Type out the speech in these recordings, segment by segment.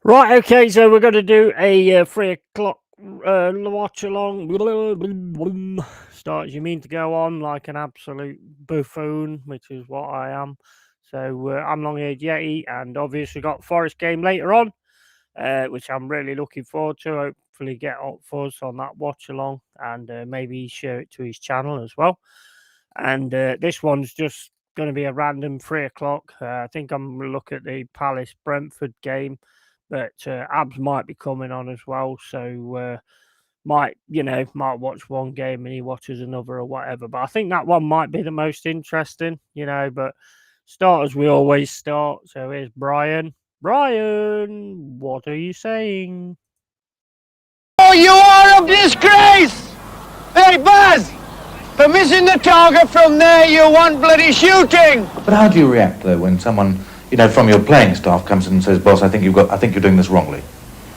Right, okay, so we're going to do a 3 o'clock watch along. Start as you mean to go on like an absolute buffoon, which is what I am. So I'm Long-Haired Yeti, and obviously got Forest game later on, which I'm really looking forward to. Hopefully get up fuzz on that watch along, and maybe share it to his channel as well. And this one's just going to be a random 3 o'clock. I think I'm going to look at the Palace Brentford game, but Abs might be coming on as well. So might watch one game and he watches another or whatever. But I think that one might be the most interesting, But start as we always start. So here's Brian. Brian, what are you saying? Oh, you are a disgrace! Hey, Buzz! For missing the target from there, you want bloody shooting! But how do you react, though, when someone, from your playing staff comes in and says, boss, I think you're doing this wrongly?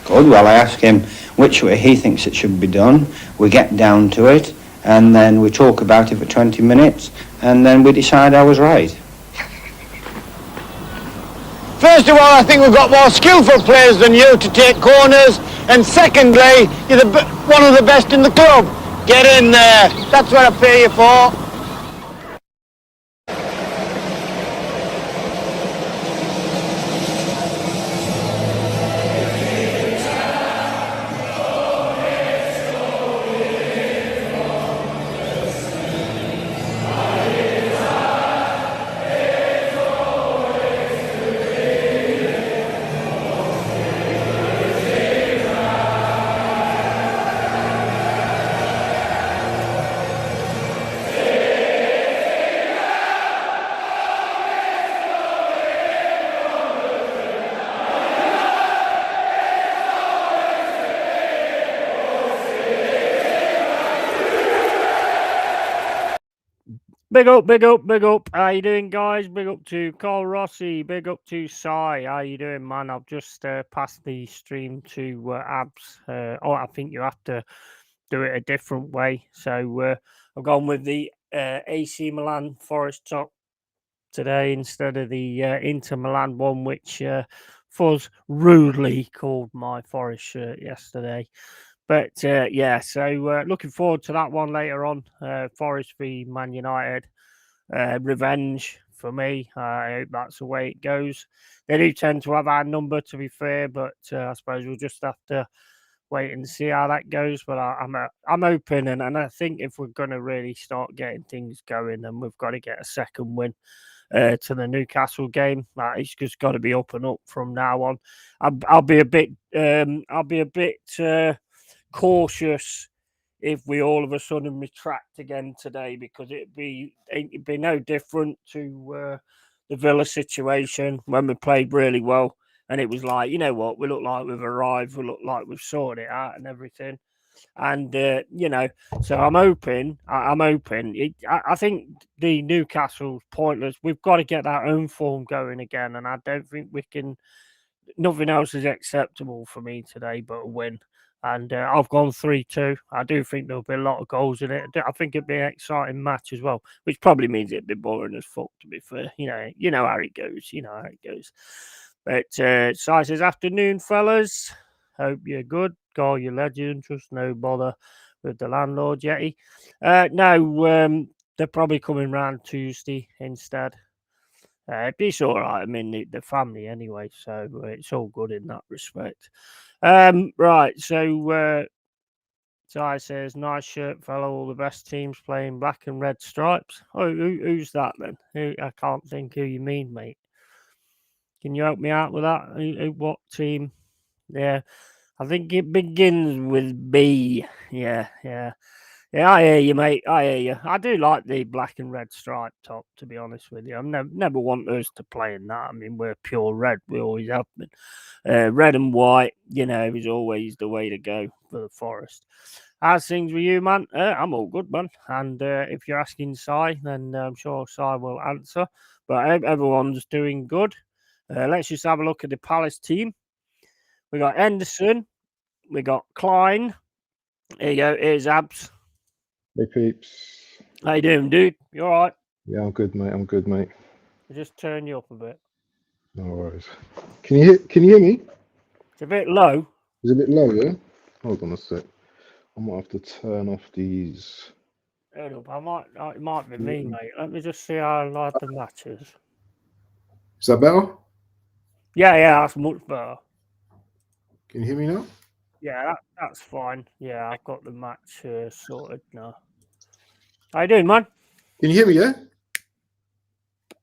Good, well, I ask him which way he thinks it should be done. We get down to it, and then we talk about it for 20 minutes, and then we decide I was right. First of all, I think we've got more skillful players than you to take corners, and secondly, you're one of the best in the club. Get in there. That's what I pay you for. Big up, big up, big up. How you doing, guys? Big up to Carl Rossi. Big up to Sai. How you doing, man? I've just passed the stream to Abs. I think you have to do it a different way. So I've gone with the AC Milan Forest top today instead of the Inter Milan one, which Fuzz rudely called my Forest shirt yesterday. But so looking forward to that one later on. Forest v Man United. Revenge for me. I hope that's the way it goes. They do tend to have our number, to be fair, but I suppose we'll just have to wait and see how that goes. But I'm open, and I think if we're going to really start getting things going, then we've got to get a second win. To the Newcastle game, it's just got to be up and up from now on. I'll be a bit cautious if we all of a sudden retract again today, because it'd be no different to the Villa situation when we played really well, and it was like, you know what, we look like we've arrived, we look like we've sorted it out and everything. And so I'm open. I'm open. I think the Newcastle's pointless. We've got to get our own form going again, and I don't think we can. Nothing else is acceptable for me today but a win. And I've gone 3-2. I do think there'll be a lot of goals in it. I think it'll be an exciting match as well, which probably means it'll be boring as fuck, to be fair. You know how it goes. You know how it goes. But Si says, afternoon, fellas. Hope you're good. Call you legend. Just no bother with the landlord, Yeti. No, they're probably coming round Tuesday instead. It's all right. I mean, the family anyway, so it's all good in that respect. Right, so Ty says, nice shirt, fellow. All the best teams playing black and red stripes. Oh, who's that then? I can't think who you mean, mate. Can you help me out with that? What team? Yeah, I think it begins with B. Yeah. Yeah, I hear you, mate. I hear you. I do like the black and red stripe top, to be honest with you. I never want us to play in that. I mean, we're pure red. We always have been. Red and white, is always the way to go for the Forest. How's things with you, man? I'm all good, man. And if you're asking Si, then I'm sure Si will answer. But I hope everyone's doing good. Let's just have a look at the Palace team. We got Henderson. We got Klein. Here you go. Here's Abs. Hey peeps. How you doing, dude? You all right? Yeah, I'm good, mate. I'll just turn you up a bit. No worries. Can you hear me? It's a bit low. Is it a bit low, yeah? Hold on a sec. I might have to turn off these. Hold up, it might be me, mate. Let me just see how loud the match is. Is that better? Yeah, that's much better. Can you hear me now? Yeah, that's fine. Yeah, I've got the match sorted now. How you doing, man? Can you hear me, yeah?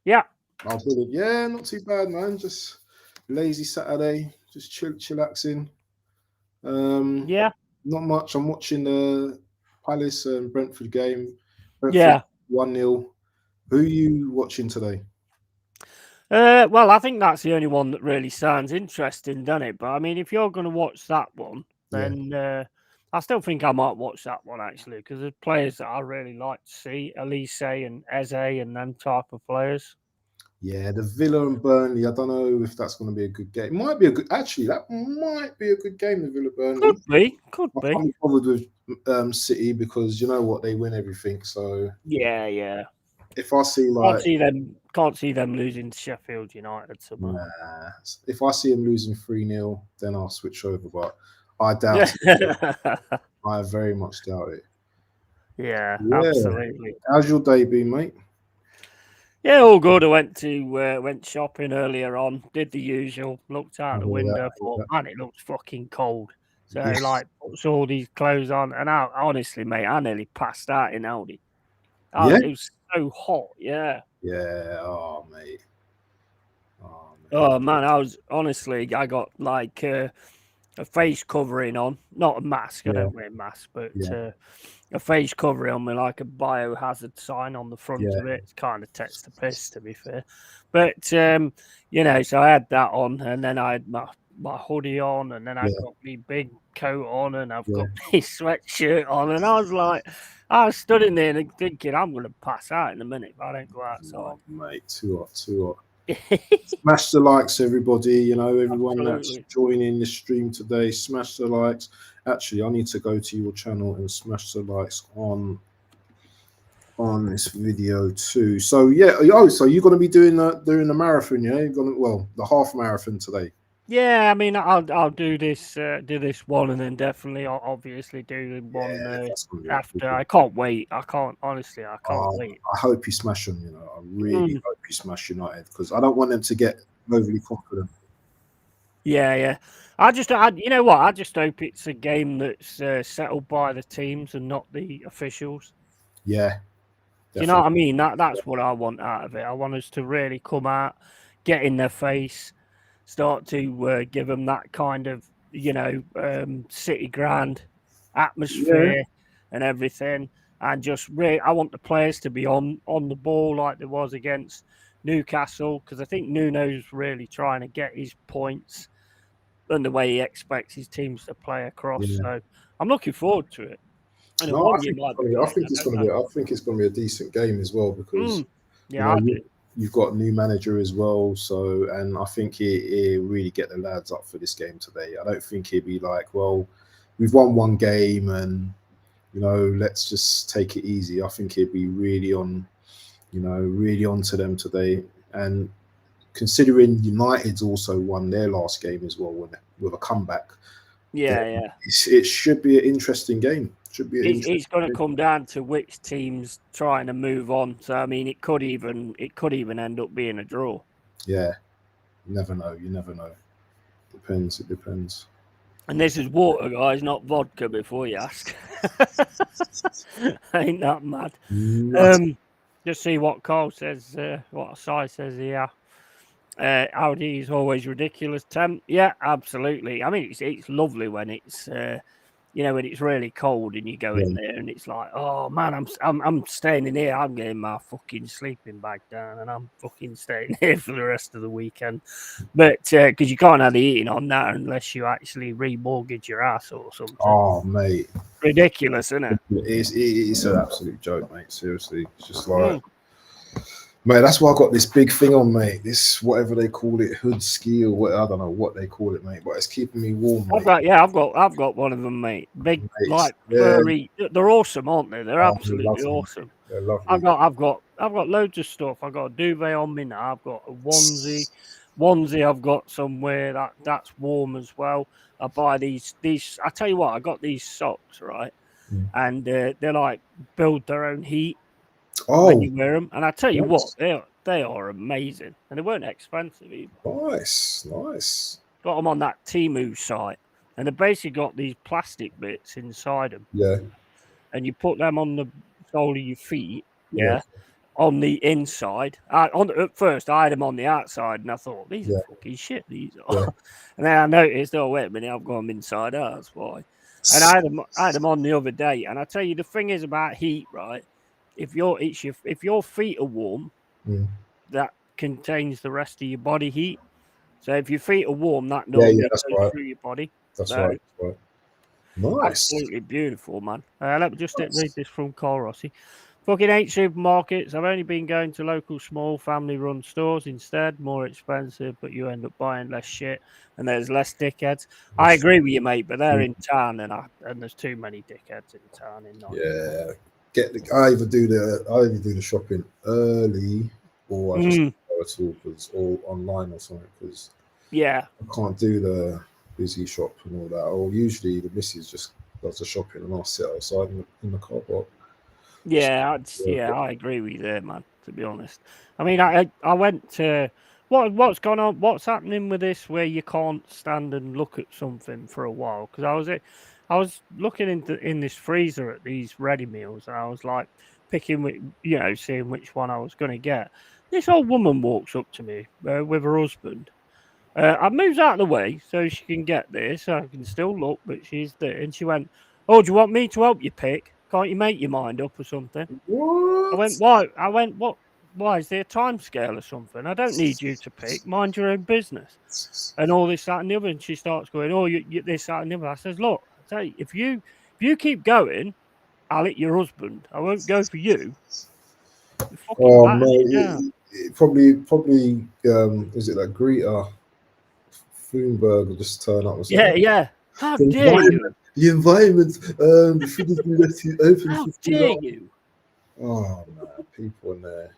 Yeah. Oh, brilliant. Yeah, not too bad, man. Just lazy Saturday, just chillaxing. Yeah. Not much. I'm watching the Palace and Brentford game. Brentford Yeah. 1-0. Who are you watching today? Well, I think that's the only one that really sounds interesting, doesn't it? But I mean, if you're going to watch that one, then I still think I might watch that one actually, because there's players that I really like to see, Elise and Eze and them type of players. Yeah, the Villa and Burnley. I don't know if that's going to be a good game. It might be a good. Actually, that might be a good game. The Villa Burnley Could be. I'm bothered with City because you know what, they win everything. So Yeah. if I see like can't see them losing to Sheffield United somehow. if I see them losing 3-0, then I'll switch over. But I doubt it. I very much doubt it. Yeah, absolutely. How's your day been, mate? Yeah, all good. I went shopping earlier on, did the usual, looked out the window, thought, man, it looks fucking cold. So like puts all these clothes on, and honestly, mate, I nearly passed out in Aldi. It was so hot, yeah. Yeah, oh mate. Oh man, I got like a face covering on, not a mask. I don't wear a mask, but a face covering on with like a biohazard sign on the front of it. It kind of takes the piss, to be fair. But so I had that on, and then I had my hoodie on, and then I've got my big coat on, and I've got my sweatshirt on, and I was stood in there and thinking, I'm going to pass out in a minute if I don't go outside. Oh, mate, too hot. Smash the likes, everybody. Everyone that's joining the stream today, smash the likes. Actually, I need to go to your channel and smash the likes on this video too. So so you're going to be doing the marathon, yeah? You're going to the half marathon today. Yeah, I mean, I'll do this one, and then definitely I'll obviously do one after. I can't wait. I can't wait. I hope you smash them. I really hope you smash United, because I don't want them to get overly confident. Yeah. I just hope it's a game that's settled by the teams and not the officials. Yeah. Do you know what I mean? That's what I want out of it. I want us to really come out, get in their face, start to give them that kind of, city grand atmosphere and everything. And just really, I want the players to be on the ball like there was against Newcastle, because I think Nuno's really trying to get his points and the way he expects his teams to play across. Yeah. So I'm looking forward to it. I think it's going to be a decent game as well, because you've got a new manager as well. So, and I think he really get the lads up for this game today. I don't think he'd be like, well, we've won one game and, let's just take it easy. I think he'd be really on to them today. And considering United's also won their last game as well with a comeback. Yeah. It should be an interesting game. It's going to come down to which team's trying to move on. So I mean, it could even end up being a draw. Yeah, you never know. It depends. And this is water, guys, not vodka. Before you ask, ain't that mad? Just see what Carl says. What Asai says here. Audi is always ridiculous. Yeah, absolutely. I mean, it's lovely when it's. When it's really cold and you go in there and it's like, oh man, I'm staying in here. I'm getting my fucking sleeping bag down and I'm fucking staying here for the rest of the weekend. But because you can't have the heating on that unless you actually remortgage your ass or something. Oh mate, ridiculous, isn't it? It's an absolute joke, mate. Seriously, it's just like. Mate, that's why I got this big thing on, mate. This, whatever they call it, hood ski or what, I don't know what they call it, mate. But it's keeping me warm, mate. I've got one of them, mate. Big, mate, furry. They're awesome, aren't they? They're absolutely awesome. They're lovely. I've got loads of stuff. I've got a duvet on me now. I've got a onesie. onesie I've got somewhere that's warm as well. I buy these. I tell you what, I got these socks, right, and they're like build their own heat when you wear them. And I tell you what, they are amazing, and they weren't expensive either. Nice. Got them on that Temu site, and they basically got these plastic bits inside them. Yeah. And you put them on the sole of your feet. Yeah. On the inside. At first, I had them on the outside, and I thought, these are fucking shit, these are. Yeah. And then I noticed, oh, wait a minute, I've got them inside out, that's why. And I had them on the other day. And I tell you, the thing is about heat, right? If your feet are warm, that contains the rest of your body heat. So if your feet are warm, that normally goes through your body. That's right. Nice. Absolutely beautiful, man. Let me just read this from Carl Rossi. Fucking hate supermarkets. I've only been going to local small family-run stores instead. More expensive, but you end up buying less shit, and there's less dickheads. I agree with you, mate, but they're in town, and there's too many dickheads in town. In Nottingham. Yeah, I either do the shopping early, or I just go at all, or online or something, because I can't do the busy shop and all that. Or usually the missus just does the shopping, and I'll sit outside in the car park. Yeah, I agree with you there, man. To be honest, I mean, I went to what's gone on. What's happening with this where you can't stand and look at something for a while? Because I was looking in this freezer at these ready meals, and I was like picking, seeing which one I was going to get. This old woman walks up to me with her husband. I moves out of the way so she can get there, so I can still look, but she's there. And she went, "Oh, do you want me to help you pick? Can't you make your mind up or something?" What? I went, "Why?" I went, "What? Why? Is there a time scale or something? I don't need you to pick. Mind your own business." And all this, that, and the other. And she starts going, "Oh, you this, that, and the other." I says, "Look, I tell you, if you keep going, I'll hit your husband. I won't go for you." Oh mate, it probably is it that Greta Thunberg will just turn up and say, yeah. How dare you? The environment, the food has been left open. How dare you? Oh man, people in there.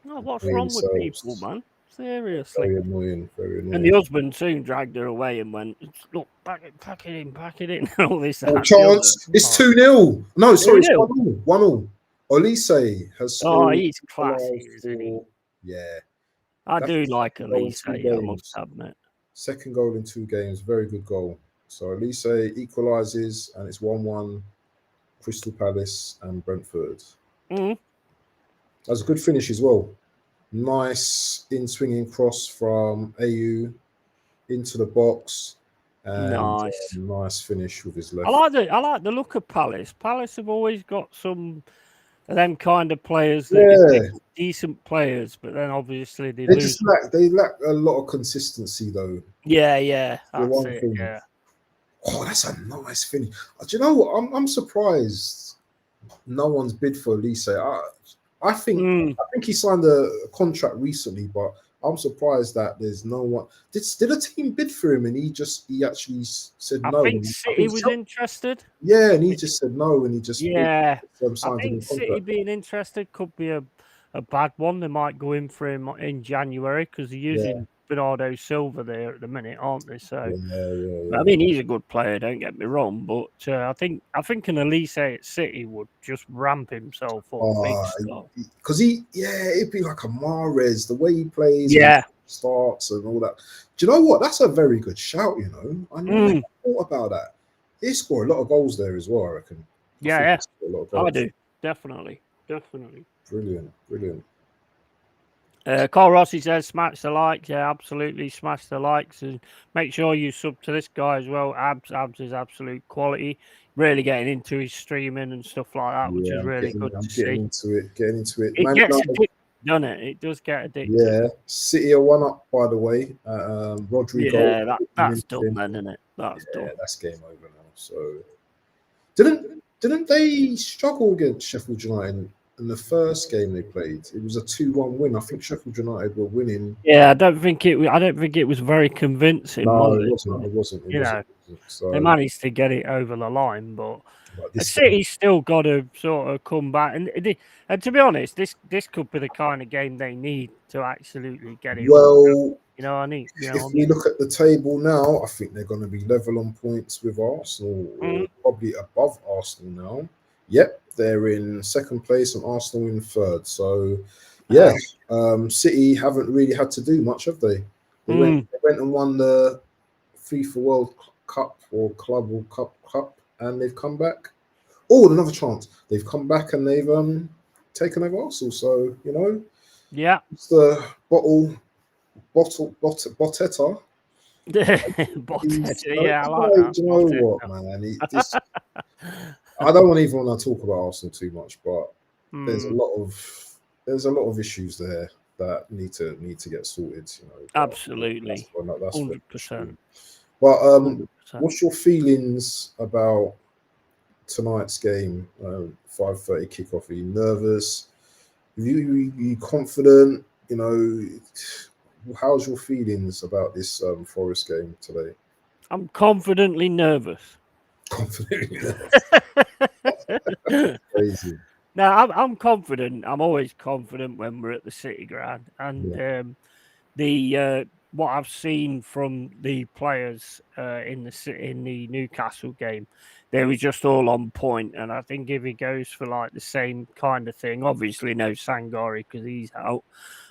Oh, what's wrong with people, man? Seriously. Very annoying. And the husband soon dragged her away and went, "Look, pack it in, and all this." Chance, it's 2-0. No, sorry, it's 1-1. Olise has scored. Oh, he's classy, isn't he? Yeah. I do like Olise, I must admit. Second goal in 2 games, very good goal. So Olise equalises, and it's 1-1. Crystal Palace and Brentford. That's a good finish as well. Nice in-swinging cross from AU into the box, and nice finish with his left. I like the look of Palace. Palace have always got some of them kind of players that are decent players, but then obviously they lack a lot of consistency though. Yeah, that's it. Yeah. Oh, that's a nice finish. Do you know what? I'm surprised no one's bid for Olise. I think he signed a contract recently, but I'm surprised that there's no one. Did a team bid for him and he actually said no? I think City was interested. Yeah, and he just said no, and he just I think City being interested could be a bad one. They might go in for him in January because they're using Bernardo Silva there at the minute, aren't they? So I mean, he's a good player. Don't get me wrong, but I think an Olise at City would just ramp himself up big stuff. Because it'd be like a Mahrez, the way he plays, starts and all that. Do you know what? That's a very good shout. I never thought about that. He scored a lot of goals there as well, I reckon. I do definitely. Brilliant. Carl Rossi says, smash the likes. Yeah, absolutely. Smash the likes. And make sure you sub to this guy as well. Abs is absolute quality. Really getting into his streaming and stuff like that, which is really good to see. Getting into it. It gets addictive, doesn't it? It does get addictive. Yeah. City are 1-up, by the way. Rodrigo. Yeah, that's done then, isn't it? That's done. That's game over now. So didn't they struggle against Sheffield United? In the first game they played, it was a 2-1 win. I think Sheffield United were winning. Yeah, I don't think it was very convincing. No, it wasn't. They managed to get it over the line, but City's still got to sort of come back. And to be honest, this could be the kind of game they need to absolutely get it. Well, You know, if we look at the table now, I think they're going to be level on points with Arsenal, or probably above Arsenal now. Yep, they're in second place and Arsenal in third. So, yeah, City haven't really had to do much, have they? They went and won the FIFA World Cup or Club World Cup, and they've come back. Oh, another chance. They've come back and they've taken over Arsenal. So, you know, it's the Bottetta. Yeah, I like that. Do you know what, man? I don't even want to talk about Arsenal too much, but there's a lot of issues there that need to get sorted. You know, absolutely, that's 100%. But 100%. What's your feelings about tonight's game? 5:30 kickoff. Are you nervous? Are you confident? You know, how's your feelings about this Forest game today? I'm confidently nervous. Confidently nervous. Crazy. No, I'm confident. I'm always confident when we're at the City Ground, and what I've seen from the players in the Newcastle game, they were just all on point. And I think if he goes for like the same kind of thing, obviously no Sangari because he's out,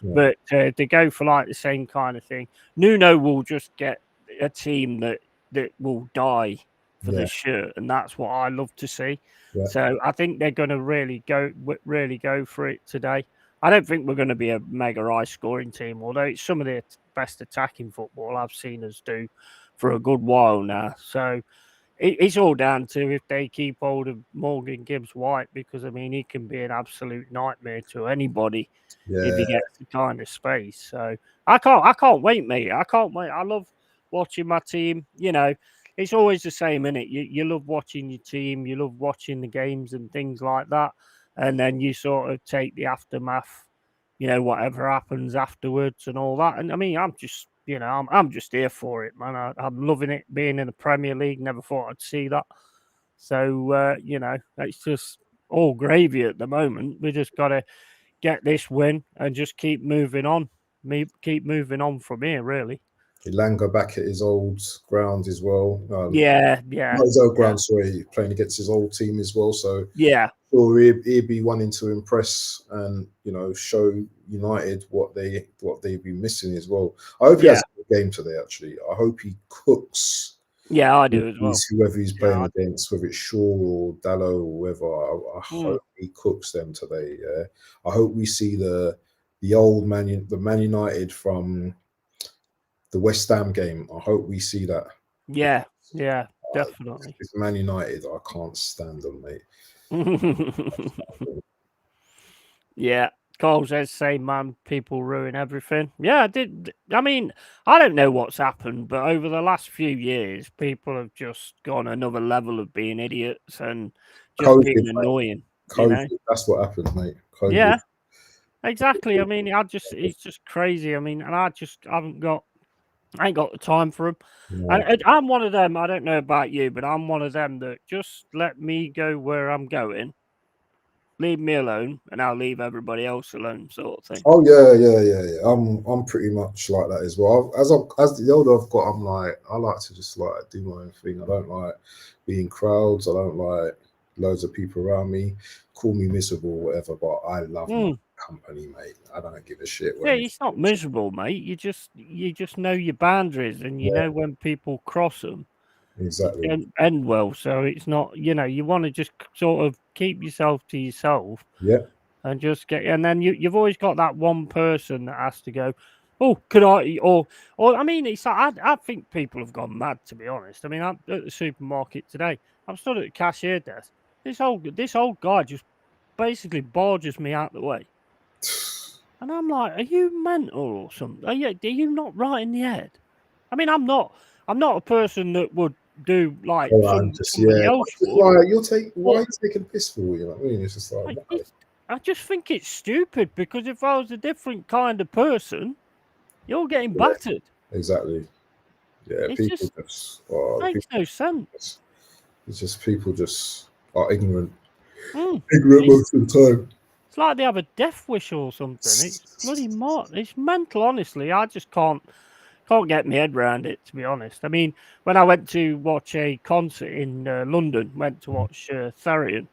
but they go for like the same kind of thing. Nuno will just get a team that will die for the shirt, and that's what I love to see. Yeah. So I think they're going to really go for it today. I don't think we're going to be a mega high scoring team, although it's some of the best attacking football I've seen us do for a good while now. So it's all down to if they keep hold of Morgan Gibbs-White, because I mean he can be an absolute nightmare to anybody if he gets the kind of space. So I can't wait, mate. I can't wait. I love watching my team. You know, it's always the same, innit? You love watching your team, you love watching the games and things like that. And then you sort of take the aftermath, you know, whatever happens afterwards and all that. And I mean, I'm just here for it, man. I'm loving it being in the Premier League. Never thought I'd see that. So, you know, it's just all gravy at the moment. We just got to get this win and just keep moving on. Keep moving on from here, really. Elanga back at his old ground as well. Yeah. Not his old ground, sorry, playing against his old team as well. So yeah, sure, he'd be wanting to impress and, you know, show United what they've been missing as well. I hope he has a good game today. Actually, I hope he cooks. Yeah, I do as well. Whoever he's playing against, whether it's Shaw or Dallo or whoever, I hope he cooks them today. Yeah, I hope we see the old Man United from the West Ham game. I hope we see that. Yeah, definitely. It's Man United. I can't stand them, mate. Yeah, Cole says, "Same man, people ruin everything." Yeah, I mean, I don't know what's happened, but over the last few years, people have just gone another level of being idiots and just being annoying. COVID, that's what happened, mate. COVID. Yeah, exactly. I mean, it's just crazy. I mean, and I ain't got the time for him. No. I'm one of them. I don't know about you, but I'm one of them that just let me go where I'm going. Leave me alone, and I'll leave everybody else alone, sort of thing. Oh yeah. I'm pretty much like that as well. As the older I've got, I'm like, I like to just like do my own thing. I don't like being crowds. I don't like loads of people around me. Call me miserable, or whatever. But I love my company, mate. I don't give a shit. It's not miserable, mate. You just know your boundaries, and you know when people cross them. Exactly. End well, so it's not, you know, you want to just sort of keep yourself to yourself. Yeah. And just and then you've always got that one person that has to go, oh, could I, or I mean, it's like, I think people have gone mad, to be honest. I mean, I'm at the supermarket today. I'm stood at the cashier desk. This old guy just basically barges me out the way. And I'm like, are you mental or something? Are you not right in the head? I mean, I'm not a person that would do like somebody else would. Why are you taking piss for? You know what I mean? It's just like, I just think it's stupid, because if I was a different kind of person, you're getting battered. Exactly. Yeah, it's people just makes no sense. It's just people just are ignorant. Ignorant most of the time. It's like they have a death wish or something. It's bloody it's mental, honestly. I just can't. Can't get my head around it, to be honest. I mean, when I went to watch a concert in London, went to watch Therion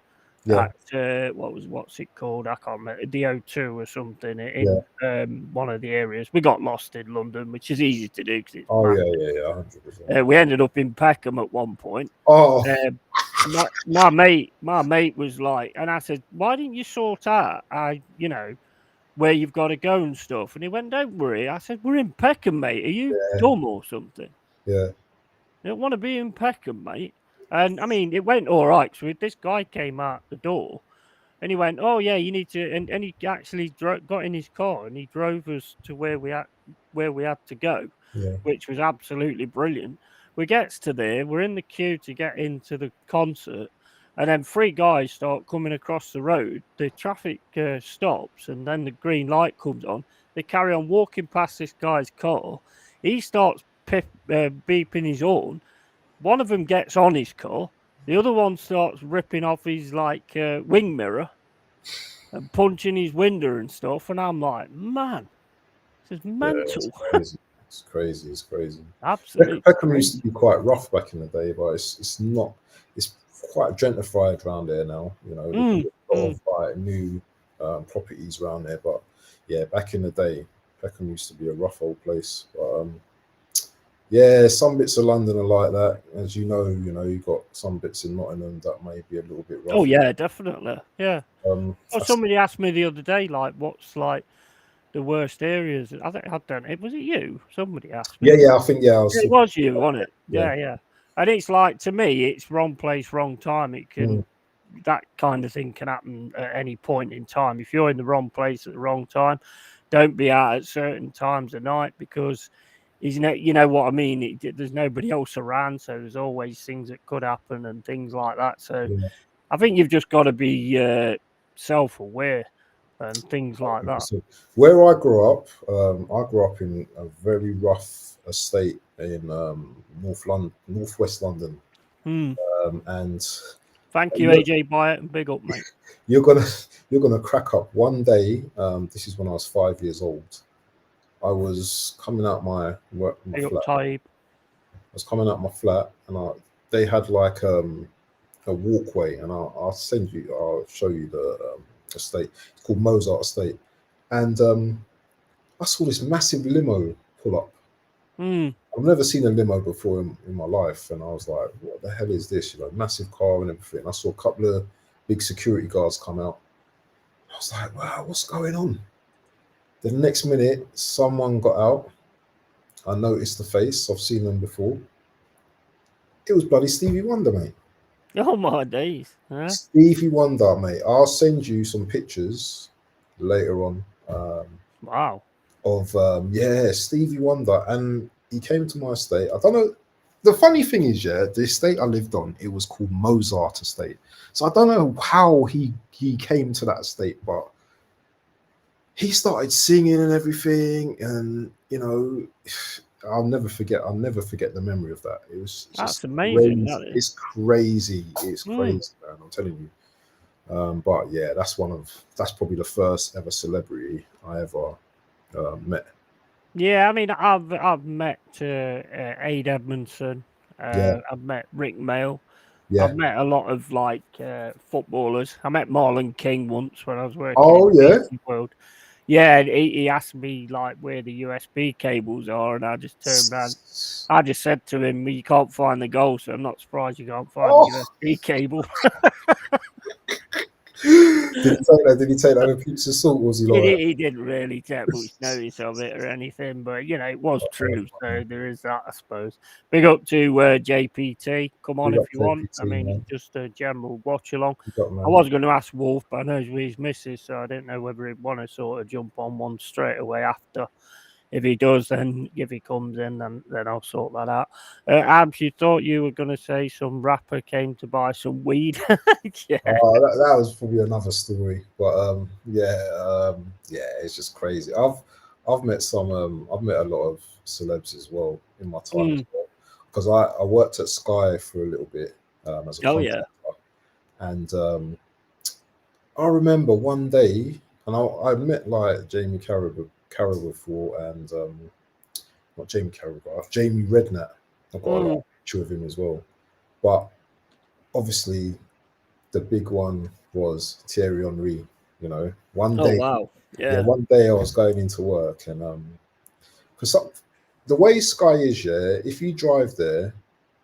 at what's it called? I can't remember, the O2 or something in one of the areas. We got lost in London, which is easy to do because it's massive. 100%. We ended up in Peckham at one point. Oh, my mate was like, and I said, "Why didn't you sort out, where you've got to go and stuff?" And he went, "Don't worry." I said, "We're in Peckham, mate. Are you dumb or something? yeah. You don't want to be in Peckham, mate." And I mean, it went all right. So this guy came out the door. And he went, "Oh yeah, you need to," and he actually got in his car and he drove us to where we had to go, Yeah. which was absolutely brilliant. We gets to there, we're in the queue to get into the concert, and then three guys start coming across the road. The traffic stops, and then the green light comes on. They carry on walking past this guy's car. He starts beeping his horn. One of them gets on his car. The other one starts ripping off his wing mirror and punching his window and stuff. And I'm like, man, this is mental. It's crazy. Absolutely. Peckham used to be quite rough back in the day, but it's not. It's quite gentrified around there now. You know, there's a lot of like new properties around there. But yeah, back in the day, Peckham used to be a rough old place. But yeah, some bits of London are like that. As you know, you've got some bits in Nottingham that may be a little bit rough. Oh yeah, definitely. Yeah. Somebody asked me the other day, like, what's like the worst areas? I think I don't know. Was it you? Somebody asked me. Yeah. I think it was you, wasn't it? Yeah. And it's like, to me, it's wrong place, wrong time. It can that kind of thing can happen at any point in time. If you're in the wrong place at the wrong time, don't be out at certain times of night because you know what I mean. There's nobody else around, so there's always things that could happen and things like that. So I think you've just got to be self-aware and things like that. Where I grew up in a very rough estate in northwest London, and thank you, AJ Byatt, and big up, mate. You're gonna crack up one day. This is when I was 5 years old. I was coming out my flat. I was coming out my flat, and they had like a walkway, and I'll show you the estate. It's called Mozart Estate, and I saw this massive limo pull up. I've never seen a limo before in my life, and I was like, "What the hell is this?" Massive car and everything. I saw a couple of big security guards come out. I was like, "Wow, what's going on?" The next minute, someone got out. I noticed the face. I've seen them before. It was bloody Stevie Wonder, mate. Oh my days! Huh? Stevie Wonder, mate. I'll send you some pictures later on. Wow. Of Stevie Wonder, and he came to my estate. I don't know. The funny thing is, the estate I lived on, it was called Mozart Estate. So I don't know how he came to that estate, but he started singing and everything, and I'll never forget the memory of that. It was that's amazing. It's crazy. It's crazy, man. I'm telling you. But yeah, that's probably the first ever celebrity I ever met. Yeah, I mean, I've met Aid Edmondson. I've met Rick Mail. Yeah. I've met a lot of footballers. I met Marlon King once when I was working in the world. Yeah, he asked me where the USB cables are, and I just turned around. I just said to him, "You can't find the goal, so I'm not surprised you can't find the USB cable." Did he take that with a pinch of salt? Was he didn't really take much notice of it or anything, but it was true. So there is that, I suppose. Big up to JPT. Come on if you want. I mean, just a general watch along. I was going to ask Wolf, but I know he's misses, so I didn't know whether he'd want to sort of jump on one straight away after. If he does, then if he comes in, then I'll sort that out. Abs, you thought you were going to say some rapper came to buy some weed. Yeah. That was probably another story, but it's just crazy. I've met a lot of celebs as well in my time as well, because I worked at Sky for a little bit as a contractor, and I remember one day, and I met Jamie Carragher before, and not Jamie Carragher, Jamie Redknapp. I've got a picture of him as well. But obviously, the big one was Thierry Henry. You know, one day I was going into work, and because the way Sky is, if you drive there,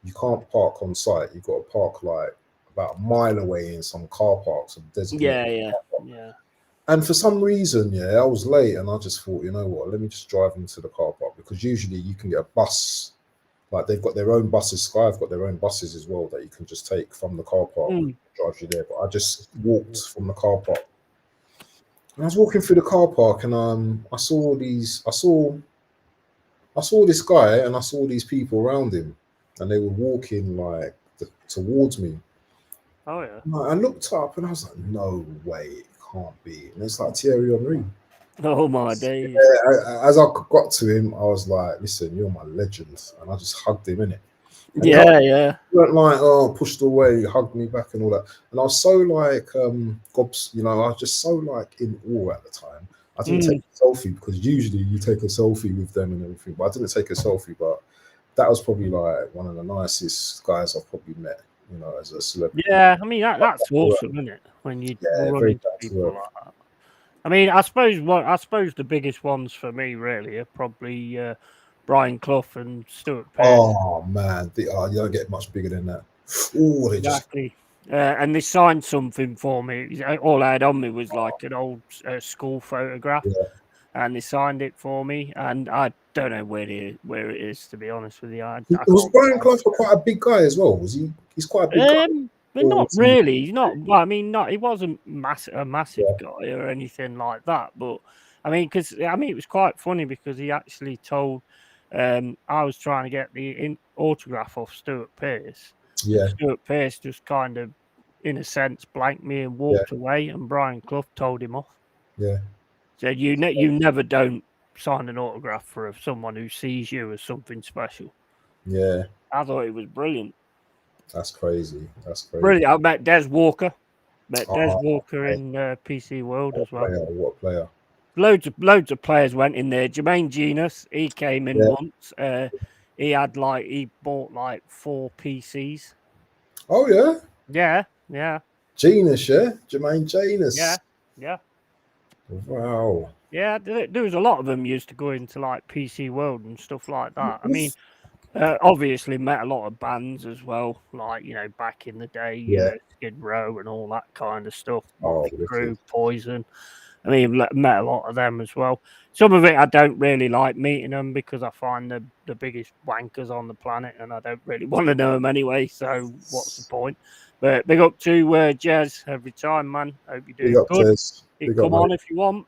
you can't park on site. You've got to park like about a mile away in some car parks. Yeah. And for some reason, I was late, and I just thought, you know what, let me just drive into the car park, because usually you can get a bus. Like, they've got their own buses. Sky have got their own buses as well that you can just take from the car park, drive you there. But I just walked from the car park. And I was walking through the car park, and I saw this guy, and I saw these people around him, and they were walking like towards me. Oh yeah. And I looked up, and I was like, no way, it can't be. And it's like Thierry Henry. Oh my days. As I got to him, I was like, listen, you're my legend. And I just hugged him, innit? And yeah. He went like, pushed away, hugged me back and all that. And I was so like, gobs, I was just so like in awe at the time. I didn't take a selfie, because usually you take a selfie with them and everything, but I didn't take a selfie. But that was probably like one of the nicest guys I've probably met, as a celebrity. Yeah, I mean, that's awesome, isn't it? When you run into people like that. I mean, I suppose the biggest ones for me really are probably Brian Clough and Stuart Pearce. Oh man, you don't get much bigger than that. Ooh, exactly. And they signed something for me. All I had on me was like an old school photograph, and they signed it for me. And I don't know where it is, to be honest with you. Was Brian Clough quite a big guy as well? Was he? He's quite a big guy. But not really. He's not. Well, I mean, he wasn't a massive guy or anything like that. But I mean, it was quite funny, because he actually told. I was trying to get the autograph off Stuart Pearce. Yeah. Stuart Pearce just kind of, in a sense, blanked me and walked away, and Brian Clough told him off. Yeah. Said you never don't sign an autograph for someone who sees you as something special. Yeah. I thought it was brilliant. That's crazy. Brilliant. I met Des Walker. In PC World as well. What player? Loads of players went in there. Jermaine Genius, he came in once. He bought like 4 PCs. Oh yeah. Yeah. Genius, Jermaine Genius. Yeah. Wow. Yeah, there was a lot of them used to go into like PC World and stuff like that. I mean, obviously met a lot of bands as well, like, back in the day, Skid Row and all that kind of stuff. Crew, Poison. I mean, met a lot of them as well. Some of it I don't really like meeting them, because I find the biggest wankers on the planet, and I don't really want to know them anyway. So what's the point? But big up to Jez every time, man. Hope you're doing good. Come on if you want.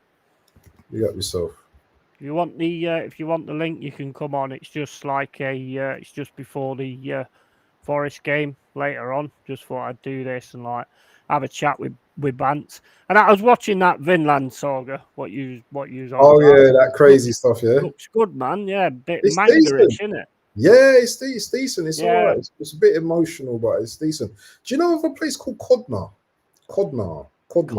You got yourself. If you want the link, you can come on. It's just like it's just before the Forest game later on. Just thought I'd do this and like have a chat with Bants. And I was watching that Vinland Saga. What you on? Oh yeah, that crazy stuff. Yeah, looks good, man. Yeah, bit manga-ish, isn't it? Yeah, it's decent. It's all right. It's a bit emotional, but it's decent. Do you know of a place called Codner? Codner. I've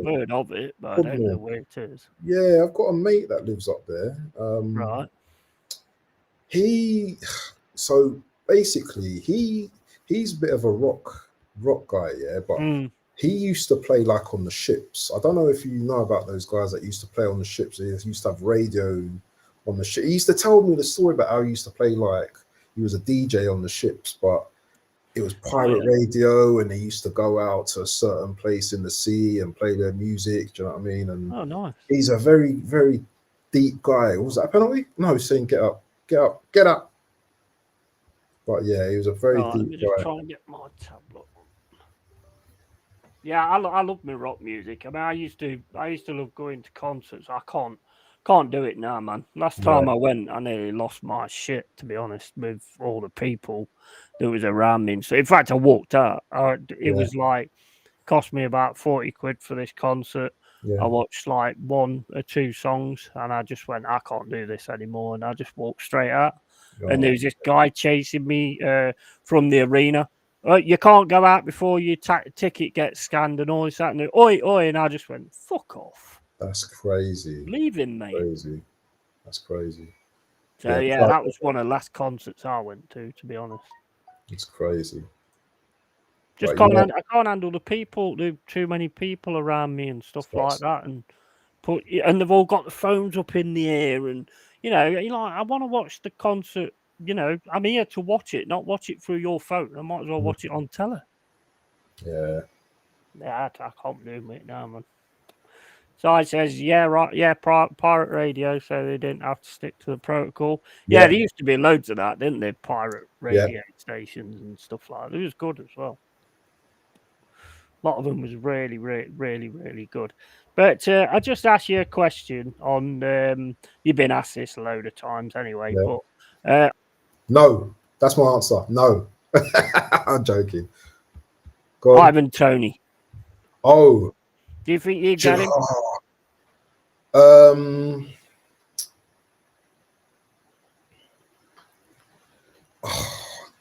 heard of it, but I don't know where it is. Yeah, I've got a mate that lives up there. Right. So basically he's a bit of a rock guy, but he used to play like on the ships. I don't know if you know about those guys that used to play on the ships. They used to have radio on the ship. He used to tell me the story about how he used to play, like he was a DJ on the ships, but it was pirate radio, and they used to go out to a certain place in the sea and play their music. Do you know what I mean? And nice. He's a very, very deep guy. Was that a penalty? No, he's saying get up. But yeah, he was a very deep guy. Just trying to get my tablet. Yeah, I love my rock music. I mean, I used to love going to concerts. I can't do it now, man. Last time I went, I nearly lost my shit, to be honest, with all the people that was around me. So, in fact, I walked out. It was like, cost me about 40 quid for this concert. I watched like 1 or 2 songs, and I just went, I can't do this anymore. And I just walked straight out. And there was this guy chasing me from the arena. You can't go out before your ticket gets scanned and all this, that, and oi. And I just went, fuck off. That's crazy. Leave him, mate. That's crazy. So yeah, that was one of the last concerts I went to be honest. It's crazy. Just can't. I can't handle the people. There too many people around me and stuff like that, and they've all got the phones up in the air, and you're like, I want to watch the concert. I'm here to watch it, not watch it through your phone. I might as well watch it on telly. Yeah. Yeah, I can't do it now, man. So I says, yeah, right, yeah, pirate radio, so they didn't have to stick to the protocol. Yeah, there used to be loads of that, didn't there? Pirate radio stations and stuff like that. It was good as well. A lot of them was really, really, really, really good. But I just asked you a question on. You've been asked this a load of times anyway, but no, that's my answer. No, I'm joking. Go on. Ivan Toney. Oh, do you think you get him?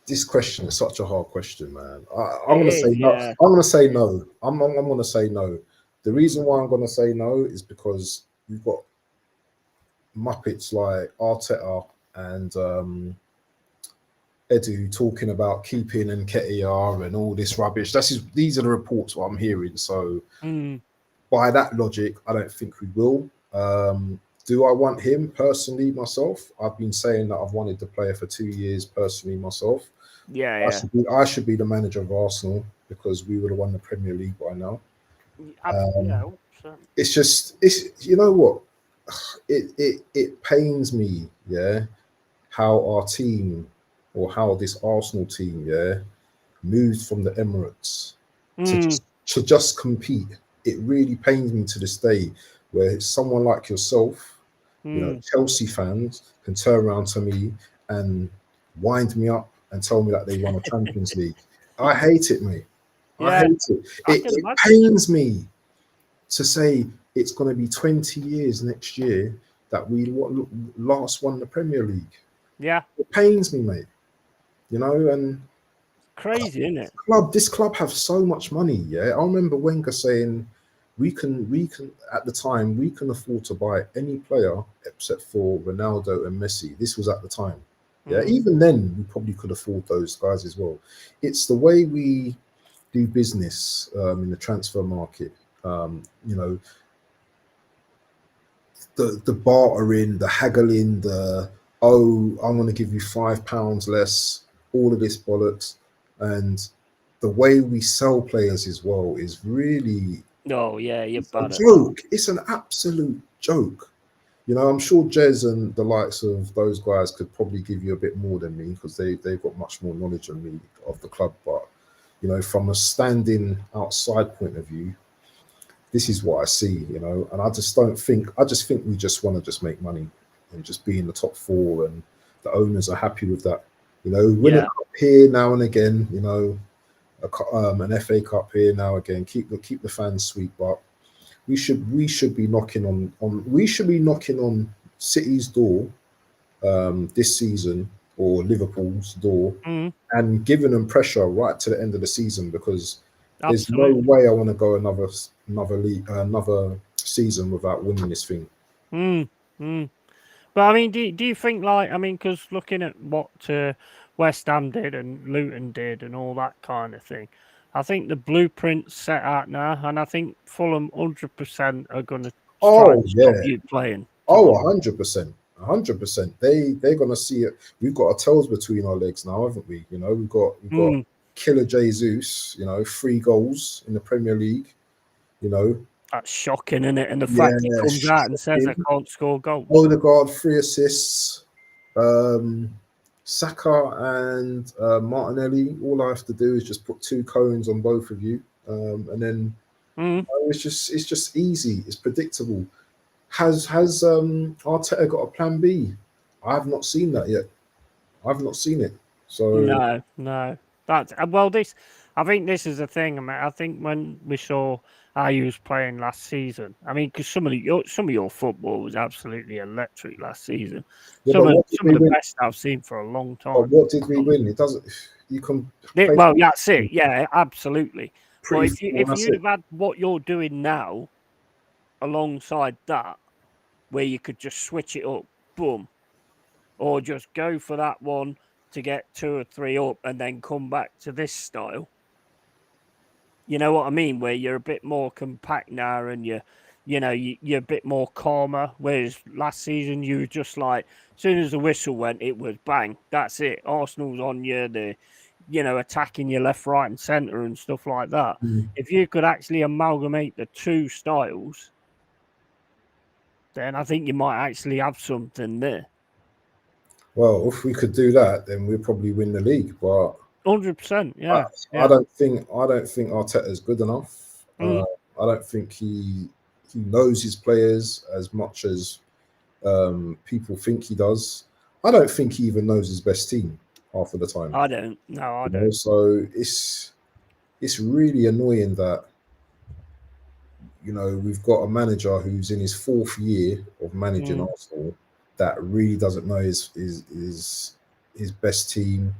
This question is such a hard question, man. I'm going to say no. I'm going to say no. I'm going to say no. The reason why I'm going to say no is because you've got Muppets like Arteta and Edu talking about keeping Nketiah and all this rubbish. These are the reports what I'm hearing. So by that logic, I don't think we will. Do I want him personally myself? I've been saying that I've wanted the player for 2 years personally myself. I should be the manager of Arsenal because we would have won the Premier League by now. It's you know what? It pains me, how our team or how this Arsenal team, moved from the Emirates to just compete. It really pains me to this day where someone like yourself, Chelsea fans can turn around to me and wind me up and tell me that they won a Champions League. I hate it, mate. I hate it. It pains me to say it's going to be 20 years next year that we last won the Premier League. Yeah. It pains me, mate. And crazy, isn't it? This club have so much money, I remember Wenger saying we can at the time we can afford to buy any player except for Ronaldo and Messi. This was at the time. Even then we probably could afford those guys as well. It's the way we do business in the transfer market. The bartering, the haggling, I'm going to give you £5 less, all of this bollocks. And the way we sell players as well is really it's a joke. It's an absolute joke. I'm sure Jez and the likes of those guys could probably give you a bit more than me because they've got much more knowledge than me of the club. But, from a standing outside point of view, this is what I see, and I just think we just want to just make money and just be in the top four, and the owners are happy with that. Win a cup here now and again, an FA Cup here now again. Keep the fans sweet, but we should be knocking on City's door this season or Liverpool's door and giving them pressure right to the end of the season because there's no way I want to go another season without winning this thing. But I mean, do you think because looking at what West Ham did and Luton did and all that kind of thing, I think the blueprint's set out now, and I think Fulham 100% are going to try and stop you playing. 100%. 100%. They're going to see it. We've got our tails between our legs now, haven't we? We've got Killer Jesus. 3 goals in the Premier League. That's shocking, isn't it? And the fact he comes out and says I can't score goals. Odegaard 3 assists. Saka and Martinelli. All I have to do is just put 2 cones on both of you, and then it's just easy. It's predictable. Has Arteta got a plan B? I have not seen that yet. I've not seen it. So no. That's I think this is the thing. I think when we saw how he was playing last season, because some of your football was absolutely electric last season. Some of the best I've seen for a long time. But what did we win? It doesn't. You can. That's it. Yeah, absolutely. But if you'd have had what you're doing now, alongside that, where you could just switch it up, boom, or just go for that one to get 2 or 3 up and then come back to this style. You know what I mean? Where you're a bit more compact now and you're a bit more calmer. Whereas last season you were just like, as soon as the whistle went, it was bang. That's it. Arsenal's on you. Attacking you left, right, and centre and stuff like that. If you could actually amalgamate the two styles, then I think you might actually have something there. Well, if we could do that, then we'd probably win the league. But 100%, yeah. I don't think Arteta's good enough. I don't think he knows his players as much as people think he does. I don't think he even knows his best team half of the time. I don't. No, I don't. So it's really annoying that we've got a manager who's in his 4th year of managing Arsenal that really doesn't know his best team.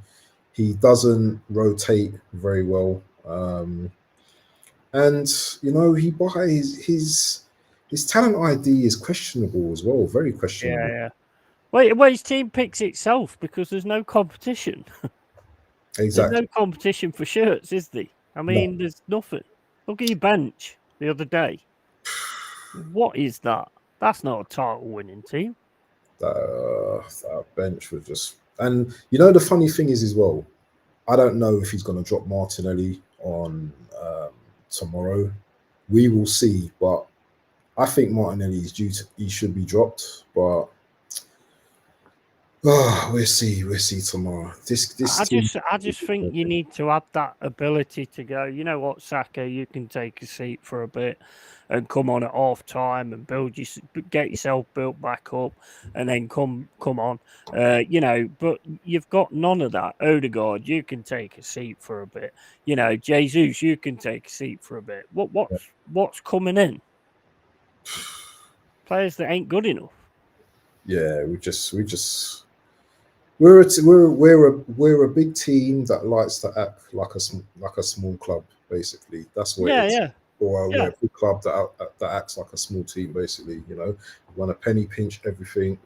He doesn't rotate very well, and he buys his talent ID is questionable as well, very questionable. Yeah. Well, his team picks itself because there's no competition. Exactly. There's no competition for shirts, is there? I mean, there's nothing. Look at your bench the other day. What is that? That's not a title-winning team. That bench was just... And the funny thing is as well, I don't know if he's going to drop Martinelli on tomorrow. We will see, but I think Martinelli is he should be dropped, but we'll see tomorrow. I just think you need to have that ability to go, you know what, Saka, you can take a seat for a bit and come on at half time and get yourself built back up and then come on. But you've got none of that. Odegaard, you can take a seat for a bit. Jesus, you can take a seat for a bit. What's coming in? Players that ain't good enough. Yeah, we're a big team that likes to act like a small club, basically. That's what it is. Yeah. Or we're a big club that acts like a small team, basically. We want to penny pinch everything.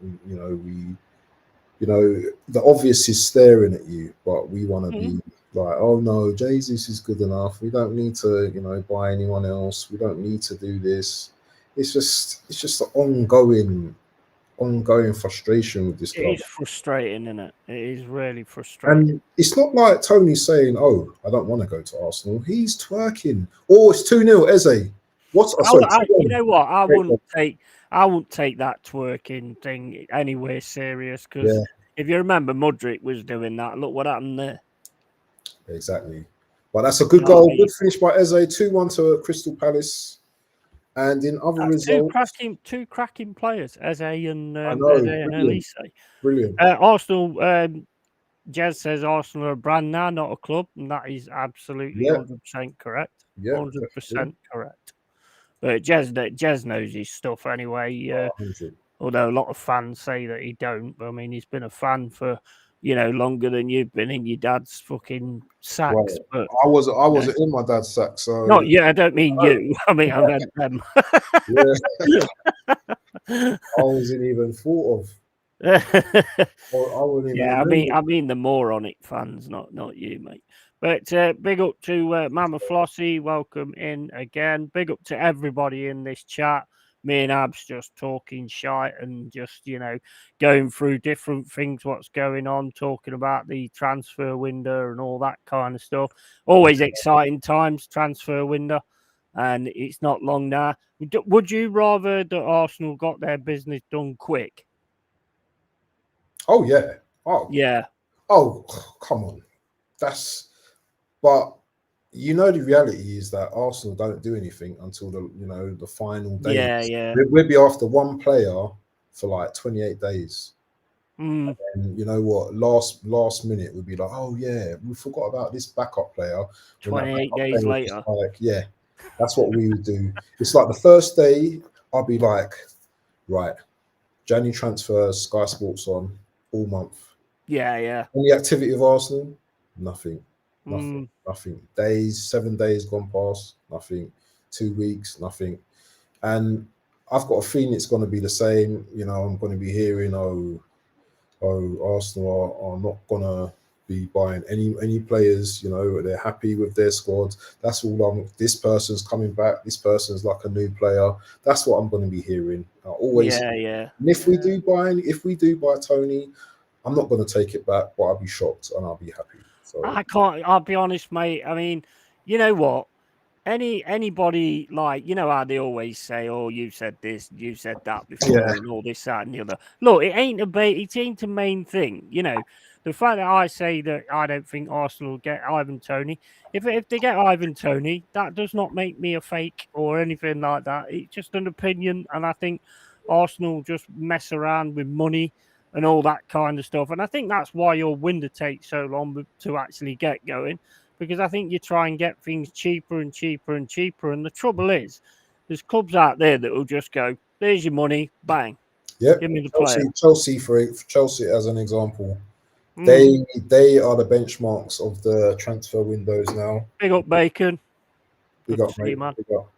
The obvious is staring at you, but we want to be like, oh no, Jesus is good enough. We don't need to, buy anyone else. We don't need to do this. It's just an ongoing frustration with this club. It is frustrating, isn't it? It is really frustrating. And it's not like Tony's saying, "Oh, I don't want to go to Arsenal." He's twerking. Oh, it's 2-0, Eze. You know what? I wouldn't take that twerking thing anywhere serious because if you remember, Mudryk was doing that. Look what happened there. Exactly. But that's a good goal. Good finish by Eze. 2-1 to Crystal Palace. And in other results, two cracking players, Eze and Elise. Brilliant. Arsenal. Jez says Arsenal are a brand now, not a club, and that is absolutely 100% correct. 100% correct. But Jez knows his stuff anyway. Although a lot of fans say that he don't. I mean, he's been a fan for longer than you've been in your dad's fucking sacks. But I wasn't in my dad's sack, so not I don't mean you. I mean I meant them. I wasn't even thought of. I mean the moronic fans, not you, mate. But big up to Mama Flossie, welcome in again. Big up to everybody in this chat. Me and Abs just talking shite and just, going through different things, what's going on, talking about the transfer window and all that kind of stuff. Always exciting times, transfer window, and it's not long now. Would you rather that Arsenal got their business done quick? Oh, yeah. Oh, yeah. Oh, come on. But the reality is that Arsenal don't do anything until the final days. Yeah. We'll be after one player for like 28 days. And you know what? Last minute we'll be like, oh yeah, we forgot about this backup player. 28 days later. That's what we would do. It's like the first day I'll be like, right, January transfers, Sky Sports on all month. Yeah. Any activity of Arsenal? Nothing. 7 days gone past, nothing. 2 weeks, nothing. And I've got a feeling it's going to be the same. I'm going to be hearing, Arsenal are not gonna be buying any players. They're happy with their squad. That's all. This person's coming back. This person's like a new player. That's what I'm going to be hearing. I always. Yeah. And if we do buy Tony, I'm not going to take it back, but I'll be shocked and I'll be happy. So I can't. I'll be honest, mate. I mean, you know what? Anybody, like, you know how they always say, "Oh, you said this, you said that before," and all this, that, and the other. Look, it ain't the main thing. The fact that I say that I don't think Arsenal will get Ivan Toney. If they get Ivan Toney, that does not make me a fake or anything like that. It's just an opinion, and I think Arsenal just mess around with money and all that kind of stuff. And I think that's why your window takes so long to actually get going. Because I think you try and get things cheaper and cheaper and cheaper. And the trouble is, there's clubs out there that will just go, "There's your money, bang, yeah, give me the player." Chelsea as an example, they are the benchmarks of the transfer windows now. Big up Bacon. Big up, mate. Big up.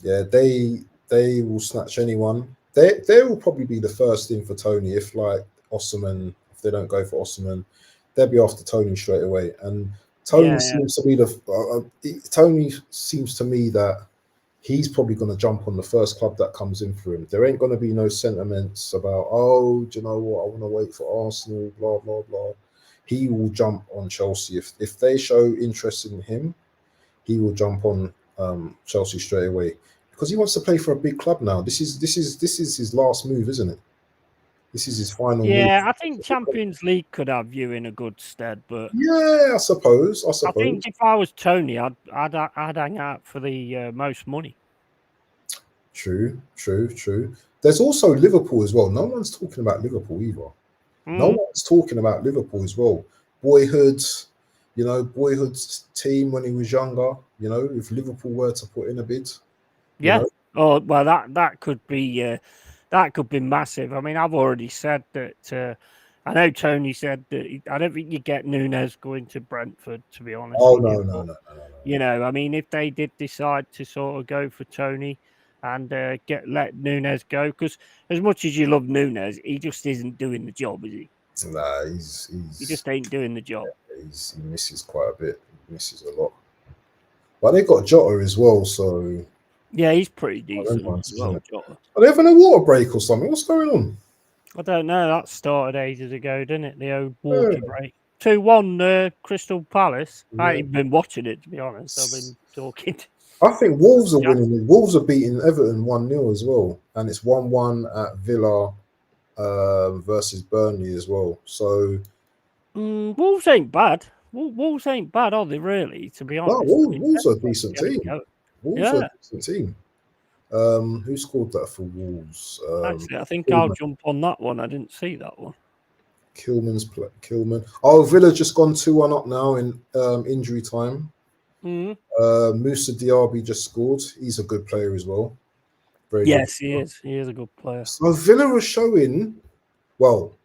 Yeah, they will snatch anyone. They will probably be the first in for Tony if like Osimhen, if they don't go for Osimhen, they'll be after Tony straight away. And Tony seems to be Tony seems to me that he's probably going to jump on the first club that comes in for him. There ain't going to be no sentiments about, oh, do you know what? I want to wait for Arsenal, blah blah blah. He will jump on Chelsea if they show interest in him. He will jump on Chelsea straight away because he wants to play for a big club now. This is his last move, isn't it? This is his final move. Yeah, I think Champions League could have you in a good stead, but yeah, I suppose. I think if I was Tony, I'd hang out for the most money. True. There's also Liverpool as well. No one's talking about Liverpool either. No one's talking about Liverpool as well. Boyhood's team when he was younger. If Liverpool were to put in a bid. Yeah. Oh well, that could be massive. I mean, I've already said that. I know Tony said that I don't think you get Nunes going to Brentford, to be honest. Oh no. I mean, if they did decide to sort of go for Tony and let Nunes go, because as much as you love Nunes, he just isn't doing the job, is he? Nah, he just ain't doing the job. Yeah, he misses quite a bit. He misses a lot. But they got Jota as well, so yeah, he's pretty decent as well. Jota. Are they having a water break or something? What's going on? I don't know. That started ages ago, didn't it? The old water break. 2-1 Crystal Palace. Yeah. I ain't been watching it, to be honest. I've been talking. I think Wolves are winning. Wolves are beating Everton 1-0 as well. And it's 1-1 at Villa versus Burnley as well. So Wolves ain't bad. Wolves ain't bad, are they, really, to be honest? No, Wolves are a decent team. Wolves are a decent team. Who scored that for Wolves? Actually, I think I'll jump on that one. I didn't see that one. Kilman. Oh, Villa just gone 2-1 up now in injury time. Moussa Diaby just scored. He's a good player as well. Yes, he is. He is a good player. So Villa was showing. Well,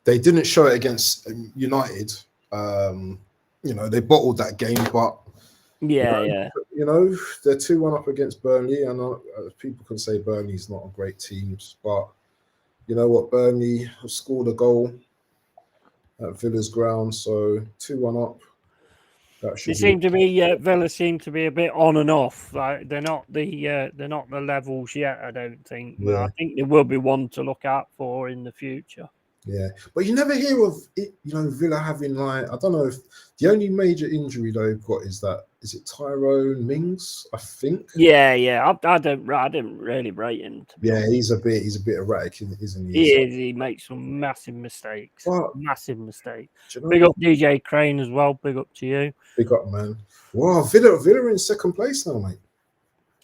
they didn't show it against United. They bottled that game, but they're 2-1 up against Burnley, and people can say Burnley's not a great team, but you know what? Burnley have scored a goal at Villa's ground, so 2-1 up. Villa seem to be a bit on and off. Like they're not the levels yet. I don't think. Yeah. But I think there will be one to look out for in the future. Yeah, but you never hear of it. Villa having I don't know if the only major injury they've got is it Tyrone Mings? I think. Yeah. I didn't really rate him. Yeah, he's a bit erratic, isn't he? He makes some massive mistakes. Massive mistakes. Big up DJ Crane as well. Big up to you. Big up, man. Wow, Villa in second place now, mate.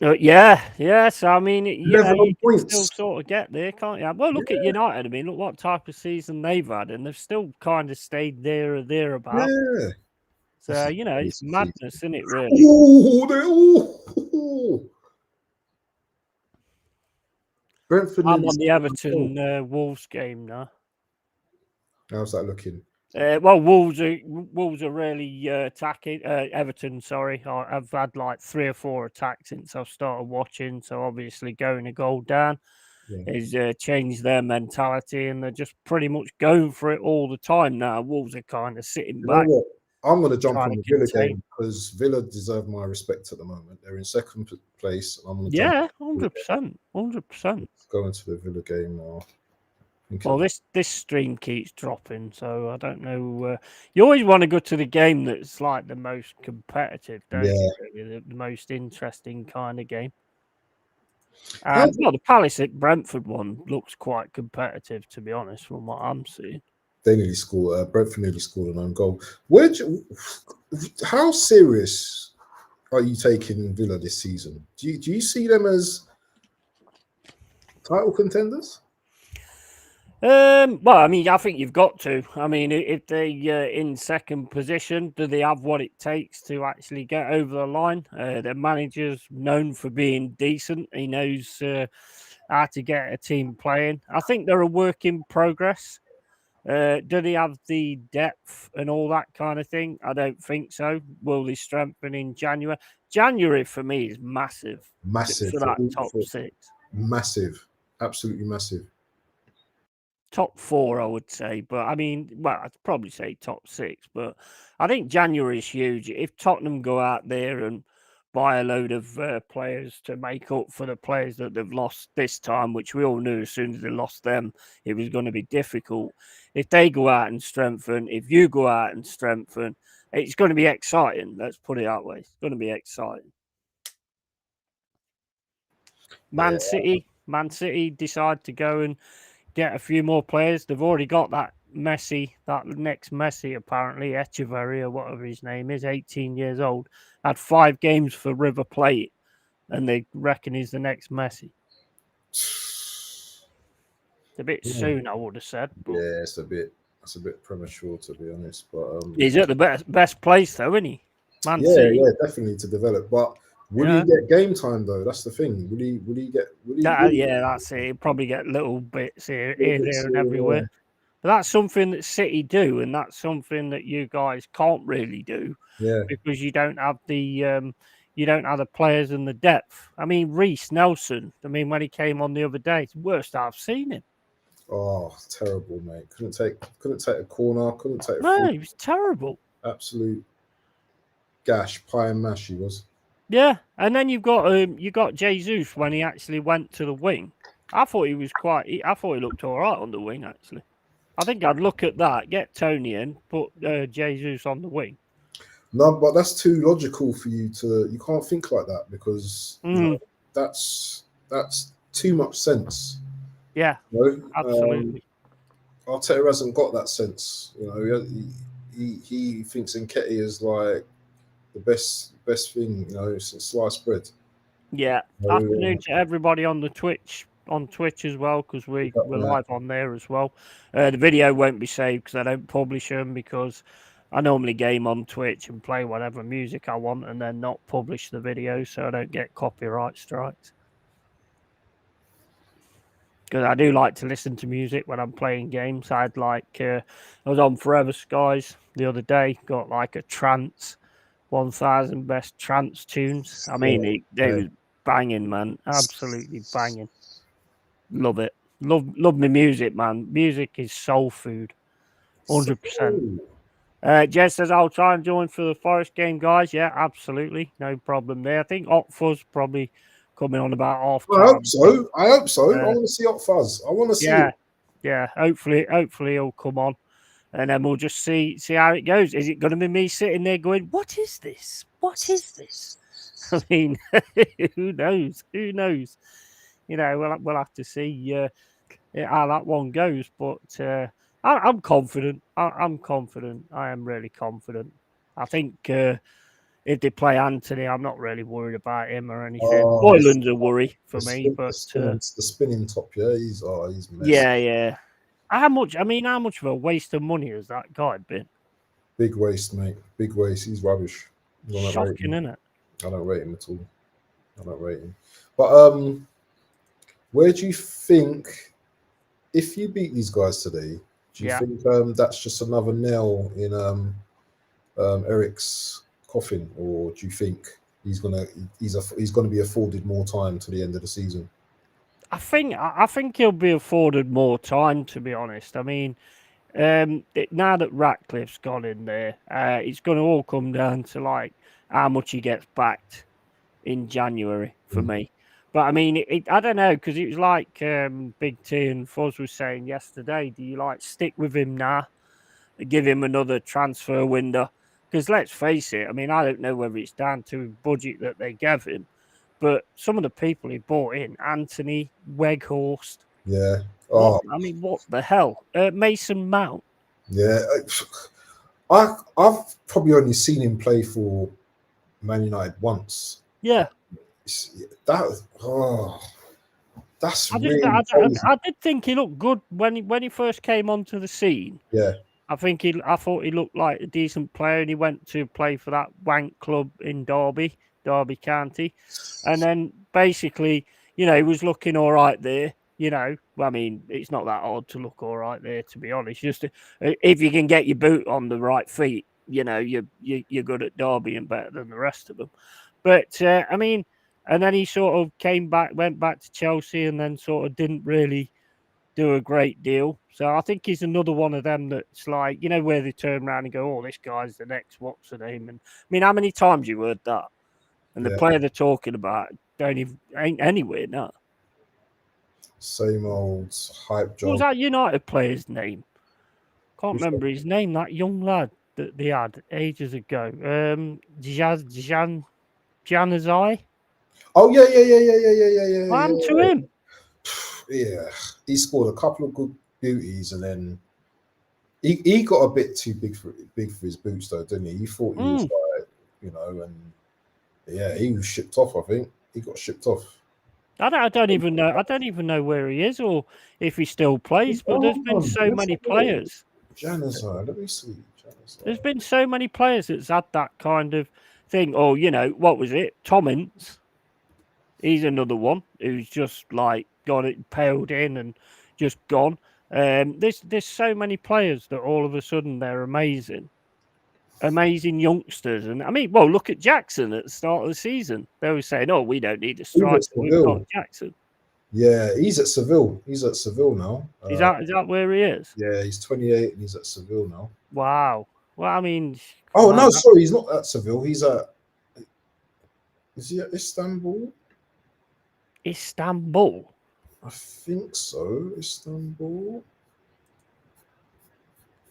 Yeah. So I mean, you can still sort of get there, can't you? Well, look at United. I mean, look what type of season they've had, and they've still kind of stayed there or thereabouts. Yeah. So it's madness, isn't it? Really. Brentford. I'm on the Everton Wolves game now. How's that looking? Well, Wolves are really attacking. Everton, sorry. I've had like 3 or 4 attacks since I've started watching, so obviously going a goal down. is changed their mentality, and they're just pretty much going for it all the time now. Wolves are kind of sitting back. Know what? I'm going to jump on the Villa game because Villa deserve my respect at the moment. They're in second place. I'm going to jump 100%. Go into the Villa game now. Well, this stream keeps dropping, so I don't know. You always want to go to the game that's like the most competitive, don't you? Really? The most interesting kind of game. Well, the Palace at Brentford one looks quite competitive, to be honest, from what I'm seeing. They nearly scored. Brentford nearly scored an own goal. How serious are you taking Villa this season? Do you see them as title contenders? Well, I mean, I think you've got to. I mean, if they in second position, do they have what it takes to actually get over the line? Their manager's known for being decent. He knows how to get a team playing. I think they're a work in progress. Do they have the depth and all that kind of thing? I don't think so. Will they strengthen in January? January for me is massive. Massive for that top 6. Massive, absolutely massive. Top 4, I would say, but I mean, well, I'd probably say top 6. But I think January is huge. If Tottenham go out there and buy a load of players to make up for the players that they've lost this time, which we all knew as soon as they lost them, it was going to be difficult. If they go out and strengthen, if you go out and strengthen, it's going to be exciting. Let's put it that way. It's going to be exciting. Man City decide to go and get a few more players. They've already got that next Messi, apparently, Echeverry or whatever his name is, 18 years old, had 5 games for River Plate, and they reckon he's the next Messi. It's a bit soon, I would have said. But yeah, it's a bit premature, to be honest. But he's at the best place, though, isn't he? Man City. Yeah, definitely to develop. But will he get game time though? That's the thing. Will he get? Yeah, that's it. He'll probably get little bits here, there, and everywhere. Yeah. But that's something that City do, and that's something that you guys can't really do. Yeah, because you don't have the players and the depth. I mean, Reece Nelson. I mean, when he came on the other day, it's the worst I've seen him. Oh, terrible, mate! Couldn't take a corner. Couldn't take. He was terrible. Absolute gash, pie and mash. He was. Yeah, and then you got Jesus when he actually went to the wing. I thought he looked all right on the wing. Actually, I think I'd look at that, get Tony in, put Jesus on the wing. No, but that's too logical for you to. You can't think like that because you know, that's too much sense. Yeah, absolutely. Arteta hasn't got that sense. You know, he thinks Nketiah is like the best thing, you know, since sliced bread. Yeah. Afternoon to everybody on the Twitch as well, because we're live on there as well. The video won't be saved because I don't publish them, because I normally game on Twitch and play whatever music I want and then not publish the video so I don't get copyright strikes. Because I do like to listen to music when I'm playing games. I was on Forever Skies the other day, got like a trance, 1,000 best trance tunes. I mean, they was banging, man. Absolutely banging. Love it. Love my music, man. Music is soul food. 100%. Jez says, I'll try and join for the Forest game, guys. Yeah, absolutely. No problem there. I think Otfuzz probably coming on about half time. I hope so. I want to see Otfuzz. I want to see it. Yeah. Hopefully he'll come on. And then we'll just see how it goes. Is it going to be me sitting there going, what is this? What is this? I mean, who knows? Who knows? You know, we'll have to see how that one goes. But I'm confident. I'm confident. I am really confident. I think if they play Anthony, I'm not really worried about him or anything. Boylan's a worry for me. But the spinning top, he's messy. Yeah. How much of a waste of money has that guy been? Big waste, mate. Big waste. He's rubbish. Shocking, isn't it? I don't rate him at all. I don't rate him. But where do you think, if you beat these guys today, do you think that's just another nail in Eric's coffin, or do you think he's gonna be afforded more time to the end of the season? I think he'll be afforded more time, to be honest. I mean, now that Ratcliffe's gone in there, it's going to all come down to like how much he gets backed in January for me. But I mean, I don't know, because it was like Big T and Fuzz was saying yesterday. Do you like stick with him now, give him another transfer window? Because let's face it, I mean, I don't know whether it's down to budget that they gave him, but some of the people he brought in, Anthony Weghorst. Yeah. Oh, I mean, what the hell? Mason Mount. yeah. I've probably only seen him play for Man United once. Yeah. That's really I did think he looked good when he first came onto the scene. Yeah. I thought he looked like a decent player, and he went to play for that wank club in Derby County, and then basically, he was looking all right there. I mean, it's not that hard to look all right there, to be honest. Just if you can get your boot on the right feet, you're good at Derby and better than the rest of them. But I mean, and then he sort of went back to Chelsea, and then sort of didn't really do a great deal. So I think he's another one of them that's like, where they turn around and go, oh, this guy's the next, what's the name? And I mean, how many times you heard that? And the player they're talking about ain't anywhere now. Same old hype job. What was that United player's name? Can't remember his name, that young lad that they had ages ago. Januzaj? Oh, yeah. What happened to him? Yeah, he scored a couple of good beauties, and then he got a bit too big for his boots, though, didn't he? He thought he was like, and yeah, he was shipped off. I think he got shipped off. I don't even know. I don't even know where he is or if he still plays. But there's been so many players. Januzaj, let me see. There's been so many players that's had that kind of thing. Or what was it? Tom Ince. He's another one who's just like got it paled in and just gone. There's so many players that all of a sudden they're amazing youngsters. And I mean, well, look at Jackson at the start of the season. They were saying, "Oh, we don't need a striker. We've got Jackson." Yeah, he's at Seville. He's at Seville now. Is that where he is? Yeah, he's 28 and he's at Seville now. Wow. Well, I mean, no, sorry, he's not at Seville. He's at. Is he at Istanbul? Istanbul. I think so. Istanbul.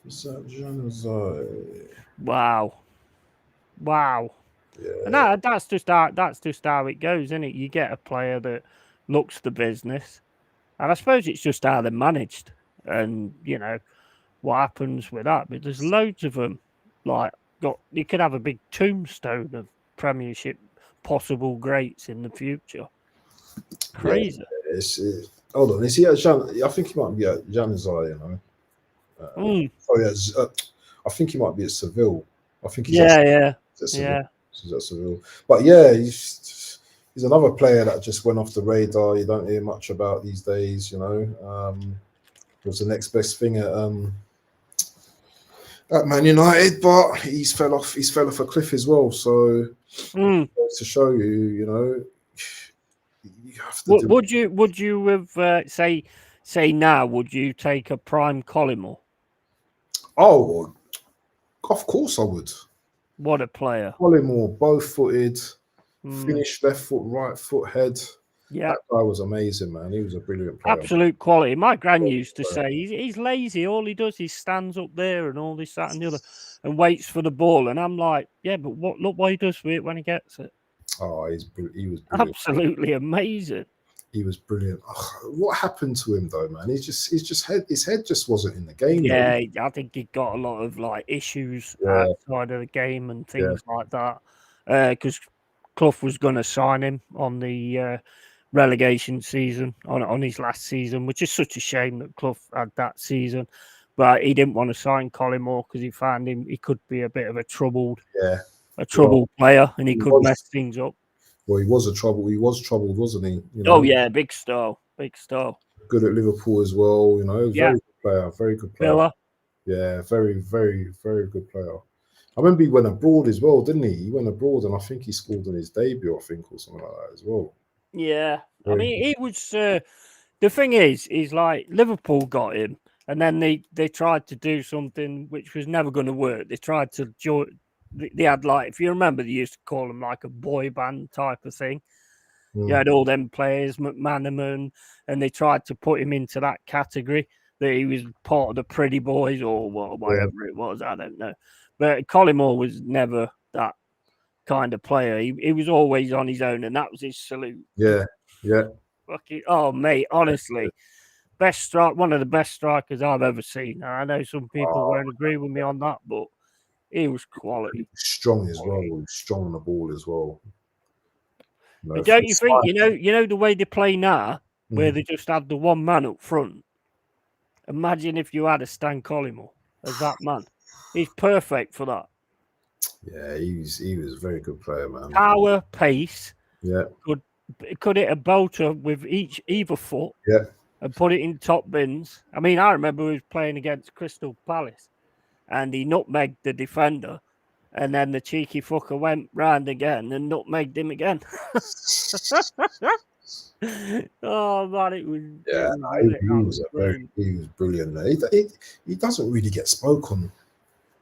Is that Januzaj? Wow. Yeah. And that's just how it goes, isn't it? You get a player that looks the business, and I suppose it's just how they're managed, and what happens with that. But there's loads of them. Like you could have a big tombstone of Premiership possible greats in the future. Crazy. Yeah, hold on, is he at I think he might be at Januzaj, I think he might be at Seville. I think he's at Seville. But yeah, he's another player that just went off the radar. You don't hear much about these days. Was the next best thing at Man United, but he's fell off a cliff as well. So to show you, you have to. Would you have say now? Would you take a prime Collymore? Oh, of course I would. What a player! Collymore, both-footed, finished left foot, right foot, head. Yeah, that guy was amazing, man. He was a brilliant player. Absolute quality. My gran used to say he's lazy. All he does is stands up there and all this, that, and the other, and waits for the ball. And I'm like, yeah, but look what he does with it when he gets it. Oh, he was brilliant. Absolutely amazing. He was brilliant. Oh, what happened to him though, man? His head just wasn't in the game. Yeah, though. I think he got a lot of like issues outside of the game and things like that. Because Clough was going to sign him on the relegation season, on his last season, which is such a shame that Clough had that season. But he didn't want to sign Collymore because he found he could be a bit of a troubled player, and he could mess things up. Well, he was troubled, wasn't he? Oh yeah, big star. Good at Liverpool as well, very good player. Villa. Yeah, very, very, very good player. I remember he went abroad as well, didn't he? He went abroad, and I think he scored on his debut, or something like that as well. Yeah, I mean, he was. The thing is like Liverpool got him, and then they tried to do something which was never going to work. They tried to join. They had like, if you remember, they used to call them like a boy band type of thing. You had all them players, McManaman, and they tried to put him into that category that he was part of the pretty boys or whatever it was. I don't know. But Collymore was never that kind of player. He was always on his own, and that was his salute. Yeah. Fucking, oh, mate, honestly, one of the best strikers I've ever seen. I know some people won't agree with me on that, but he was quality. Strong as well. He was strong on the ball as well. But don't you think, you know the way they play now, where they just have the one man up front? Imagine if you had a Stan Collymore as that man. He's perfect for that. Yeah, he was a very good player, man. Power, pace. Yeah. Could hit a bolter with either foot. Yeah. And put it in top bins. I mean, I remember he was playing against Crystal Palace, and he nutmegged the defender, and then the cheeky fucker went round again and nutmegged him again. Oh man, it was. Yeah, he was brilliant. He doesn't really get spoke on.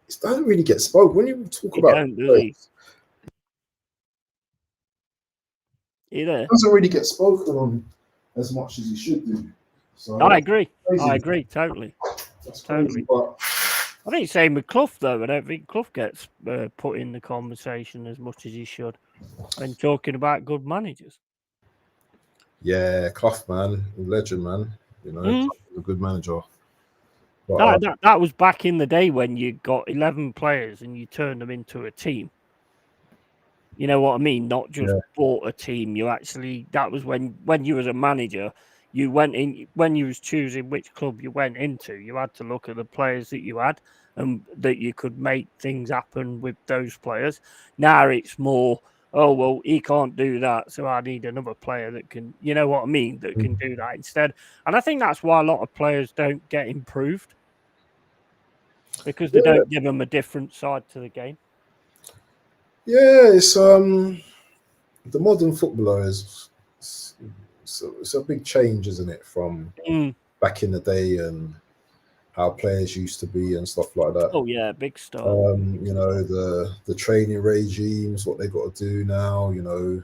It doesn't really get spoke when you talk about. He doesn't really get spoken on as much as he should do. So I agree. Totally. That's totally. But I think same with Clough though. I don't think Clough gets put in the conversation as much as he should. And talking about good managers. Yeah, Clough, man, legend, man. You know, a good manager. But, that was back in the day when you got 11 players and you turned them into a team. You know what I mean? Not just bought a team. You actually, that was when you was a manager, you went in, when you was choosing which club you went into, you had to look at the players that you had and that you could make things happen with those players. Now it's more, oh, well, he can't do that, so I need another player that can, you know what I mean, that can do that instead. And I think that's why a lot of players don't get improved, because they don't give them a different side to the game. Yeah, it's the modern footballer it's a big change, isn't it, from back in the day and how players used to be and stuff like that. Oh yeah, big stuff. You know, the training regimes, what they got to do now. You know,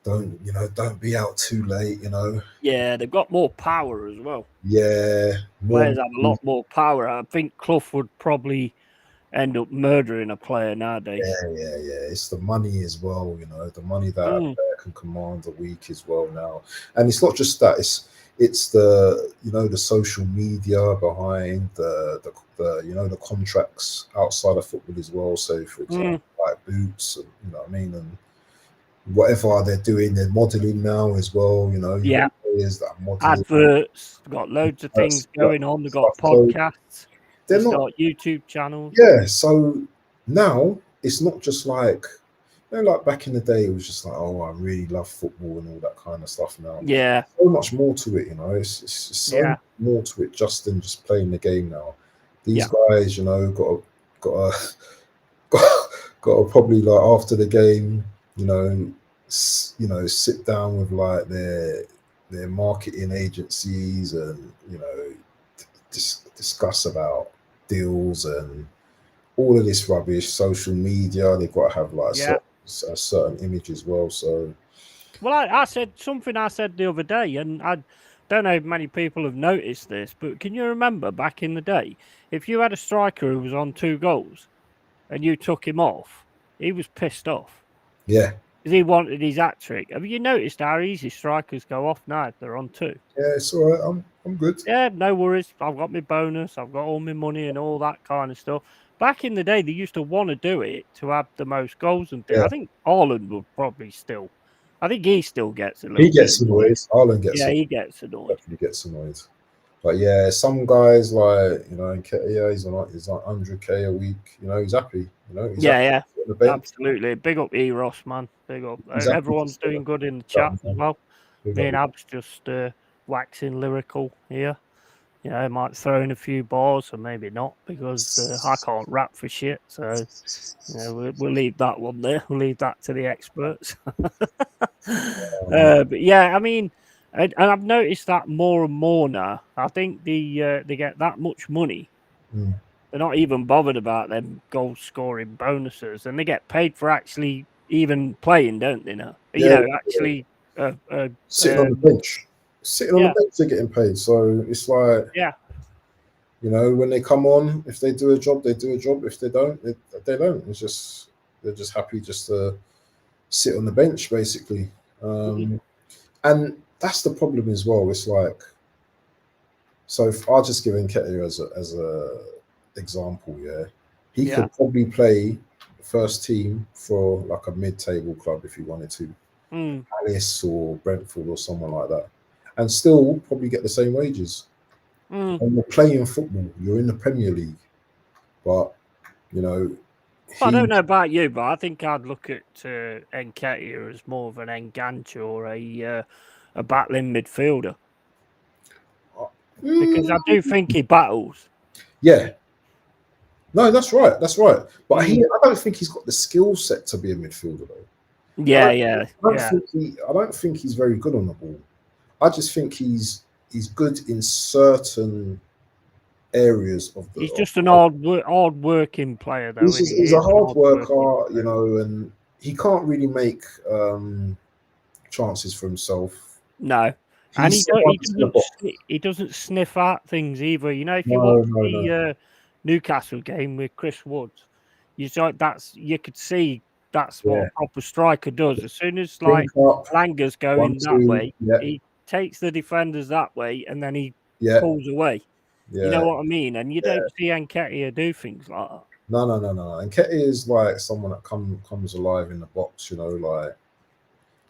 don't be out too late. You know. Yeah, they've got more power as well. Yeah, players have a lot more power. I think Clough would probably end up murdering a player nowadays. Yeah. It's the money as well, you know, the money that a player can command a week as well now. And it's not just that, it's the, you know, the social media behind the the contracts outside of football as well. So for example, like boots and, you know what I mean, and whatever they're doing, they're modeling now as well, you know. Yeah. Players that are modeling. Adverts, they've got loads of things going on. They've got podcasts. They've got YouTube channels. Yeah, so now it's not just like, you know, like back in the day, it was just like, oh, I really love football and all that kind of stuff now. Yeah. So much more to it, you know. It's so much more to it just than just playing the game now. These guys, you know, got to probably, like, after the game, you know, sit down with like their marketing agencies and, you know, discuss about deals and all of this rubbish. Social media, they've got to have like a certain image as well. So, well, I said something I said the other day, and I don't know if many people have noticed this, but can you remember back in the day, if you had a striker who was on 2 goals and you took him off, he was pissed off. Yeah. Because he wanted his hat-trick. Have you noticed how easy strikers go off now if they're on 2? Yeah, it's all right. I'm good. Yeah, no worries. I've got my bonus. I've got all my money and all that kind of stuff. Back in the day, they used to want to do it to have the most goals and things. I think Haaland would probably still. I think he still gets a little. He gets annoyed. Haaland gets. Yeah, he gets annoyed. Definitely gets annoyed. But yeah, some guys, like, you know, he's on 100K a week. You know, he's happy. You know, he's absolutely. Big up Eros, man. Big up. Everyone's doing good in the chat as well. Me and Ab's just waxing lyrical here. You know, might throw in a few balls, or maybe not, because I can't rap for shit. So, you know, we'll leave that one there. We'll leave that to the experts. But yeah, I mean, and I've noticed that more and more now. I think they get that much money. They're not even bothered about them goal scoring bonuses, and they get paid for actually even playing, don't they? Now, you know, actually sitting on the bench. Sitting on the bench, they're getting paid. So it's like, you know, when they come on, if they do a job, they do a job. If they don't, they don't. It's just they're just happy just to sit on the bench, basically. And that's the problem as well. It's like, so if I'll just give Nketiah as a example, he could probably play first team for like a mid-table club if he wanted to, Palace or Brentford or someone like that, and still probably get the same wages. And you're playing football, you're in the Premier League, but you know. I don't know about you, but I think I'd look at Nketiah as more of an enganche or a battling midfielder, because I do think he battles. Yeah. No, that's right. That's right. But I don't think he's got the skill set to be a midfielder, though. I don't think he's very good on the ball. I just think he's good in certain areas of the. He's just an hard working player, though. He's a hard worker, you know, and he can't really make chances for himself. No, and he doesn't sniff out things either. You know, if you watch the Newcastle game with Chris Woods, you could see that's what a proper striker does. As soon as like Langer's going that way, he takes the defenders that way, and then he pulls away. You know what I mean? And you don't see Nketiah do things like that. No. Nketiah is like someone that comes alive in the box, you know, like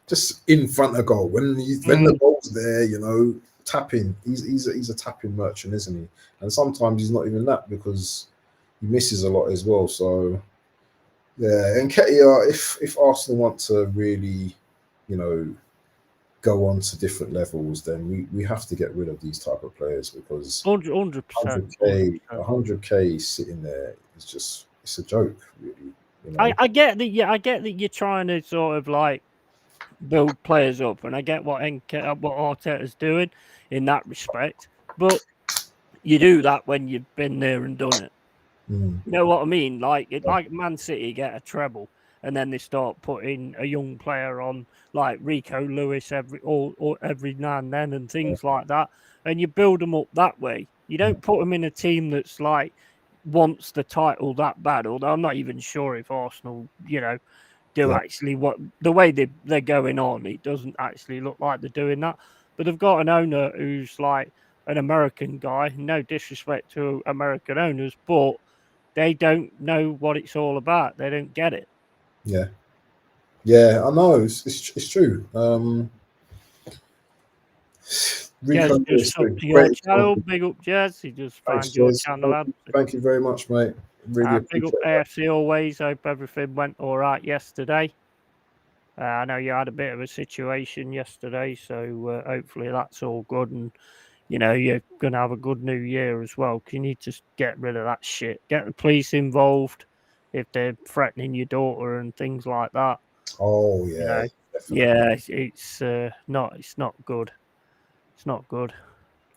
just in front of goal. When the ball's there, you know, tapping. He's a tapping merchant, isn't he? And sometimes he's not even that because he misses a lot as well. So yeah, Nketiah, if Arsenal want to really, you know, go on to different levels, then we have to get rid of these type of players because 100%, 100K sitting there is just, it's a joke, really. You know? I get that. Yeah, I get that you're trying to sort of like build players up, and I get what Arteta's doing in that respect. But you do that when you've been there and done it. You know what I mean? Like Man City get a treble, and then they start putting a young player on like Rico Lewis every now and then, and things like that, and you build them up that way. You don't put them in a team that's like wants the title that bad. Although I'm not even sure if Arsenal, you know, do actually what the way they're going on. It doesn't actually look like they're doing that. But they've got an owner who's like an American guy. No disrespect to American owners, but they don't know what it's all about. They don't get it. Yeah, I know. It's true. Jez just sub to your channel. Big up, Jez. He just found your channel out. Thank you very much, mate. Really big up AFC always. Hope everything went all right yesterday. I know you had a bit of a situation yesterday, so hopefully that's all good, and you know you're gonna have a good new year as well. You need to get rid of that shit. Get the police involved if they're threatening your daughter and things like that. Oh yeah, you know? It's not. It's not good. It's not good.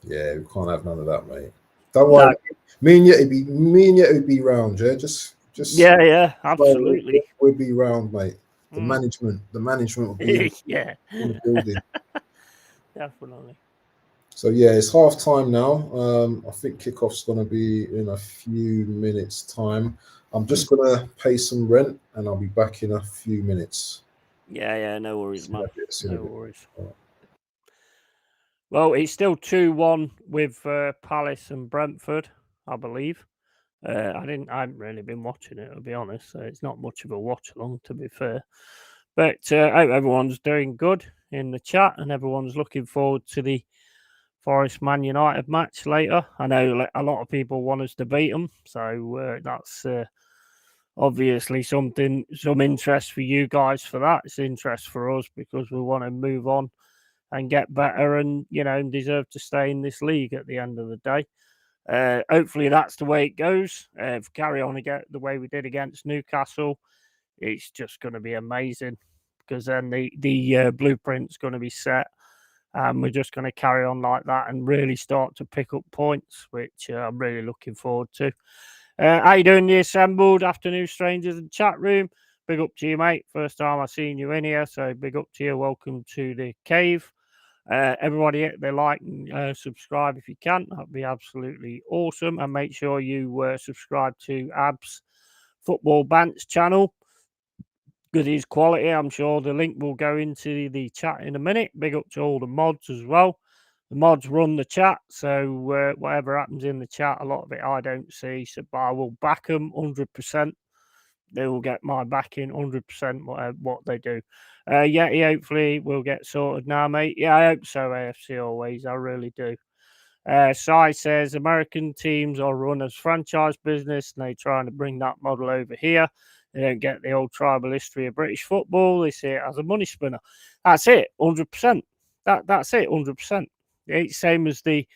Yeah, we can't have none of that, mate. Don't worry. Me and Yeti would be round, yeah. Just yeah, absolutely. We'll be round, mate. The management will be in the building. Definitely. So yeah, it's half time now. I think kickoff's gonna be in a few minutes' time. I'm just gonna pay some rent and I'll be back in a few minutes. Yeah, no worries, man. No worries. Well, it's still 2-1 with Palace and Brentford, I believe. I haven't really been watching it, to be honest. So it's not much of a watch along, to be fair. But I hope everyone's doing good in the chat and everyone's looking forward to the Forest Man United match later. I know a lot of people want us to beat them, so that's obviously some interest for you guys for that. It's interest for us because we want to move on and get better, and deserve to stay in this league at the end of the day. Hopefully that's the way it goes. If we carry on again the way we did against Newcastle, it's just going to be amazing, because then the blueprint's going to be set, and we're just going to carry on like that and really start to pick up points, which I'm really looking forward to. How you doing, the assembled afternoon strangers in the chat room? Big up to you, mate. First time I've seen you in here, so big up to you. Welcome to the cave. Everybody hit the like and subscribe if you can. That'd be absolutely awesome. And make sure you subscribe to Ab's Football Bants channel, because he's quality. I'm sure the link will go into the chat in a minute. Big up to all the mods as well. The mods run the chat, so whatever happens in the chat, a lot of it I don't see, so but I will back them 100%. They will get my backing 100% what they do. Yeti hopefully will get sorted now, mate. Yeah, I hope so, AFC always. I really do. Sai says American teams are run as franchise business, and they're trying to bring that model over here. They don't get the old tribal history of British football. They see it as a money spinner. That's it, 100%. That's it, 100%. It's same as the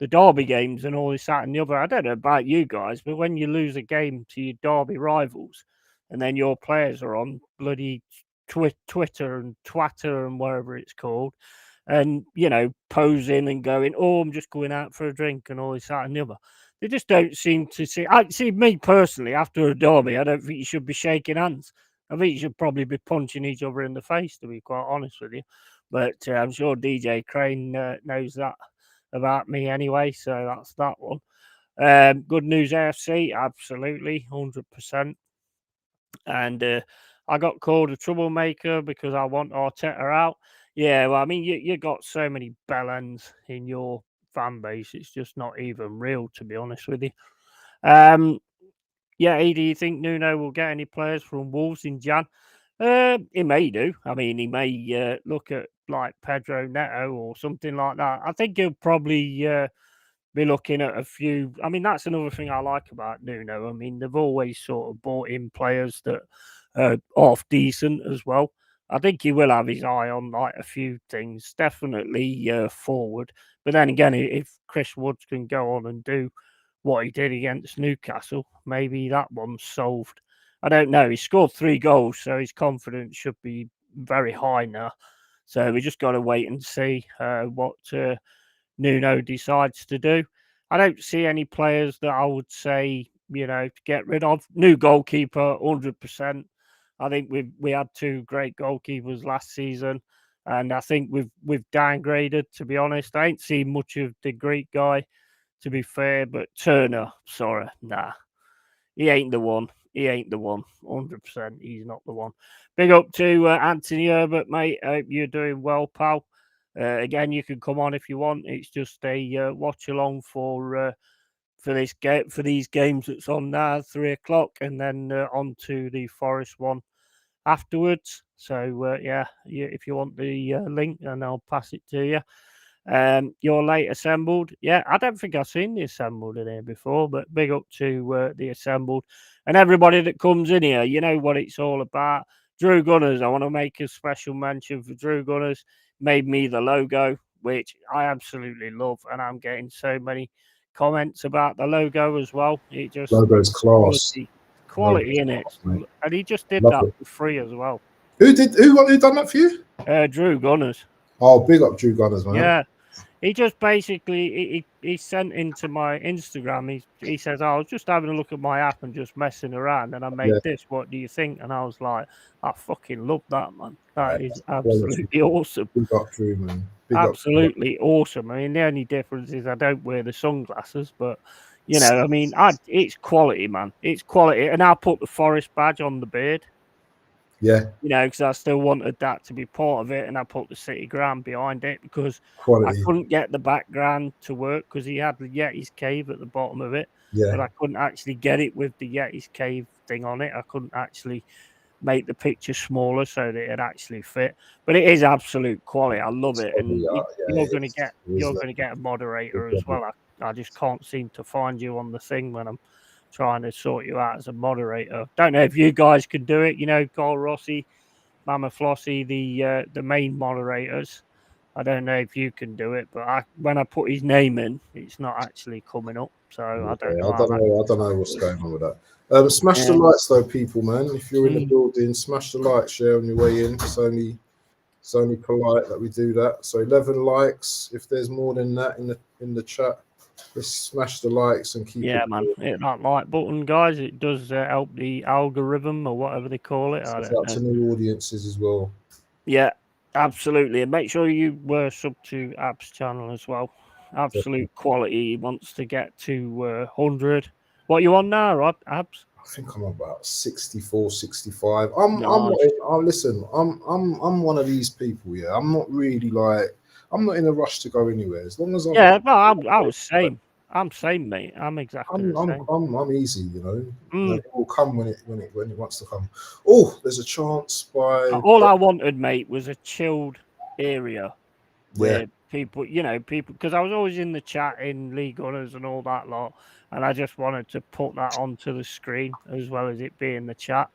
derby games and all this, that, and the other. I don't know about you guys, but when you lose a game to your derby rivals, and then your players are on bloody Twitter and Twatter and wherever it's called, and posing and going, oh, I'm just going out for a drink and all this, that, and the other. They just don't seem to see. I see, me personally, after a derby, I don't think you should be shaking hands. I think you should probably be punching each other in the face, to be quite honest with you. But I'm sure DJ Crane knows that about me anyway, so that's that one. Good news, AFC, absolutely, 100%. And I got called a troublemaker because I want Arteta out. Yeah, well, I mean, you got so many bellends in your fan base. It's just not even real, to be honest with you. Yeah, do you think Nuno will get any players from Wolves in Jan? He may do. I mean, he may look at like Pedro Neto or something like that. I think he'll probably be looking at a few. I mean, that's another thing I like about Nuno. I mean, they've always sort of brought in players that are half decent as well. I think he will have his eye on like a few things, definitely forward. But then again, if Chris Woods can go on and do what he did against Newcastle, maybe that one's solved. I don't know. He scored 3 goals, so his confidence should be very high now. So we just got to wait and see what Nuno decides to do. I don't see any players that I would say, to get rid of. New goalkeeper, 100%. I think we had 2 great goalkeepers last season, and I think we've downgraded, to be honest. I ain't seen much of the Greek guy, to be fair, but Turner, sorry, nah. He ain't the one. He ain't the one. 100%. He's not the one. Big up to Anthony Herbert, mate. I hope you're doing well, pal. Again, you can come on if you want. It's just a watch along for these games that's on now, 3 o'clock, and then on to the Forest one afterwards. So if you want the link, then I'll pass it to you. You're late assembled. Yeah, I don't think I've seen the assembled in here before, but big up to the assembled and everybody that comes in here. You know what it's all about. Drew Gunners, I want to make a special mention for Drew Gunners. Made me the logo, which I absolutely love, and I'm getting so many comments about the logo as well. It just logo's class, quality in it, and he just did that for free as well. Who done that for you? Drew Gunners. Oh, big up Drew Gunners, man. Yeah. He just basically he sent into my Instagram. He says, I was just having a look at my app and just messing around, and I made this. What do you think? And I was like, I fucking love that, man. That is absolutely awesome. Big up Drew, man. Absolutely awesome. I mean, the only difference is I don't wear the sunglasses, but I mean, it's quality, man. It's quality, and I'll put the Forest badge on the beard. Yeah. Because I still wanted that to be part of it, and I put the City Ground behind it because quality. I couldn't get the background to work because he had the Yeti's Cave at the bottom of it. Yeah. But I couldn't actually get it with the Yeti's Cave thing on it. I couldn't actually make the picture smaller so that it actually fit. But it is absolute quality. I love it, and you're going to get a moderator as well. I just can't seem to find you on the thing when I'm trying to sort you out as a moderator. Don't know if you guys can do it. Carl Rossi, Mama Flossie, the main moderators. I don't know if you can do it, but when I put his name in, it's not actually coming up. So I don't know. I don't know what's going on with that. Smash the lights though, people, man. If you're in the building, smash the lights, share on your way in. It's only polite that we do that. So 11 likes. If there's more than that in the chat, let's smash the likes and keep it. Man, hit that like button, guys. It does help the algorithm or whatever they call it. I don't know. To new audiences as well. Yeah, absolutely. And make sure you were sub to Ab's channel as well. Absolute quality. He wants to get to 100. What are you on now, Rod? Abs? I think I'm about 64, 65. Listen, I'm one of these people. Yeah, I'm not really I'm not in a rush to go anywhere. As long as I was same. I'm same, mate. I'm exactly the same. I'm easy, you know. It will come when it wants to come. Oh, there's a chance by. All I wanted, mate, was a chilled area where people, because I was always in the chat in League Gunners and all that lot, and I just wanted to put that onto the screen as well as it being the chat.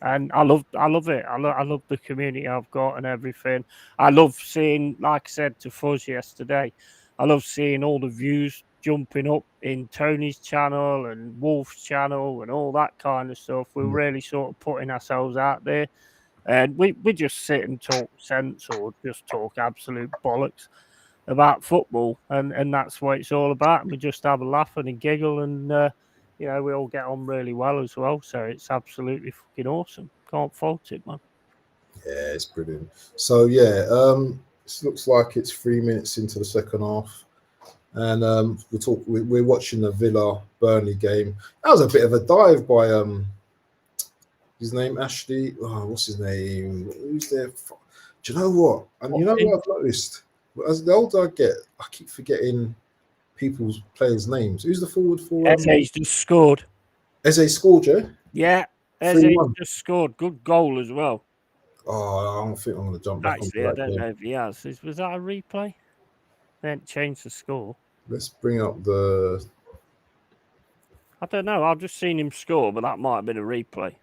And I love it. I love the community I've got and everything. I love seeing, like I said to Fuzz yesterday, I love seeing all the views jumping up in Tony's channel and Wolf's channel and all that kind of stuff. We're really sort of putting ourselves out there. And we just sit and talk sense or just talk absolute bollocks about football. And that's what it's all about. We just have a laugh and a giggle and, we all get on really well as well. So it's absolutely fucking awesome. Can't fault it, man. Yeah, it's brilliant. So, this looks like it's 3 minutes into the second half. And we're watching the Villa Burnley game. That was a bit of a dive by his name, Ashley. Oh, what's his name? Who's there? Do you know what? And you know what I've noticed? As the older I get, I keep forgetting people's players' names. Who's the forward for? Eze's just scored. Eze scored, yeah? Yeah, Eze just scored. Good goal as well. Oh, I don't think I'm going to jump back on that. I don't know if he has. Was that a replay? They hadn't changed the score. Let's bring up the... I don't know. I've just seen him score, but that might have been a replay.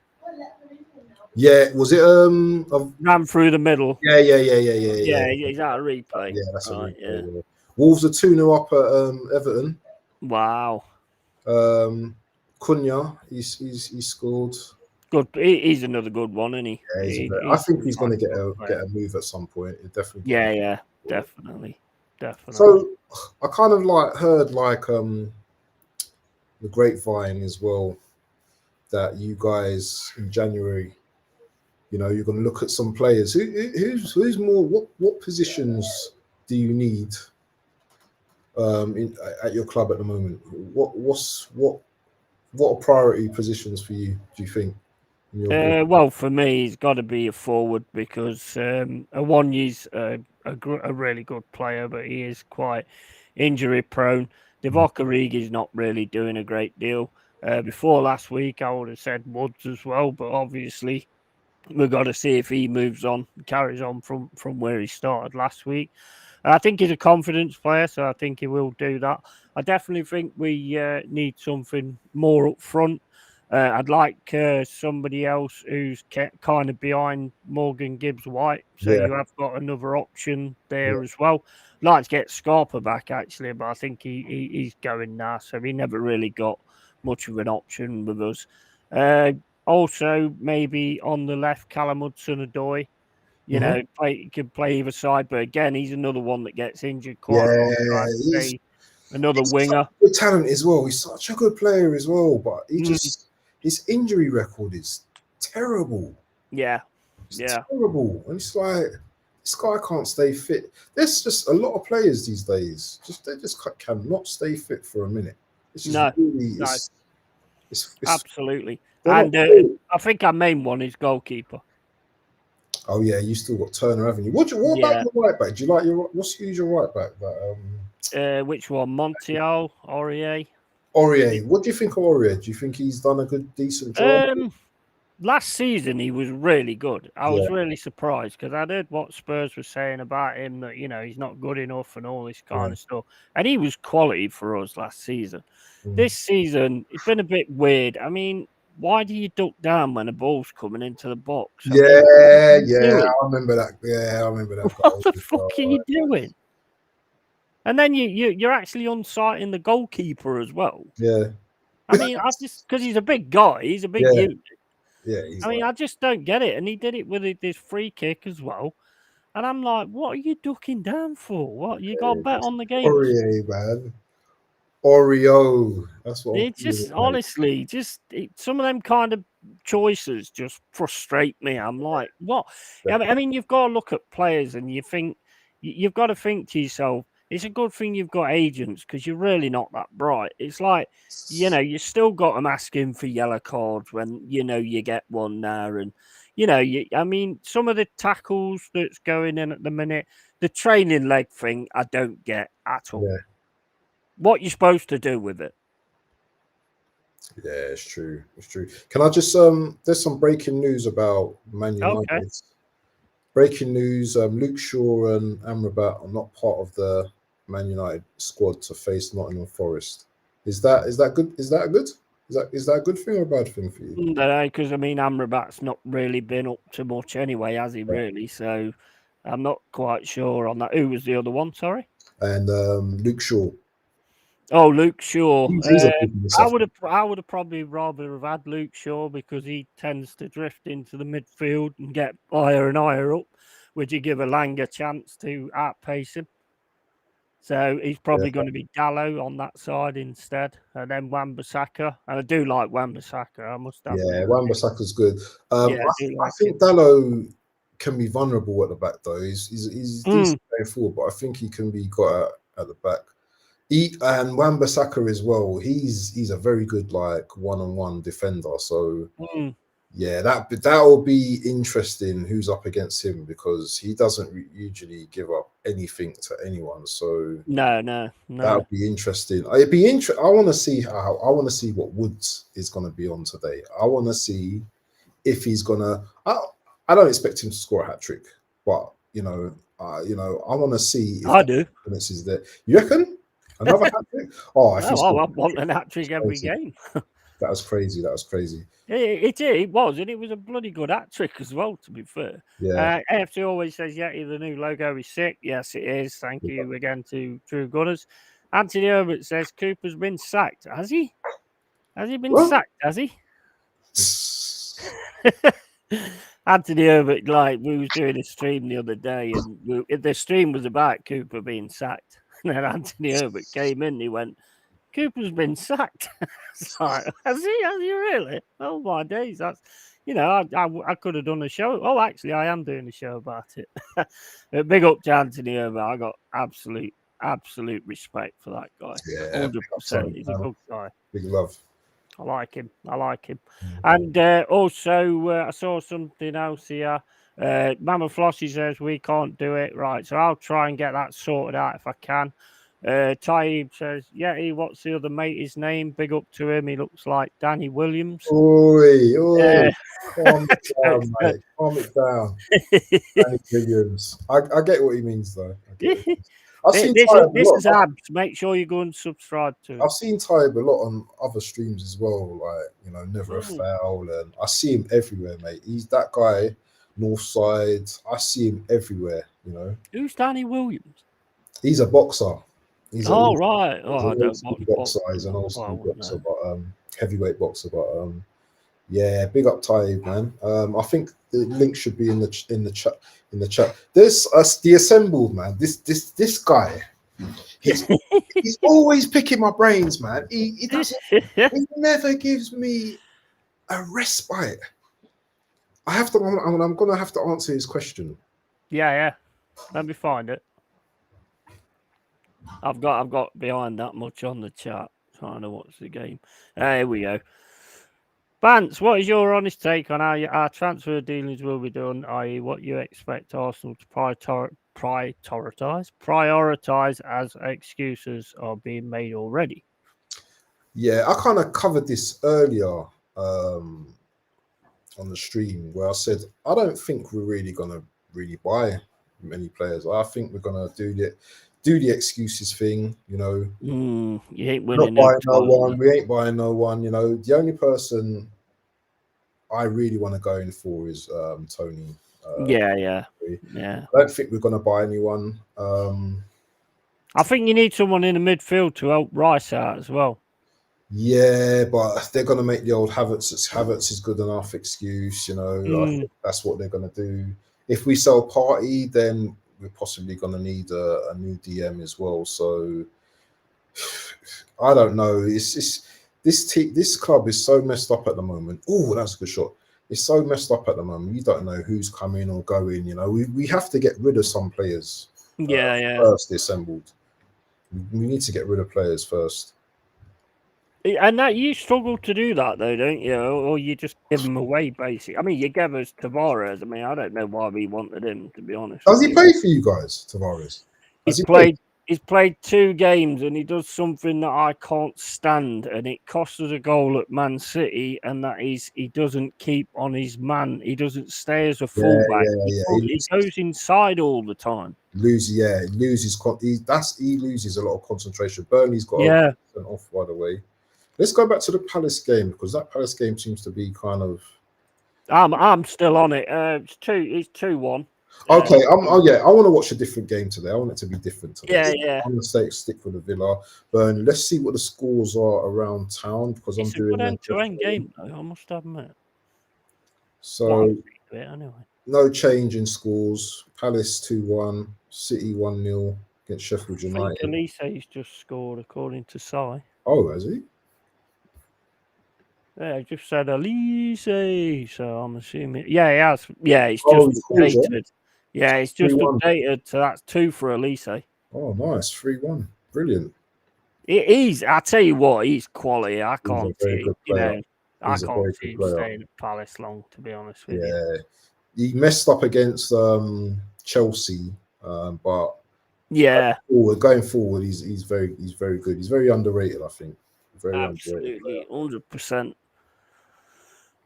Yeah, was it ran through the middle? Yeah. Is that a replay? Yeah, that's right. Yeah. Wolves are 2-0 up at Everton. Wow. Cunha, he's scored. Good. He's another good one, isn't he? Yeah, I think he's going to get a move at some point. It definitely. Yeah, definitely. So I kind of heard the grapevine as well that you guys in January, you're going to look at some players. Who's more? What positions do you need at your club at the moment? What are priority positions for you? Do you think? Well, for me, he's got to be a forward because Awonyi's a really good player, but he is quite injury prone. Divock Origi's not really doing a great deal. Before last week, I would have said Woods as well, but obviously we've got to see if he moves on, carries on from where he started last week. I think he's a confidence player, so I think he will do that. I definitely think we need something more up front. I'd like somebody else who's kind of behind Morgan Gibbs-White, so you have got another option there as well. I'd like to get Scarpa back, actually, but I think he's going now, so he never really got much of an option with us. Also, maybe on the left, Callum Hudson-Odoi. He can play either side, but again, he's another one that gets injured quite a lot. Another winger. Good talent as well. He's such a good player as well, but his injury record is terrible. Yeah. Terrible. And it's like this guy can't stay fit. There's just a lot of players these days. They just cannot stay fit for a minute. It's just it's absolutely. And I think our main one is goalkeeper. Oh yeah, you still got Turner, haven't you? What about your right back? Do you like who's your right back? Which one? Montiel, Aurier. Aurier. What do you think of Aurier? Do you think he's done a decent job? Last season he was really good. I was really surprised because I heard what Spurs were saying about him that he's not good enough and all this kind of stuff. And he was quality for us last season. This season it's been a bit weird. I mean, why do you duck down when a ball's coming into the box? Yeah, I remember that. Yeah, I remember that. What the fuck are you doing? And then you're actually on-sighting the goalkeeper as well. Yeah. I mean, I just because he's a big guy, he's a big unit. Yeah, I just don't get it. And he did it with this free kick as well. And I'm like, what are you ducking down for? What you got to bet on the game? Oreo, man. Oreo. That's what It's just honestly, some of them kind of choices just frustrate me. I'm like, what? I mean, you've got to look at players and you think you've got to think to yourself, it's a good thing you've got agents because you're really not that bright. It's like, you still got them asking for yellow cards when you get one there, and I mean, some of the tackles that's going in at the minute, the training leg thing, I don't get at all. Yeah. What you're supposed to do with it? Yeah, it's true. It's true. Can I just there's some breaking news about Man United. Okay. Breaking news, Luke Shaw and Amrabat are not part of the Man United squad to face Nottingham Forest. Is that good? Is that a good thing or a bad thing for you? No, because I mean Amrabat's not really been up to much anyway, has he? Really? So I'm not quite sure on that. Who was the other one? Sorry. And Luke Shaw. Oh, Luke Shaw. I would have probably rather have had Luke Shaw because he tends to drift into the midfield and get higher and higher up. Would you give Elanga a chance to outpace him? So he's probably going to be Dallo on that side instead, and then Wan-Bissaka. And I do like Wan-Bissaka, I must have. Yeah, Wan-Bissaka's good. I think Dallo can be vulnerable at the back though. He's decent going forward, but I think he can be got at the back. And Wan-Bissaka as well. He's a very good like one-on-one defender. So yeah, that will be interesting. Who's up against him because he doesn't usually give up anything to anyone. So no. That'll be interesting. It'd be I want to see what Woods is going to be on today. I want to see if he's gonna. I don't expect him to score a hat trick, but I want to see. If I do. This is there. You reckon? Another hat trick? Oh, I want a hat trick every game. That was crazy. It was, and it was a bloody good hat trick as well, to be fair. Yeah. AFC always says, the new logo is sick. Yes, it is. Thank you again to True Gunners. Anthony Herbert says Cooper's been sacked. Has he? Has he been sacked? Has he? Anthony Herbert, we was doing a stream the other day, and the stream was about Cooper being sacked. And then Anthony Herbert came in and he went, Cooper's been sacked. Like, has he really? Oh my days! That's I could have done a show. Oh, actually, I am doing a show about it. Big up to Anthony Herbert. I got absolute respect for that guy. Yeah, 100%. He's a good guy. Big love. I like him. And also, I saw something else here. Mama Flossie says we can't do it right, so I'll try and get that sorted out if I can. Taib says, what's the other mate's name? Big up to him. He looks like Danny Williams. Oi. Calm it down, mate. Calm it down. Danny Williams. I get what he means, though. This is Abs. Make sure you go and subscribe to him. I've seen Taib a lot on other streams as well, like, Never a Foul, and I see him everywhere, mate. He's that guy, Northside. I see him everywhere, Who's Danny Williams? He's a boxer. Right. I don't boxer. He's an old school boxer, but heavyweight boxer. But yeah, big up Taib, man. I think the link should be in the chat. There's the assembled man. This guy. He's always picking my brains, man. He doesn't. He never gives me a respite. I'm gonna have to answer his question. Yeah. Let me find it. I've got behind that much on the chat trying to watch the game. Here we go. Vance, what is your honest take on how our transfer dealings will be done, i.e. what you expect Arsenal to prioritize as excuses are being made already? Yeah, I kind of covered this earlier on the stream where I said I don't think we're really going to buy many players. I think we're going to do the excuses thing, You ain't winning. Not buying no one. We ain't buying no one. The only person I really want to go in for is Tony. Yeah. I don't think we're going to buy anyone. I think you need someone in the midfield to help Rice out as well. Yeah, but they're going to make the old Havertz is good enough excuse. I think that's what they're going to do. If we sell Party, then we're possibly going to need a new DM as well. So I don't know. This club is so messed up at the moment. Oh, that's a good shot. It's so messed up at the moment. You don't know who's coming or going. We have to get rid of some players. First assembled. We need to get rid of players first. And that you struggle to do that though, don't you? Or you just give them away, basically. I mean, you gave us Tavares. I mean, I don't know why we wanted him, to be honest. Does he play for you guys, Tavares? He's played 2 games and he does something that I can't stand, and it cost us a goal at Man City, and that is he doesn't keep on his man. He doesn't stay as a fullback. He goes inside all the time. He loses a lot of concentration. Burnley's got off, by the way. Let's go back to the Palace game, because that Palace game seems to be kind of. I'm still on it. It's 2-1. Okay, I want to watch a different game today. I want it to be different today. Yeah. I'm gonna stick for the Villa. Burnley. Let's see what the scores are around town, because it's I'm doing a good end-to-end game, though, I must admit. So no change in scores. Palace 2-1, City 1-0 against Sheffield United. I think Elise's just scored, according to Si. Oh, has he? Yeah, I just said Elise, so I'm assuming. Yeah, he has. Yeah, it's just updated. Yeah, it's just updated, so that's 2 for Elise. Oh, nice. 3-1. Brilliant. I tell you what, he's quality. I can't see him staying at Palace long, to be honest with you. Yeah, he messed up against Chelsea, but going forward, he's very good. He's very underrated, I think. Absolutely, 100%.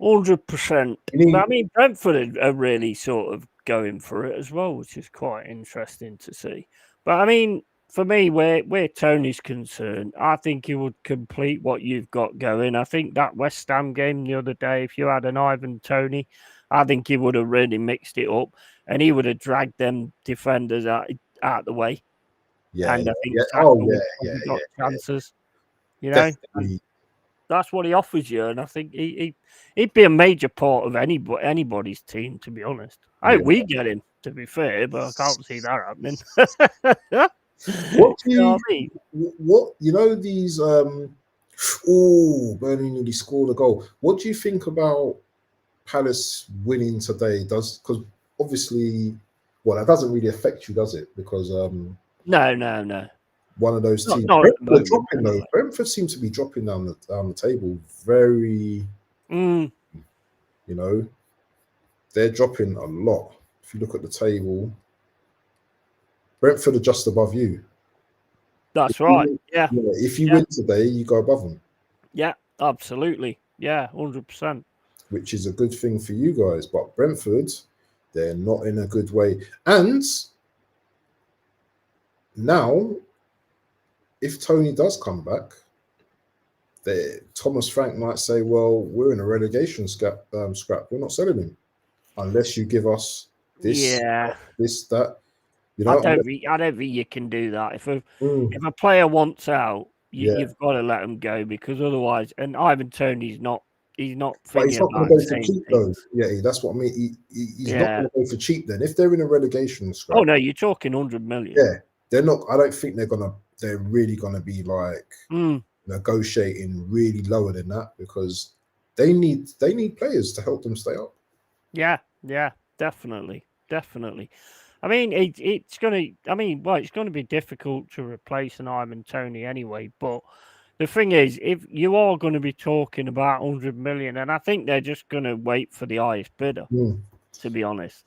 100%. I mean, Brentford are really sort of going for it as well, which is quite interesting to see. But I mean, for me, where Tony's concerned, I think he would complete what you've got going. I think that West Ham game the other day, if you had an Ivan Toney, I think he would have really mixed it up, and he would have dragged them defenders out the way. Yeah, and I think got chances. That's what he offers you, and I think he'd be a major part of anybody's team, to be honest. I hope we get him, to be fair, but I can't see that happening. What do you mean? These Burnley nearly scored a goal. What do you think about Palace winning today? Because obviously, that doesn't really affect you, does it? Because no. One of those teams. Brentford seems to be dropping down the table very. They're dropping a lot. If you look at the table, Brentford are just above you. That's right. Yeah. If you win today, you go above them. Yeah, absolutely. Yeah, 100%. Which is a good thing for you guys, but Brentford, they're not in a good way. And now, if Tony does come back, Thomas Frank might say, "Well, we're in a relegation scrap. We're not selling him unless you give us this, that." I don't think you can do that. If a player wants out, you've got to let him go, because otherwise, and Ivan Toney's not. He's not. But he's not going to go for cheap, though. Yeah, that's what I mean. He's not going to go for cheap. Then, if they're in a relegation scrap, oh no, you're talking 100 million. Yeah, they're not. I don't think they're really gonna be like negotiating really lower than that, because they need players to help them stay up. Yeah, definitely. I mean, it's going to be difficult to replace an Ivan Toney anyway. But the thing is, if you are going to be talking about 100 million, and I think they're just going to wait for the highest bidder, to be honest.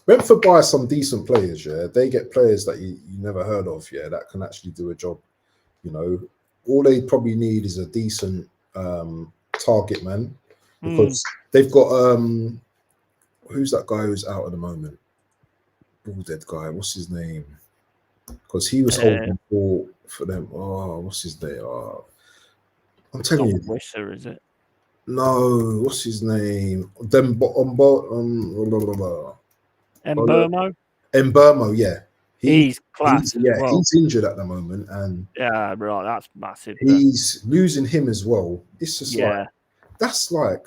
Brentford buy some decent players, they get players that you never heard of, that can actually do a job. All they probably need is a decent target man, because they've got who's that guy who's out at the moment? Ball dead guy. What's his name? Because he was holding ball for them. Oh, what's his name? I'm telling you, Wisser, is it? No, what's his name? Mbermo. Mbermo, yeah. He's class as well. He's injured at the moment, and yeah, right, that's massive. He's losing him as well. It's just yeah, that's like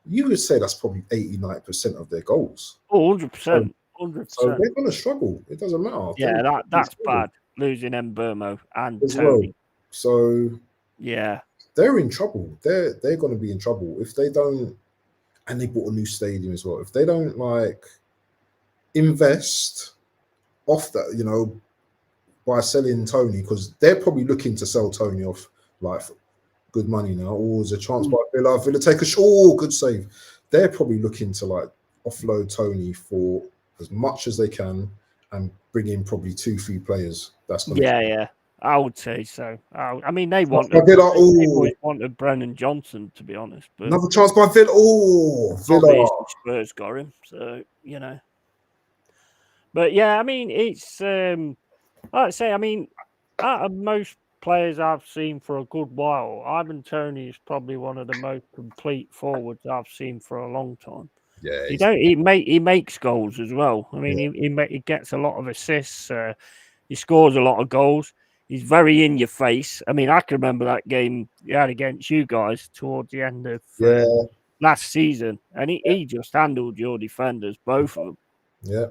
you would say that's probably 80-90% of their goals. 100%. 100%. So they're gonna struggle. It doesn't matter. Yeah, that's bad. Losing Mbermo and as Tony. well. So yeah, they're in trouble. They're going to be in trouble if they don't. And they bought a new stadium as well. If they don't like invest off that, you know, by selling Tony, because they're probably looking to sell Tony off like for good money now, or as a chance by Villa. Villa take a good save. They're probably looking to like offload Tony for as much as they can and bring in probably 2-3 players. That's gonna yeah. I would say so. I mean, they wanted Brennan Johnson, to be honest. But another chance by Villa. Oh, Villa. Spurs got him, so you know. But yeah, I mean, it's like I say. I mean, out of most players I've seen for a good while, Ivan Toney is probably one of the most complete forwards I've seen for a long time. Yeah, he makes goals as well. I mean, he gets a lot of assists. He scores a lot of goals. He's very in your face. I mean, I can remember that game he had against you guys towards the end of last season, and he just handled your defenders, both of them. Yeah.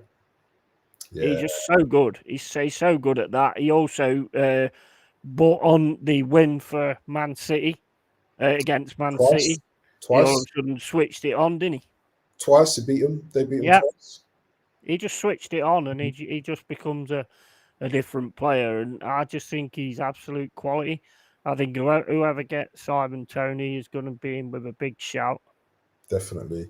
He's just so good. He's so good at that. He also brought on the win for Man City against Man City. Twice. He all of a sudden switched it on, didn't he? Twice he beat him. They beat him twice. He just switched it on, and he just becomes a different player. And I just think he's absolute quality. I think whoever gets Ivan Toney is going to be in with a big shout. Definitely.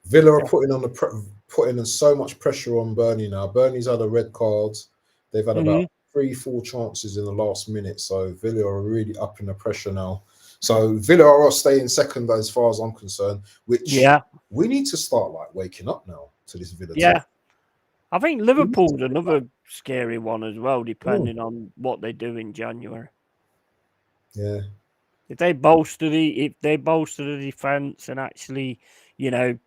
Villa are putting in so much pressure on Burnley now. Burnley's had a red card. They've had about 3-4 chances in the last minute. So Villa are really upping the pressure now. So Villa are staying second as far as I'm concerned, which we need to start like waking up now to this Villa team. I think Liverpool's another scary one as well, depending on what they do in January. Yeah. If they bolster the defense and actually, you know,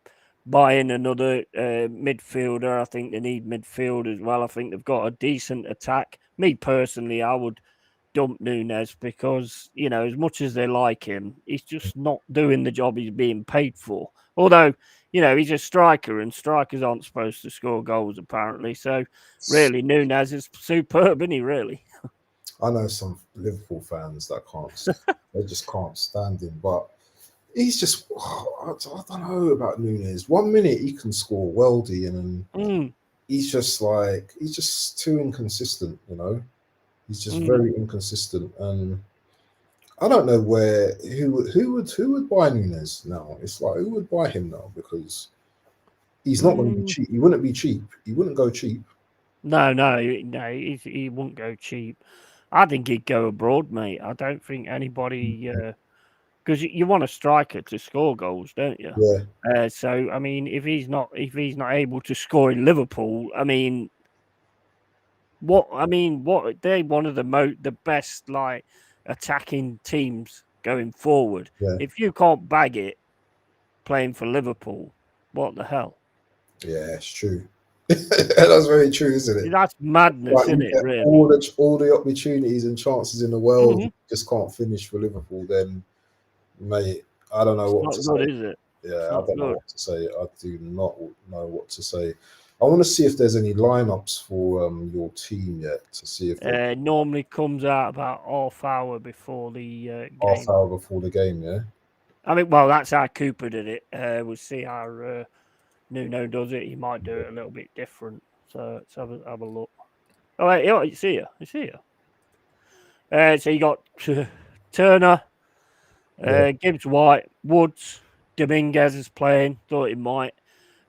buy in another midfielder, I think they need midfield as well. I think they've got a decent attack. Me personally, I would dump Nunes because, you know, as much as they like him, he's just not doing the job he's being paid for. Although, you know, he's a striker and strikers aren't supposed to score goals apparently. So really, Nunes is superb, isn't he, really? I know some Liverpool fans that they just can't stand him, but he's just, I don't know about Nunes. 1 minute he can score weldy, and then he's just too inconsistent, you know. He's just very inconsistent, and I don't know who would buy Nunes now. It's like, who would buy him now, because he's not going to be cheap. He wouldn't be cheap. He wouldn't go cheap. No, he wouldn't go cheap. I think he'd go abroad, mate. I don't think anybody, because you want a striker to score goals, don't you? Yeah. So I mean, if he's not able to score in Liverpool, I mean, what they're one of the best like attacking teams going forward. Yeah. If you can't bag it playing for Liverpool, what the hell? Yeah, it's true. That's very true, isn't it? That's madness, isn't it? Really, all the opportunities and chances in the world, you just can't finish for Liverpool. Then, mate, I don't know what to say. Is it? Yeah, I don't know what to say. I do not know what to say. I want to see if there's any lineups for your team yet, to see if it normally comes out about half hour before the game. Half hour before the game, yeah. I mean, well, that's how Cooper did it. We'll see how Nuno does it. He might do it a little bit different. So let's have a look. Oh, wait, it's here. It's here. So you got Turner, Gibbs White, Woods, Dominguez is playing. Thought he might.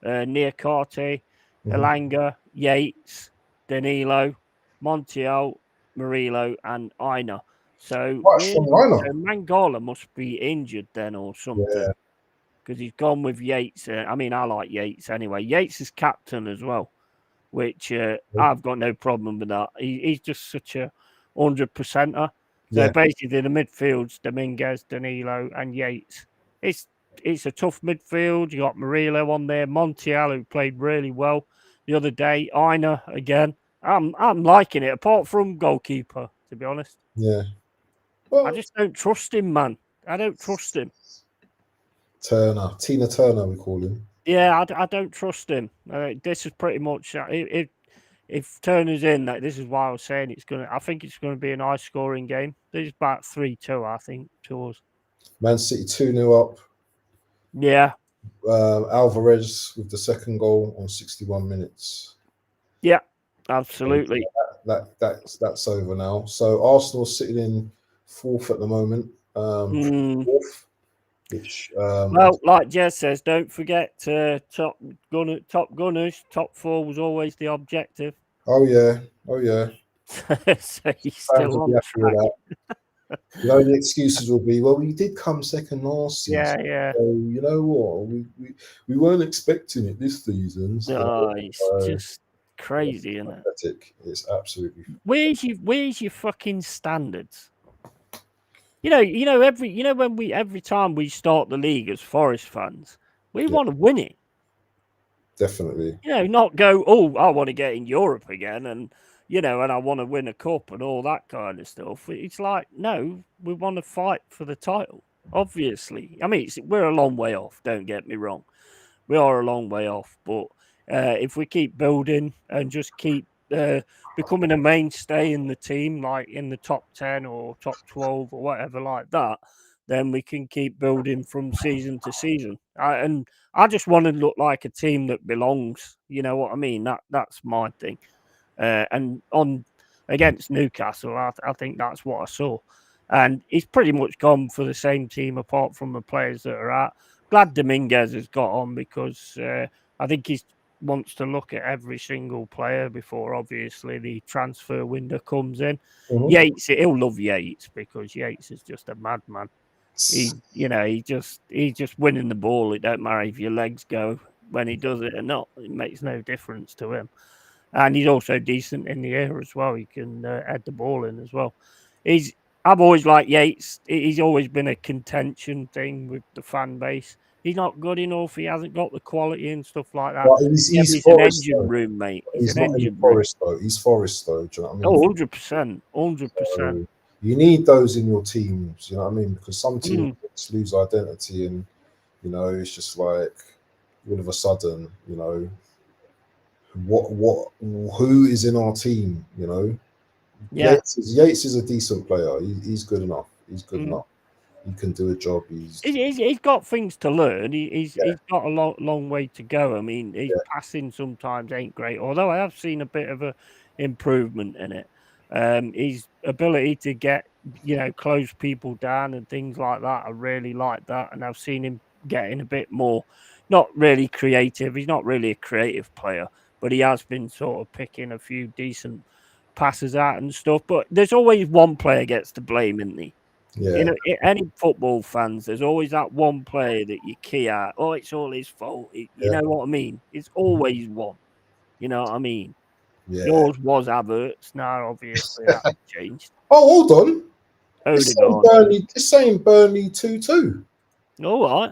Niakate, Elanga, Yates, Danilo, Montiel, Murillo, and Aina. So Mangala must be injured then or something, because he's gone with Yates. I mean, I like Yates anyway. Yates is captain as well, which I've got no problem with that. He's just such a 100%er. So basically, the midfield's Dominguez, Danilo, and Yates. it's a tough midfield. You got Murillo on there, Montiel, who played really well the other day. Aina again. I'm liking it, apart from goalkeeper, to be honest. Yeah. Well, I just don't trust him, man. I don't trust him. Tina Turner, we call him. Yeah, I don't trust him. This is pretty much if Turner's in, this is why I was saying I think it's gonna be a nice scoring game. There's about 3-2, I think, to us. Man City 2-0 up. Yeah. Alvarez with the second goal on 61 minutes. Yeah, absolutely. That's over now. So Arsenal sitting in fourth at the moment. Fourth, which well, like Jez says, don't forget top gunners. Top 4 was always the objective. Oh yeah. So he's still on track. The only excuses will be, well, we did come second last season. Yeah. So you know what? We weren't expecting it this season. So, it's just crazy, isn't it? It's absolutely. Where's your fucking standards? Every time we start the league as Forest fans, we want to win it. Definitely. Not go, oh, I want to get in Europe again, and and I want to win a cup and all that kind of stuff. It's like, no, we want to fight for the title. Obviously, I mean, we're a long way off. Don't get me wrong, we are a long way off. But if we keep building and just keep becoming a mainstay in the team, like in the top 10 or top 12 or whatever like that, then we can keep building from season to season. And I just want to look like a team that belongs. You know what I mean? That's my thing. And on against Newcastle, I think that's what I saw. And he's pretty much gone for the same team apart from the players that are out. Glad Dominguez has got on because I think he wants to look at every single player before, obviously, the transfer window comes in. Mm-hmm. Yates, he'll love Yates because Yates is just a madman. He's just winning the ball. It don't matter if your legs go when he does it or not. It makes no difference to him. And he's also decent in the air as well. He can head the ball in as well. I've always liked Yates. He's always been a contention thing with the fan base. He's not good enough. He hasn't got the quality and stuff like that. Well, he's an engine room, mate. He's not in Forest, though. He's Forest, though. Do you know what I mean? Oh, 100%. 100%. So you need those in your teams, you know what I mean? Because some teams lose identity and, it's just like all of a sudden, who is in our team, Yeah. Yates is a decent player. He's good enough. He's good enough. He can do a job. He's got things to learn. He's got a long way to go. I mean, his passing sometimes ain't great, although I have seen a bit of a improvement in it. His ability to get, close people down and things like that, I really like that. And I've seen him getting a bit more, not really creative. He's not really a creative player, but he has been sort of picking a few decent passes out and stuff. But there's always one player gets to blame, isn't he? Yeah. Any football fans, there's always that one player that you key out. Oh, it's all his fault. You know what I mean? It's always one. You know what I mean? Yeah. Yours was Havertz. Now, obviously, that's changed. Oh, hold on. It's saying Burnley 2-2. All right.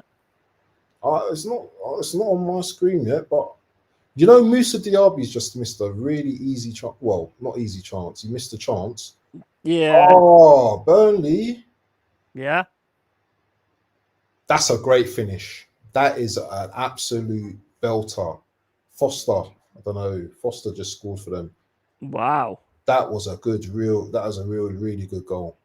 It's not on my screen yet, but Moussa Diaby's just missed a really easy chance. Well, not easy chance. He missed a chance. Yeah. Oh, Burnley. Yeah. That's a great finish. That is an absolute belter. Foster, I don't know. Foster just scored for them. Wow. That was a really good goal.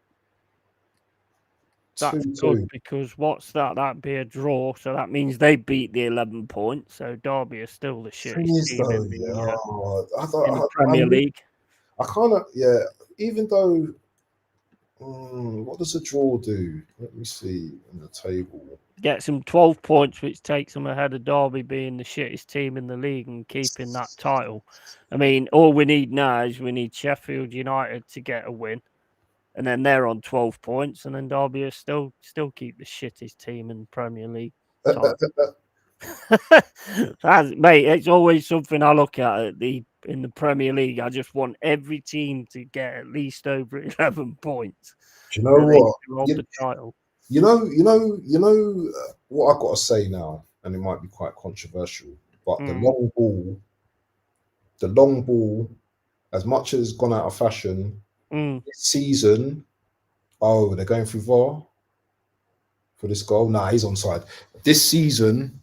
That's good because what's that? That'd be a draw. So that means they beat the 11 points. So Derby are still the shittest team in the Premier League. I kind of, even though, what does a draw do? Let me see in the table. Gets them 12 points, which takes them ahead of Derby being the shittest team in the league and keeping that title. I mean, all we need now is we need Sheffield United to get a win. And then they're on 12 points, and then Derby are still keep the shittest team in the Premier League. Mate, it's always something I look at in the Premier League. I just want every team to get at least over 11 points. Do you know what? The title. You know, what I got to say now, and it might be quite controversial, but the long ball, as much as gone out of fashion this season. Oh, they're going through VAR for this goal. Nah, he's onside. This season,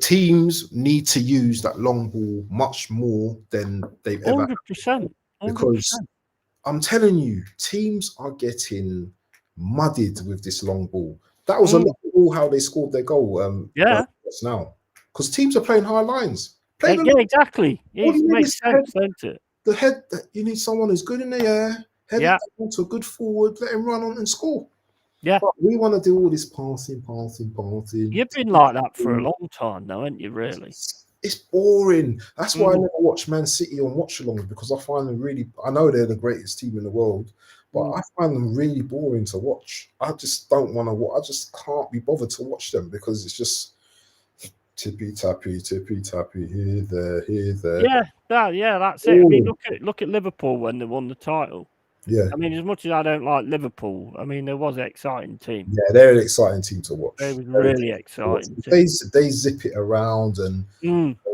teams need to use that long ball much more than they've ever. 100%. Because I'm telling you, teams are getting muddied with this long ball. That was a long ball how they scored their goal. Yeah. Now, because teams are playing high lines. Yeah, exactly. It makes sense, doesn't it? The head. You need someone who's good in the air. Head it down to a good forward. Let him run on and score. Yeah. But we want to do all this passing. You've been like that for a long time now, haven't you, really? It's boring. That's why I never watch Man City on watch along, because I find them really. I know they're the greatest team in the world, but I find them really boring to watch. I just don't want to watch. I just can't be bothered to watch them because it's just tippy tappy, here, there. Yeah, that's it. I mean, look at Liverpool when they won the title. Yeah. I mean, as much as I don't like Liverpool, I mean, there was an exciting team. Yeah, they're an exciting team to watch. It was really exciting. They zip it around, and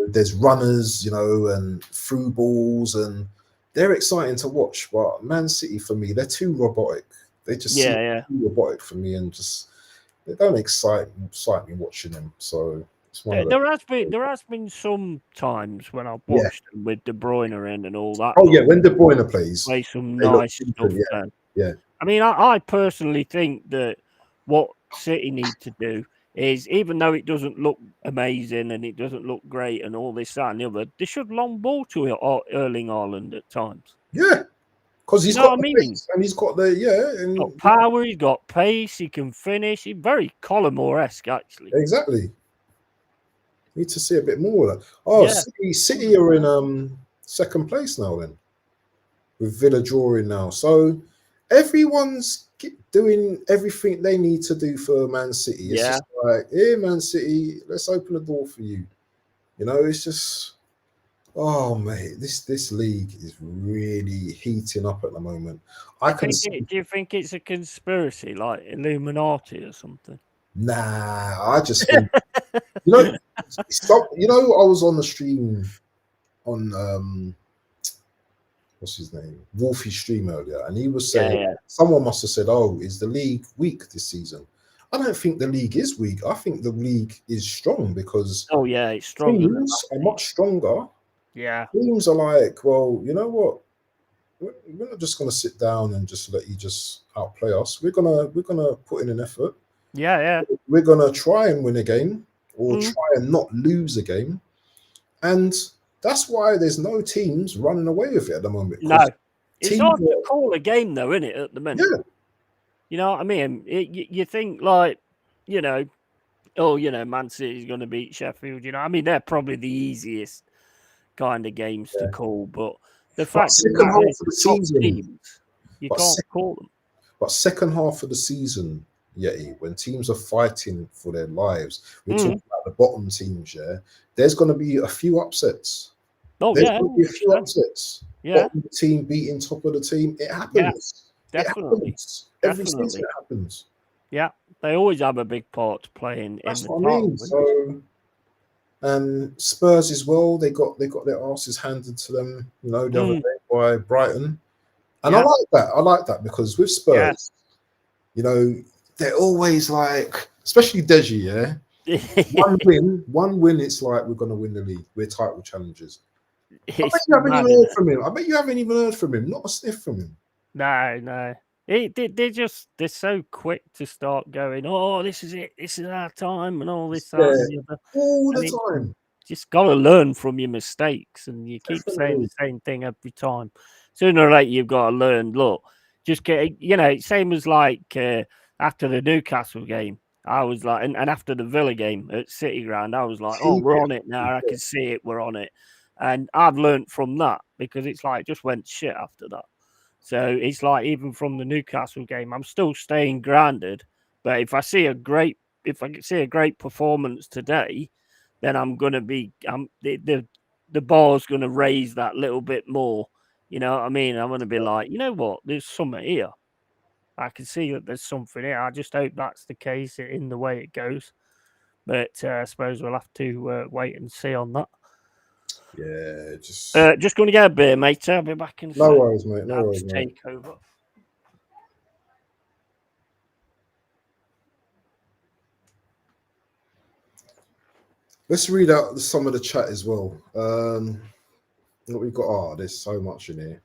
there's runners, and through balls, and they're exciting to watch. But Man City, for me, they're too robotic. They just seem too robotic for me, and just they don't excite me watching them. So there has been some times when I've watched them with De Bruyne in and all that. Oh yeah, when De Bruyne play some nice stuff. Yeah. I mean, I personally think that what City need to do is, even though it doesn't look amazing and it doesn't look great and all this, that, and the other, they should long ball to Erling Haaland at times. Yeah, because he's got the pace, and he's got the got power, he's got pace, he can finish. He's very Collymore-esque, actually. Exactly. Need to see a bit more of that. Oh, City are in second place now then, with Villa drawing now. So everyone's doing everything they need to do for Man City. It's just like, here, Man City, let's open the door for you. It's just, oh mate, this league is really heating up at the moment. Do you think it's a conspiracy, like Illuminati or something? Nah, I just think I was on the stream on what's his name, Wolfie's stream earlier, and he was saying someone must have said, "Oh, is the league weak this season?" I don't think the league is weak. I think the league is strong because it's strong. Teams are much stronger. Yeah, teams are like, well, you know what? We're not just going to sit down and just let you just outplay us. We're gonna put in an effort. Yeah. We're gonna try and win a game or try and not lose a game, and that's why there's no teams running away with it at the moment. No, it's hard to call a game though, isn't it? At the minute, you know what I mean. You think like, Man City's going to beat Sheffield. I mean, they're probably the easiest kind of games to call, but the fact second half of the season, teams, you can't call them. But second half of the season, Yeti, when teams are fighting for their lives, we're talking about the bottom teams. Yeah, there's going to be a few upsets. There's going to be a few upsets. Yeah, bottom team beating top of the team. It happens. Yeah, definitely. Every season it happens. Yeah, they always have a big part to play in. That's what I mean. So, and Spurs as well. They got their asses handed to them. The other day by Brighton, and I like that because with Spurs, they're always like, especially Deji. Yeah, one win. It's like we're gonna win the league. We're title challengers. I bet you haven't even heard from him. Not a sniff from him. No. They're so quick to start going, oh, this is it, this is our time, and all this all the time. Just got to learn from your mistakes, and you keep saying the same thing every time. Sooner or later, you've got to learn. Look, just get, same as like after the Newcastle game, I was like, and after the Villa game at City Ground, I was like, oh, we're on it now. I can see it, we're on it, and I've learned from that because it's like just went shit after that. So it's like even from the Newcastle game, I'm still staying grounded. But if I see a great performance today, then I'm gonna be the bar's gonna raise that little bit more. You know what I mean? I'm gonna be like, you know what? There's something here. I can see that there's something here. I just hope that's the case in the way it goes. But I suppose we'll have to wait and see on that. Yeah, just going to get a beer, mate. I'll be back in a No sec. worries, mate. No worries, mate. Take over. Let's read out some of the chat as well. What we've got? There's so much in here.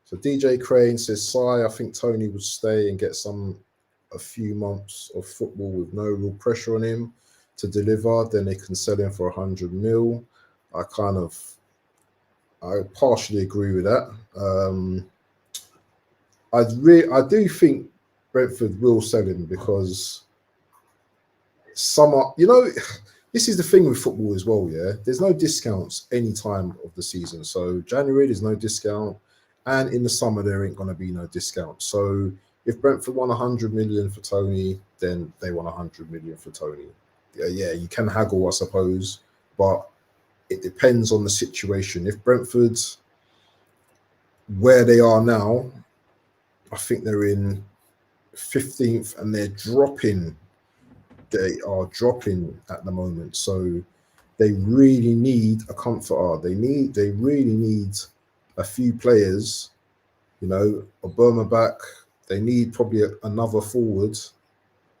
So DJ Crane says, "Sai, I think Tony would stay and get a few months of football with no real pressure on him to deliver. Then they can sell him for 100 mil." I partially agree with that. I do think Brentford will sell him because this is the thing with football as well, yeah? There's no discounts any time of the season. So January, there's no discount. And in the summer, there ain't going to be no discount. So if Brentford won 100 million for Tony, then they want 100 million for Tony. Yeah, you can haggle, I suppose, but it depends on the situation. If Brentford's where they are now, I think they're in 15th and they're dropping. They are dropping at the moment. So they really need a comforter. They really need a few players, a Burma back. They need probably another forward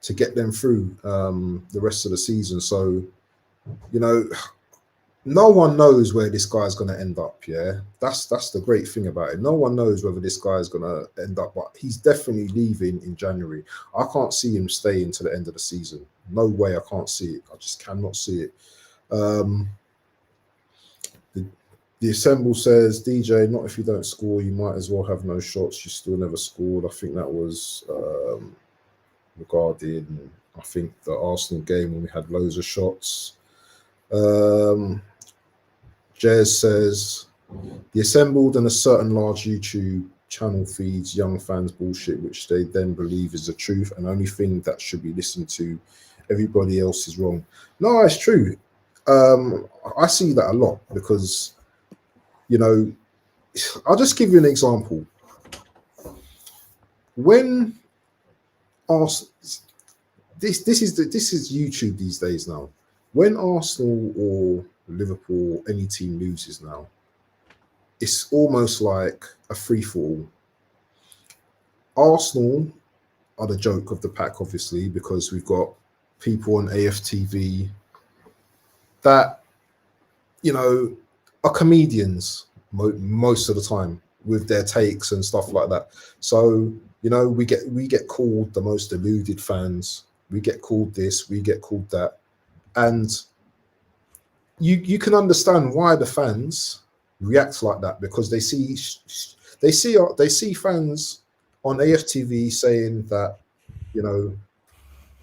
to get them through the rest of the season. So, no one knows where this guy's going to end up. Yeah, that's the great thing about it. No one knows whether this guy is going to end up, but he's definitely leaving in January. I can't see him staying to the end of the season. No way, I can't see it. I just cannot see it. The Assemble says, DJ, not if you don't score, you might as well have no shots. You still never scored. I think that was regarding, I think, the Arsenal game when we had loads of shots. Jez says, the Assembled and a certain large YouTube channel feeds young fans bullshit, which they then believe is the truth, and only thing that should be listened to. Everybody else is wrong. No, it's true. I see that a lot because, I'll just give you an example. When Arsenal, this is YouTube these days now. When Arsenal or Liverpool, any team loses now, it's almost like a free-for-all. Arsenal are the joke of the pack, obviously, because we've got people on AFTV that, are comedians most of the time with their takes and stuff like that. So, we get called the most deluded fans. We get called this, we get called that. And you can understand why the fans react like that, because they see fans on AFTV saying that,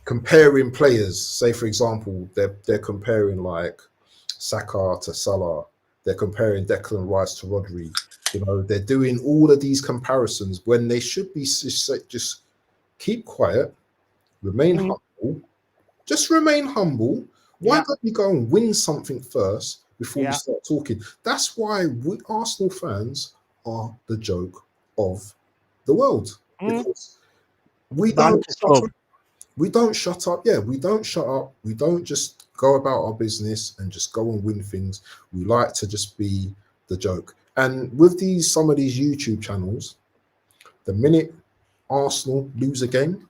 comparing players. Say, for example, they're comparing like Saka to Salah. They're comparing Declan Rice to Rodri. They're doing all of these comparisons when they should be just keep quiet, remain humble. Just remain humble. Why don't you go and win something first before you start talking? That's why Arsenal fans are the joke of the world. Because we don't shut up. We don't shut up. Yeah, we don't shut up. We don't just go about our business and just go and win things. We like to just be the joke. And with some of these YouTube channels, the minute Arsenal lose a game,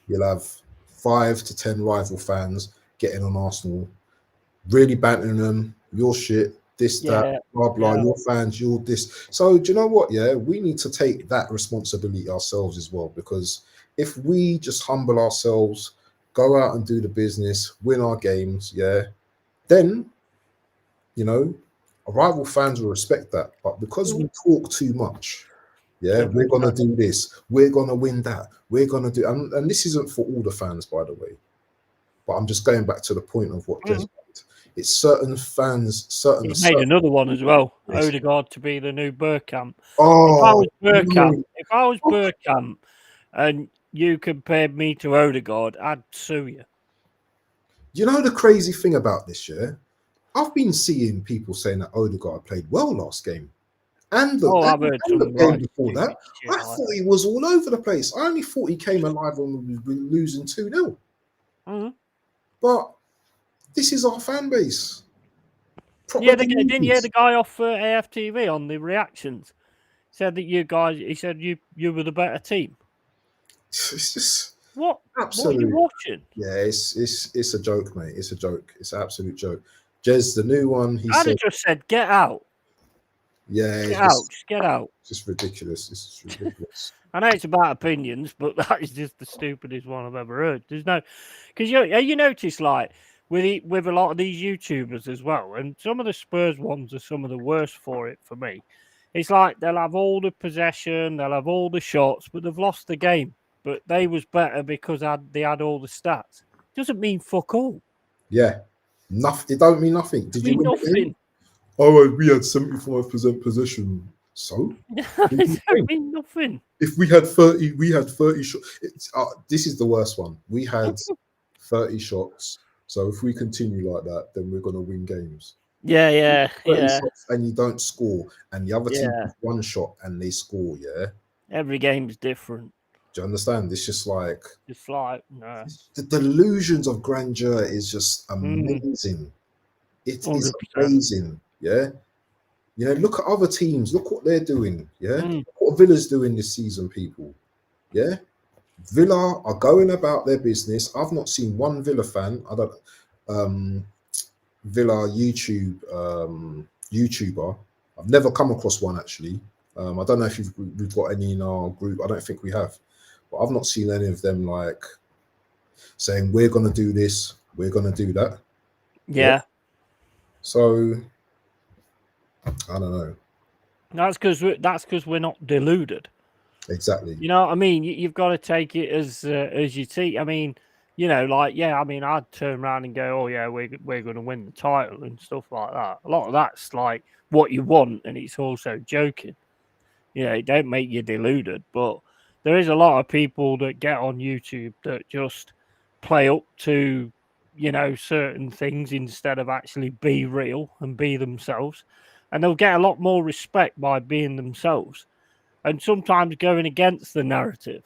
you'll have 5 to 10 rival fans getting on Arsenal, really bantering them. You're shit, this, that, blah, blah, your fans, you're this. So do you know what? Yeah, we need to take that responsibility ourselves as well, because if we just humble ourselves, go out and do the business, win our games, then, our rival fans will respect that. But because we talk too much, we're going to do this, we're going to win that, we're going to do, and this isn't for all the fans, by the way, but I'm just going back to the point of what Jez made. It's certain fans, He's made another one as well. Odegaard to be the new Bergkamp. Oh, if I was Bergkamp and you compared me to Odegaard, I'd sue you. You know the crazy thing about this, I've been seeing people saying that Odegaard played well last game. And the, I've heard and the some game right before that, shit I like thought that. he was all over the place. I only thought he came alive when we were losing 2-0. But this is our fan base. Yeah, didn't you hear the guy off AFTV on the reactions? Said that you guys, he said you were the better team. It's just What? absolute. What are you watching? Yeah, it's a joke, mate. It's a joke. It's an absolute joke. Jez, the new one, he I'd said, have just said, get out. yeah, Get out. Just get out. just ridiculous. It's just ridiculous. I know it's about opinions, but that is just the stupidest one I've ever heard. There's no, because you notice like with a lot of these YouTubers as well, and some of the Spurs ones are some of the worst for it for me. It's like they'll have all the possession, they'll have all the shots, but they've lost the game. But they was better because they had all the stats. Doesn't mean fuck all. Yeah, nothing. It don't mean nothing. Did you mean win the game? nothing. Oh, we had 75% possession. So It don't mean nothing. if we had 30, we had 30 shots. This is the worst one. We had 30 shots. So if we continue like that, then we're gonna win games. Yeah. Shots and you don't score, and the other team Yeah. has one shot and they score. Yeah, Every game's different. do you understand? It's just like no. the delusions of grandeur is just amazing. It is 100%. amazing. Yeah. You know, look at other teams. Look what they're doing. Yeah. Look what Villa's doing this season, people. Yeah. Villa are going about their business. I've not seen one Villa fan. I don't Villa YouTuber. I've never come across one actually. I don't know if we've got any in our group. I don't think we have. But I've not seen any of them like saying we're gonna do this, we're gonna do that. Yeah. So I don't know. That's because we're not deluded. Exactly. You know what I mean? You've got to take it as you see. I mean, you know, like I'd turn around and go, "Oh yeah, we're going to win the title" and stuff like that. A lot of that's like what you want, and it's also joking. You know, it don't make you deluded, but there is a lot of people that get on YouTube that just play up to, you know, certain things instead of actually be real and be themselves. And they'll get a lot more respect by being themselves and sometimes going against the narrative.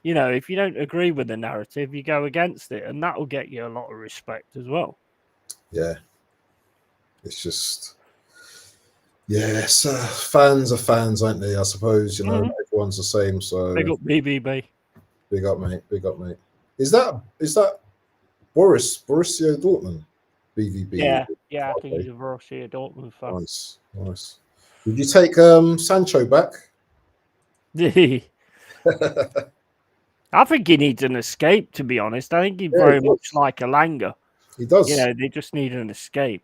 You know, if you don't agree with the narrative, you go against it, and that will get you a lot of respect as well. Yeah. It's just, yes, fans are fans, aren't they? I suppose, you know, everyone's the same. So Big up BBB. Big up, mate. Big up, mate. Is that Borussia Dortmund? BVB. Yeah, I think he's a Borussia Dortmund fan. Nice. Would you take Sancho back? I think he needs an escape, to be honest. I think he's very much like Elanga. He does. You know, they just need an escape.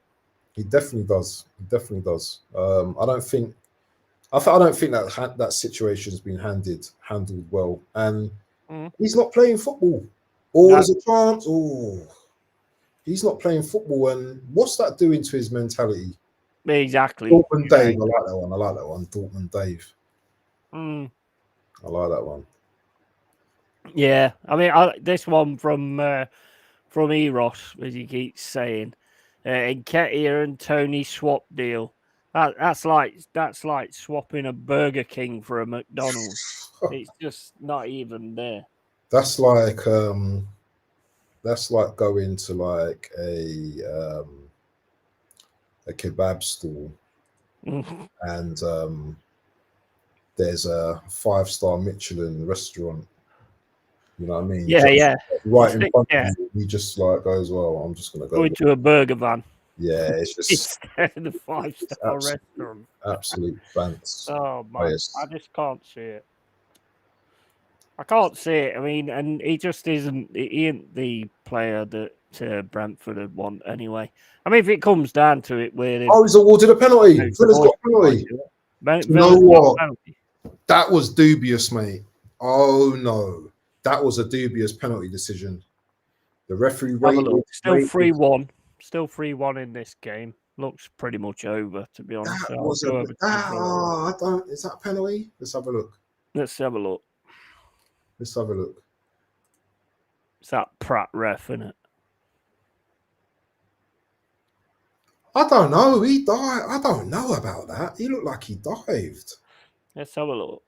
He definitely does. I don't think that situation has been handled well, and he's not playing football. There's a chance. He's not playing football, and what's that doing to his mentality? Exactly. Dortmund Dave, I like that one. Dortmund Dave. I like that one. Yeah, I mean, this one from Eros, as he keeps saying, Nketiah and Tony swap deal. That's like swapping a Burger King for a McDonald's. It's just not even there. That's like going to like a kebab stall, and there's a 5-star Michelin restaurant. You know what I mean? Yeah. Right in front of you, he just like goes, well, I'm just gonna go into a burger van. Yeah, it's just instead of the 5-star restaurant. Absolute fancy. Oh man, I just can't see it. I can't see it. I mean, and he just isn't. He ain't the player that Brentford would want anyway. I mean, if it comes down to it, he's awarded a penalty. Villa's got a penalty. You know what? That was dubious, mate. Oh no, that was a dubious penalty decision. The referee rated. Still 3-1. Still 3-1 in this game. Looks pretty much over, to be honest. Is that a penalty? Let's have a look. Let's have a look. Let's have a look. It's that Pratt ref, isn't it? I don't know. He died. I don't know about that. He looked like he dived. Let's have a look.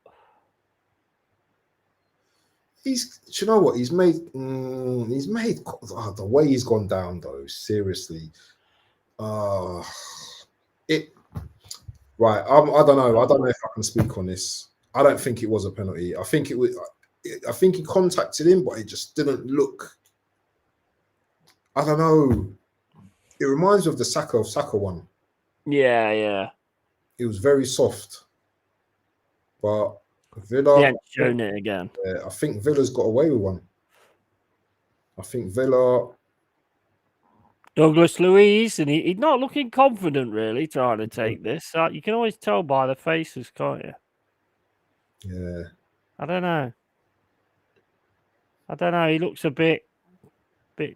Do you know what? He's made the way he's gone down though. Seriously. Right. I don't know. I don't know if I can speak on this. I don't think it was a penalty. I think I think he contacted him, but it just didn't look. I don't know. It reminds me of the Saka one. Yeah. It was very soft, but Villa. He ain't shown it again. Yeah, I think Villa's got away with one. I think Villa. Douglas Luiz, and he's not looking confident, really, trying to take this. You can always tell by the faces, can't you? Yeah. I don't know. He looks a bit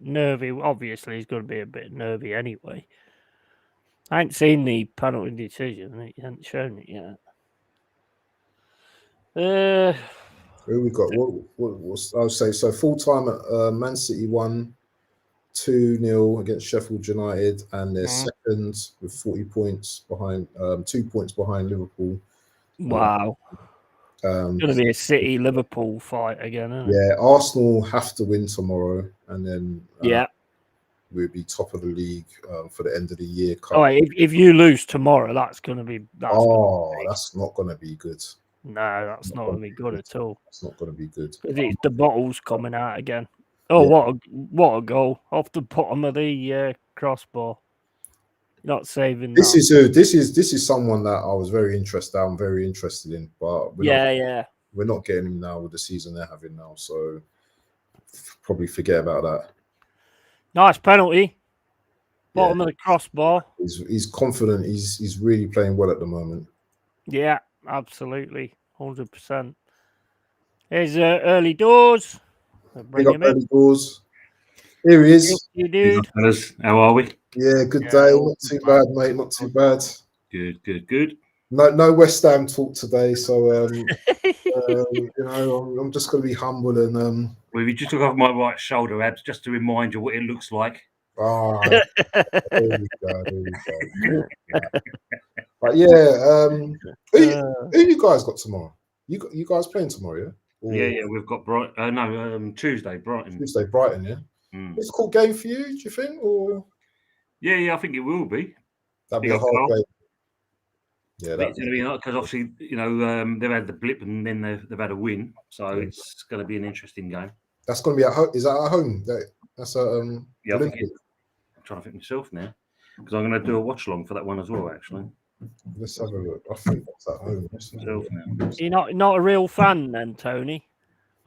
nervy. Obviously, he's going to be a bit nervy anyway. I ain't seen the penalty decision. He hasn't shown it yet. Who we got? What I'll say. So full time at Man City won 2-0 against Sheffield United, and they're second with 40 points behind, 2 points behind Liverpool. Wow. It's going to be a City-Liverpool fight again, isn't it? Yeah, Arsenal have to win tomorrow, and then we'll be top of the league for the end of the year. If you lose tomorrow, that's going to be... that's not going to be good. No, that's not going to be good at all. It's not going to be good. It's the bottles coming out again. Oh, what a goal off the bottom of the crossbar! Not saving. This is someone that I'm very interested in, but we're not getting him now with the season they're having now, so probably forget about that. Nice penalty, bottom of the crossbar. He's confident. He's really playing well at the moment. Yeah, absolutely, 100%. Here's early doors. Bring up early doors. Here he is. You dude. How are we? Yeah, good day. Not too bad, mate. Not too bad. Good. No West Ham talk today, so I'm just going to be humble and. Well, if you just took off my right shoulder, Abs, just to remind you what it looks like. Oh, there we go. But yeah, who you guys got tomorrow? You guys playing tomorrow? Yeah. Yeah. We've got Tuesday, Brighton. Tuesday, Brighton. Yeah. It's a cool game for you, do you think? Or yeah, I think it will be. That'd be a hard game. Yeah, it's going to be because obviously they've had the blip and then they've had a win, so it's going to be an interesting game. That's going to be at home. Is that at home? That's I'm trying to think myself now because I'm going to do a watch along for that one as well. Actually, let's have a look. I think that's at home. You're not a real fan then, Tony?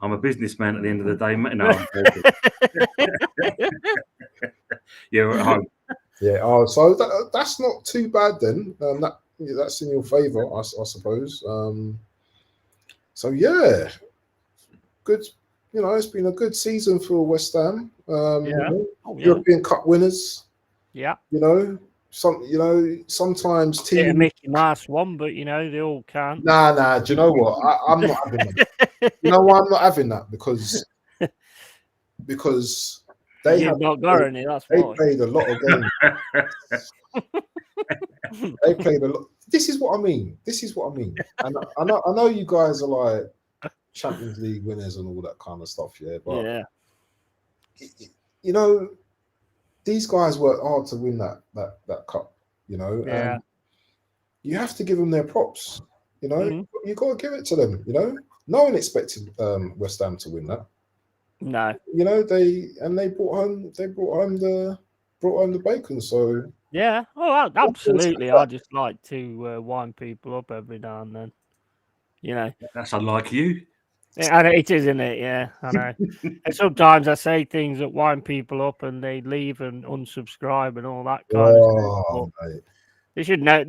I'm a businessman at the end of the day. No, you're at home. Yeah. Oh, so that's not too bad then. That's in your favour, I suppose. So yeah, good. It's been a good season for West Ham. European Cup winners. Yeah. Sometimes teams Mickey Mouse won, but they all can't. Nah. Do you know what? I'm not having that. You know why I'm not having that? Because they have not got any. That's they why. Played a lot of games. They played a lot. This is what I mean. And I know you guys are like Champions League winners and all that kind of stuff, yeah. But these guys worked hard to win that cup, and you have to give them their props. You got to give it to them. No one expected West Ham to win that. No. They brought home the bacon. So yeah. Oh, absolutely. I just like to wind people up every now and then. That's unlike you. Yeah, it is, isn't it? Yeah, I know. And sometimes I say things that wind people up, and they leave and unsubscribe and all that kind of stuff. Mate. They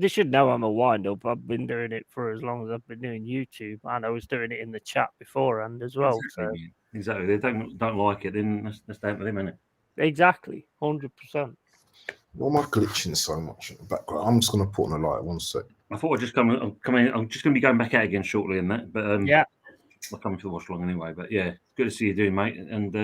should know I'm a wind up. I've been doing it for as long as I've been doing YouTube, and I was doing it in the chat beforehand as well. Exactly. They don't like it, then that's down to them, isn't it? Exactly, 100%. Why am I glitching so much in the background? I'm just going to put on a light. 1 sec. I thought I'd just come in. I'm just going to be going back out again shortly in that, but yeah. I'll come to the watch along anyway. But yeah, good to see you doing, mate. And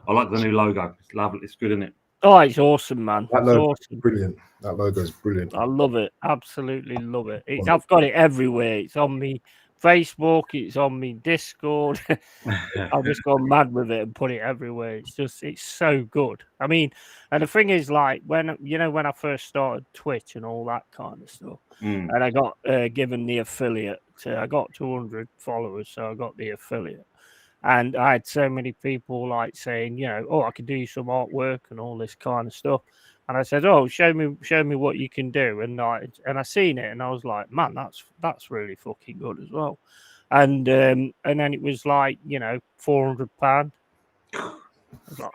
I like the new logo. It's lovely. It's good, isn't it? Oh, it's awesome, man. That It's logo awesome. brilliant. That logo is brilliant. I love it. Absolutely love it. I've got it everywhere. It's on me Facebook. It's on me Discord. I've just gone mad with it and put it everywhere. It's so good. I mean, and the thing is, like, when I first started Twitch and all that kind of stuff, and I got given the affiliate. I got 200 followers, so I got the affiliate. And I had so many people like saying, oh, I could do some artwork and all this kind of stuff. And I said, oh, show me what you can do. And I seen it, and I was like, man, that's really fucking good as well. And then it was like, £400. I was like,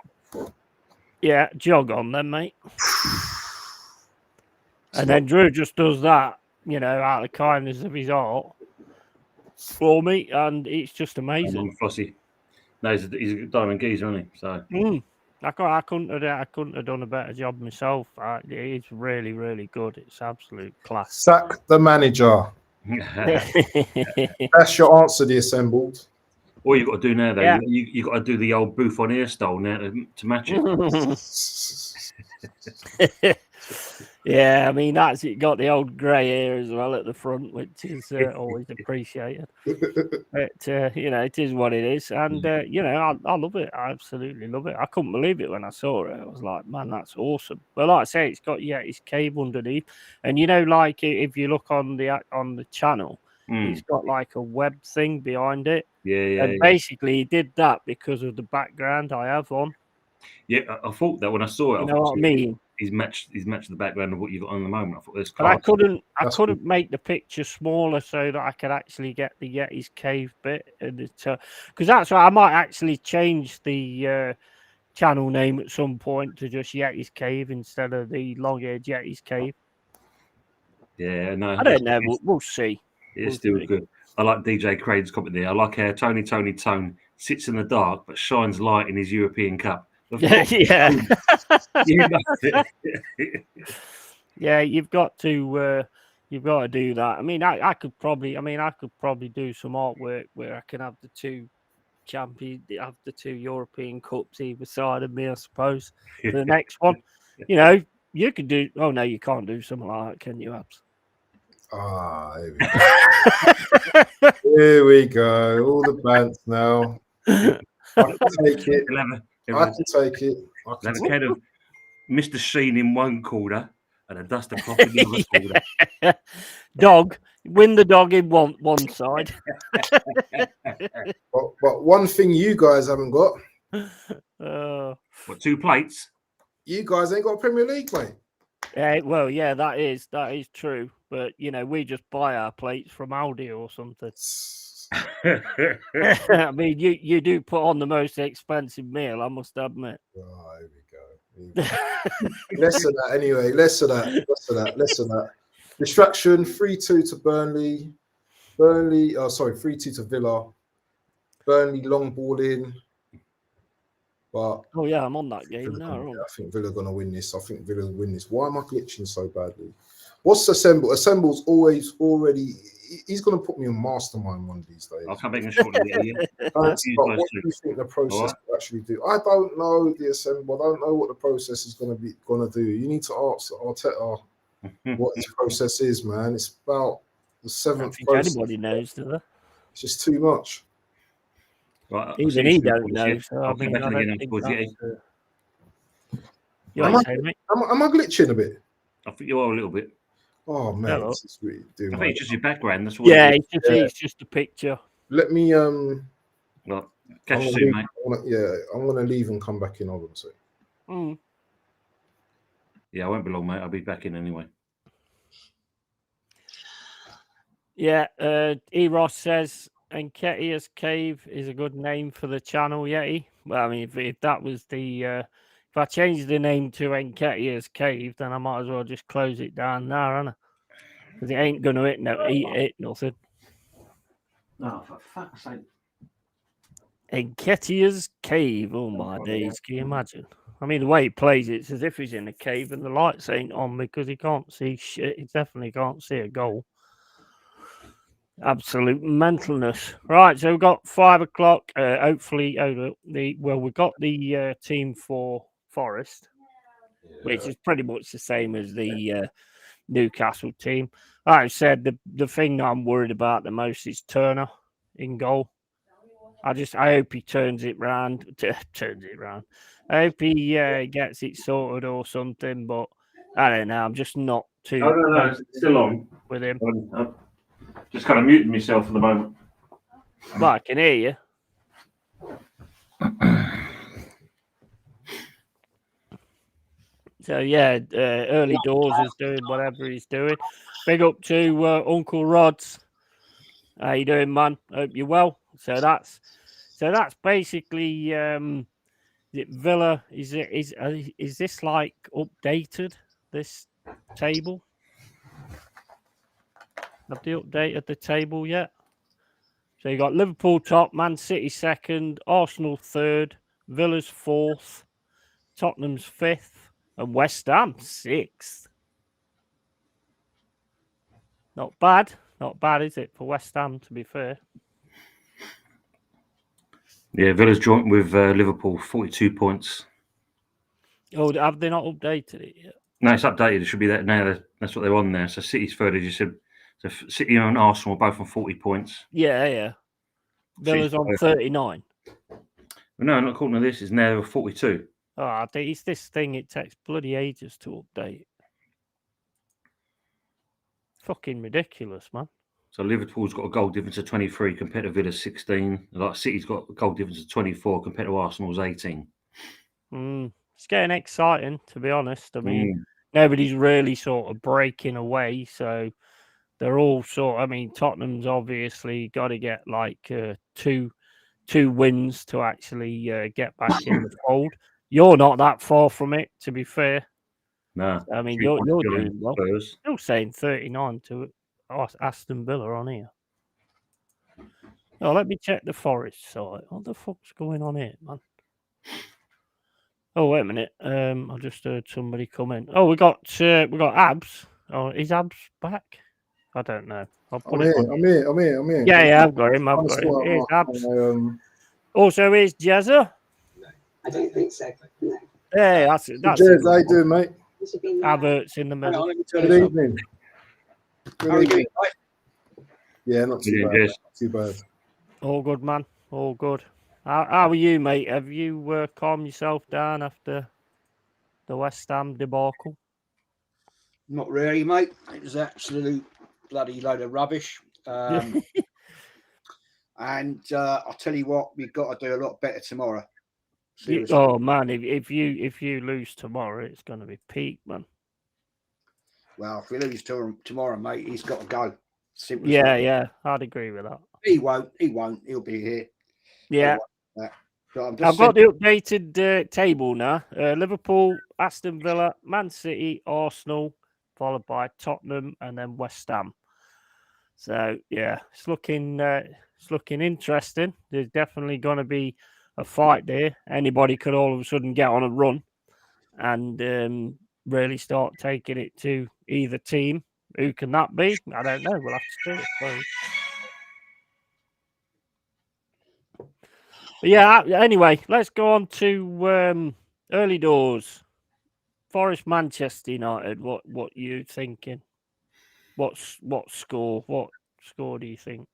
yeah, jog on then, mate. And then Drew just does that, out of the kindness of his heart for me, and it's just amazing. Frosty. No, he's a diamond geezer, isn't he? So I couldn't have done a better job myself. It's really, really good. It's absolute class. Sack the manager. That's your answer, the assembled. All you've got to do now, though, you got to do the old booth on ear style now to match it. Yeah, I mean, that's it. Got the old grey hair as well at the front, which is always appreciated. But it is what it is, and I love it. I absolutely love it. I couldn't believe it when I saw it. I was like, man, that's awesome. But like I say, it's got Yeti's Cave underneath, and like if you look on the channel, it's got like a web thing behind it. And basically, he did that because of the background I have on. Yeah, I thought that when I saw it. You know what I mean? He's matched the background of what you've got on the moment. I thought this. But I couldn't make the picture smaller so that I could actually get the Yeti's Cave bit, because that's why I might actually change the channel name at some point to just Yeti's Cave instead of the Long-Haired Yeti's Cave. Yeah, no, I don't know. We'll see. It's still good. I like DJ Craig's comment there. I like how Tony Tone sits in the dark but shines light in his European Cup. Yeah. Yeah, you've got to do that. I mean, I could probably do some artwork where I can have the two European Cups either side of me, I suppose. For the next one, you could do. Oh no, you can't do something like that, can you, Abs? Here we go. All the bands now. I can take it. I can take it. Have a kind of Mr. Sheen in one corner and a Duster Cloth in the other corner. Dog, win the dog in one side. But one thing you guys haven't got. What, 2 plates? You guys ain't got a Premier League, mate. Well, yeah, that is true. But we just buy our plates from Aldi or something. I mean, you do put on the most expensive meal, I must admit. Oh, here we go. Less of that anyway. Less of that. Distraction, 3-2 to Burnley. 3-2 to Villa. Burnley long ball in. But oh yeah, I'm on that game now. I think Villa gonna win this. Why am I glitching so badly? What's Assemble? Assemble's already. He's going to put me on mastermind one of these days. I'll come back and shortly. What do you think the process will actually do? I don't know the Assemble. I don't know what the process is going to do. You need to ask Arteta what his process is, man. It's about the 7th process. Anybody knows, do they? It's just too much. Right, even he don't know. So I mean, I don't think am I glitching a bit? I think you are a little bit. Oh man, this is really doing. I think it's just your background. That's what. Yeah, it's just a picture. Let me Well, catch you soon, mate. I'm gonna leave and come back in. Hold on a second. Yeah, I won't be long, mate. I'll be back in anyway. Yeah, Eros says Nketiah's Cave is a good name for the channel, Yeti. Well, I mean, if that was the if I changed the name to Nketiah's Cave, then I might as well just close it down now, ain't I? Because it ain't going to eat nothing. Oh, for fuck's sake. Nketiah's Cave. Oh, my days. Can you imagine? I mean, the way he plays it's as if he's in a cave and the lights ain't on because he can't see shit. He definitely can't see a goal. Absolute mentalness. Right, so we've got 5 o'clock. Hopefully, we've got the team for Forest. which is pretty much the same as the Newcastle team. Like I said, the thing that I'm worried about the most is Turner in goal. I hope he turns it round. I hope he gets it sorted or something. But I don't know. I'm just not too. No, it's still on with him. I'm just kind of muting myself at the moment. But I can hear you. So yeah, early doors is doing whatever he's doing. Big up to Uncle Rods. How you doing, man? Hope you're well. So that's basically Villa. Is this like updated, this table? Have they updated the table yet? So you got Liverpool top, Man City second, Arsenal third, Villa's fourth, Tottenham's fifth, and West Ham sixth. Not bad, is it, for West Ham, to be fair? Yeah, Villa's joint with Liverpool, 42 points. Oh, have they not updated it yet? No, it's updated. It should be that now. That's what they're on there. So City's third, as you said. So City and Arsenal are both on 40 points. Yeah. Villa's on 39. No, not according to this. It's now 42. Oh, I think it's this thing. It takes bloody ages to update. Fucking ridiculous, man. So Liverpool's got a goal difference of 23 compared to Villa's 16. Like City's got a goal difference of 24 compared to Arsenal's 18. It's getting exciting, to be honest. I mean, nobody's really sort of breaking away, so they're all sort. I mean, Tottenham's obviously got to get like two wins to actually get back in the fold. You're not that far from it, to be fair. No, I mean, you're doing well. Still saying 39 to Aston Villa on here. Oh, let me check the Forest side. What the fuck's going on here, man? Oh, wait a minute. I just heard somebody come in. Oh, we got Abs. Oh, is Abs back? I don't know. I'm here. Yeah, I've got him. Here's Abs. Also, here's Jezza. No, I don't think so. No. Yeah, that's Jez, how you doing, mate? Abert's in the middle. Good evening. How are you doing? Yeah, not too bad. Not too bad. All good, man. All good. How are you, mate? Have you calmed yourself down after the West Ham debacle? Not really, mate. It was absolute bloody load of rubbish. And I'll tell you what, we've got to do a lot better tomorrow. Seriously. Oh man, if you lose tomorrow, it's going to be peak, man. Well, if we lose tomorrow, mate, he's got to go. Simple. Yeah, I'd agree with that. He won't. He'll be here. Yeah. I've got the updated table now. Liverpool, Aston Villa, Man City, Arsenal, followed by Tottenham, and then West Ham. So yeah, it's looking interesting. There's definitely going to be a fight there. Anybody could all of a sudden get on a run and really start taking it to either team. Who can that be? I don't know. We'll have to see it. So. But yeah, anyway, let's go on to early doors. Forest Manchester United. What you thinking? What score? What score do you think?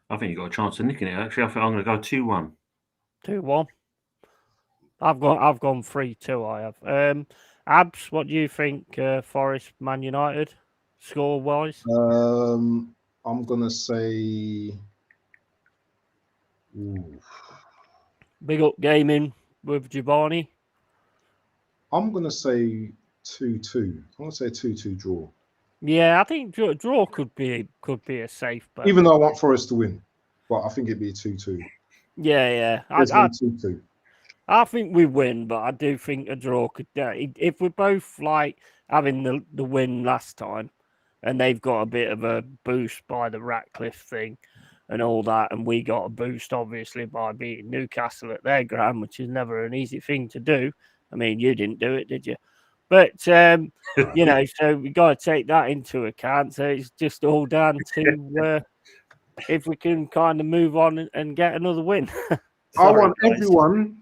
I think you've got a chance of nicking it. Actually, I think I'm going to go 2-1. 2-1. I've gone 3-2. I have. Abs, what do you think? Forest Man United score wise? I'm gonna say. Big up gaming with Giovanni. I'm gonna say 2-2. I'm gonna say 2-2 draw. Yeah, I think draw could be a safe bet. Even though I want Forest to win, but I think it'd be 2-2. Yeah. 2-2. I think we win, but I do think a draw could. If we're both like having the win last time, and they've got a bit of a boost by the Ratcliffe thing and all that, and we got a boost obviously by beating Newcastle at their ground, which is never an easy thing to do. I mean, you didn't do it, did you? But you know, so we got to take that into account. So it's just all down to if we can kind of move on and get another win. I want everyone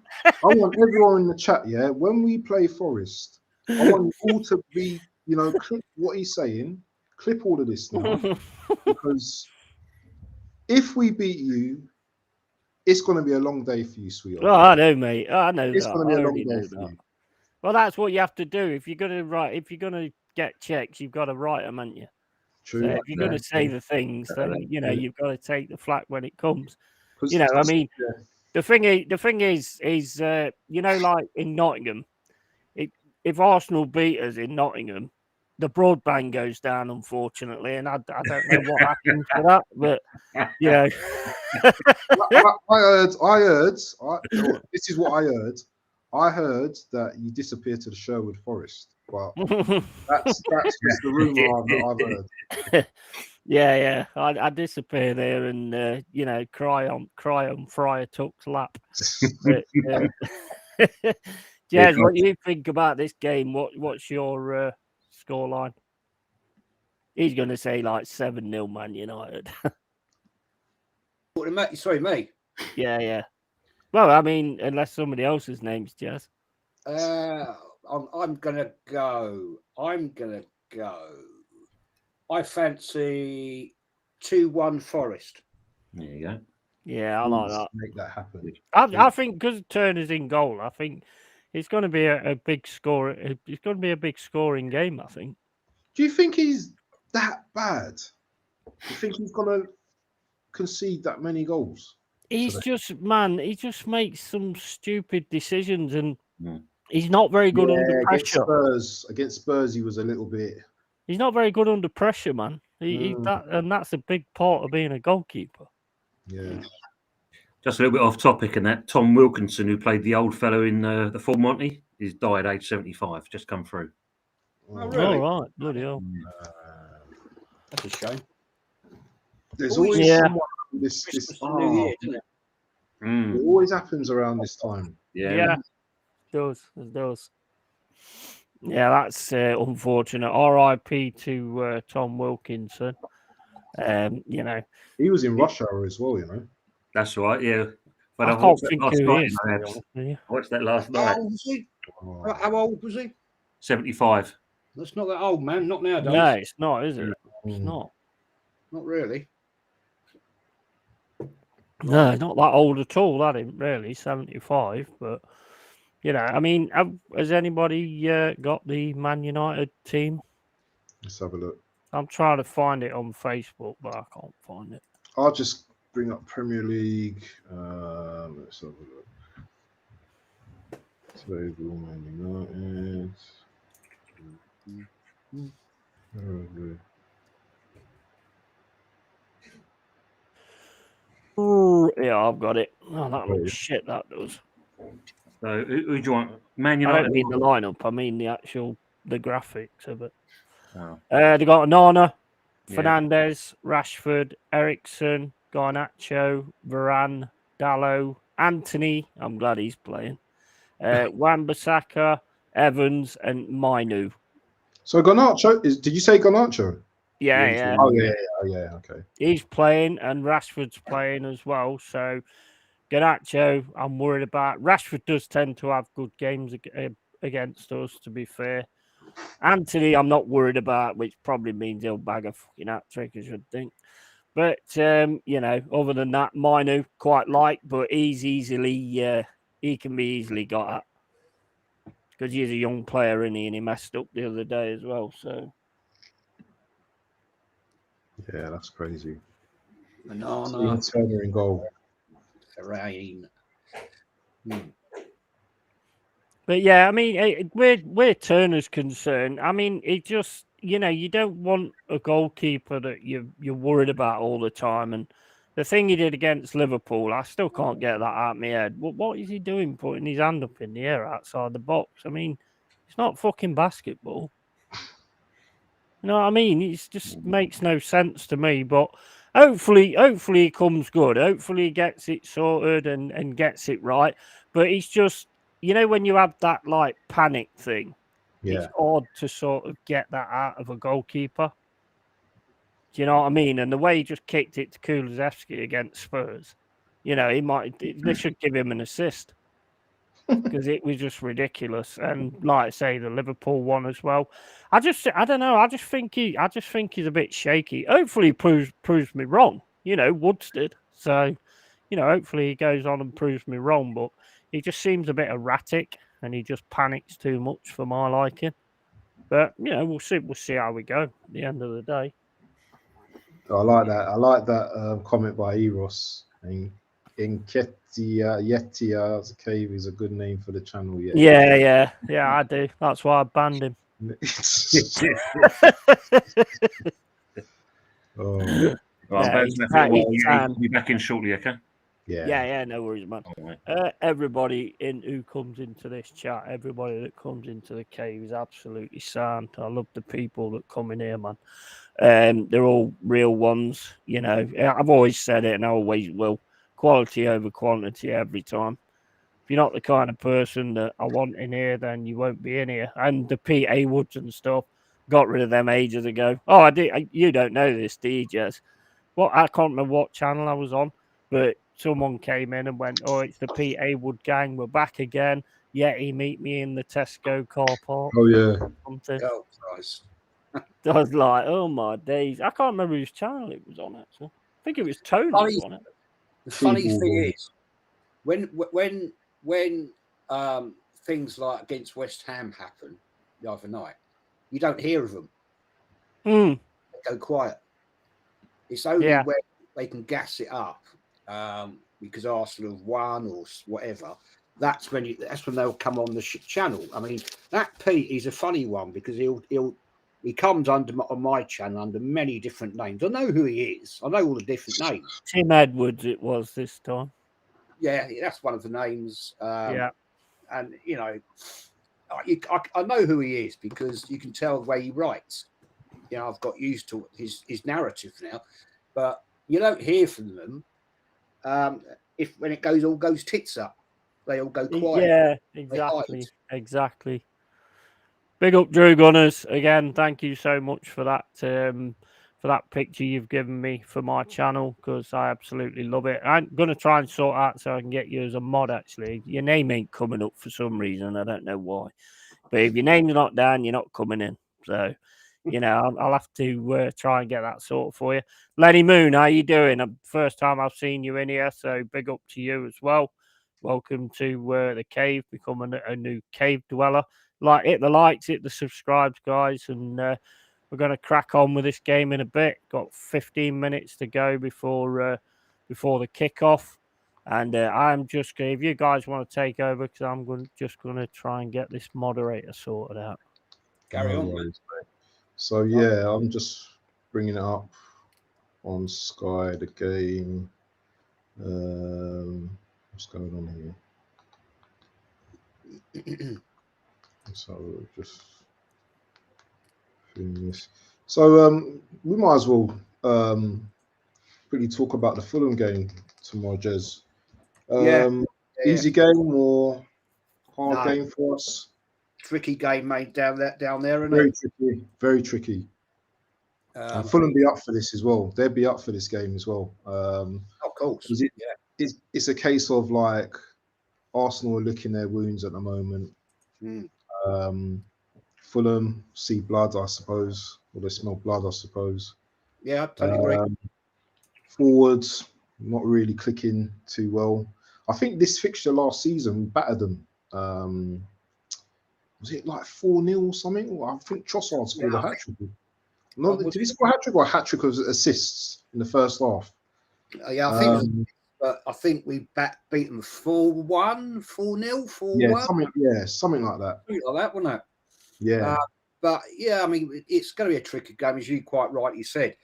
in the chat, yeah, when we play Forest, I want you all to be, clip what he's saying, clip all of this now, because if we beat you, it's going to be a long day for you, sweetheart. Oh, I know, mate. I know It's that. going to be I a long already day know for that. you. Well, that's what you have to do if you're gonna get checks. You've got to write them, haven't you? True. So if you're gonna say the things, then you've got to take the flak when it comes. I mean, the thing is, like in Nottingham, if Arsenal beat us in Nottingham, the broadband goes down, unfortunately, and I don't know what happens for that, but I heard. This is what I heard. I heard that you disappeared to the Sherwood Forest, but that's just the rumor that I've heard. Yeah. I disappear there and cry on Friar Tuck's lap. But, Jez, what do you think about this game? What's your scoreline? He's going to say like 7-0 Man United. Sorry, me. Yeah. Well, I mean, unless somebody else's name's Jez. I'm gonna go. I fancy 2-1 Forest. There you go. Yeah, I like that. Make that happen. I think because Turner's in goal, I think it's going to be a big score. It's going to be a big scoring game, I think. Do you think he's that bad? Do you think he's going to concede that many goals? He just makes some stupid decisions, and he's not very good under pressure. Against Spurs, he was a little bit. He's not very good under pressure, man. And that's a big part of being a goalkeeper. Yeah. Just a little bit off topic, and that Tom Wilkinson, who played the old fellow in the Full Monty, he's died at age 75. Just come through. Oh, really? Oh, right. Bloody hell. That's a shame. There's always someone this New Year, isn't it? It always happens around this time. Yeah. It does. Yeah, that's unfortunate. R.I.P. to Tom Wilkinson. He was in Rush Hour as well, That's right, yeah. But I can't think who he is. I watched that last night. How old was he? How old was he? 75. That's not that old, man. Not nowadays. No, it's not, is it? It's not. Not really. No, not that old at all. That isn't really 75. But I mean, has anybody got the Man United team? Let's have a look. I'm trying to find it on Facebook, but I can't find it. I'll just bring up Premier League. Let's have a look. Table Man United. Yeah, I've got it. Oh, that looks shit. That does. So, who do you want? Man United. I don't mean the lineup. I mean the graphics of it. Oh. They got Nana, Fernandez, Rashford, Ericsson, Garnacho, Varane, Dalot, Anthony. I'm glad he's playing. Wan-Bissaka, Evans, and Mainu. So Garnacho did you say Garnacho? Yeah. Oh yeah. Okay. He's playing, and Rashford's playing as well. So Garnacho, I'm worried about. Rashford does tend to have good games against us, to be fair. Anthony, I'm not worried about, which probably means he'll bag a fucking hat-trick, I should think. But, other than that, Mainu, quite like, but he's easily, he can be easily got at. Because he's a young player, and he messed up the other day as well, so. Yeah, that's crazy. Banana. Turner in goal. Rain. But yeah, I mean, where Turner's concerned, I mean, it just, you don't want a goalkeeper that you're worried about all the time. And the thing he did against Liverpool, I still can't get that out of my head. What is he doing putting his hand up in the air outside the box? I mean, it's not fucking basketball. You know what I mean? It just makes no sense to me. But hopefully he comes good. Hopefully he gets it sorted and gets it right. But it's just, when you have that like panic thing, it's odd to sort of get that out of a goalkeeper. Do you know what I mean? And the way he just kicked it to Kulusevski against Spurs, You know, they should give him an assist because it was just ridiculous. And like I say, the Liverpool one as well. I don't know. I just think he's a bit shaky. Hopefully, he proves me wrong. You know, Woods did. So, you know, hopefully he goes on and proves me wrong. But he just seems a bit erratic, and he just panics too much for my liking. But you know, we'll see. We'll see how we go at the end of the day. I like that. I like that comment by Eros. And LongHairedYeti'sCave is a good name for the channel. Yeah, I do. That's why I banned him. Oh, I'll be back in shortly, okay? Yeah, no worries, man. Right. Everybody who comes into this chat, everybody that comes into the cave is absolutely sound. I love the people that come in here, man. They're all real ones, you know. I've always said it and I always will. Quality over quantity every time. If you're not the kind of person that I want in here, then you won't be in here. And the Pete A. Woods and stuff, got rid of them ages ago. Oh, I did. You don't know this, do you, Jez? Well, I can't remember what channel I was on, but someone came in and went, "Oh, it's the Pete A. Wood gang. We're back again. He meet me in the Tesco car park." Oh yeah. Something. Oh, Christ. I was like, "Oh my days!" I can't remember whose channel it was on. Actually, I think it was Tony's on it. The funny thing is, when things like against West Ham happen the other night, you don't hear of them. They go quiet. It's only when they can gas it up because Arsenal have won or whatever. That's when they'll come on the channel. I mean, that Pete is a funny one because he comes on my channel under many different names. I know who he is. I know all the different names. Tim Edwards, it was this time. Yeah, that's one of the names. And you know, I know who he is because you can tell the way he writes. You know, I've got used to his narrative now, but you don't hear from them when it all goes tits up. They all go quiet. Yeah, exactly. Big up, Drew Gunners again. Thank you so much for that picture you've given me for my channel because I absolutely love it. I'm gonna try and sort out so I can get you as a mod. Actually, your name ain't coming up for some reason. I don't know why, but if your name's not down, you're not coming in. So. You know, I'll have to try and get that sorted for you. Lenny Moon, how you doing? First time I've seen you in here, so big up to you as well. Welcome to the cave, become a new cave dweller. Hit the likes, hit the subscribes, guys, and we're going to crack on with this game in a bit. Got 15 minutes to go before the kickoff, and I'm just going. If you guys want to take over, because I'm just going to try and get this moderator sorted out. Carry on, man. So yeah, I'm just bringing it up on Sky the game. What's going on here? So just doing this. So we might as well quickly talk about the Fulham game tomorrow, Jez. Easy game or hard game for us? Tricky game, mate, down there, isn't very it? tricky, very tricky. And Fulham be up for this as well. They'd be up for this game as well. Of course. It's a case of like Arsenal are licking their wounds at the moment. Fulham see blood, I suppose, or they smell blood, I suppose. Yeah, I totally agree. Forwards not really clicking too well. I think this fixture last season battered them. Was it like 4-0 or something? I think Trossard scored a hat trick. No, did he score a hat trick or a hat trick of assists in the first half? Yeah, I think. But I think we beat them 4-1, 4-0, 4-1. Something like that. Something like that, wasn't it? Yeah. But yeah, I mean, it's going to be a tricky game, as you quite rightly said.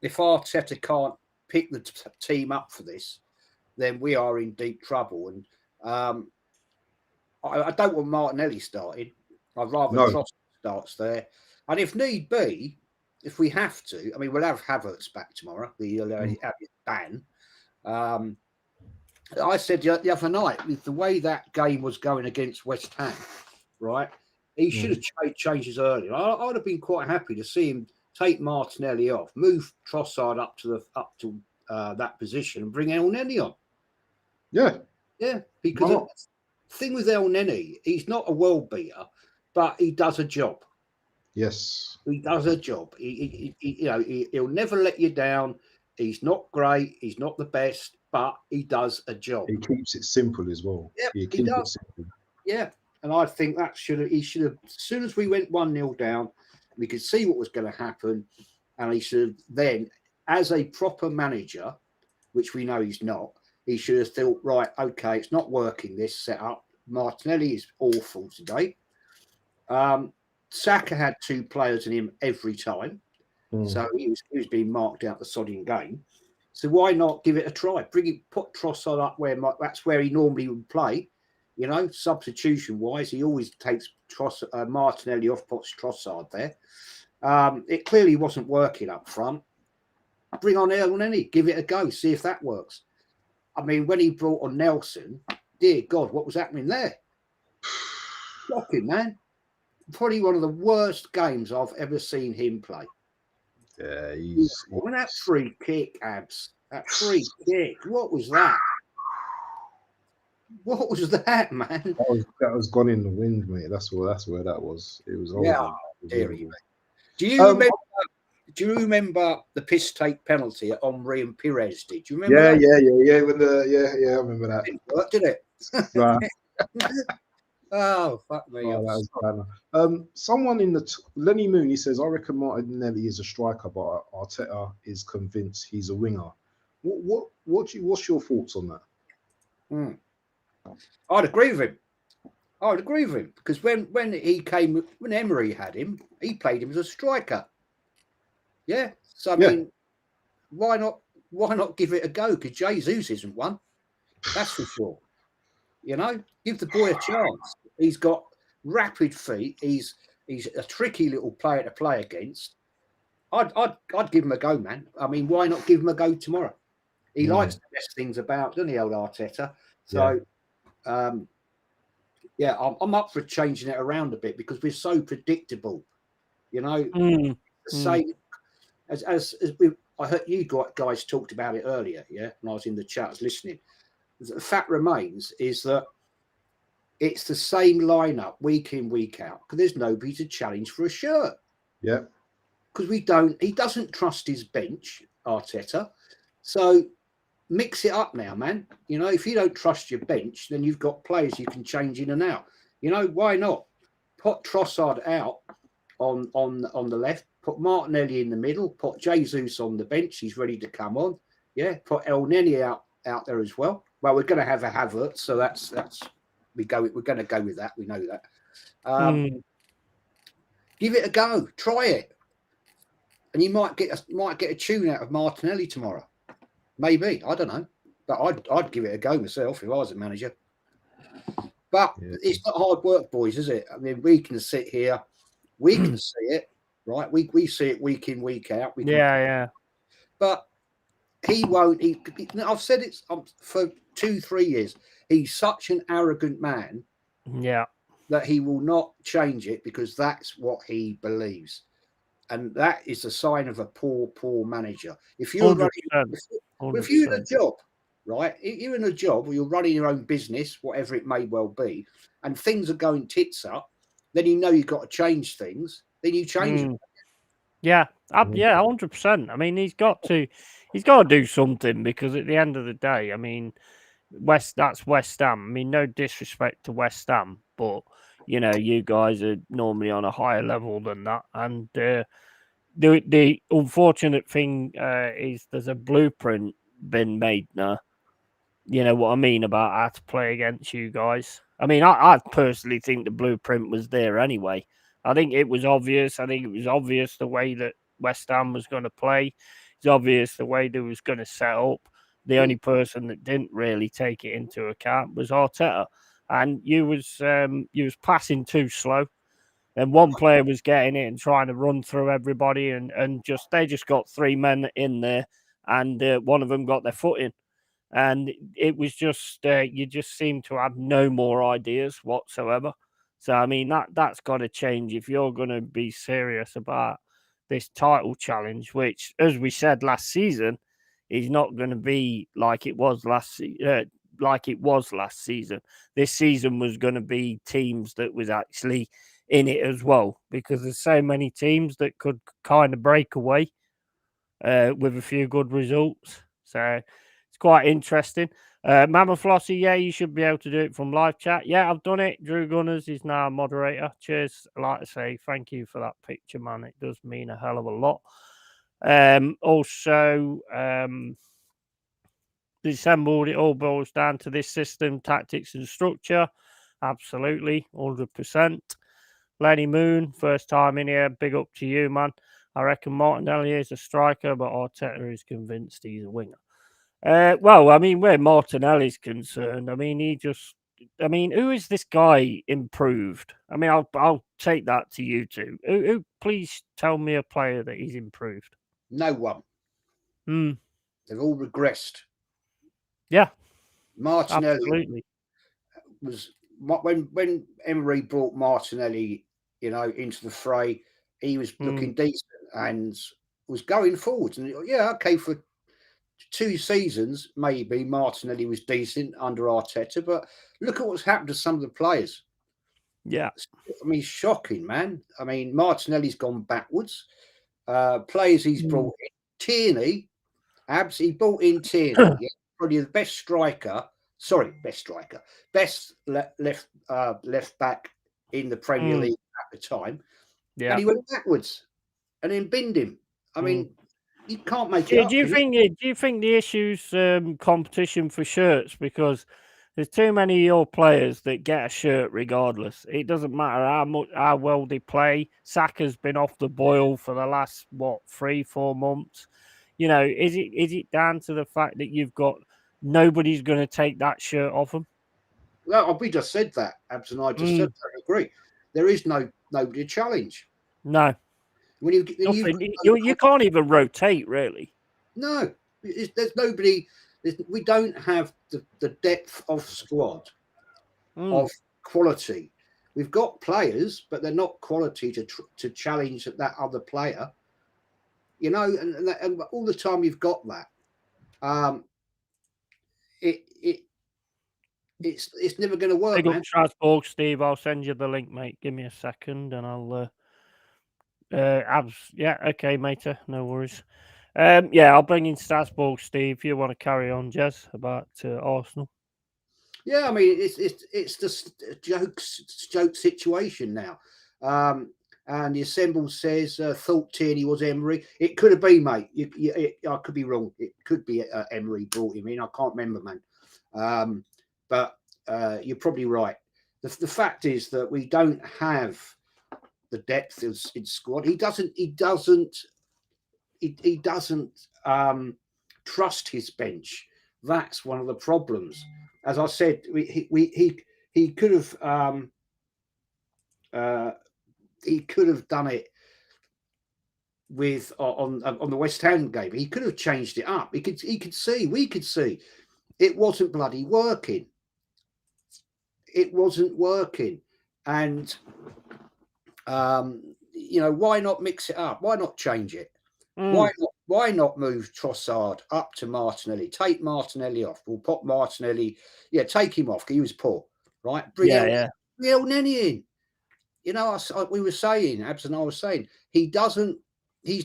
If Arteta can't pick the team up for this, then we are in deep trouble. And I don't want Martinelli started. I'd rather Trossard starts there. And if need be, if we have to, I mean, we'll have Havertz back tomorrow. We'll have his ban. I said the other night, with the way that game was going against West Ham, right? He should have changes earlier. I would have been quite happy to see him take Martinelli off, move Trossard up to that position, and bring El Neni on. Yeah. Yeah, because the thing with El Neni, he's not a world beater, but he does a job. Yes. He does a job. He'll never let you down. He's not great. He's not the best, but he does a job. He keeps it simple as well. Yeah, he does. It simple. Yeah, and I think that he should have. As soon as we went 1-0 down, we could see what was going to happen, and he should have then, as a proper manager, which we know he's not, he should have thought, right, okay, it's not working, this setup. Martinelli is awful today. Saka had 2 players in him every time. So he was being marked out the sodding game. So why not give it a try? Put Trossard up that's where he normally would play. You know, substitution-wise, he always takes Martinelli off, puts Trossard there. It clearly wasn't working up front. Bring on El Neni, give it a go, see if that works. I mean, when he brought on Nelson, dear God, what was happening there? Shocking, man. Probably one of the worst games I've ever seen him play. Yeah, when that free kick, Abs, that free kick, what was that? What was that, man? That was gone in the wind, mate. That's where that was. It was. Yeah, dearie, mate. Do you remember the piss take penalty at Omri and Pires? Did you remember? Yeah, that? yeah. When I remember that. It didn't work, did it? Nah. Oh, fuck me. Someone in the Lenny Moon, he says, I reckon Martinelli is a striker, but Arteta is convinced he's a winger. What's your thoughts on that? I'd agree with him. Because when Emery had him, he played him as a striker. Yeah. So I mean, why not give it a go? Because Jesus isn't one. That's for sure. You know, give the boy a chance. He's got rapid feet. He's a tricky little player to play against. I'd give him a go, man. I mean, why not give him a go tomorrow? He likes the best things about, doesn't he, old Arteta? So, I'm up for changing it around a bit because we're so predictable. You know, same as I heard you guys talked about it earlier. Yeah, and I was in the chat, I was listening. The fact remains is that it's the same lineup week in, week out because there's nobody to challenge for a shirt. Yeah. Because he doesn't trust his bench, Arteta. So mix it up now, man. You know, if you don't trust your bench, then you've got players you can change in and out. You know, why not? Put Trossard out on the left, put Martinelli in the middle, put Jesus on the bench, he's ready to come on. Yeah, put El Neni out there as well. Well, we're going to have a Havertz, so we're going to go with that. We know that. Give it a go, try it, and you might get a tune out of Martinelli tomorrow. Maybe, I don't know, but I'd give it a go myself if I was a manager. But it's not hard work, boys, is it? I mean, we can sit here, we can see it, right? We see it week in, week out. But he won't. I've said it for 2-3 years. He's such an arrogant man. Yeah. That he will not change it because that's what he believes. And that is a sign of a poor manager. If you're if you're in a job, right? You're in a job or you're running your own business, whatever it may well be, and things are going tits up, then you know you've got to change things. Then you change them. Yeah, 100%. I mean, he's got to do something because at the end of the day, I mean, that's West Ham. I mean, no disrespect to West Ham, but you know, you guys are normally on a higher level than that. And the unfortunate thing is there's a blueprint been made now. You know what I mean about how to play against you guys. I mean, I personally think the blueprint was there anyway. I think it was obvious. I think it was obvious the way that West Ham was going to play. It's obvious the way they was going to set up. The only person that didn't really take it into account was Arteta, and you was passing too slow, and one player was getting it and trying to run through everybody, and they just got 3 men in there, and one of them got their foot in. And it was just, you just seem to have no more ideas whatsoever. So, I mean, that's got to change if you're going to be serious about this title challenge, which, as we said last season, is not going to be like it was last like it was last season. This season was going to be teams that was actually in it as well, because there's so many teams that could kind of break away with a few good results. So it's quite interesting. Mama Flossie, yeah, you should be able to do it from live chat. Yeah, I've done it. Drew Gunners is now a moderator. Cheers. I'd like to say thank you for that picture, man. It does mean a hell of a lot. Also, disassembled, it all boils down to this system, tactics and structure. Absolutely, 100%. Lenny Moon, first time in here. Big up to you, man. I reckon Martinelli is a striker, but Arteta is convinced he's a winger. Well, I mean, where Martinelli's concerned, I mean, who is this guy improved? I mean, I'll take that to you two. Who please tell me a player that he's improved. No one. They've all regressed. Yeah, Martinelli absolutely. was when Emery brought Martinelli, into the fray. He was looking decent and was going forwards. And yeah, okay, for 2 seasons maybe Martinelli was decent under Arteta, but look at what's happened to some of the players. Yeah, I mean, shocking, man. I mean, Martinelli's gone backwards. Players he's brought in, Tierney. He brought in Tierney, yeah, probably the best striker. Sorry, best left back in the Premier League at the time. Yeah, and he went backwards, and then binned him. I mean, you can't make it up. Do you think the issue's competition for shirts, because there's too many of your players that get a shirt regardless. It doesn't matter how well they play. Saka's been off the boil for the last 3-4 months. Is it down to the fact that you've got nobody's going to take that shirt off them? No, we just said that. Abs and I just said that. I agree. There is nobody to challenge. No. When you can't even rotate, really. No, there's nobody. We don't have the depth of squad of quality. We've got players, but they're not quality to challenge that other player. And all the time you've got that. It's never going to work. Big up Strasbourg, Steve. I'll send you the link, mate. Give me a second, and I'll. Abs. Yeah, okay, mate. No worries. I'll bring in Strasbourg, Steve. If you want to carry on, Jez, about Arsenal. Yeah, I mean it's just a joke situation now. And the Assemble says thought Tierney was Emery. It could have been, mate. I could be wrong. It could be Emery brought him in. I can't remember, man. But you're probably right. The fact is that we don't have the depth in squad. He doesn't trust his bench. That's one of the problems. As I said, he could have done it with on the West Ham game. He could have changed it up. We could see it wasn't bloody working. It wasn't working, and why not mix it up? Why not change it? Why not move Trossard up to Martinelli? Take Martinelli off. We'll pop Martinelli. Yeah, take him off. He was poor, right? Bring El Neni in. We were saying, Abs and I was saying, he's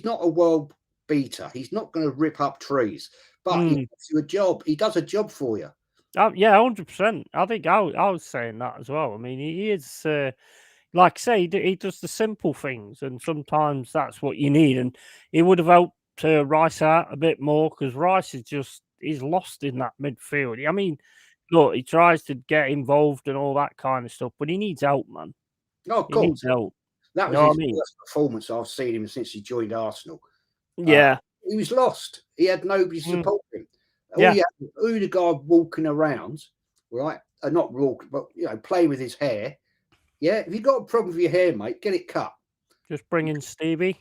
not a world beater. He's not going to rip up trees, but he gives you a job. He does a job for you. Oh, yeah, 100%. I think I was saying that as well. I mean, he is, like I say, he does the simple things, and sometimes that's what you need. And he would have helped Rice out a bit more, because Rice he's lost in that midfield. I mean, look, he tries to get involved and all that kind of stuff, but he needs help, man. Oh, of course. He needs help. That was his worst performance I've seen him since he joined Arsenal. Yeah. He was lost. He had nobody to support him. Yeah. He had Odegaard walking around, right? Not walking, but playing with his hair. Yeah, if you've got a problem with your hair, mate, get it cut. Just bring in Stevie.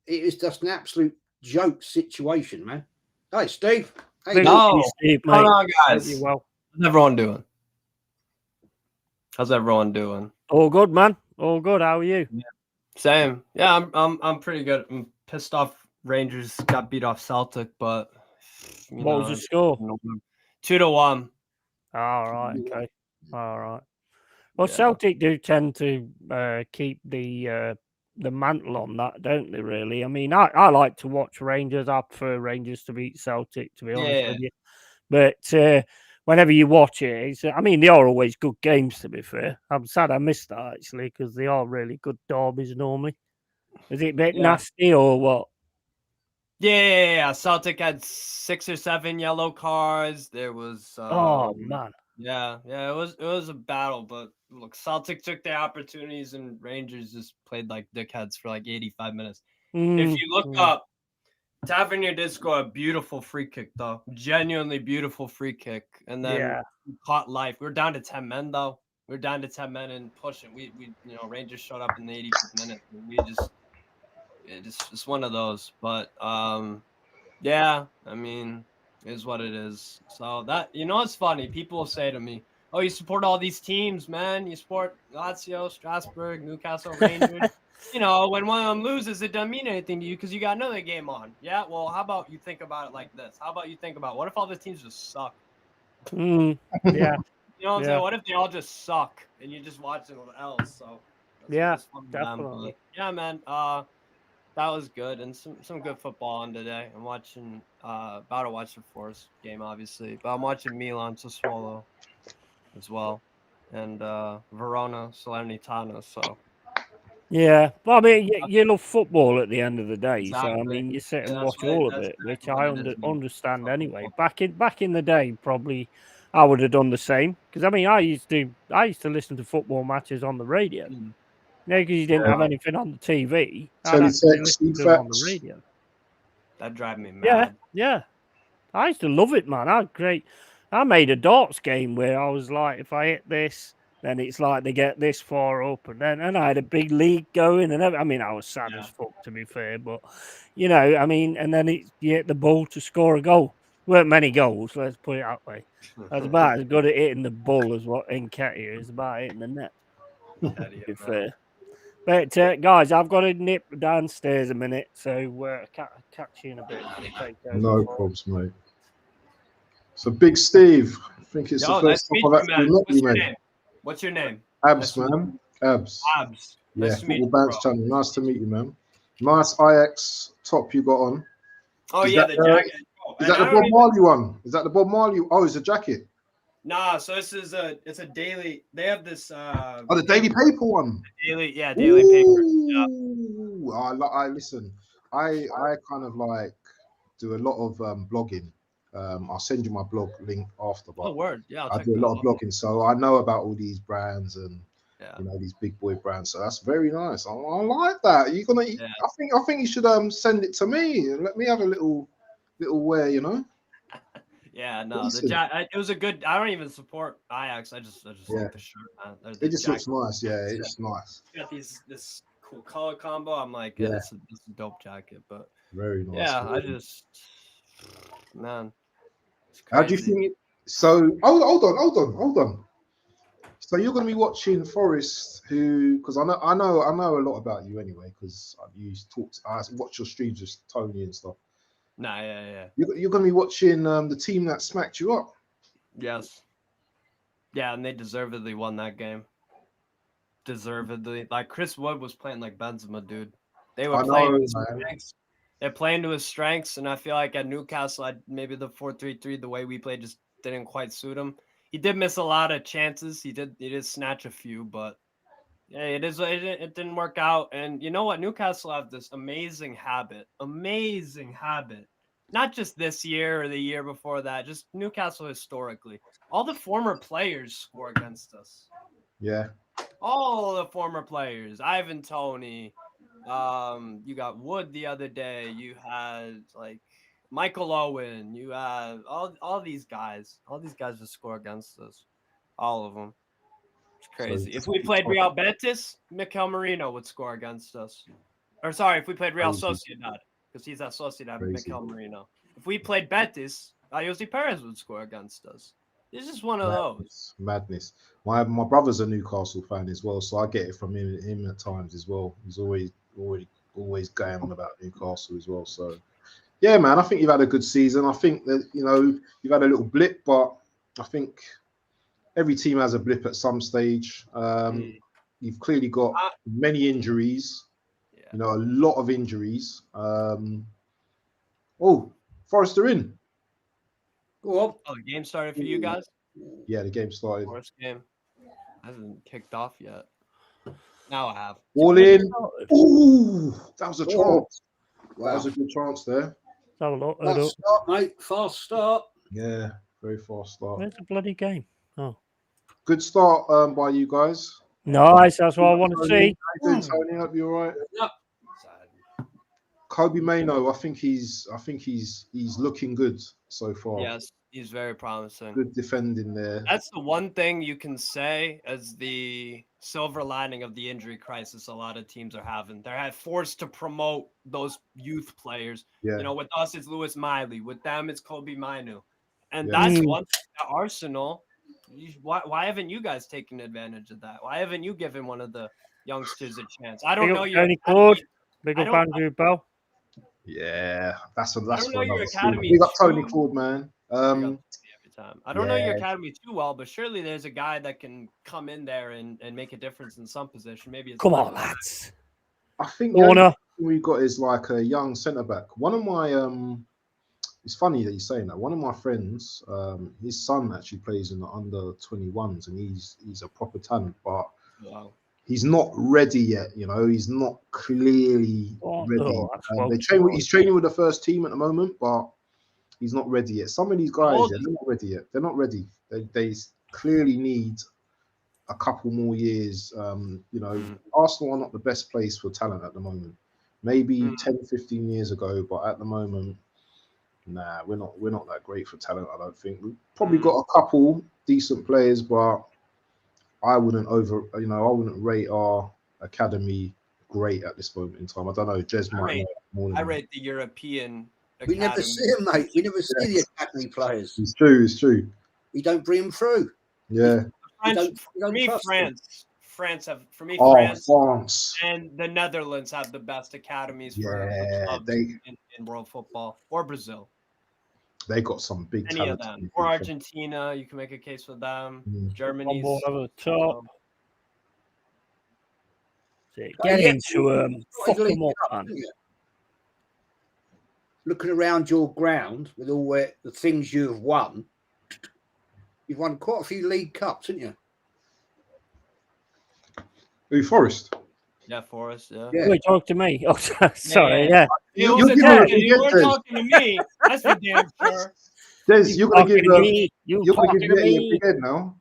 It is just an absolute joke situation, man. Hey, Steve. Hey, Steve, mate. Hold on, guys. How's everyone doing? All good, man. All good. How are you? Yeah. Same. Yeah, I'm pretty good. I'm pissed off. Rangers got beat off Celtic, but what was the score? 2-1. All right. Okay. All right. Well, Celtic do tend to keep the mantle on that, don't they? Really. I mean, I like to watch Rangers. I prefer Rangers to beat Celtic, to be honest with you. But whenever you watch it, I mean, they are always good games. To be fair, I'm sad I missed that actually because they are really good derbies normally. Is it a bit nasty or what? Yeah. Celtic had 6 or 7 yellow cards. There was Oh man. Yeah, it was a battle, but look, Celtic took their opportunities and Rangers just played like dickheads for like 85 minutes. If you look up, Tavernier did score a beautiful free kick, though. Genuinely beautiful free kick. And then we caught life. We were down to 10 men, though. We were down to 10 men and pushing. We Rangers showed up in the 85th minute. And we just one of those. But yeah, I mean, it is what it is. So that, it's funny. People will say to me, "Oh, you support all these teams, man. You support Lazio, Strasbourg, Newcastle, Rangers." When one of them loses, it doesn't mean anything to you because you got another game on. Yeah, well, how about you think about it like this? How about you think about what if all the teams just suck? Yeah. You know what I'm saying? What if they all just suck and you just watch it else? So definitely. Yeah, man. That was good and some good football on today. I'm watching about to watch the Forest game, obviously, but I'm watching Milan Sassuolo as well, and Verona Salernitana. So yeah, well, I mean, you love football at the end of the day, exactly. so I mean, you sit and watch what all of it, which I understand anyway. Back in the day, probably I would have done the same because I mean, I used to listen to football matches on the radio. Because you didn't have anything on the TV. I'd actually listen to them on the radio. That drive me mad. Yeah. I used to love it, man. I made a darts game where I was like, if I hit this, then it's like they get this far up, and I had a big league going, and I mean, I was sad as fuck, to be fair, but I mean, and then you hit the ball to score a goal. Weren't many goals, let's put it that way. I was about as good at hitting the ball as what Nketiah is about hitting the net. To be fair. But guys, I've got to nip downstairs a minute, so catch you in a bit. No problems, mate. So, Big Steve, I think it's the first time I've actually met you, man. What's your name? Abs, man. Abs. Abs. Yeah, Football Bands channel. Nice to meet you, man. Nice IX top you got on. Oh, the jacket. Is that the Bob Marley one? Is that the Bob Marley? Oh, it's a jacket. Nah, so it's a daily. They have this. The daily paper one. Daily paper. Yeah. I listen. I kind of like do a lot of blogging. I'll send you my blog link after. But word. Yeah, I do a lot of blogging, so I know about all these brands and these big boy brands. So that's very nice. I like that. You're gonna. Yeah. I think you should send it to me and let me have a little wear. Yeah, no, it was a good. I don't even support Ajax. I just like the shirt. It just looks nice. Yeah, it's nice. Got this cool color combo. I'm like, it's a dope jacket. But very nice. Yeah, I just man. How do you think? So hold on. So you're going to be watching Forest, because I know a lot about you anyway, because I watch your streams with Tony and stuff. Nah, yeah. You're going to be watching the team that smacked you up. Yes. Yeah, and they deservedly won that game. Deservedly. Like, Chris Wood was playing like Benzema, dude. They were playing to his strengths. They're playing to his strengths, and I feel like at Newcastle, maybe the 4-3-3, the way we played just didn't quite suit him. He did miss a lot of chances. He did snatch a few, but yeah, it didn't work out. And you know what? Newcastle have this amazing habit. Not just this year or the year before that, just Newcastle historically. All the former players score against us. Yeah. All the former players. Ivan Toney. You got Wood the other day. You had like Michael Owen. You have all these guys. All these guys just score against us. All of them. It's crazy. If we played Real Betis, Mikel Merino would score against us. Or sorry, if we played Real Sociedad, because he's at Sociedad, Mikel Merino. If we played Betis, Ayoze Perez would score against us. It's just one of those. Madness. My brother's a Newcastle fan as well, so I get it from him at times as well. He's always going on about Newcastle as well. So yeah, man, I think you've had a good season. I think that you've had a little blip, but I think every team has a blip at some stage. You've clearly got many injuries. Yeah. You know, a lot of injuries. Forest are in. Go on. Oh, the game started for you guys? Yeah, the game started. Forest game hasn't kicked off yet. Now I have. All in. Ooh, that was a chance. Wow. That was a good chance there. Fast start, mate. Fast start. Yeah, very fast start. Where's the bloody game? Oh, good start by you guys. Nice. That's what I want to see. How you doing, Tony? Hope you're all right. Yep. Kobe Mano, I think he's looking good so far. Yes, he's very promising. Good defending there. That's the one thing you can say as the silver lining of the injury crisis a lot of teams are having. They're forced to promote those youth players. Yeah. You know, with us it's Lewis Miley. With them it's Kobe Manu. And that's one thing at Arsenal. Why haven't you guys taken advantage of that? Why haven't you given one of the youngsters a chance? I don't know your Claude. Big up Andrew Bell. Yeah, that's I don't know your story. academy. Big up Tony Claude, man. Every time. I don't know your academy too well, but surely there's a guy that can come in there and make a difference in some position. Maybe it's come on, lads. I think the only thing we got is like a young centre back. One of my it's funny that you're saying that. One of my friends, his son actually plays in the under 21s, and he's a proper talent, but he's not ready yet. You know, he's not clearly ready. He's training with the first team at the moment, but he's not ready yet. Some of these guys, they're not ready yet. They're not ready. They clearly need a couple more years. You know, Arsenal are not the best place for talent at the moment. Maybe 10, 15 years ago, but at the moment, nah, we're not that great for talent, I don't think. We've probably got a couple decent players, but I wouldn't rate our academy great at this moment in time. I don't know. Jez might know more than I rate the European academy. We never see them, mate. We never see the academy players. It's true. You don't bring them through. Yeah. France and the Netherlands have the best academies for clubs in world football, or Brazil. They got some big Any of them. Or Argentina, you can make a case for them. Germany's over the top. Get into fuck them up, man. Looking around your ground with all the things you've won quite a few League Cups, haven't you? Who, Forest? Yeah, Forest, yeah. Wait, talk to me. Oh, sorry, yeah. You were talking to me. That's for damn sure. Des, you're going to give me your head now.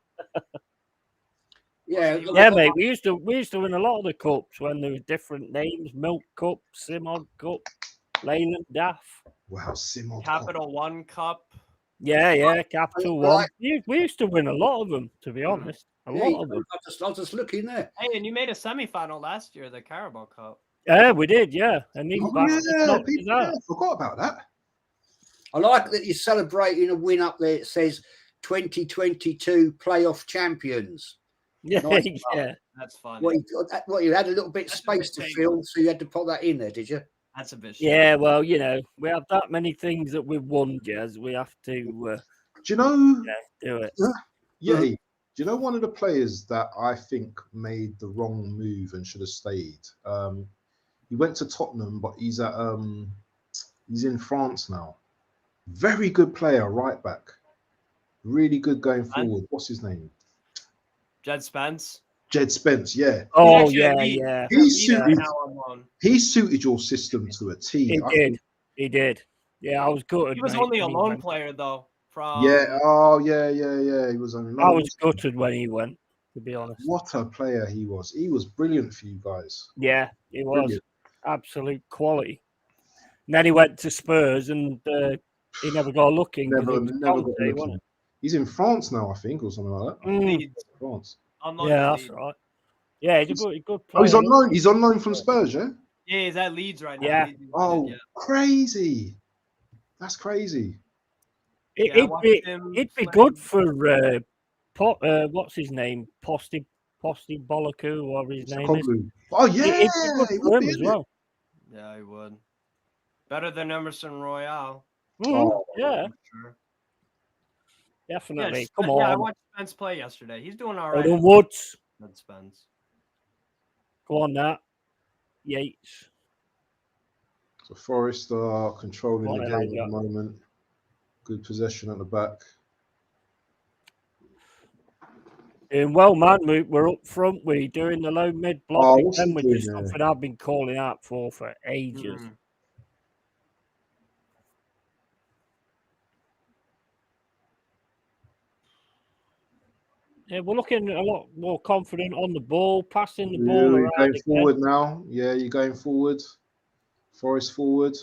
Yeah, mate. We used to win a lot of the cups when there were different names: Milk Cup, Simod Cup, Leyland Daff. Wow, Simod Capital One Cup. Yeah, Capital One. We used to win a lot of them, to be honest. A lot of them. I'll just look in there. Hey, and you made a semi-final last year, the Carabao Cup. Yeah, we did. Yeah, and I forgot about that. I like that you're celebrating a win up there. It says 2022 playoff champions. Yeah, nice. Yeah, that's fun. What you had a little bit of space to fill, so you had to put that in there, did you? That's a bit. Yeah, well, you know, we have that many things that we've won, Jez. We have to. Do you know? Do it. Yeah. Do you know one of the players that I think made the wrong move and should have stayed? He went to Tottenham, but he's in France now. Very good player, right back. Really good going forward. What's his name? Jed Spence. Jed Spence, yeah. Oh, yeah. He suited your system to a T. He did. Yeah, I was good. He was only a lone player, though. He was on. I was gutted when he went, to be honest. What a player he was! He was brilliant for you guys. Yeah, he was brilliant. Absolute quality. And then he went to Spurs, and he never got looking. Never got looking. He's in France now, I think, or something like that. France. Yeah, that's right. Yeah, he's a good player. Oh, he's on loan. He's on loan from Spurs, yeah. Yeah, he's at Leeds right now. Yeah. Oh, crazy! That's crazy. It'd be good for what's his name? Posti Bolaku, or his name is. Oh yeah, it'd be good for him as well. Yeah, he would. Better than Emerson Royale. Yeah. Sure. Definitely. Yeah, Come on. Yeah, I watched Spence play yesterday. He's doing all right. Woods. That's Spence. Go on, that. Yates. So Forest are controlling What the have I game at the got? moment. Good possession at the back. Doing well, man. We're up front. We're doing the low mid block Oh, what's again, he which doing is there? something I've been calling out for ages. Yeah, we're looking a lot more confident on the ball, passing the ball You're around going again. forward now. Yeah, you're going forward. Forest forward.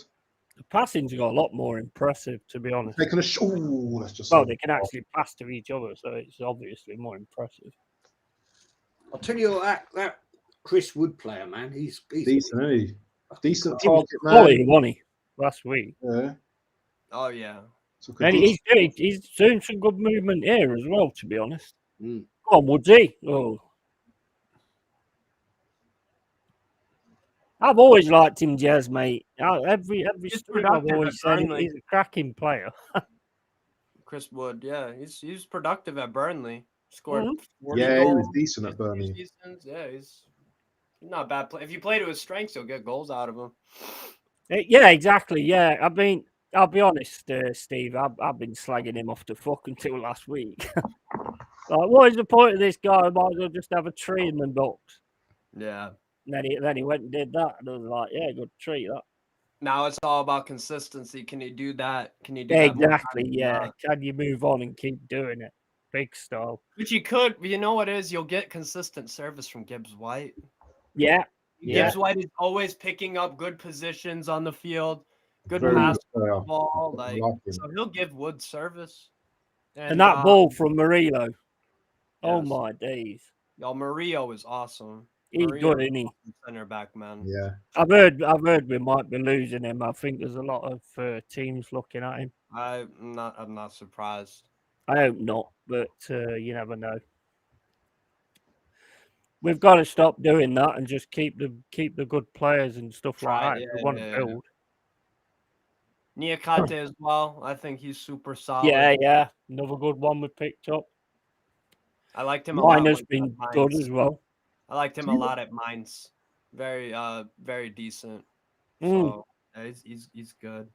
The passing's got a lot more impressive, to be honest. Taking a shot. Oh, that's just well, they can actually pass to each other, so it's obviously more impressive. I'll tell you that Chris Wood player, man, he's decent, isn't he? Decent He was target, man. quality, wasn't he, last week? Yeah. Oh yeah. And he's doing some good movement here as well, to be honest. Mm. Come on, Woodsy. Oh. I've always liked him, Jez, mate. Every stream I've always said he's a cracking player. Chris Wood, yeah, he's productive at Burnley. Scored 40 yeah, goals. he was decent at Burnley. Seasons. Yeah, he's not a bad play. If you play to his strengths, you'll get goals out of him. Yeah, exactly. Yeah, I mean, I'll be honest, Steve. I've been slagging him off the fuck until last week. Like, what is the point of this guy? I might as well just have a tree in the box. Yeah. And then he went and did that, and I was like, yeah, good tree that. Now it's all about consistency. Can you do that? Can you do that? Exactly. Yeah. Can you move on and keep doing it? Big style. Which you could. You know what it is? You'll get consistent service from Gibbs White. Yeah. Gibbs White is always picking up good positions on the field, good pass ball. So he'll give Wood service. And that ball from Murillo. Yes. Oh my days. Y'all, Murillo is awesome. He's good, isn't he? Center back, man. Yeah. I've heard we might be losing him. I think there's a lot of teams looking at him. I'm not surprised. I hope not, but you never know. We've got to stop doing that and just keep the good players and stuff like that. We want to build. Niakate as well. I think he's super solid. Yeah. Another good one we picked up. I liked him a lot. Mine has been good as well. I liked him a lot at Mainz. Very decent. So he's good.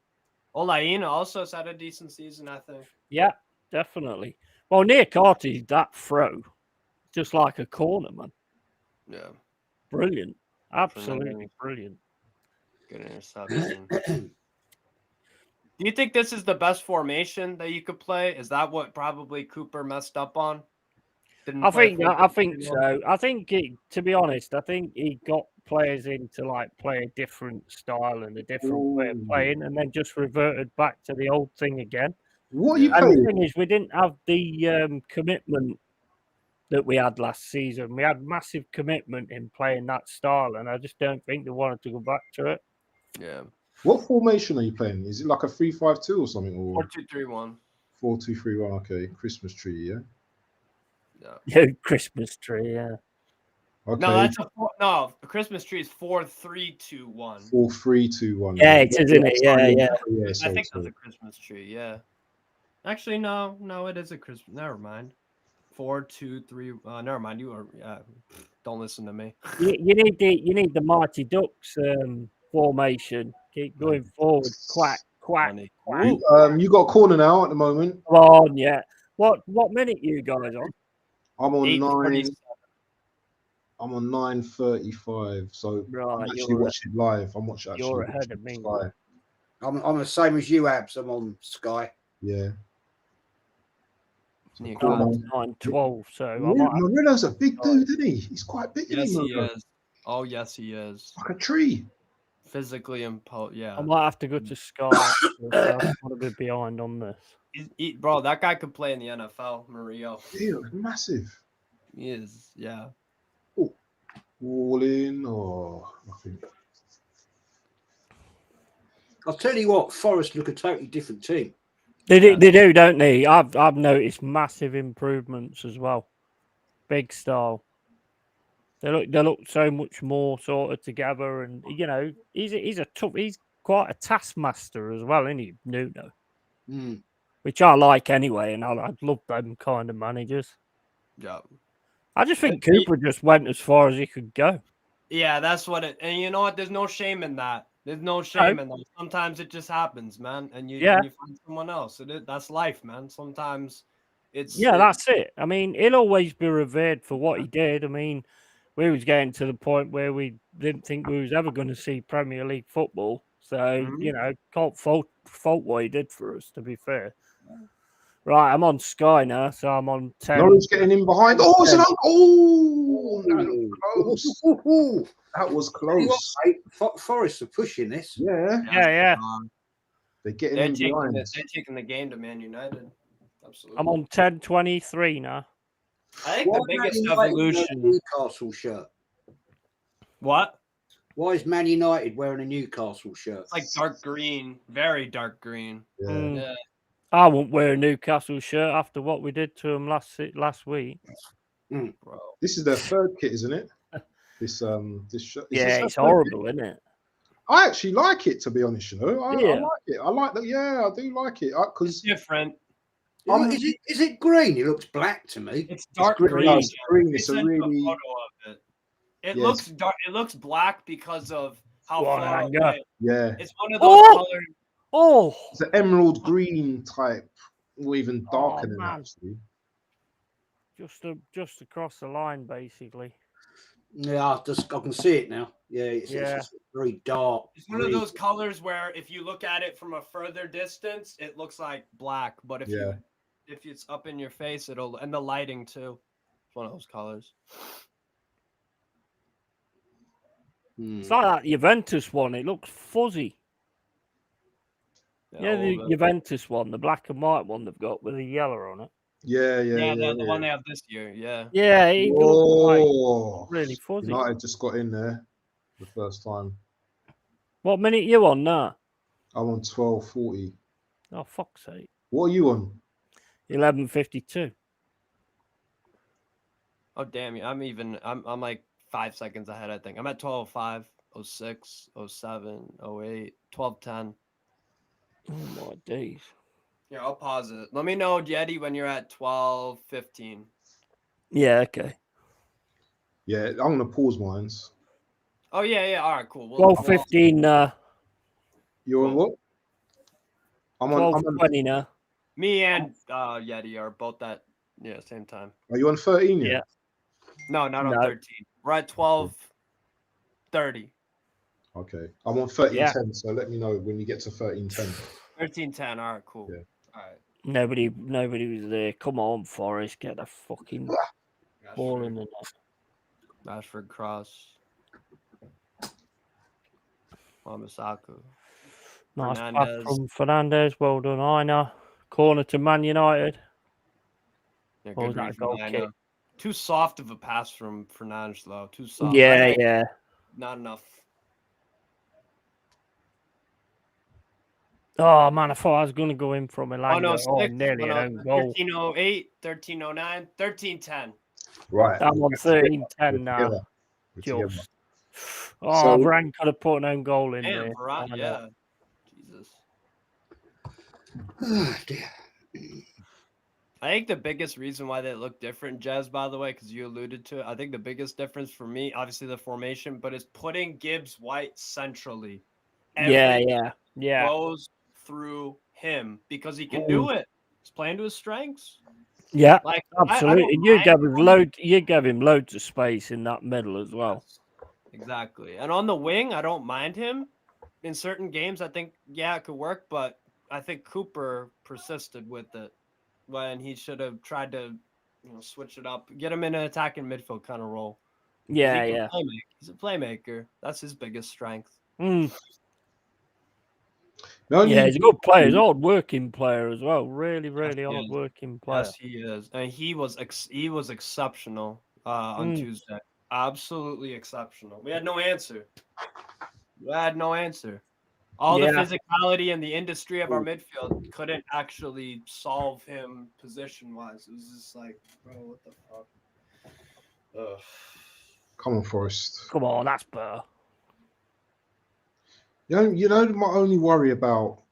Olaina also has had a decent season, I think. Yeah, definitely. Well, Niakate, that throw, just like a corner, man. Yeah. Brilliant. Absolutely brilliant. Good interception. Do you think this is the best formation that you could play? Is that what probably Cooper messed up on? I think so. I think, to be honest, I think he got players in to play a different style and a different way of playing, and then just reverted back to the old thing again. What are you and playing? The thing is, we didn't have the commitment that we had last season. We had massive commitment in playing that style, and I just don't think they wanted to go back to it. Yeah. What formation are you playing? Is it like a 3-5-2 or something? Or 4-2-3-1. 4-2-3-1. Okay, Christmas tree. Yeah. Yeah, Christmas tree. Yeah. Okay. No, the Christmas tree is 4-3-2-1. 4-3-2-1. Yeah, it is, isn't it? Yeah. I think that's a Christmas tree. Yeah. Actually, no, it is a Christmas. Never mind. 4-2-3. Never mind. You are. Don't listen to me. You need the Mighty Ducks formation. Keep going forward. Quack. You got a corner now at the moment. Come on, yeah. What minute you guys on? I'm on 9. I'm on 9:35. So I'm actually watching live. I'm watching. You're ahead of me. Sky. I'm the same as you, Abs. I'm on Sky. Yeah. 9:12. So Murillo's a big dude, isn't he? He's quite big. Yes, he is. Oh, yes, he is. Like a tree. Physically yeah. I might have to go to Sky. I'm a bit behind on this. Bro, that guy could play in the NFL, Murillo. Yeah, massive. He is, yeah. Oh, all in or nothing. I'll tell you what, Forest look a totally different team. They do, don't they? I've noticed massive improvements as well. Big style. They look so much more sort of together, and he's quite a taskmaster as well, isn't he, Nuno? which I like anyway, and I love them kind of managers. Yeah. I just think Cooper just went as far as he could go. Yeah, that's what it. And you know what? There's no shame in that. There's no shame in that. Sometimes it just happens, man, and you find someone else. That's life, man. Sometimes that's it. I mean, he'll always be revered for what he did. I mean, we was getting to the point where we didn't think we was ever going to see Premier League football. So, can't fault what he did for us, to be fair. Right, I'm on Sky now, so I'm on 10. Norwich getting in behind. Oh, it's an close. That was close. Forest are pushing this. Yeah. They're getting in behind. They're taking the game to Man United. Absolutely. I'm on 10-23 now. I think the biggest evolution. Newcastle shirt. What? Why is Man United wearing a Newcastle shirt? It's like dark green, very dark green. Yeah. I won't wear a Newcastle shirt after what we did to them last week. Bro. This is their third kit, isn't it? This shirt. It's horrible, isn't it? I actually like it, to be honest. I like it. I like that. Yeah, I do like it because it's different. Is it green? It looks black to me. It's dark green. No, it's green. It's a really. It looks dark. It looks black because of how far away. Yeah. It's one of those colors. Oh, it's an emerald green type, or even darker than that, actually. Just across the line, basically. Yeah, I can see it now. Yeah, it's very dark. It's one of those colors where if you look at it from a further distance, it looks like black. But if it's up in your face, and the lighting too. It's one of those colors. It's like that Juventus one. It looks fuzzy. Yeah, the Juventus one, the black and white one they've got with the yellow on it. Yeah. The one they have this year. Yeah. Yeah, it looks like really fuzzy. United just got in there the first time. What minute you on now? I'm on 12:40. Oh, fuck's sake. What are you on? 11:52. Oh damn you! I'm like 5 seconds ahead. I think I'm at 12:05, 06, 07, 08, 12:10. Oh my days. Yeah, I'll pause it. Let me know, Yeti, when you're at 12:15. Yeah, okay. Yeah, I'm gonna pause mine. Oh yeah. All right, cool. 12:15. You're on what? I'm on 12:20 now. Me and Yeti are both at same time. Are you on 13 yet? Yeah. No, not on 13. We're at 12:30. Okay, I'm on 13:10. So let me know when you get to 13:10. 13:10. All right, cool. Yeah. All right. Nobody was there. Come on, Forrest, get the fucking ball in the net. Rashford cross. Wambasaka. Nice pass from Fernandez. Well done, Aina. Corner to Man United. Yeah, good read from Aina. Too soft of a pass from Fernandez, though. Too soft. Yeah. Not enough. Oh, man, I thought I was going to go in from Elanga. Oh, no, nearly an own goal. 13:08, 13:09, 13:10. Right. I'm on 13:10 now. Just. Oh, Varane could have put an own goal in there. Varane, yeah. Jesus. Oh, dear. I think the biggest reason why they look different, Jez, by the way, because you alluded to it, I think the biggest difference for me, obviously the formation, but it's putting Gibbs White centrally. Yeah. Goes through him because he can do it. He's playing to his strengths. Yeah, like absolutely. You gave him loads of space in that middle as well. Exactly. And on the wing, I don't mind him. In certain games, I think, it could work, but I think Cooper persisted with it when he should have tried to switch it up, get him in an attacking midfield kind of role. Yeah. He's a playmaker. That's his biggest strength. He's a good player. He's a hard-working player as well. Really hard-working player. Yes, he is. And he was exceptional on Tuesday. Absolutely exceptional. We had no answer. All the physicality and the industry of our midfield couldn't actually solve him position-wise. It was just like, bro, what the fuck? Ugh. Come on, Forrest. Come on, that's better. You know, my only worry about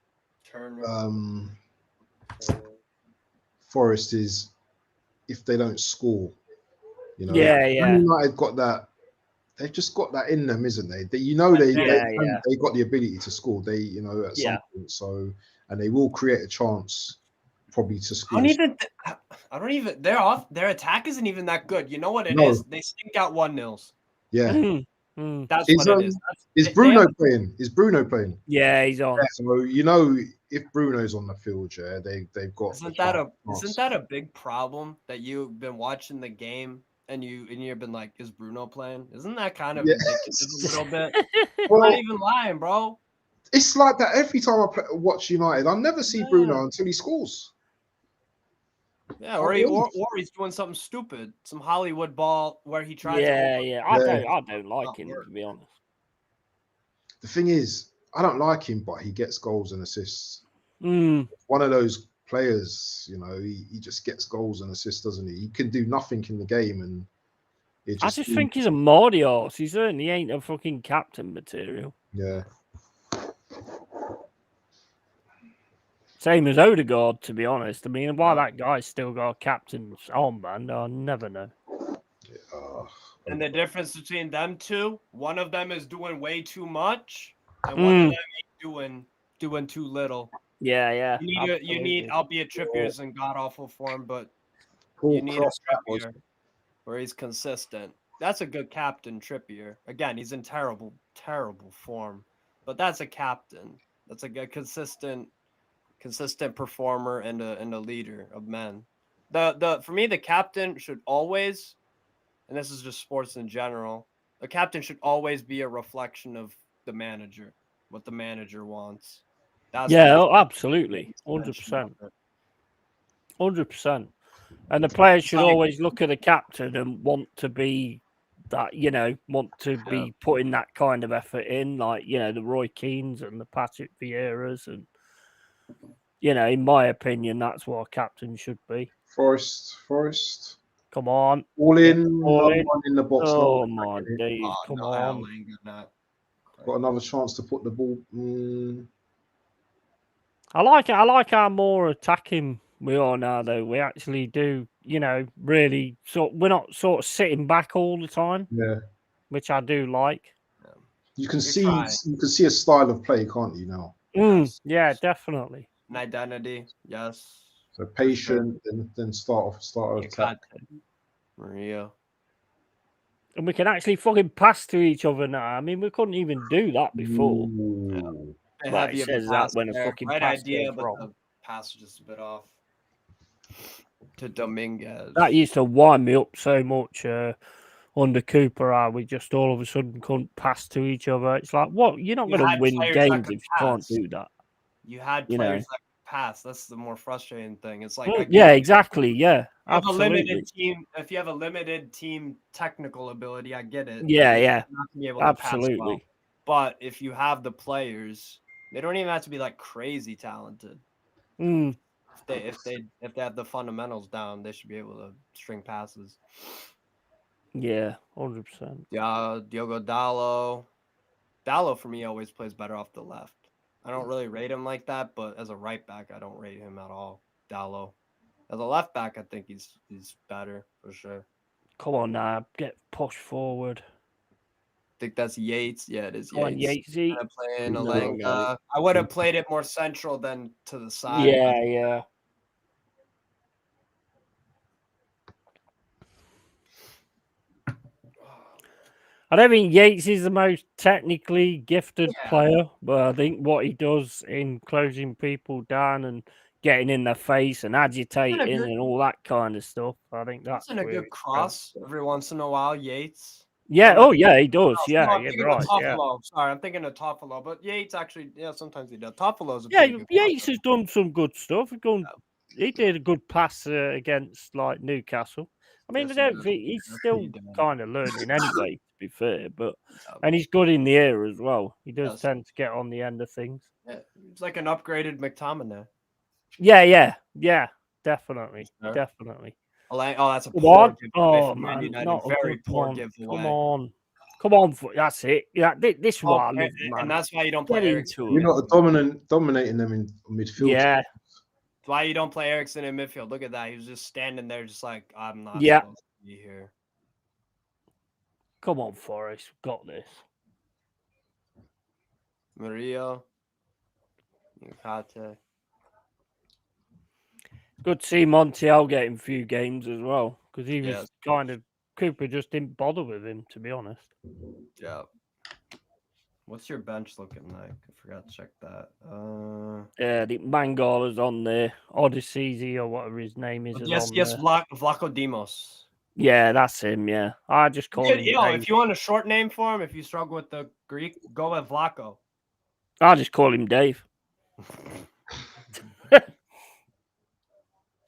Forest is if they don't score, you know. Yeah. United got that. They've just got that in them, isn't they? They got the ability to score. They, you know, at some point. So, and they will create a chance, probably to score. I don't even. Their attack isn't even that good. You know what it is? They stink out 1-0s. Yeah. That's what it is. Is Bruno playing? Is Bruno playing? Yeah, he's on. So you know, if Bruno's on the field, they've got. Isn't that a big problem that you've been watching the game and you've been like, is Bruno playing? Isn't that kind of ridiculous a little bit? I'm not even lying, bro. It's like that every time I watch United. I never see Bruno until he scores. Yeah, or he's doing something stupid, some Hollywood ball where he tries. I don't like him, to be honest. The thing is, I don't like him, but he gets goals and assists. One of those players, you know, he just gets goals and assists, doesn't he? He can do nothing in the game, and I just think he's a Mardy horse. He certainly ain't a fucking captain material. Yeah. Same as Odegaard, to be honest. I mean, why that guy's still got a captain's armband, I'll never know. And the difference between them two, one of them is doing way too much, and one of them ain't doing too little. Yeah. You need albeit Trippier's in god awful form, but you need a Trippier where he's consistent. That's a good captain, Trippier. Again, he's in terrible form, but that's a captain. That's a good consistent performer and a leader of men. For me, the captain should always, and this is just sports in general, the captain should always be a reflection of the manager, what the manager wants. Absolutely, 100%, 100%. And the players should always look at the captain and want to be that, you know, want to be putting that kind of effort in, like, you know, the Roy Keanes and the Patrick Vieiras, and, you know, in my opinion, that's what a captain should be. Forest. Come on. All in the box. Oh, my days. Come on. Got another chance to put the ball. I like how more attacking we are now, though. We actually do, you know, really we're not sort of sitting back all the time. Yeah. Which I do like. You can see a style of play, can't you now? Yeah, definitely. An identity, yes. So patient, then start attack. Maria. And we can actually fucking pass to each other now. I mean, we couldn't even do that before. But it says that when a fucking pass idea, goes but wrong. the pass is just a bit off. To Dominguez. That used to wind me up so much under Cooper. How we just all of a sudden couldn't pass to each other. It's like, what? You're not going to win games if you can't do that. You had players that could pass. That's the more frustrating thing. It's like exactly. Yeah, absolutely. If you have a limited team technical ability, I get it. Yeah, you're not gonna be able to absolutely. pass well. But if you have the players, they don't even have to be like crazy talented. If they have the fundamentals down, they should be able to string passes. Yeah, 100%. Yeah, Diogo Dalot. Dalot for me always plays better off the left. I don't really rate him like that, but as a right back, I don't rate him at all. Dalot. As a left back, I think he's better for sure. Come on now, get pushed forward. I think that's Yates. Yeah, it is Yates. Yatesy. I would have played it more central than to the side. Yeah. I don't think Yates is the most technically gifted player, but I think what he does in closing people down and getting in their face and agitating and all that kind of stuff, I think that's a good cross every once in a while, Yates. Yeah, he does. Yeah, you're right. Sorry, I'm thinking of Toffolo, but Yates actually, sometimes he does. Toffolo's Yates has done some good stuff. He did a good pass against like Newcastle. I mean, I don't think he's still kind of learning anyway, to be fair, and he's good in the air as well. He does tend to get on the end of things. Yeah, it's like an upgraded McTominay. Yeah, definitely. Sure. Definitely. Oh, that's a poor giveaway. Oh, man, very poor giveaway. Come on, that's it. Yeah, this one, and that's why you don't play You're not dominating them in midfield. Yeah. why you don't play Ericsson in midfield. Look at that. He was just standing there just like, I'm not Yeah. supposed to be here. Come on, Forrest. Got this. Murillo. Nkate. Good to see Montiel getting a few games as well, because he was kind of... Cooper just didn't bother with him, to be honest. Yeah. What's your bench looking like? I forgot to check that. Yeah, the Mangala's on there. Odyssey or whatever his name is. Yes, on yes, there. Vlaco Dimos. Yeah, that's him, yeah. I just call him Yo, Dave. if you want a short name for him, if you struggle with the Greek, go with Vlaco. I just call him Dave.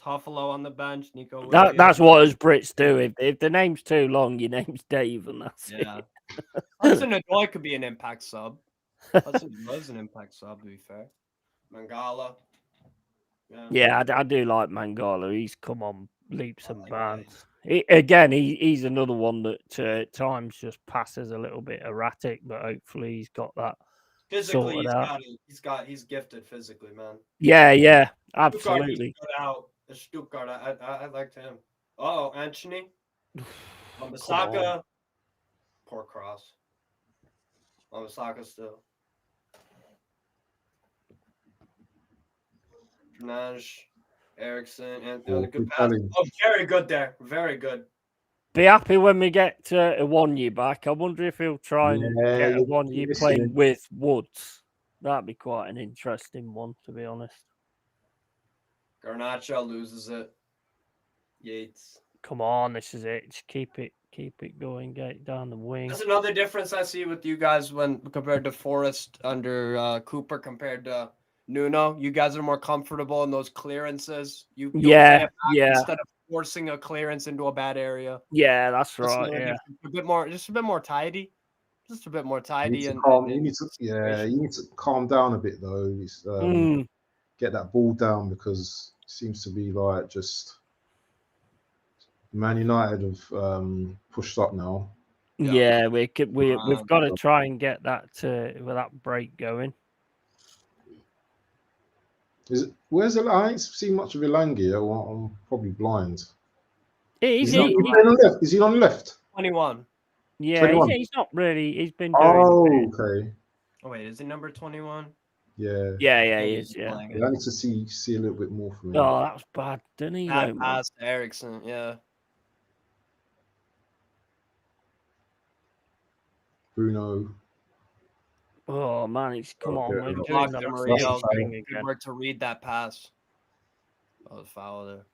Toffolo on the bench, Nico. That's what us Brits do. If the name's too long, your name's Dave, and that's it. Hudson Odoi could be an impact sub. Hudson was an impact sub, to be fair. Mangala. Yeah, I do like Mangala. He's come on leaps and bounds. He's another one that at times just passes a little bit erratic, but hopefully he's got that physically. He's gifted physically, man. Yeah, absolutely. Stuttgart, I liked him. Oh, Anthony. Wambasaka. Poor cross. Wambasaka still. Fernandes, Ericsson, and good pass. Oh, very good there. Very good. Be happy when we get Iwanyi back. I wonder if he'll try and get Iwanyi playing with Woods. That'd be quite an interesting one, to be honest. Garnacho loses it. Yates. Come on, this is it. Just keep it going. Get it down the wing. That's another difference I see with you guys when compared to Forrest under Cooper compared to Nuno. You guys are more comfortable in those clearances. You play it back instead of forcing a clearance into a bad area. Yeah, that's right. Yeah, a bit more tidy. Just a bit more tidy. You need to calm down a bit though. It's, get that ball down because it seems to be like just Man United have pushed up now. Yeah, we've got to try and get that break going. Where's the? I ain't seen much of Ilangi. I'm probably blind. Is he on the left? Is he on the left? 21. Yeah, 21. He's not really. He's been doing. Oh, okay. Oh wait, is he number 21? Yeah. Yeah, he is. Yeah. I need to see a little bit more from him. Oh, that was bad, didn't he? Bad pass to Ericsson. Yeah. Bruno. Oh man, come on. We're doing good work to read that pass. That was foul there.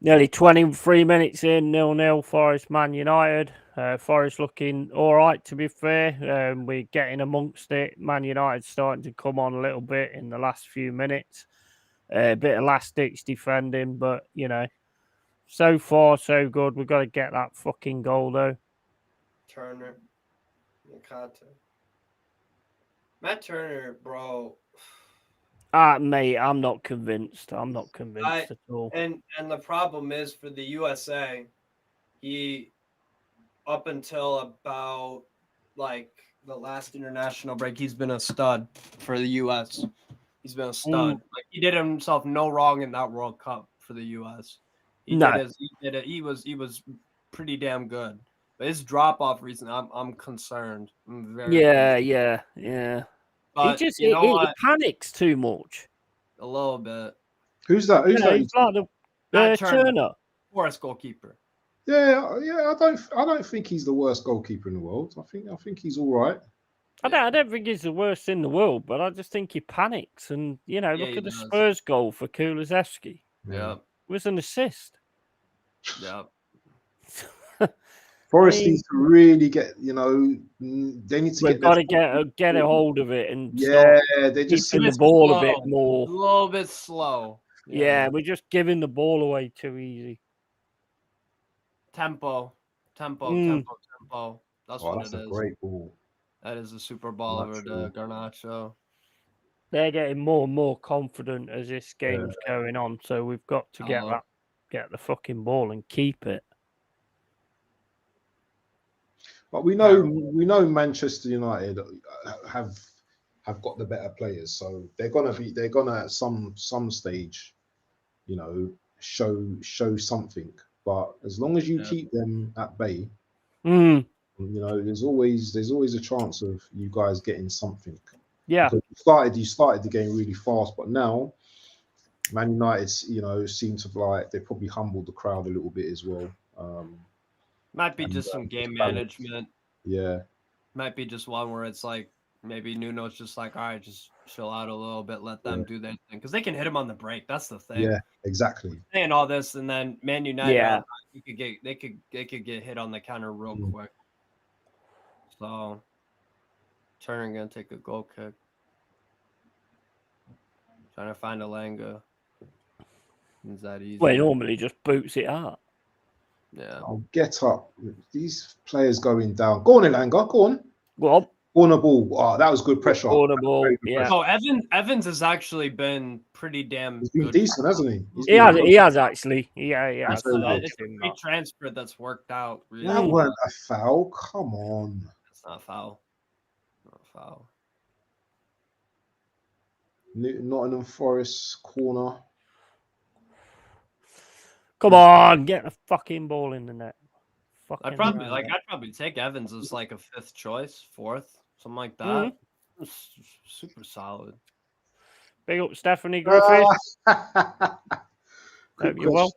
Nearly 23 minutes in, 0-0 Forest Man United. Forest looking all right, to be fair. We're getting amongst it. Man United starting to come on a little bit in the last few minutes. A bit of last-ditch defending, but, so far, so good. We've got to get that fucking goal, though. Turner. Matt Turner, bro. Mate, I'm not convinced. I'm not convinced at all. And the problem is for the USA, he, up until about, like, the last international break, he's been a stud for the US. He's been a stud. Like, he did himself no wrong in that World Cup for the US. He was pretty damn good. But his drop off recently, I'm concerned. I'm very concerned. Yeah. But he panics too much. A little bit. Who's that? He's like Turner, Forest goalkeeper. Yeah. I don't think he's the worst goalkeeper in the world. I think he's all right. I don't think he's the worst in the world, but I just think he panics. And look at the Spurs goal for Kulusevski. Yeah, it was an assist. Yeah. Forest needs to really get, they need to get a hold of it and they just keeping the ball a bit more. A little bit slow. Yeah, we're just giving the ball away too easy. Tempo. That's what it is. That's a great ball. That is a super ball over to Garnacho. They're getting more and more confident as this game's going on, so we've got to get the fucking ball and keep it. But we know Manchester United have have got the better players. So they're gonna at some stage, you know, show something. But as long as you keep them at bay, you know, there's always a chance of you guys getting something. Yeah. Because you started the game really fast, but now Man United, you know, seem to like they probably humbled the crowd a little bit as well. Might be just some game management. Yeah. Might be just one where it's like maybe Nuno's just like, all right, just chill out a little bit, let them do their thing, because they can hit him on the break. That's the thing. Yeah, exactly. Saying all this, and then Man United, they could get hit on the counter real quick. So Turner gonna take a goal kick. Trying to find a Langa. Is that easy? Well, he normally just boots it up. Yeah. I'll get up. These players going down. Go on, Elanga. Go on. Go on. Corner ball. Oh, that was good pressure. Corner ball. Yeah. Oh, Evans has actually been pretty damn. He's been good. decent, hasn't he? He has actually. Yeah. It's a free transfer that's worked out. Really. That weren't a foul. Come on. It's not foul. Not foul. Nottingham Forest corner. Come on, get the fucking ball in the net. I'd probably take Evans as like a 5th choice, 4th, something like that. Super solid. Big up Stephanie Griffith. Good you're well.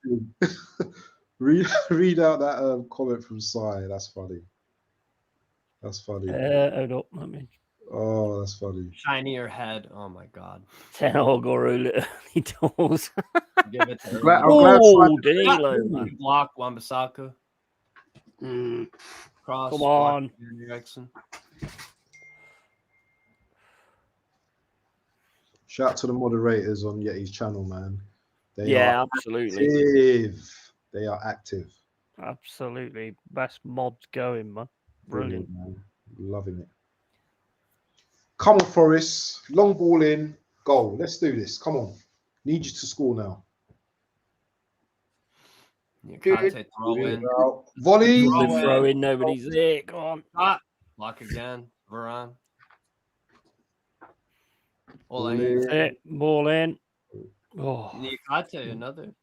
read out that comment from Sai. That's funny. That's funny. Hold up, let me. Oh, that's funny. Shinier head. Oh my god. 10 Ogoro early doors. Give it to Danilo, man. Block Wan-Bissaka. Cross. Come on. Shout out to the moderators on Yeti's channel, man. Absolutely. Active. They are active. Absolutely. Best mods going, man. Brilliant. Man. Loving it. Come on, Forest. Long ball in. Goal. Let's do this. Come on. Need you to score now. Good. Volley. Throw in. Nobody's there. Go on. Block again. Varane. Ball in. Oh. Nikate, another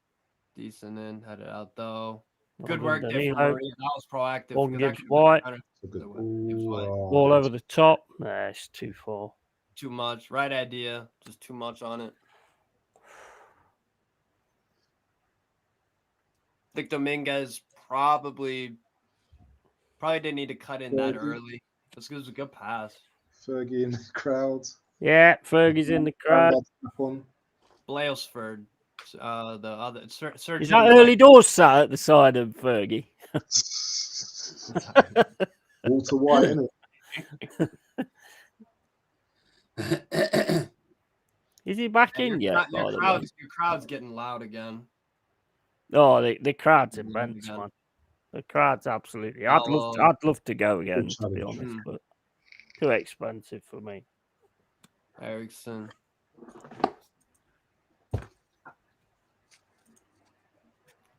decent in. Had it out though. Good Well work done, there. Danilo. That was proactive. One gives White. Ball Ball over the top. Nah, it's too far. Too much. Right idea. Just too much on it. I think Dominguez probably didn't need to cut in that early. This was a good pass. Fergie in the crowd. Yeah, Fergie's in the crowd. Blailsford, the other Sir Is that early doors sat at the side of Fergie? Walter White, isn't it? Is he back in yet? Your crowd's getting loud again. Oh, the crowd's immense, man. The crowd's absolutely. I'd love to go again, to be honest, but too expensive for me. Ericsson.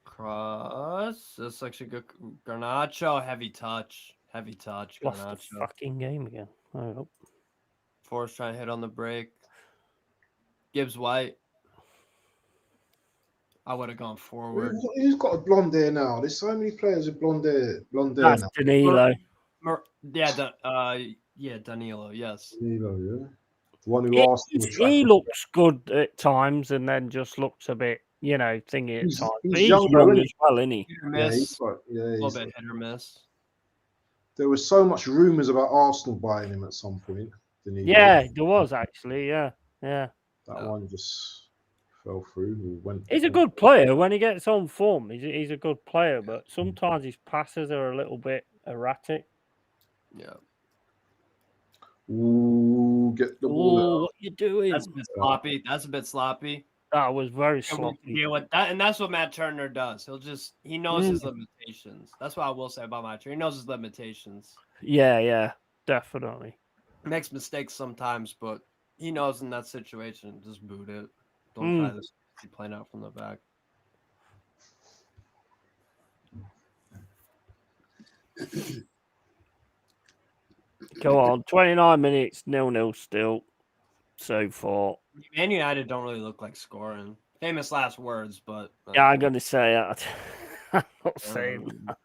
Cross. That's actually good. Garnacho, heavy touch. Lost the fucking game again. Oh. Forrest trying to hit on the break. Gibbs White. I would have gone forward. Who's got a blonde hair now? There's so many players with blonde hair. That's now. Danilo. Danilo. Yes. Danilo, yeah. The one who asked. He looks good at times, and then just looks a bit, thingy at times. He's young as well, isn't he? Hit or miss. A little bit hit or miss. There was so much rumours about Arsenal buying him at some point. Yeah, there was actually. Yeah. That one just fell through. He's a good player when he gets on form. He's a good player, but sometimes his passes are a little bit erratic. Yeah. Ooh, get the ball. What you doing? That's a bit sloppy. That was very sloppy. Deal with that, and that's what Matt Turner does. He knows his limitations. That's what I will say about Matt Turner. He knows his limitations. Yeah, definitely. Makes mistakes sometimes, but he knows in that situation, just boot it. Don't try this playing out from the back. Go on, 29 minutes, 0-0 still. so far. Man United don't really look like scoring. Famous last words, but yeah, I'm gonna say that. I'm not saying that.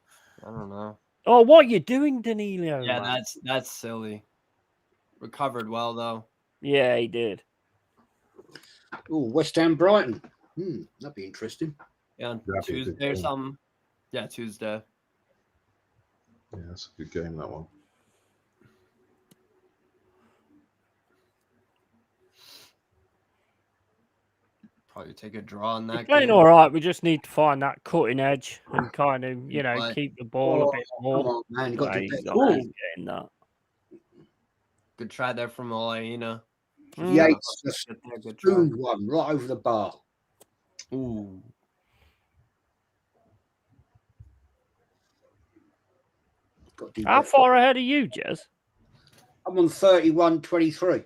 I don't know. Oh, what are you doing, Danilo? Yeah, man? that's silly. Recovered well though. Yeah, he did. Oh, West Ham Brighton. That'd be interesting. Yeah, Tuesday or something. Yeah, Tuesday. Yeah, that's a good game, that one. Probably take a draw on that. We're playing all right. We just need to find that cutting edge and kind of, keep the ball a bit more. Come on, man. You got to do He's better. getting that. Good try there from Olaina. Yates just spooned one right over the bar. Ooh. How far ahead are you, Jez? I'm on 31-23.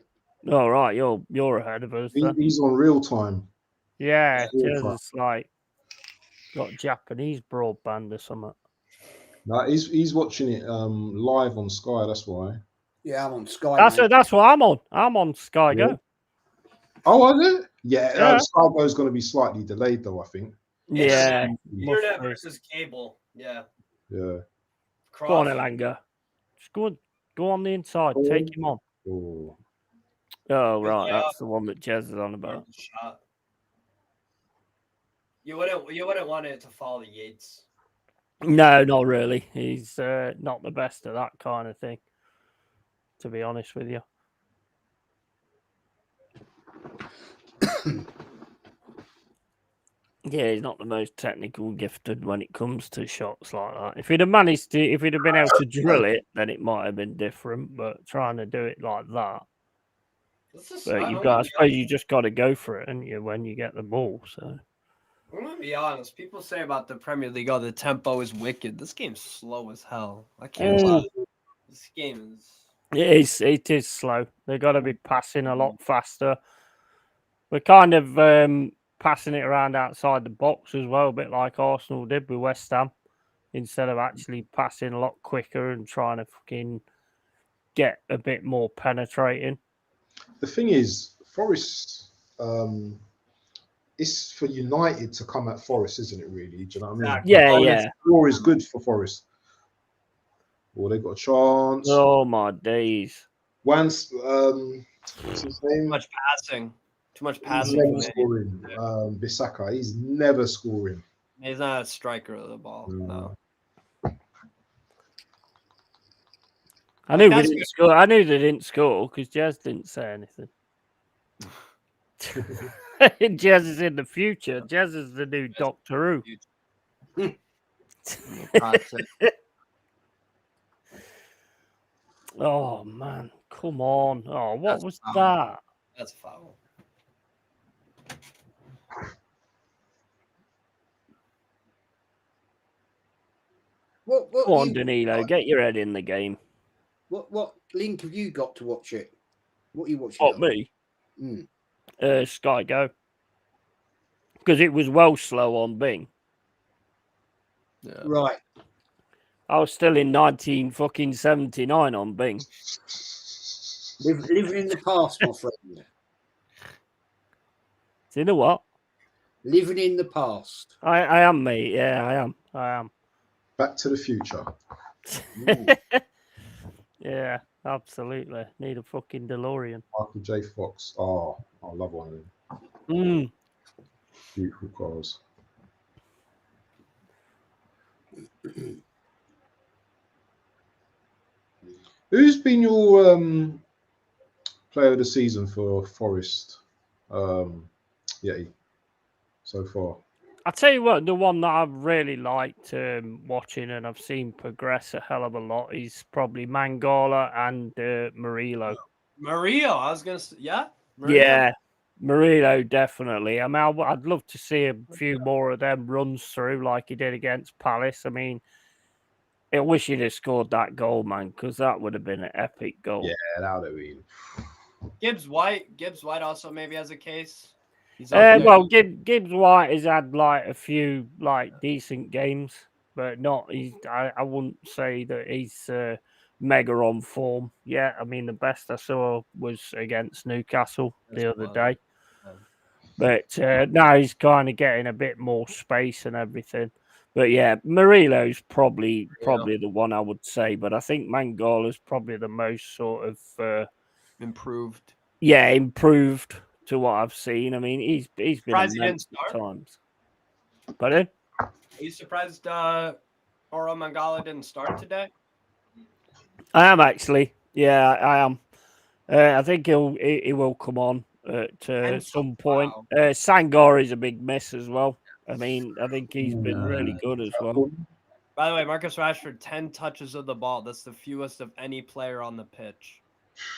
All right, you're ahead of us. He's on real time. Yeah, Jez is like got Japanese broadband or something. No, he's watching it live on Sky. That's why. Yeah, I'm on Sky. That's what I'm on. I'm on Sky Go. Oh, is it? Yeah. Sky Go is going to be slightly delayed, though. I think. Yeah. Internet versus cable. Yeah. Yeah. Go on, Elanga. Just go on the inside. Take him on. Oh, right. That's the one that Jez is on about. You wouldn't want it to follow the Yates. No, not really. He's not the best at that kind of thing, to be honest with you. Yeah, he's not the most technical gifted when it comes to shots like that. If he'd have been able to drill it, then it might have been different. But trying to do it like that, but I suppose you just got to go for it, and when you get the ball. So I'm gonna be honest. People say about the Premier League, "Oh, the tempo is wicked." This game's slow as hell. I can't lie. This game is. It is slow. They've got to be passing a lot faster. We're kind of passing it around outside the box as well, a bit like Arsenal did with West Ham, instead of actually passing a lot quicker and trying to fucking get a bit more penetrating. The thing is, Forest, it's for United to come at Forest, isn't it, really? Do you know what I mean? Yeah. Score is good for Forest. Oh, they got a chance. Oh, my days. Once, what's his name? Too much passing. He's never scoring. Bissaka, he's never scoring. He's not a striker of the ball. No. I knew we didn't score. I knew they didn't score because Jez didn't say anything. Jez is in the future. Jez is the new Doctor Who. Oh man, come on! Oh, what was that? That's a foul. What Go on, Danilo, get your head in the game. What link have you got to watch it? What are you watching? What, me? Sky Go. Because it was well slow on Bing. Yeah. Right. I was still in 1979 on Bing. Living in the past, my friend. Do you know what? Living in the past. I am, mate. Yeah, I am. Back to the Future. Yeah, absolutely. Need a fucking DeLorean. Michael J. Fox. Oh, I love one of them. Beautiful cars. Who's been your player of the season for Forest? Yeti so far. I'll tell you what, the one that I've really liked watching and I've seen progress a hell of a lot is probably Mangala and Murillo. Murillo, I was going to say, yeah? Murillo? Yeah, Murillo, definitely. I mean, I'd love to see a few more of them runs through like he did against Palace. I mean, I wish he'd have scored that goal, man, because that would have been an epic goal. Yeah, that would have been. Gibbs White also maybe has a case. Well, Gibbs White has had like a few like decent games, but not. I wouldn't say that he's mega on form. Yeah, I mean, the best I saw was against Newcastle the other day. But now he's kind of getting a bit more space and everything. But yeah, Murilo's probably the one I would say. But I think Mangala's probably the most sort of improved. Yeah, improved to what I've seen. I mean, he's been immense at times. Pardon? Are you surprised Oro Mangala didn't start today? I am actually. Yeah, I am. I think he will come on at some point. Wow. Sangor is a big miss as well. I mean, I think he's been really good as well. By the way, Marcus Rashford, 10 touches of the ball. That's the fewest of any player on the pitch.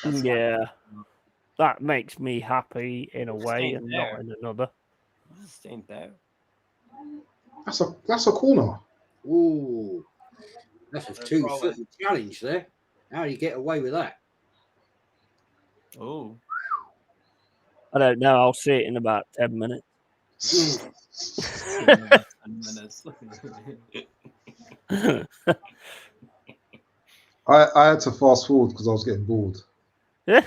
Yeah. That makes me happy in a way and not in another. Just ain't there. That's a corner. Ooh. That's a 2-foot challenge there. How do you get away with that? Oh. I don't know. I'll see it in about 10 minutes. 10 minutes. I had to fast forward because I was getting bored. I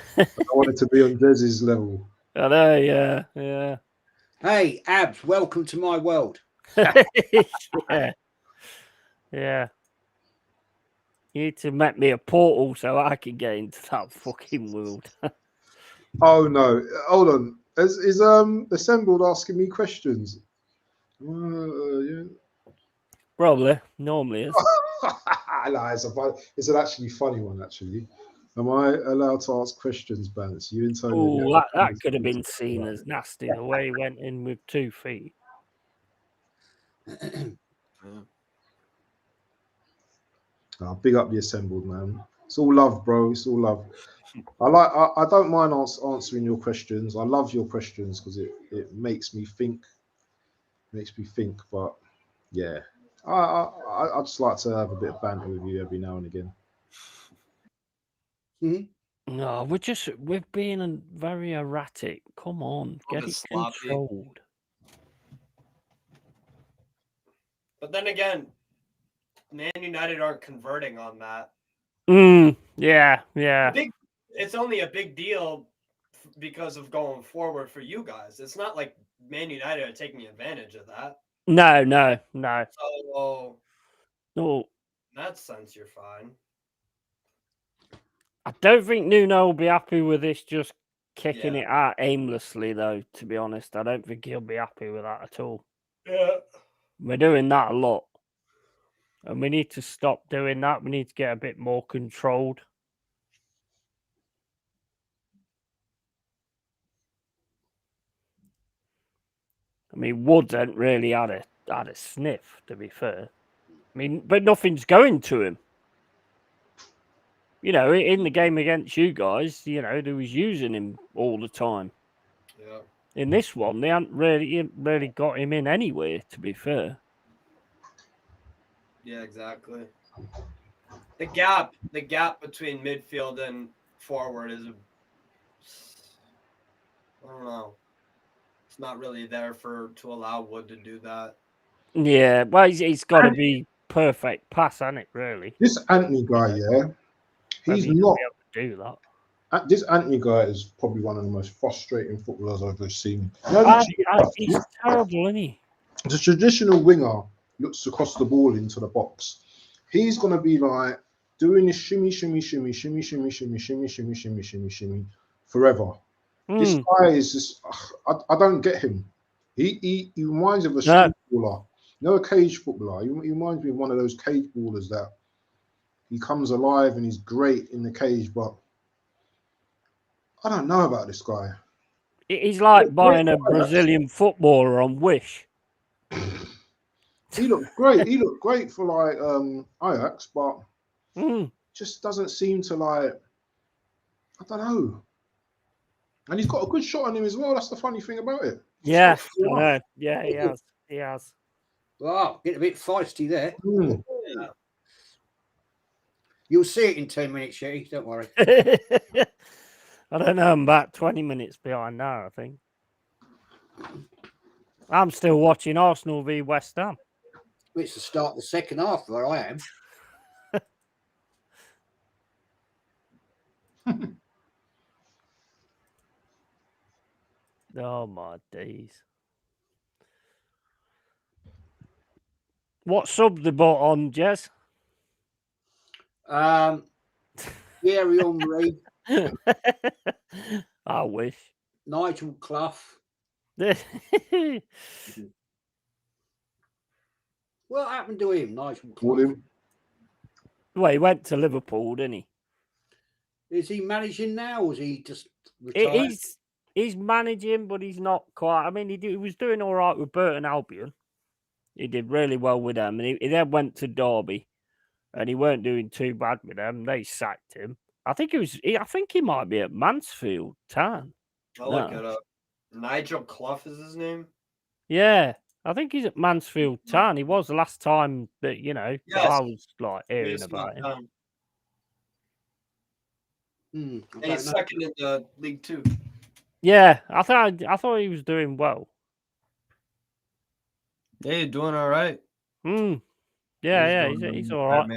wanted to be on Desi's level. I know, yeah. Hey, Abs, welcome to my world. Yeah. You need to make me a portal so I can get into that fucking world. Oh no! Hold on. Is Assembled asking me questions? Yeah. Probably. Normally is. No, it's an actually funny one. Actually, am I allowed to ask questions, Bance? You and Tony. Oh, that could have been seen as nasty. The way he went in with 2 feet. Big up the Assembled, man. It's all love, bro. It's all love. I don't mind answering your questions. I love your questions because it makes me think. But yeah, I just like to have a bit of banter with you every now and again. No, we're being very erratic. Come on, get it controlled. But then again, Man United aren't converting on that. Yeah. It's only a big deal because of going forward for you guys. It's not like Man United are taking advantage of that. No. So, no. In that sense, you're fine. I don't think Nuno will be happy with this just kicking it out aimlessly, though, to be honest. I don't think he'll be happy with that at all. Yeah. We're doing that a lot. And we need to stop doing that. We need to get a bit more controlled. I mean, Woods ain't really had a sniff, to be fair. I mean, but nothing's going to him. You know, in the game against you guys, you know, they was using him all the time. Yeah. In this one, they haven't really got him in anywhere, to be fair. Yeah, exactly. The gap between midfield and forward is I don't know. It's not really there to allow Wood to do that. Yeah, well, he's got to be perfect pass, hasn't it? Really. This Anthony guy, he's not able to do that. This Anthony guy is probably one of the most frustrating footballers I've ever seen. He's terrible, isn't he? The traditional winger looks across the ball into the box. He's gonna be like doing this shimmy forever. This guy is just I don't get him. He reminds me of a street baller. You know, a cage footballer. He reminds me of one of those cage ballers that he comes alive and he's great in the cage, but I don't know about this guy. He's like buying a Brazilian footballer on Wish. He looked great. He looked great for like Ajax, but just doesn't seem to like. I don't know. And he's got a good shot on him as well. That's the funny thing about it. Yeah, I know. Yeah, he has. He has. Wow, getting a bit feisty there. Yeah. You'll see it in 10 minutes, Shetty. Don't worry. I don't know. I'm about 20 minutes behind now, I think. I'm still watching Arsenal v West Ham. It's the start of the second half where I am. Oh my days. What sub they bought on, Jez? Thierry Henry. I wish. Nigel Clough. What happened to him, Nigel Clough? Well, he went to Liverpool, didn't he? Is he managing now, or is he just retired? He's managing, but he's not quite. I mean, he was doing all right with Burton Albion. He did really well with them, and he then went to Derby, and he weren't doing too bad with them. They sacked him. I think I think he might be at Mansfield Town. I'll look it up. Nigel Clough is his name. Yeah, I think he's at Mansfield Town. He was the last time that that I was like hearing about him. And he's second in the League Two. Yeah, I thought he was doing well. Yeah, he's doing all right. Yeah, he's all right.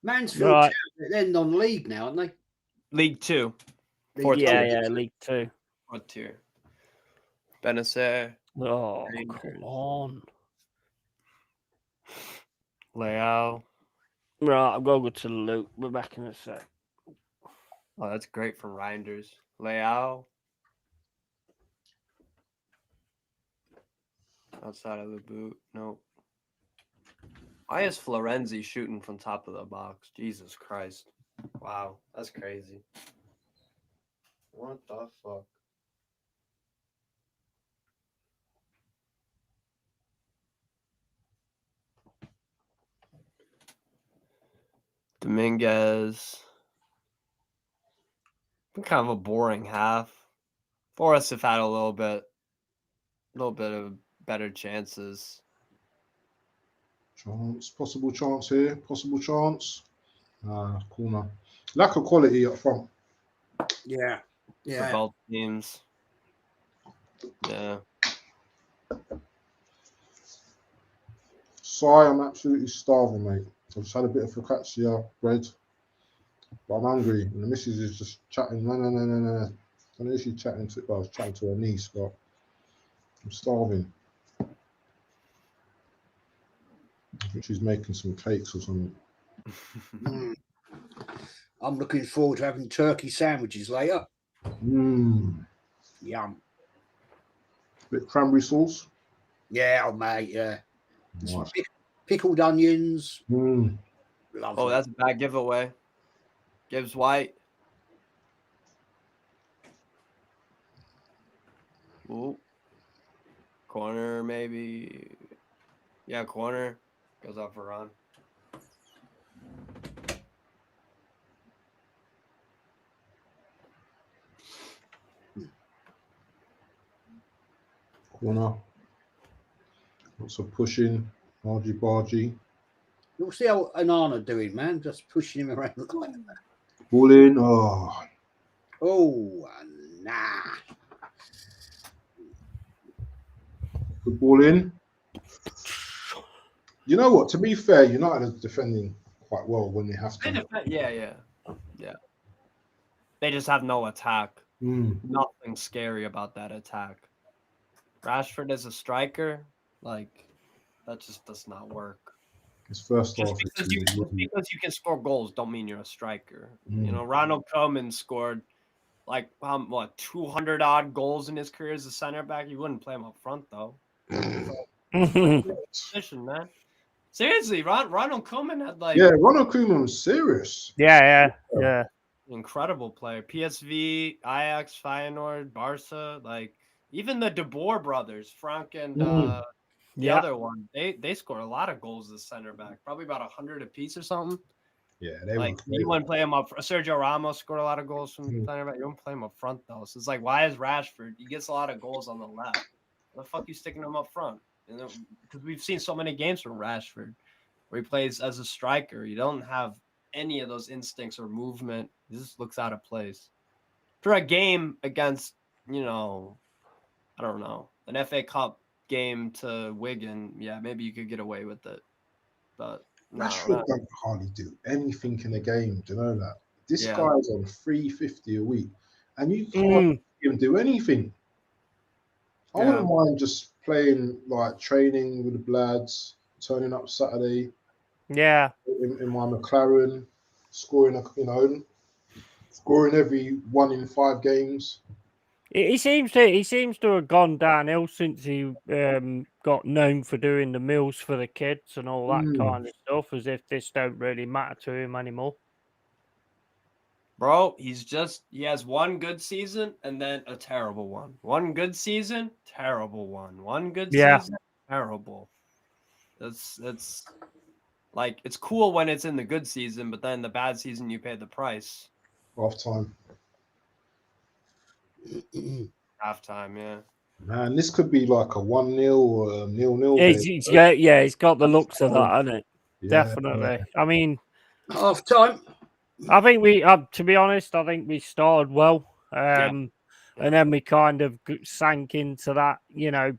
Mansfield Town, they're non-league now, aren't they? League Two. League Two. What tier? Benacer. Oh, come on. Leao. Right, I've got to go to the loop. We're back in a sec. Oh, that's great from Reinders. Leao. Outside of the boot. Nope. Why is Florenzi shooting from top of the box? Jesus Christ. Wow, that's crazy. What the fuck? Dominguez. Kind of a boring half. Forrest have had a little bit of better chances. Possible chance here. Possible chance. Corner. Lack of quality up front. Yeah. For both teams. Yeah. Sorry, I'm absolutely starving, mate. I've just had a bit of focaccia bread, but I'm hungry. And the missus is just chatting. No. I don't know if she's chatting to. Well, I was chatting to her niece, but I'm starving. I think she's making some cakes or something. I'm looking forward to having turkey sandwiches later. Yum. Bit cranberry sauce. Yeah, mate. Yeah. Nice. Pickled onions. Oh, that's a bad giveaway. Gibbs White. Ooh. Corner, maybe. Yeah, corner. Goes off for Ron. Corner. Lots of pushing. Bargy. You'll see how Anana doing, man. Just pushing him around the corner. Ball in. Oh, nah. Good ball in. You know what? To be fair, United are defending quite well when they have to. Yeah. They just have no attack. Nothing scary about that attack. Rashford as a striker, that just does not work. His first half. Because you can score goals, don't mean you're a striker. Ronald Koeman scored 200 odd goals in his career as a center back. You wouldn't play him up front though. Position, man. Seriously, Ronald Koeman had Ronald Koeman was serious. Yeah. Incredible player. PSV, Ajax, Feyenoord, Barca, even the De Boer brothers, Frank and the other one, they scored a lot of goals as center back, probably about 100 apiece or something. Yeah, you wouldn't play him up. Sergio Ramos scored a lot of goals from center back. You wouldn't play him up front though. So it's why is Rashford? He gets a lot of goals on the left. Why the fuck you sticking him up front? Because we've seen so many games from Rashford where he plays as a striker. You don't have any of those instincts or movement. He just looks out of place. For a game against, I don't know, an FA Cup game to Wigan, yeah, maybe you could get away with it. But Rashford don't hardly do anything in a game. Do you know that? This guy's on $350 a week, and you can't see him do anything. I wouldn't mind just playing like training with the lads, turning up Saturday. Yeah. In my McLaren, scoring scoring every 1 in 5 games. He seems to have gone downhill since he got known for doing the meals for the kids and all that kind of stuff, as if this don't really matter to him anymore. Bro, he has one good season and then a terrible one. One good season, terrible one. One good season, terrible. It's like, it's cool when it's in the good season, but then the bad season you pay the price. Halftime. Halftime, yeah. Man, this could be like a 1-0 or a 0-0. Yeah, he's got the looks of that, hasn't it? Yeah. Definitely. I mean, halftime. I think we, to be honest, I think we started well. And then we kind of sank into that,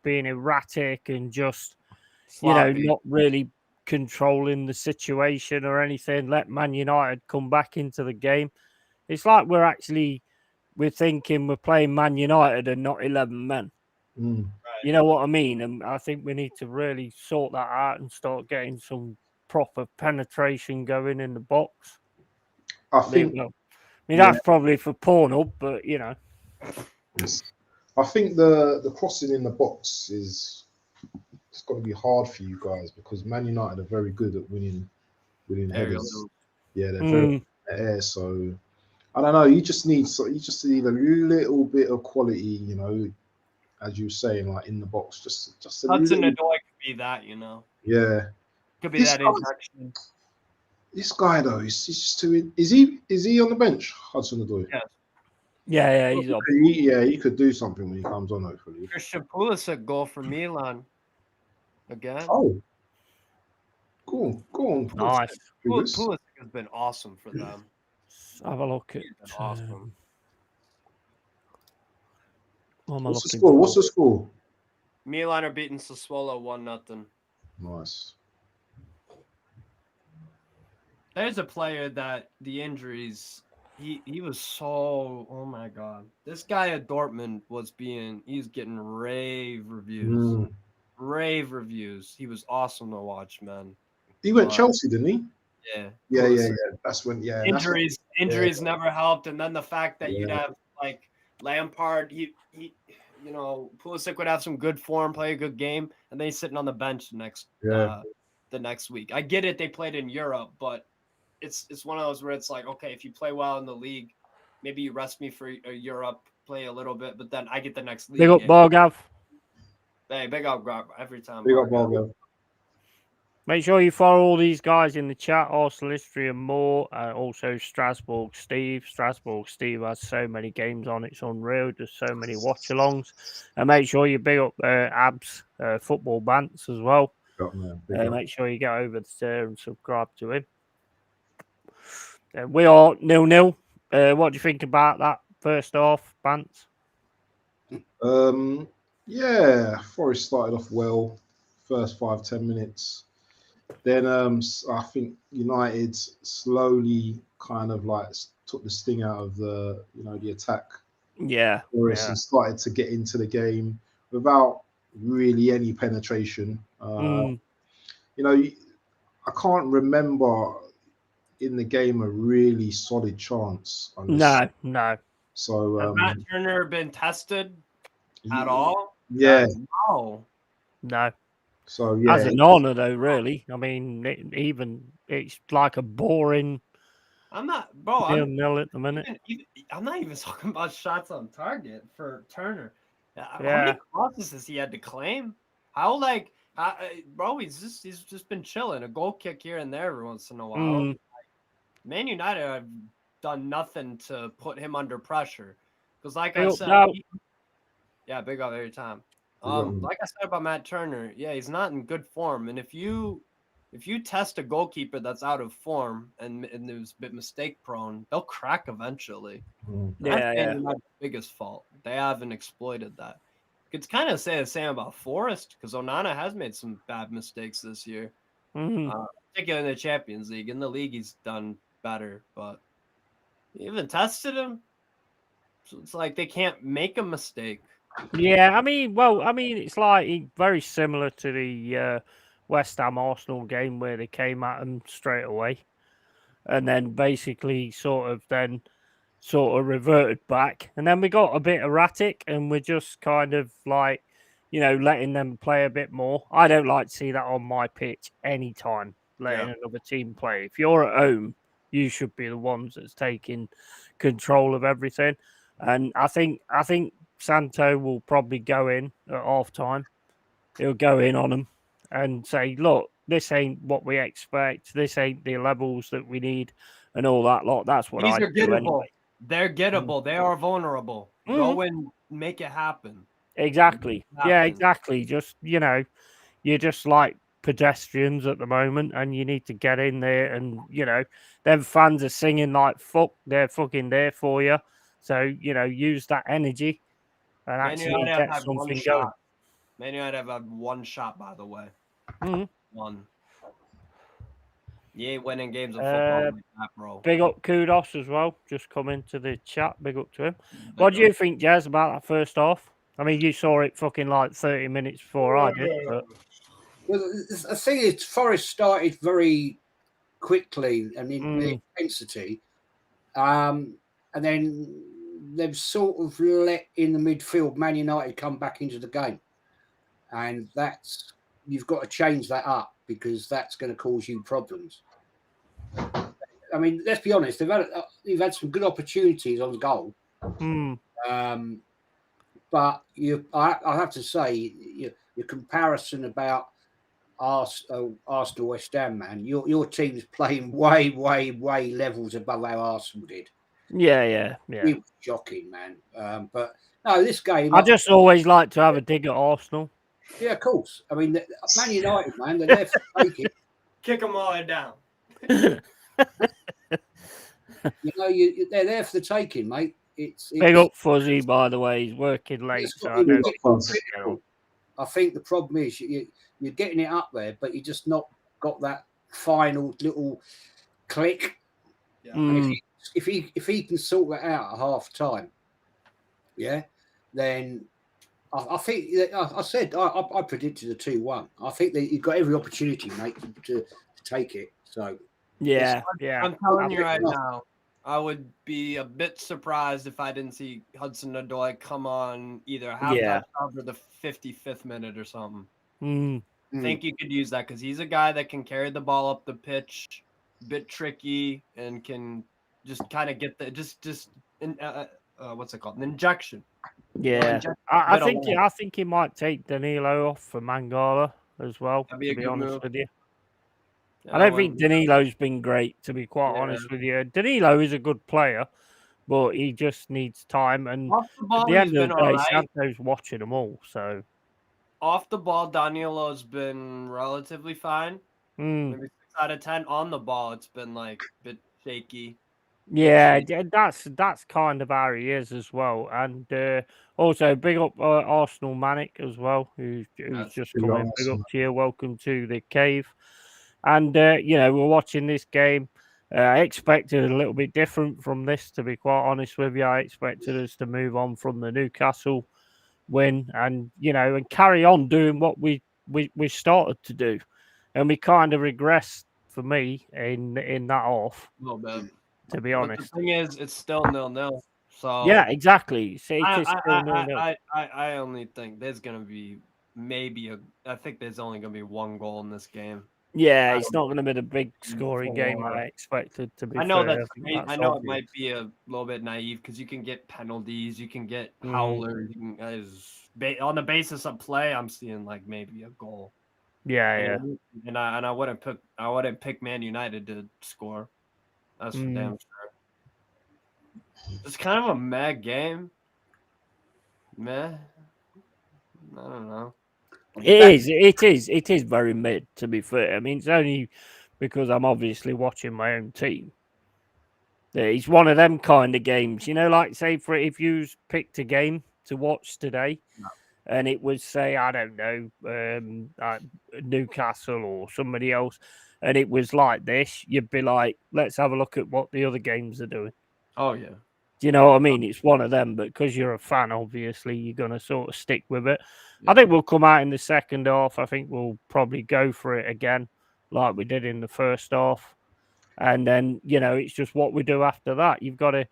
being erratic and just, sloppy. not really controlling the situation or anything. Let Man United come back into the game. It's like we're thinking we're playing Man United and not 11 men. Right. You know what I mean? And I think we need to really sort that out and start getting some proper penetration going in the box. I think. That's probably for Pornhub, but I think the crossing in the box it's got to be hard for you guys because Man United are very good at winning headers. Yeah, they're very good at air. So I don't know. You just need a little bit of quality, as you were saying, like in the box, just a Hudson little. Odoi could be that, Yeah, could be that injection. This guy though, he's just too. Is he on the bench, Hudson Odoi? Yes. Yeah, he's up. He could do something when he comes on, hopefully. Christian Pulisic goal for Milan again. Oh, go on. Nice. Pulisic has been awesome for them. Let's have a look at. Awesome. What's the score? Milan are beating Sassuolo 1-0. Nice. There's a player that the injuries, he was so, oh my God. This guy at Dortmund he's getting rave reviews. Rave reviews. He was awesome to watch, man. He went Chelsea, didn't he? Yeah. Yeah. That's when, Injuries never helped. And then the fact that you'd have like Lampard, Pulisic would have some good form, play a good game, and then he's sitting on the bench the next week. I get it, they played in Europe, but it's one of those where it's like, okay, if you play well in the league, maybe you rest me for Europe, play a little bit, but then I get the next league. Big up Bargav. Hey, big up every time. Big up Bargav. Make sure you follow all these guys in the chat, Arsenal History and more. Also Strasbourg Steve. Strasbourg Steve has so many games on, it's unreal. There's so many watch-alongs. And make sure you big up Abs Football Bants as well. Make sure you get over there and subscribe to him. We are 0-0. What do you think about that first half, Bants? Yeah, Forest started off well, first 5-10 minutes. Then I think United slowly kind of like took the sting out of the attack. Yeah. Forest and started to get into the game without really any penetration. I can't remember in the game a really solid chance. No. So has Matt Turner been tested at all? Yeah. No. So yeah, as an honour though, really. I mean, it's like a boring. I'm not, bro. 0-0 at the minute. I'm not even talking about shots on target for Turner. How Yeah. many crosses has he had to claim? Bro, he's just been chilling. A goal kick here and there every once in a while. Man United have done nothing to put him under pressure. Because like I said, big up every time. Like I said about Matt Turner, he's not in good form. And if you test a goalkeeper that's out of form and is a bit mistake prone, they'll crack eventually. That's the biggest fault. They haven't exploited that. It's kind of say the same about Forest because Onana has made some bad mistakes this year, particularly in the Champions League. In the league, he's done better, but you even tested him. So it's like they can't make a mistake. Yeah, I mean, it's like very similar to the West Ham Arsenal game where they came at them straight away, and then basically sort of reverted back, and then we got a bit erratic, and we're just kind of like, letting them play a bit more. I don't like to see that on my pitch anytime, letting another team play. If you're at home, you should be the ones that's taking control of everything. And I think Santo will probably go in at half time. He'll go in on them and say, look, this ain't what we expect. This ain't the levels that we need and all that lot. That's what I do anyway. They're gettable. They are vulnerable. Go and make it happen. Exactly. Yeah, exactly. Just, you're just like pedestrians at the moment, and you need to get in there, and, them fans are singing like fuck, they're fucking there for you. So, use that energy and actually get something going. Man United have had one shot, by the way. One. You ain't winning games of football like that, bro. Big up Kudos as well. Just come into the chat. Big up to him. What do you think, Jez, about that first half? I mean, you saw it fucking like 30 minutes before I did. But... Well, the thing is, Forest started very quickly and in the intensity, and then they've sort of let in the midfield Man United come back into the game, and you've got to change that up because that's going to cause you problems. I mean, let's be honest, you've had some good opportunities on goal, but I have to say your comparison about Arsenal West Ham, man, your team's playing way levels above how Arsenal did. Yeah. It was shocking, man. But no, this game, I just always like to have a dig at Arsenal. Yeah, of course. I mean, Man United, man, they're there for taking. Kick them all down. They're there for the taking, mate. It's big up Fuzzy, by the way. He's working late. I think the problem is you're getting it up there, but you just not got that final little click. Yeah. And if he can sort that out at half time, then I think I predicted a 2-1. I think that you've got every opportunity, mate, to take it. So yeah. I'm telling you right now, I would be a bit surprised if I didn't see Hudson-Odoi come on either halftime or the 55th minute or something. I think you could use that because he's a guy that can carry the ball up the pitch, a bit tricky, and can just kind of get the what's it called? An injection. Yeah, I think he might take Danilo off for Mangala as well. To be honest with you, I don't think Danilo's been great. To be quite honest with you, Danilo is a good player, but he just needs time. And at the end of the day, Santo's watching them all. So off the ball, Danilo's been relatively fine. Maybe 6 out of 10. On the ball, it's been like a bit shaky. Yeah, that's kind of how he is as well. And also big up Arsenal Manic as well, who's just come in. Big up to you. Welcome to the cave. And we're watching this game. I expected a little bit different from this, to be quite honest with you. I expected us to move on from the Newcastle win and and carry on doing what we started to do, and we kind of regressed for me in that half. A little bit. To be honest, the thing is, it's still 0-0. So yeah, exactly. I only think there's gonna be I think there's only gonna be one goal in this game. Yeah, it's not gonna be the big scoring game I expected. To be, I know fair. I know it might be a little bit naive because you can get penalties, you can get howlers. On the basis of play, I'm seeing like maybe a goal. Yeah. And I wouldn't pick Man United to score. That's for damn sure. It's kind of a mad game. Meh. I don't know. It is very mid, to be fair. I mean, it's only because I'm obviously watching my own team. It's one of them kind of games, like say if you picked a game to watch today, and it was say I don't know, Newcastle or somebody else. And it was like this, you'd be like, let's have a look at what the other games are doing. Oh, yeah. Do you know what I mean? It's one of them, but because you're a fan, obviously, you're going to sort of stick with it. I think we'll come out in the second half. I think we'll probably go for it again, like we did in the first half. And then, it's just what we do after that. You've got to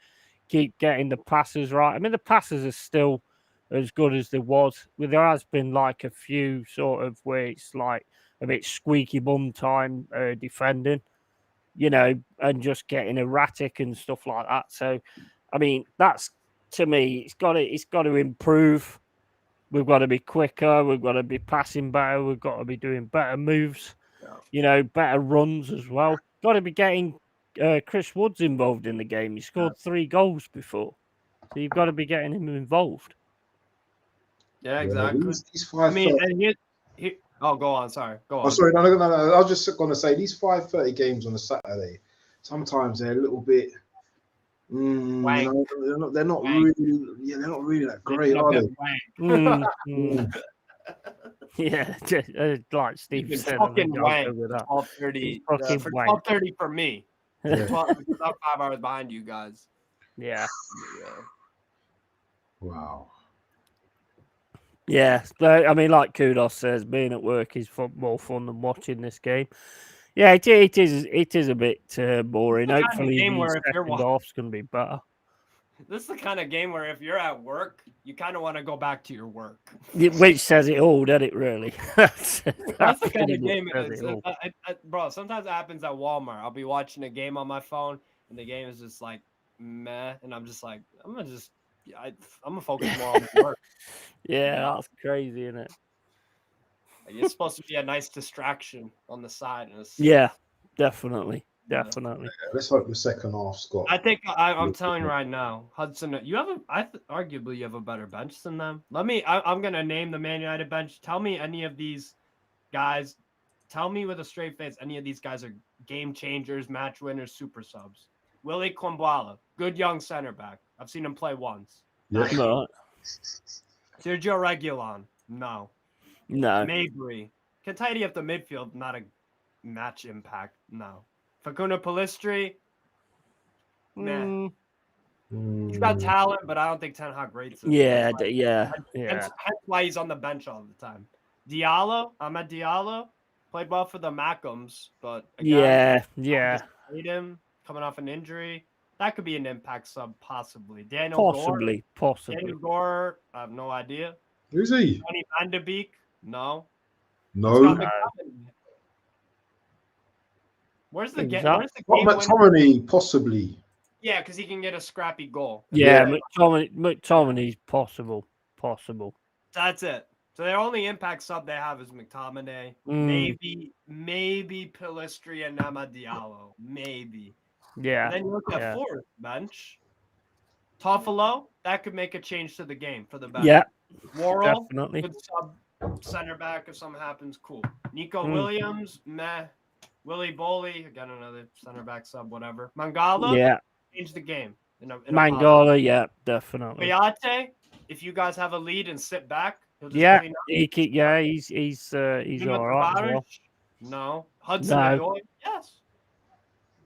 keep getting the passes right. I mean, the passes are still as good as there was. There has been like a few sort of where it's like a bit squeaky bum time defending, and just getting erratic and stuff like that. So, I mean, that's, to me, it's got to improve. We've got to be quicker. We've got to be passing better. We've got to be doing better moves, better runs as well. Got to be getting Chris Woods involved in the game. He scored 3 goals before. So you've got to be getting him involved. Yeah, exactly. These 5 oh, go on. Sorry. Go on. Oh, sorry. No. I was just going to say, these 5:30 games on a Saturday, sometimes they're a little bit... they're not really that great, are they? Yeah, just, like Steve said. Fucking wank. 12:30. For 12:30 for me. Yeah. 5 hours behind you guys. Yeah. Wow. Yeah, I mean, like Kudos says, being at work is more fun than watching this game. Yeah, it is a bit boring. Hopefully, the second half's going to be better. This is the kind of game where if you're at work, you kind of want to go back to your work. Which says it all, doesn't it, really? That's the kind of game it is. Bro, sometimes it happens at Walmart. I'll be watching a game on my phone, and the game is just like, meh. And I'm just like, I'm going to focus more on the work. Yeah, that's crazy, isn't it? It's supposed to be a nice distraction on the side. Yeah, definitely. Yeah, let's hope the second half, Scott. I think I'm telling you right now, Hudson, arguably you have a better bench than them. I'm gonna name the Man United bench. Tell me any of these guys. Tell me with a straight face, any of these guys are game changers, match winners, super subs. Willie Kwambala, good young center back. I've seen him play once. Yeah. Right. Sergio Reguilon, no. Mabry can tidy up the midfield, not a match impact, no. Facundo Pellistri, nah. He's got talent, but I don't think Ten Hag rates him. Yeah. That's why he's on the bench all the time. Ahmed Diallo, played well for the Mackhams, but again, played him coming off an injury. That could be an impact sub, possibly. Possibly. Daniel Gore, I have no idea. Who's he? Tony Van de Beek, no. Where's the game? McTominay, possibly. Yeah, because he can get a scrappy goal. Yeah. McTominay's possible. That's it. So their only impact sub they have is McTominay. Maybe Pellistri and Ahmed Diallo. Maybe. Yeah. And then you look at fourth bench. Toffolo, that could make a change to the game for the bench. Yeah. Worrell, definitely. good sub center back if something happens. Cool. Nico Williams, meh. Willie Boley, again another center back sub, whatever. Mangala, change the game. Mangala, yeah, definitely. Kouyaté, if you guys have a lead and sit back, he'll just he's all right as well. No. Hudson-Odoi, yes.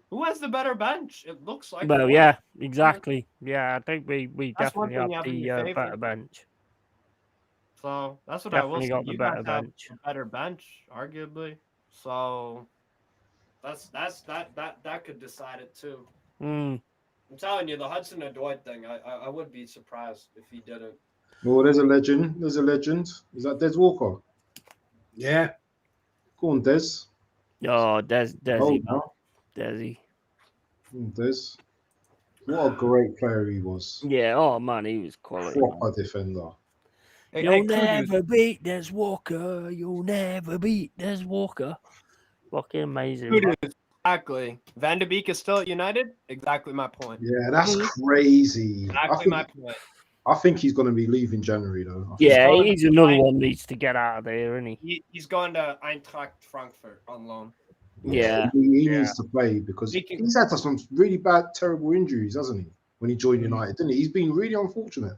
Who has the better bench? It looks like. Well, yeah, exactly. Yeah, I think we definitely have the better bench. So that's what definitely I will got say. the better bench. Better bench, arguably. So that could decide it too. I'm telling you, the Hudson-Odoi thing, I would be surprised if he didn't. Oh, there's a legend. Is that Des Walker? Yeah. Go on, Des. Oh, Desi. Desi. Des. What a great player he was. Yeah, oh man, he was quality. Proper defender. You'll never beat Des Walker. You'll never beat Des Walker. Fucking amazing. Exactly. Van de Beek is still at United? Exactly my point. Yeah, that's crazy. Exactly my point. I think he's going to be leaving January, though. Yeah, he's another one needs to get out of there, isn't he? He's going to Eintracht Frankfurt on loan. Yeah. He needs to play because he's had some really bad, terrible injuries, hasn't he? When he joined United, didn't he? He's been really unfortunate.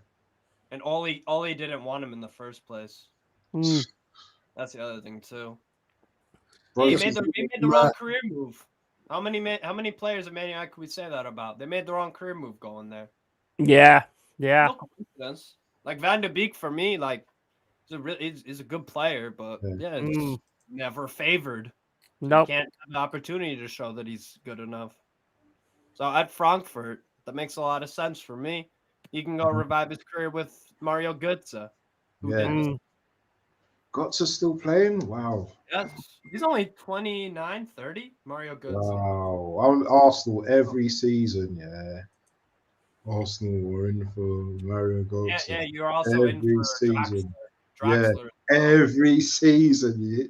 And Ollie didn't want him in the first place. That's the other thing too. Bro, he made the wrong career move. How many players of Man United could we say that about? They made the wrong career move going there. Yeah, yeah. No coincidence. Like Van de Beek for me, like is a good player, but just never favored. Nope. He can't have the opportunity to show that he's good enough. So at Frankfurt, that makes a lot of sense for me. He can go revive his career with Mario Götze, who did this. Götze still playing? Wow. Yes, he's only 29, 30. Mario Götze. Wow. I'm Arsenal every season, yeah. Arsenal were in for Mario Götze. Yeah, you're also in for season. Draxler. Yeah, every season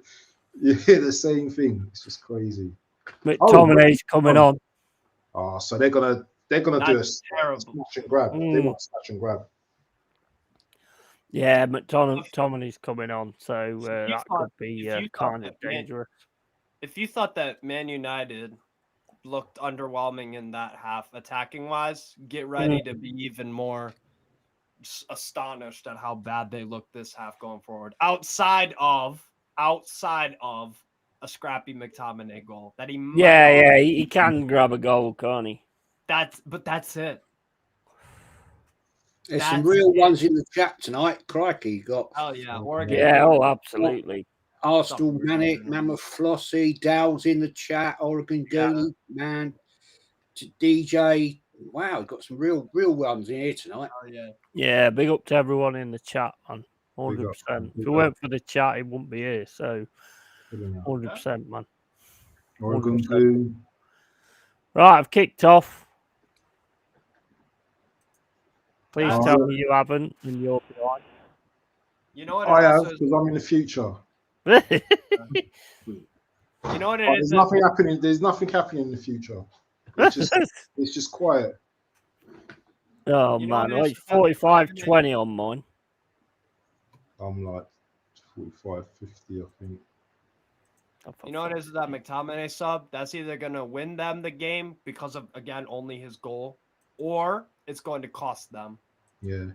you hear the same thing. It's just crazy. McTominay's coming on. Oh, so they're gonna do a snatch and grab. They want snatch and grab. Yeah, McTominay's coming on, so that could be kind of dangerous. If you thought that Man United looked underwhelming in that half, attacking wise, get ready to be even more astonished at how bad they look this half going forward. Outside of a scrappy McTominay goal that he he can grab a goal, can't he? That's it. There's some real ones in the chat tonight. Crikey, got. Oh yeah, Oregon. Yeah, absolutely. Arsenal Manic, Mammoth Flossie, Dow's in the chat. Oregon Goody, man, DJ. Wow, got some real ones in here tonight. Oh yeah. Yeah, big up to everyone in the chat, man. 100%. If it weren't for the chat, it wouldn't be here. So, 100%, man. 100%. Right, I've kicked off. Please tell me you haven't, and you're behind. You know what? I have, because I'm in the future. You know what it is? There's nothing happening. There's nothing happening in the future. It's just quiet. Oh man, like 45-20 on mine. I'm like 45-50, I think. You know what it is that McTominay sub? That's either gonna win them the game because of only his goal, or it's going to cost them. Yeah.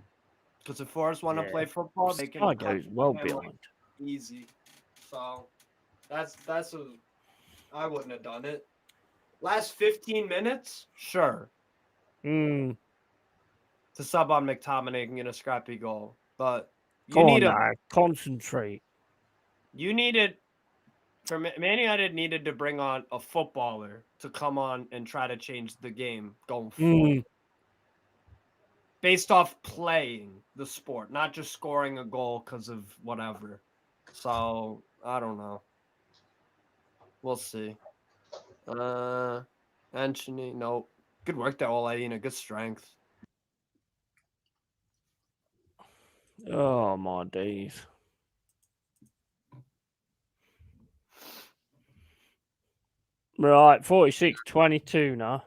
Because if Forest want to play football, they can goes well behind. Easy. So that's I wouldn't have done it. Last 15 minutes, sure. To sub on McTominay and get a scrappy goal, but you need to concentrate. You needed. For Man United needed to bring on a footballer to come on and try to change the game going forward. Based off playing the sport, not just scoring a goal because of whatever. So, I don't know. We'll see. Anthony, nope. Good work there, Olaina. Good strength. Oh, my days. Right, 46-22 now.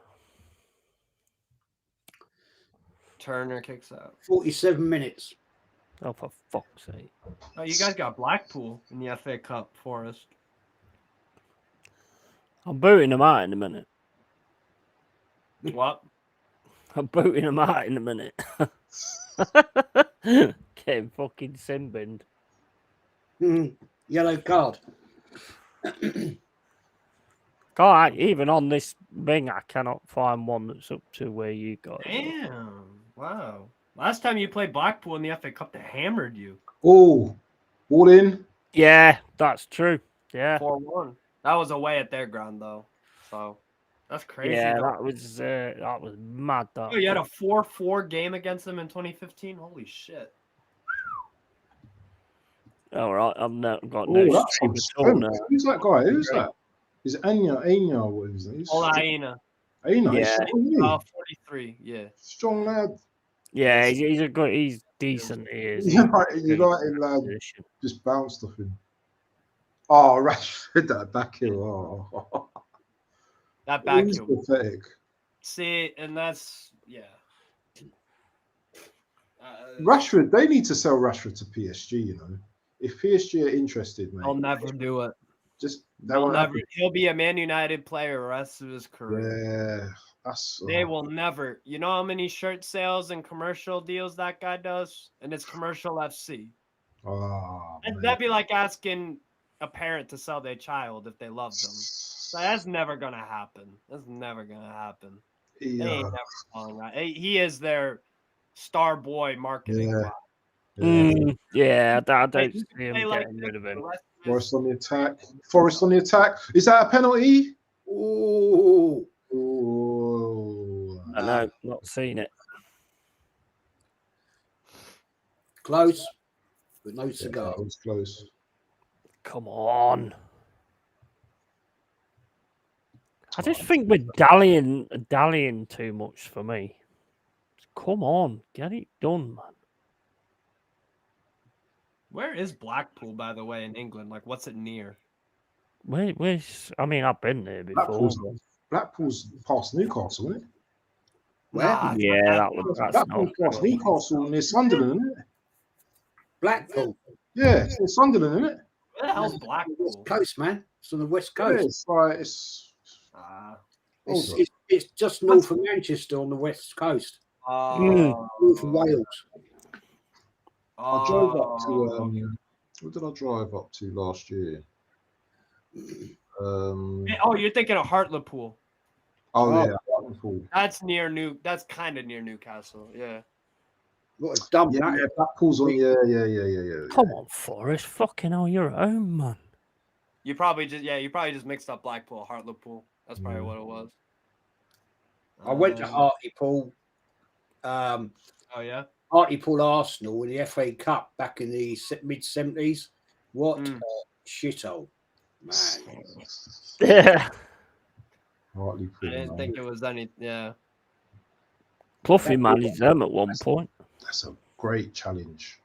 Turner kicks out. 47 minutes. Oh, for fuck's sake. Oh, you guys got Blackpool in the FA Cup, Forest. I'm booting them out in a minute. What? I'm booting them out in a minute. Getting fucking sin-binned. Yellow card. God, even on this thing, I cannot find one that's up to where you got. Damn. Wow. Last time you played Blackpool in the FA Cup, they hammered you. Oh, all in? Yeah, that's true. Yeah. 4-1. That was away at their ground, though. So, that's crazy. Yeah, that was mad. Oh, you had a 4-4 game against them in 2015? Holy shit. All right, I've got no stream at all now. Who's that guy? Who's that? Is it Anya? What is it? Aina. Aina? Yeah. 43, yeah. Strong lad. Yeah, he's a good. He's decent. He is. You're right, lad. Just bounced off him. Oh, Rashford, that back heel. Oh. That back heel. Pathetic. See, and that's Rashford, they need to sell Rashford to PSG. You know, if PSG are interested, mate, they'll never do it. They'll never. He'll be a Man United player the rest of his career. Yeah, they will never. You know how many shirt sales and commercial deals that guy does, and it's commercial FC. Oh, that'd be like asking a parent to sell their child if they love them. So that's never gonna happen. That's never gonna happen. Yeah. They ain't never selling that. He is their star boy marketing. Yeah. Yeah, I don't Wait, see him play like getting rid of this him. the rest of Forest his- on the attack. Forest on the attack. Is that a penalty? Ooh. Oh, I know, not seen it. Close, but no yeah, cigar. that was close. Come on. I just think we're dallying too much for me. Come on, get it done, man. Where is Blackpool, by the way, in England? Like, what's it near? Where's? I mean, I've been there before. Blackpool's past Newcastle, isn't it? Where? Nah, Yeah, that's not. Blackpool's past Newcastle near Sunderland, isn't it? Blackpool. Yeah, it's near Sunderland, isn't it? Where the hell's West Blackpool? Coast, man. It's on the west Yeah, coast. it's like It's just north of Manchester on the west coast. North of Wales. I drove up to what did I drive up to last year? Oh, you're thinking of Hartlepool. Yeah, Blackpool. That's kind of near Newcastle. Yeah. What a dump Yeah, that. Blackpool's on. Yeah. Come on, Forrest. Fucking hell, you're at home, man. You probably just mixed up Blackpool, Hartlepool. That's probably what it was. I went to Hartlepool. Oh yeah. Hartlepool Arsenal in the FA Cup back in the mid-70s. What a shithole, man. Yeah. Hartlepool. I didn't think it was any. Yeah. Cluffy managed them at one point. That's a great challenge.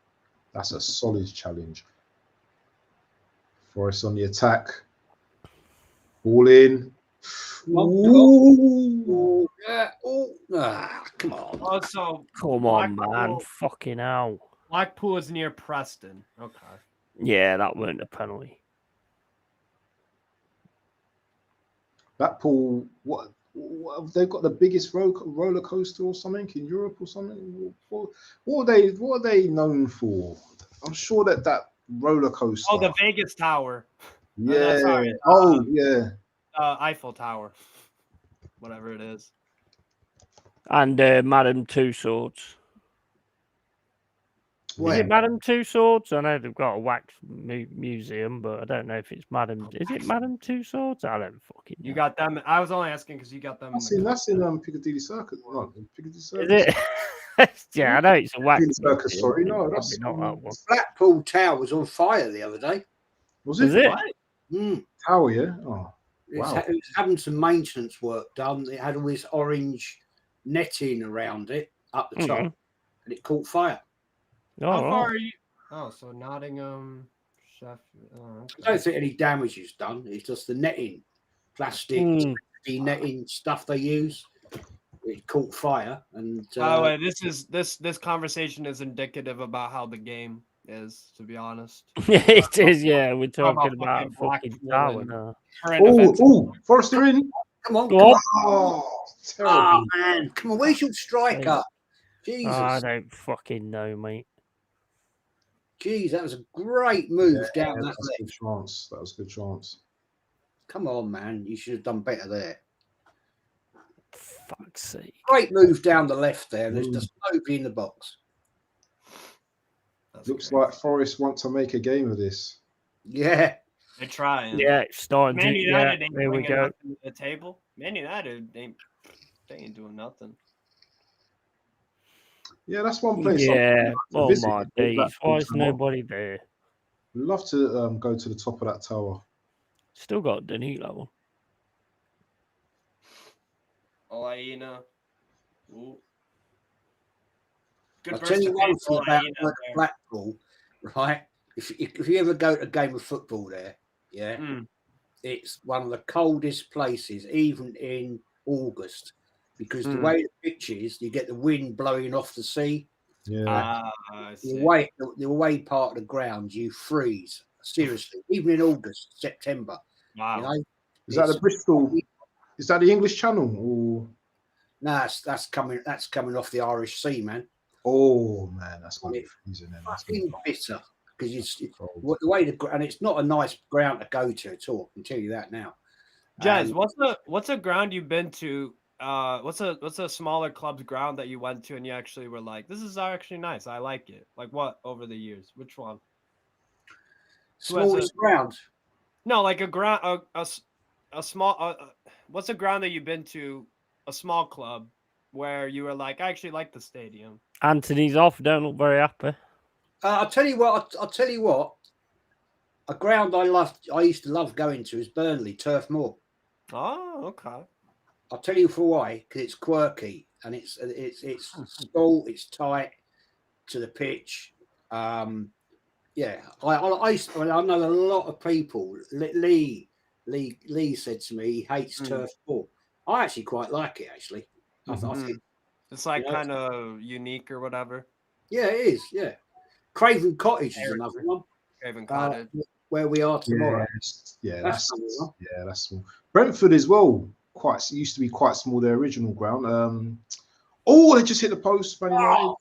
That's a solid challenge. Forest on the attack. Ball in. Ooh. Yeah. Come on. Also, Come on, man. Fucking hell. Blackpool is near Preston. Okay. Yeah, that weren't a penalty. Blackpool, what have they got the biggest roller coaster or something in Europe or something? What are they known for? I'm sure that roller coaster. Oh, the Vegas Tower. Yeah. Sorry. Yeah. Eiffel Tower. Whatever it is. And Madame Two Swords. Where? Is it Madame Two Swords? I know they've got a wax museum, but I don't know if it's Madame. Is it Madame Two Swords? I don't fucking know. You got them. I was only asking because you got them. That's in Piccadilly Circus. No, Piccadilly Circus. Is it? Yeah, I know it's a wax Piccadilly Circus. museum, Sorry, but no, it's that's probably not that one. Blackpool Tower was on fire the other day. Was it? Is it? Tower, yeah. Oh, wow. It was having some maintenance work done. It had all this orange netting around it up the top, and it caught fire. How far are you? Oh, so Nottingham, Sheffield. Oh, okay. I don't think any damage is done. It's just the netting, plastic netting stuff they use. It caught fire, and by the way, this conversation is indicative about how the game is. To be honest, it is. Yeah, we're talking about fucking tower now. Forrester in. Come on, Go on. Oh, terrible. Oh man, come on, where's your striker? Jesus, I don't fucking know, mate. Jeez, that was a great move down that That was a left. good chance. That was a good chance. Come on, man, you should have done better there. Fuck's sake. Great move down the left there. There's just nobody in the box. Looks like Forest want to make a game of this. Yeah. they're trying. Yeah, it's starting Man to. United Yeah, ain't there we bringing go. nothing to the table. Man United they ain't doing nothing. Yeah, that's one place. Yeah. Oh visit my is days. Blackpool Why is Tower. nobody there? We'd love to go to the top of that tower. Still got Danilo one. Olaina. Ooh. Good I'll tell you burst one of thing pace, about Olaina there. Blackpool, right? If you ever go to a game of football there, yeah, it's one of the coldest places, even in August, because the way the pitch is, you get the wind blowing off the sea. Yeah. The away part of the ground, you freeze. Seriously, even in August, September. Wow. You know, Is that the Bristol? Is that the English Channel? Or... No, that's coming off the Irish Sea, man. Oh man, that's gonna be freezing. Fucking bitter because the way and it's not a nice ground to go to at all. I can tell you that now. Jazz, what's a ground you've been to what's a smaller club's ground that you went to and you actually were like, this is actually nice. I like it. Like what over the years? Which one? Smallest ground? No, like a ground, a small. What's a ground that you've been to? A small club where you were like, I actually like the stadium. Anthony's off. Don't look very happy. I'll tell you what. I'll tell you what. A ground I used to love going to is Burnley Turf Moor. Oh, okay. I'll tell you for why. Because it's quirky and it's small. It's tight to the pitch. Yeah, I know a lot of people. Lee said to me he hates Turf Moor. I actually quite like it. Actually, I think it's like kind of unique or whatever. Yeah, it is. Yeah, Craven Cottage is another one. Craven Cottage, where we are tomorrow. That's small. Brentford as well. Used to be quite small. Their original ground. They just hit the post. Man,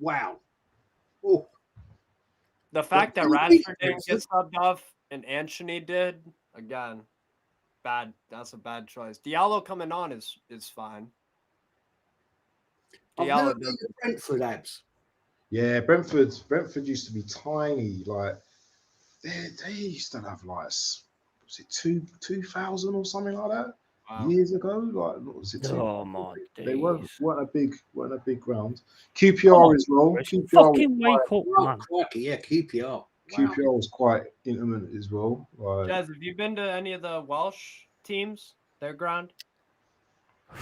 wow. Oh. The fact that Radford didn't get subbed off and Anthony did, again, bad. That's a bad choice. Diallo coming on is fine. I've never been to Brentford, Abs. Yeah, Brentford used to be tiny. Like they used to have like, was it 2000 or something like that? Wow. Years ago, like what was it? Oh my days. They weren't a big ground. QPR as well. QPR fucking wake up, man. Yeah, QPR. Wow. QPR was quite intimate as well. Like, Jez, have you been to any of the Welsh teams? Their ground?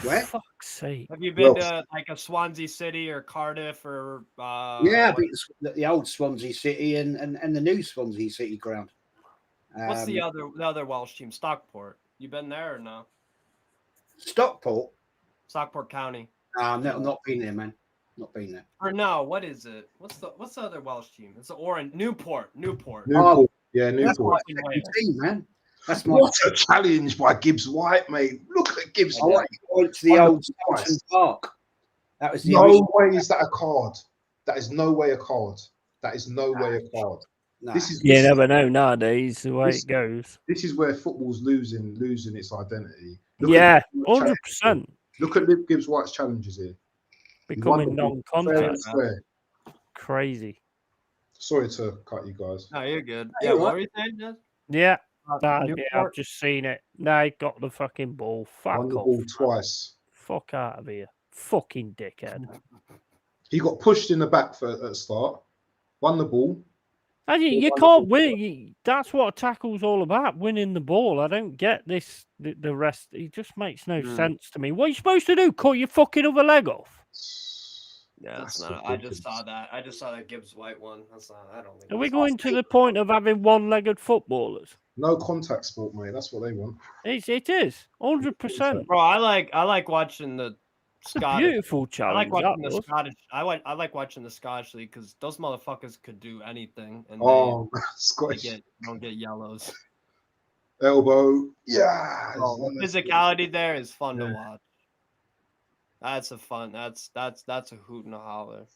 Where? Fuck's sake. Have you been to like a Swansea City or Cardiff or? Yeah, I've been to the old Swansea City and the new Swansea City ground. What's the other Welsh team? Stockport. You been there or no? Stockport County. No, not been there, man. Not been there. Or no, what is it? What's the other Welsh team? It's the Orange Newport. Oh, yeah, Newport. That's team, man. That's what a challenge by Gibbs White, mate. Look at Gibbs White. Went to the old Stanton Park. That was the no way is that a card. That is no way a card. That is no way a card. No. You never know nowadays the way it goes. This is where football's losing its identity. 100%. Look at Gibbs White's challenges here. Becoming non-contact. Crazy. Sorry to cut you guys. No, you're good. Yeah, what were you saying, Jez? Yeah. I've just seen it. No, he got the fucking ball. Fuck Won the off. ball twice. Fuck out of here. Fucking dickhead. He got pushed in the back at the start. Won the ball. And you can't win. That's what a tackle's all about, winning the ball. I don't get this. The rest, it just makes no sense to me. What are you supposed to do? Cut your fucking other leg off? Yeah, that's not. I just saw that Gibbs White one. That's not. I don't think. Are we going to the point of having one-legged footballers? No contact sport, mate. That's what they want. It is 100%. Bro, I like watching the Scottish. Beautiful challenge. I like watching the Scottish. I like watching the Scottish league because those motherfuckers could do anything, and they don't get yellows. Elbow, yeah. Physicality there is fun to watch. That's a hoot and a holler.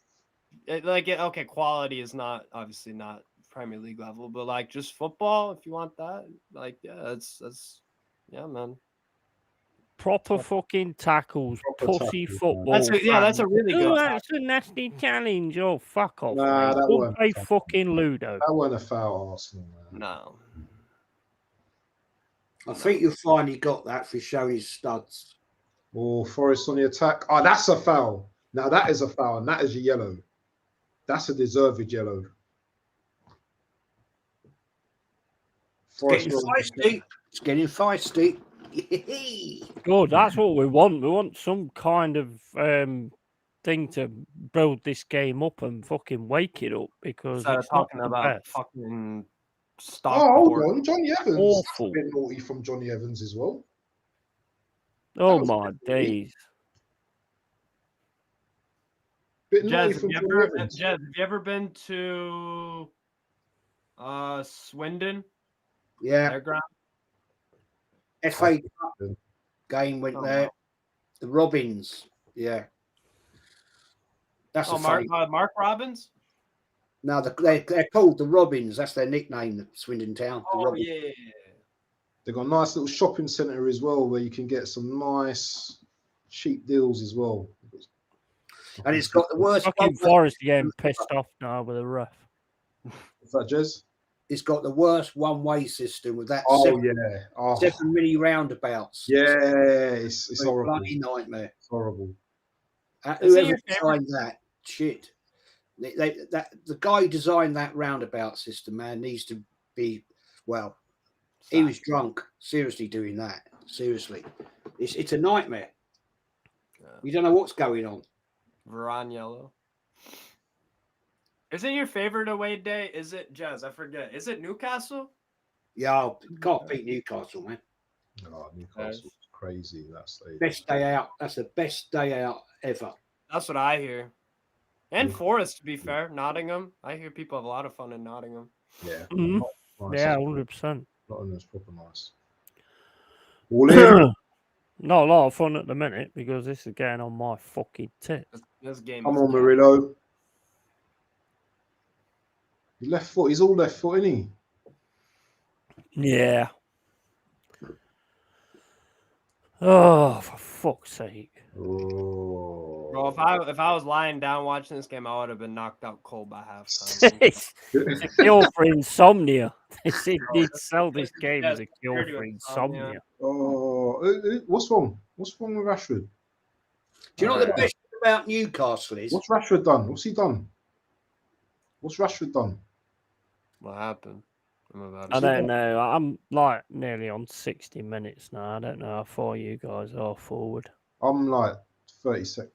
Okay, quality is obviously not Premier League level, but like just football, if you want that, like that's man. Proper fucking tackles, pussy football. That's a really good. That's a nasty challenge. Oh, fuck off! Nah, that won't play fucking Ludo. That wasn't a foul, Arsenal, man. No. I think you finally got that for showing his studs. Oh, Forrest on the attack. Oh, that's a foul. Now that is a foul, and that is a yellow. That's a deserved yellow. It's getting feisty. Good, that's what we want. We want some kind of thing to build this game up and fucking wake it up because it's talking not about best. fucking Stockport. Oh, hold on, Johnny Evans. Awful. That's a bit naughty from Johnny Evans as well. Oh my days. Jez, have you ever been to Swindon? Yeah. Their ground? FA Cup game went there. The Robins, yeah. That's Mark Robbins? No, they're called the Robins. That's their nickname, the Swindon Town. They've got a nice little shopping centre as well where you can get some nice cheap deals as well. And it's got the worst. Fucking Forest getting pissed off now with the ref. What's that, Jez? It's got the worst one-way system with that. Oh, 7 mini roundabouts. Yeah, it's horrible. Bloody nightmare. It's horrible. Whoever designed that shit, the guy who designed that roundabout system, man, needs to be he was drunk. Seriously, doing that. Seriously, it's a nightmare. You don't know what's going on. Veron yellow. Is it your favorite away day? Is it Jazz? I forget. Is it Newcastle? Yeah, can't beat Newcastle, man. Oh, Newcastle's crazy. That's the best day out. That's the best day out ever. That's what I hear. And Forest, to be fair, Nottingham. I hear people have a lot of fun in Nottingham. Yeah, nice. Yeah, 100%. Nottingham's proper nice. All in. Not a lot of fun at the minute because this is getting on my fucking tip. This game. Come on, Murillo. Left foot. He's all left foot, isn't he? Yeah. Oh, for fuck's sake! Oh. Bro, if I was lying down watching this game, I would have been knocked out cold by halftime. It's a cure for insomnia. They need to sell this game as a cure for insomnia. Oh, what's wrong? What's wrong with Rashford? Do you know what the best thing about Newcastle is? What's Rashford done? What's he done? What's Rashford done? What happened? I don't know. I'm like nearly on 60 minutes now. I don't know how far you guys are forward. I'm like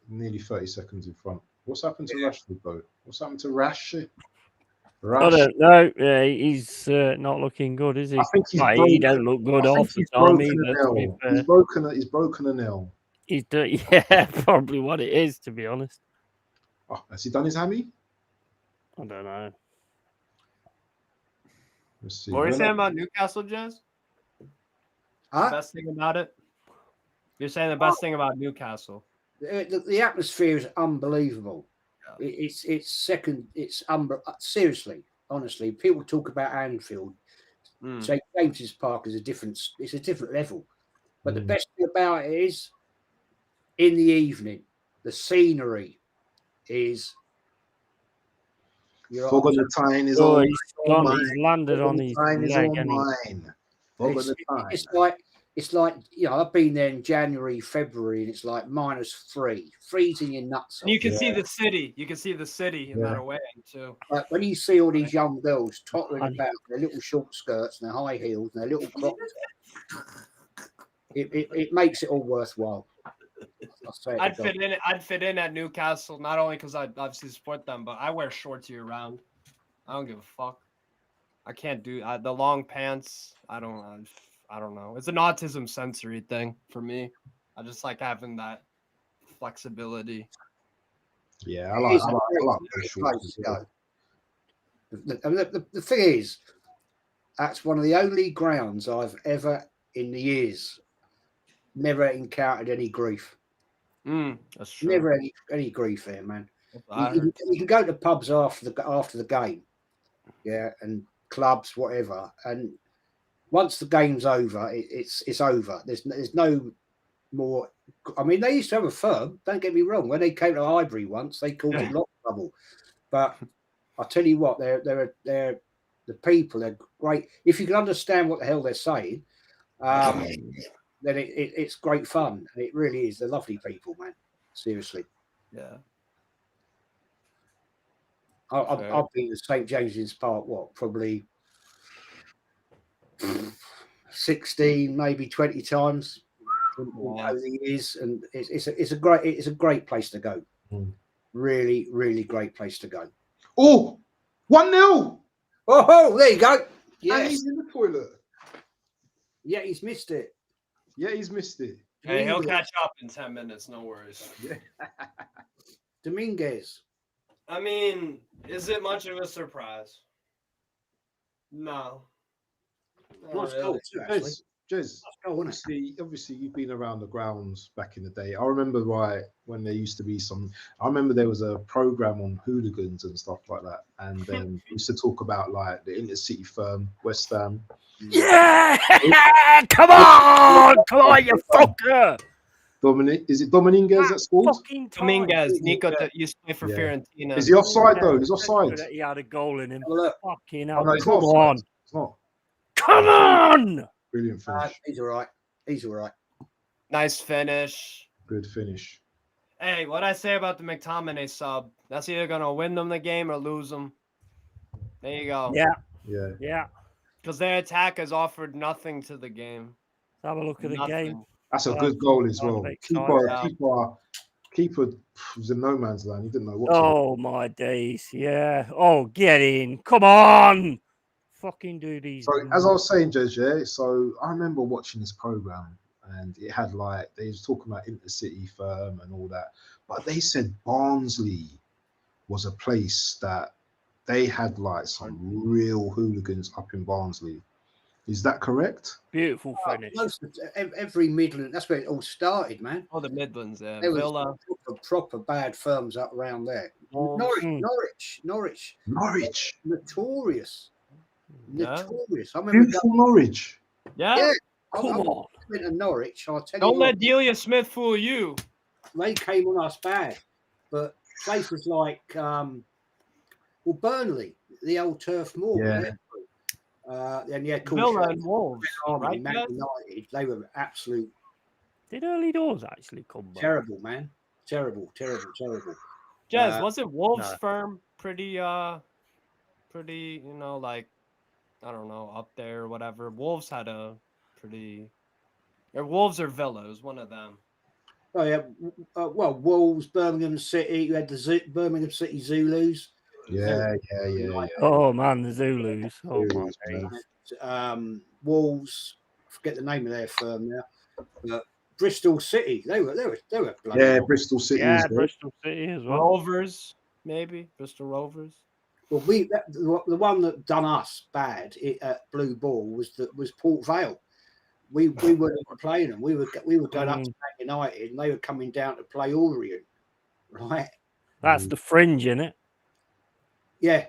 nearly 30 seconds in front. What's happened to Rashford though? What's happened to Rashford? I don't know. Yeah, he's not looking good, is he? I think he don't look good off the time either. He's broken a nail. Yeah, probably what it is, to be honest. Oh, has he done his hammy? I don't know. Let's see. What were you saying about Newcastle, Jazz? The best thing about it? You're saying the best thing about Newcastle? The atmosphere is unbelievable. Yeah. It's second. It's seriously, honestly. People talk about Anfield. St. James's Park is a different level. But the best thing about it is, in the evening, the scenery is. Fog on the Tyne is all mine. He's landed on his leg. It's like I've been there in January, February, and it's like -3, freezing your nuts. And you can see the city. You can see the city in that away too. Like when you see all these young girls tottering about their little short skirts and their high heels and their little crocs, it makes it all worthwhile. I'd fit in at Newcastle, not only because I obviously support them, but I wear shorts year round. I don't give a fuck. I can't do the long pants. I don't know. It's an autism sensory thing for me. I just like having that flexibility. Yeah, I like shorts. The thing is, that's one of the only grounds I've ever in the years never encountered any grief. That's true. Never any grief there, man. You can go to pubs after the game, and clubs, whatever. And once the game's over, it's over. There's no more. I mean, they used to have a firm. Don't get me wrong. When they came to Highbury once, they caused a lot of trouble. But I tell you what, they're the people. They're great. If you can understand what the hell they're saying. Then it's great fun, and it really is. They're lovely people, man. Seriously. Yeah. I've been to St. James's Park, probably 16, maybe 20 times over the years, and it's a great place to go. Really, really great place to go. Oh, 1-0. Oh, there you go. Yes. And he's in the toilet. Yeah, he's missed it. Yeah, he's missed it. Hey, he'll catch up in 10 minutes. No worries. Yeah. Dominguez. I mean, is it much of a surprise? No. Jez, obviously you've been around the grounds back in the day. I remember when there used to be I remember there was a program on hooligans and stuff like that, and we used to talk about like the intercity firm, West Ham. Yeah, come on, you fucker! Dominic, is it Dominguez that scored? Fucking Dominguez, Nico used to play for Fiorentina. Is he offside though? He's offside. He had a goal in him. Fucking Oh, hell. no, he's Come not offside. on. It's not. Come on. Brilliant finish. He's all right. He's all right. Nice finish. Good finish. Hey, what I say about the McTominay sub? That's either gonna win them the game or lose them. There you go. Yeah. Because their attack has offered nothing to the game. Let's have a look at the game. That's a good goal as well. Keeper was in no man's land. He didn't know what to do. Oh my days. Yeah. Oh, get in. Come on. Fucking do these. So as I was saying, Jez, so I remember watching this program and it had like they was talking about intercity firm and all that, but they said Barnsley was a place that they had like some real hooligans up in Barnsley. Is that correct? Beautiful finish. Every Midland, that's where it all started, man. Oh, the Midlands, yeah. There Villa. was proper bad firms up around there. Norwich. Notorious. I remember beautiful Norwich. Yeah. Come on. I went to Norwich. I'll tell Don't you let Delia Smith fool you. They came on us bad. But places like Burnley, the old Turf Moor. Yeah. And yeah, Villa and Wolves. Right, Man United, they were absolute. Did early doors actually come back? Terrible, man. Terrible. Jez, wasn't Wolves firm pretty, you know, like, I don't know, up there or whatever? Wolves had a pretty. Wolves or Villa, it was one of them. Oh, yeah. Well, Wolves, Birmingham City, you had the Birmingham City Zulus. Yeah. Oh man, the Zulus. Oh my days. Wolves, I forget the name of their firm now. But Bristol City, they were Bristol City. Yeah, Bristol City as well. Rovers, maybe Bristol Rovers. Well, the one that done us bad at Blue Ball was Port Vale. We weren't even playing them. We were going up to Man United, and they were coming down to play Orient, right? That's the fringe, isn't it? Yeah.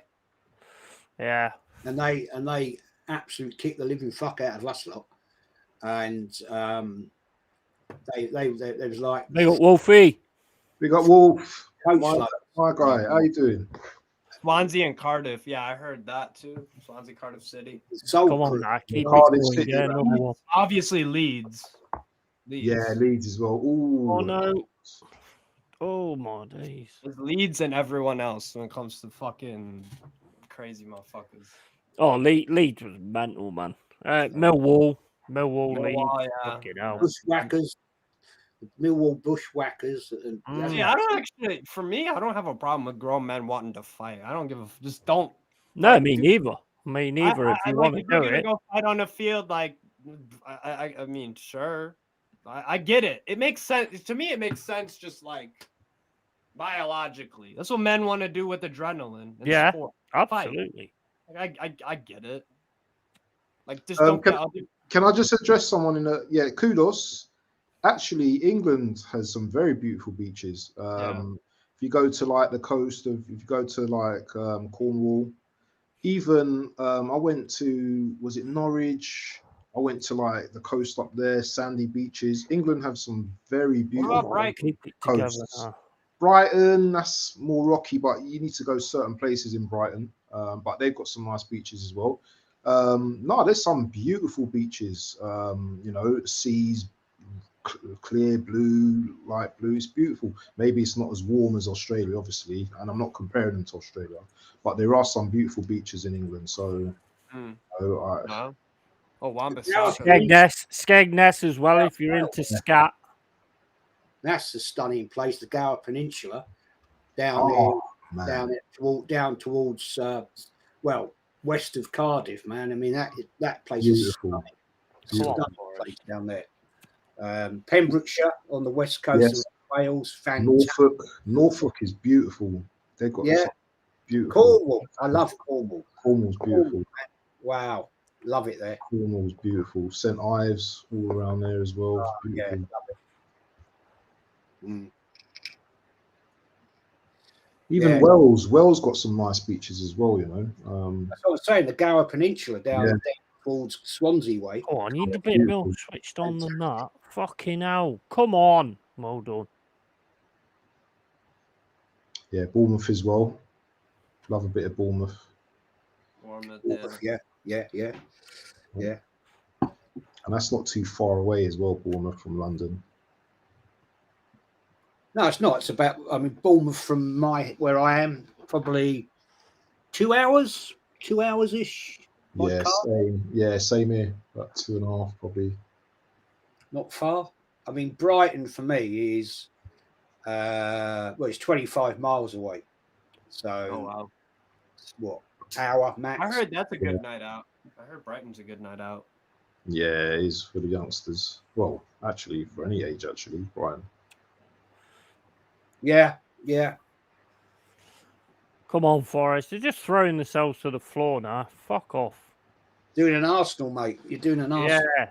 And they absolutely kicked the living fuck out of us lot, and they was like they got Wolfie. We got Wolf. Coach, my guy, how you doing? Swansea and Cardiff. Yeah, I heard that too. Swansea, Cardiff City. So come on, now. Keep Cardiff City. Yeah, obviously Leeds. Yeah, Leeds as well. Ooh. Oh no. Oh my days. It's Leeds and everyone else when it comes to fucking crazy motherfuckers. Oh, Leeds was mental, man. Millwall, Leeds. Yeah. Bushwhackers. Millwall Bushwhackers. Yeah, I don't actually. For me, I don't have a problem with grown men wanting to fight. I don't give a. Just don't. No, me neither. Me neither. If you want to do it, go fight on the field. Like, I mean, sure, I get it. It makes sense to me. It makes sense, just like biologically. That's what men want to do with adrenaline. Yeah, sport. absolutely. I get it. Like, just don't. Can I just address someone in a kudos? Actually, England has some very beautiful beaches. If you go to like the coast if you go to like Cornwall, even I went to, was it Norwich? I went to like the coast up there, sandy beaches. England have some very beautiful coasts. Brighton, that's more rocky, but you need to go certain places in Brighton. But they've got some nice beaches as well. No, there's some beautiful beaches. Seas, clear blue, light blue. It's beautiful. Maybe it's not as warm as Australia, obviously, and I'm not comparing them to Australia, but there are some beautiful beaches in England. So, Skegness as well. If you're into scat, that's a stunning place. The Gower Peninsula down towards west of Cardiff, man. I mean that place beautiful. is stunning place down there. Pembrokeshire on the west coast of Wales, fantastic. Norfolk is beautiful. They've got beautiful. Cornwall, I love Cornwall. Cornwall's beautiful. Wow, love it there. Cornwall's beautiful. St Ives all around there as well. Yeah, love it. Even Wales got some nice beaches as well. That's what I was saying. The Gower Peninsula down towards Swansea way. Oh, I need a bit more switched on than that. Fucking hell. Come on. Well done. Yeah, Bournemouth as well. Love a bit of Bournemouth. Yeah. And that's not too far away as well, Bournemouth from London. No, it's not. It's about, I mean, Bournemouth from where I am, probably 2 hours, 2 hours-ish. Yeah, same. Yeah, same here. About 2.5 probably. Not far. I mean, Brighton for me is, it's 25 miles away. So, what, hour max? I heard that's a good night out. I heard Brighton's a good night out. Yeah, it is for the youngsters. Well, actually, for any age, actually, Brighton. Yeah. Come on, Forrest. They're just throwing themselves to the floor now. Fuck off. Doing an Arsenal, mate. You're doing an Arsenal. Yeah.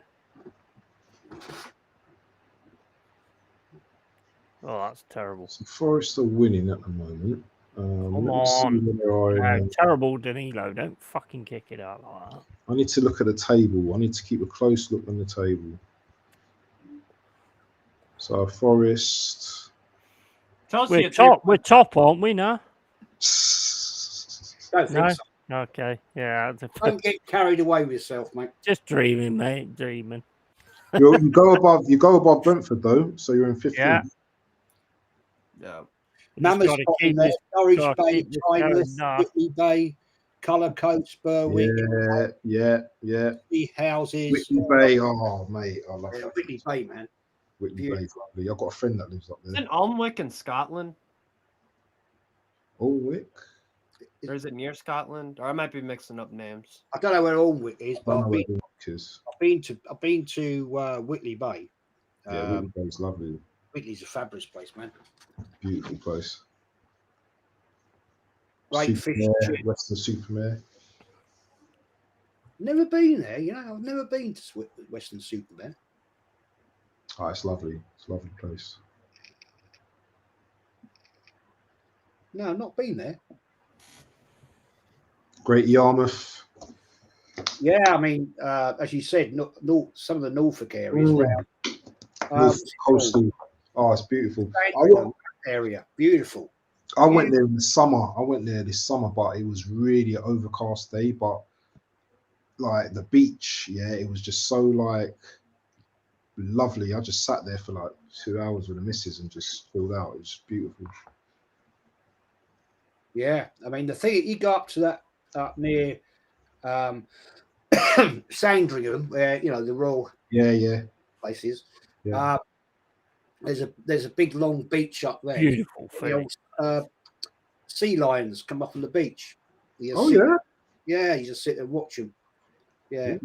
Oh, that's terrible. So Forest are winning at the moment. Come on. Terrible, Danilo. Don't fucking kick it out like that. I need to look at the table. I need to keep a close look on the table. So Forest. We're top, aren't we now? Don't think so. Okay. Yeah. Don't get carried away with yourself, mate. Just dreaming, mate. Dreaming. You go above Brentford though, so you're in 15th. Yeah. Mammoth's got in there. Norwich Bay, Timeless, Whitley Bay, Colour Coats, Berwick. Yeah. Houses. Whitley Bay. Oh, mate, I love that. Whitley Bay, man. Whitley Bay's lovely. I've got a friend that lives up there. Isn't Alnwick in Scotland? Alnwick? Or is it near Scotland? Or I might be mixing up names. I don't know where Alnwick is, but I've been to Whitley Bay. Yeah, Whitley Bay's lovely. Whitley's a fabulous place, man. Beautiful place. Great fish. Western Supermare. Never been there, you know. I've never been to Western Supermare. Oh, it's lovely. It's a lovely place. No, I've not been there. Great Yarmouth. Yeah, I mean, as you said, some of the Norfolk areas around. Coastal. Oh, it's beautiful. Area, beautiful. I went there in the summer. I went there this summer, but it was really an overcast day. But like the beach, yeah, it was just so like lovely. I just sat there for like 2 hours with the missus and just chilled out. It was beautiful. Yeah, I mean the thing you go up to that up near Sandringham, where you know the Royal places. Yeah. There's a big long beach up there. Beautiful. Sea lions come up on the beach. Yeah. Yeah, you just sit there and watch them. Yeah.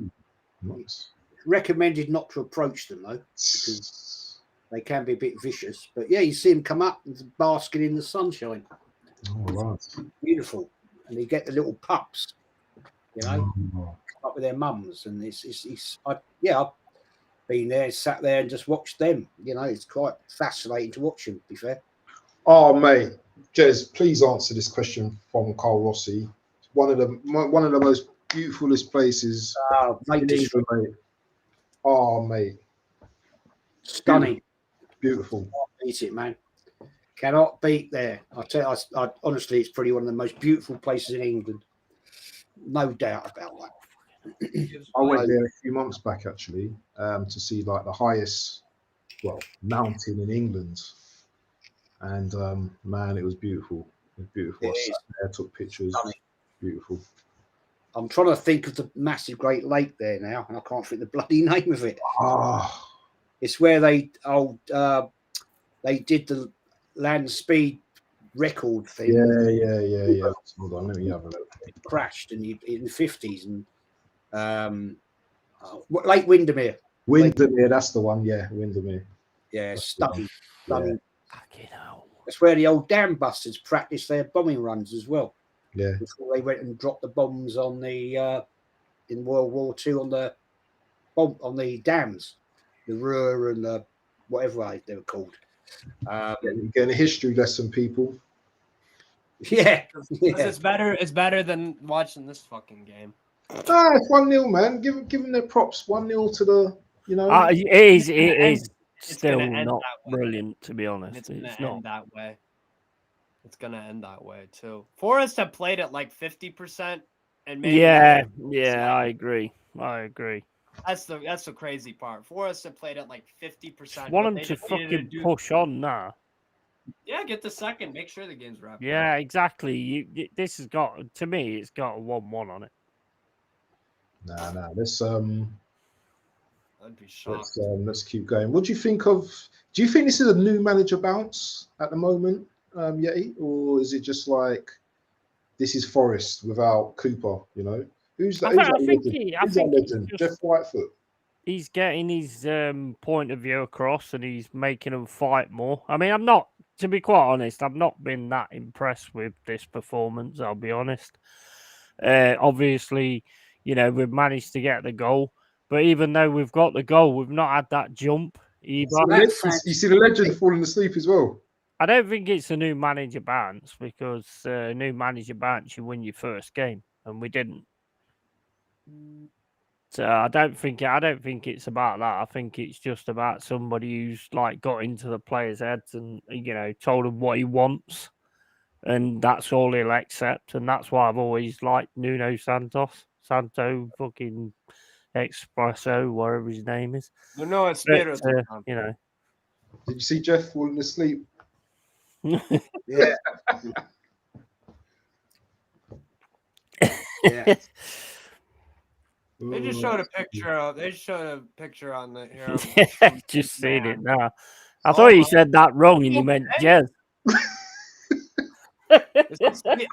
Nice. Recommended not to approach them though, because they can be a bit vicious. But yeah, you see them come up and basking in the sunshine. Oh, right. Beautiful. And you get the little pups, you know, up with their mums, and I've been there, sat there, and just watched them. You know, it's quite fascinating to watch them. To be fair. Oh, mate, Jez, please answer this question from Carl Rossi. One of the most beautifulest places. Mate. Oh, mate, stunning, beautiful. Cannot beat it, man. Cannot beat there. I tell you, honestly, it's probably one of the most beautiful places in England. No doubt about that. I went there a few months back actually to see like the highest mountain in England, and man, it was beautiful. It was beautiful. I sat there, took pictures. Beautiful. I'm trying to think of the massive Great Lake there now, and I can't think the bloody name of it. It's where they did the land speed record thing. Yeah. Hold on, let me have a look. It crashed in the 50s, and Lake Windermere. Windermere, that's the one. Yeah, Windermere. Yeah, stunning. Fucking hell. That's where the old dam busters practiced their bombing runs as well. Yeah. Before they went and dropped the bombs on the in World War II on the dams, the Ruhr and the whatever they were called. Getting a history lesson, people. Yeah. It's better than watching this fucking game. It's 1-0, man. Give them their props. 1-0 to the, you know. It is still not brilliant, to be honest. It's gonna not end that way. It's gonna end that way too. Forest have played at like 50%, and maybe I agree. That's the crazy part. Forest have played at like 50%. Want them to fucking push on now. Yeah, get the second. Make sure the game's wrapped. Yeah, exactly. This has got, to me, it's got a 1-1 on it. Nah. I'd be shocked. Let's keep going. What do you think of? Do you think this is a new manager bounce at the moment, Yeti, or is it just like this is Forest without Cooper? You know, who's that legend? Jeff Whitefoot. He's getting his point of view across, and he's making them fight more. I mean, to be quite honest, I've not been that impressed with this performance. I'll be honest. Obviously, we've managed to get the goal. But even though we've got the goal, we've not had that jump either. You see the legend falling asleep as well. I don't think it's a new manager bounce, because new manager bounce, you win your first game, and we didn't. So I don't think it's about that. I think it's just about somebody who's like got into the players' heads and told them what he wants, and that's all he'll accept. And that's why I've always liked Nuno Santo fucking Espresso, whatever his name is. No, it's Did you see Jeff falling asleep? Yeah. They just showed a picture. They showed a picture on the here. Just seen it now. I thought you said that wrong, and you meant Jez. I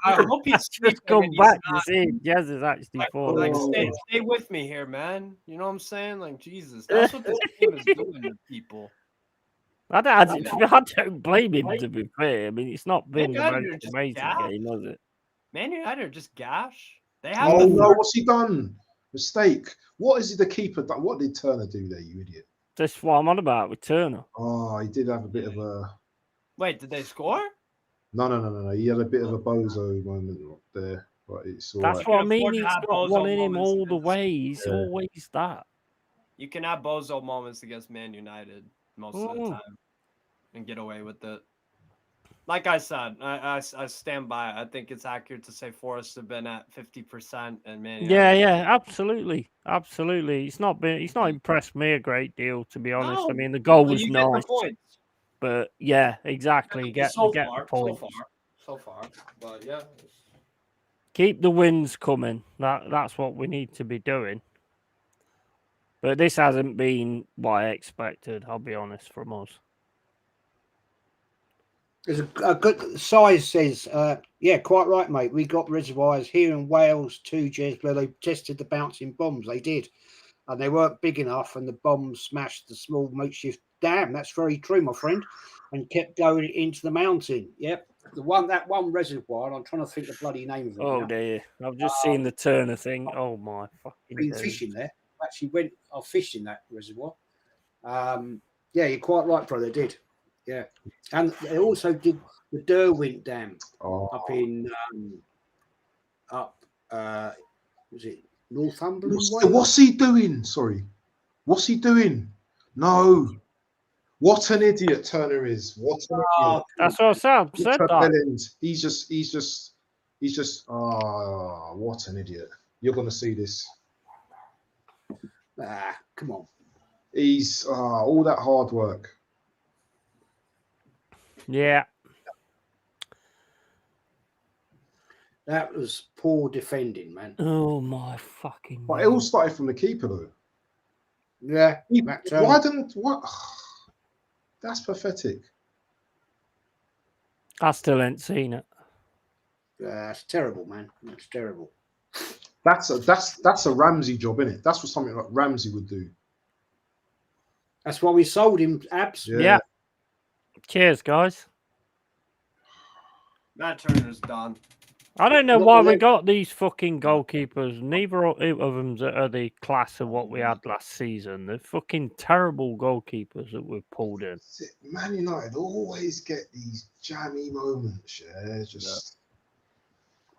hope he's just come back to see Jez is actually falling. Like, stay with me here, man. You know what I'm saying? Like, Jesus, that's what this team is doing to people. I don't blame him, to be fair. I mean, it's not been the most amazing game, has it? Man United are just gash. They have. Oh no! What's he done? Mistake. What is it? The keeper done? What did Turner do there? You idiot! That's what I'm on about with Turner. Oh, he did have a bit of a. Wait, did they score? No. He had a bit of a bozo moment there, but it's all That's right. what I mean. He's got one in him all the way. He's always that. You can have bozo moments against Man United most of the time and get away with it. Like I said, I stand by it. I think it's accurate to say Forest have been at 50% and Man United. Yeah, absolutely. He's not impressed me a great deal, to be honest. No. I mean, the goal was Get nice. the points. But yeah, exactly. Get the points. So far. But yeah. Keep the wins coming. That's what we need to be doing. But this hasn't been what I expected, I'll be honest, from us. There's a good size says, yeah, quite right, mate. We got reservoirs here in Wales too, Jez, where they tested the bouncing bombs. They did. And they weren't big enough, and the bombs smashed the small makeshift dam. That's very true, my friend. And kept going into the mountain. Yep. That one reservoir, and I'm trying to think the bloody name of it. Oh, dear. I've just seen the Turner thing. Oh, my fucking been fishing there. Actually went off fishing that reservoir. Yeah, you're quite right, bro. They did. Yeah. And they also did the Derwent Dam up in was it Northumberland? What's he doing? Sorry. What's he doing? No. What an idiot Turner is. What an idiot. That's what Sam said. He's just what an idiot. You're gonna see this. Come on. He's all that hard work. Yeah. That was poor defending, man. Oh my fucking. But it all started from the keeper, though. Yeah. What? That's pathetic. I still ain't seen it. That's terrible, man. That's terrible. That's a Ramsey job, isn't it? That's what something like Ramsey would do. That's why we sold him, Abs. Yeah. Cheers, guys. Matt Turner's done. I don't know why we got these fucking goalkeepers. Neither of them are the class of what we had last season. They're fucking terrible goalkeepers that we've pulled in. Man United always get these jammy moments, just...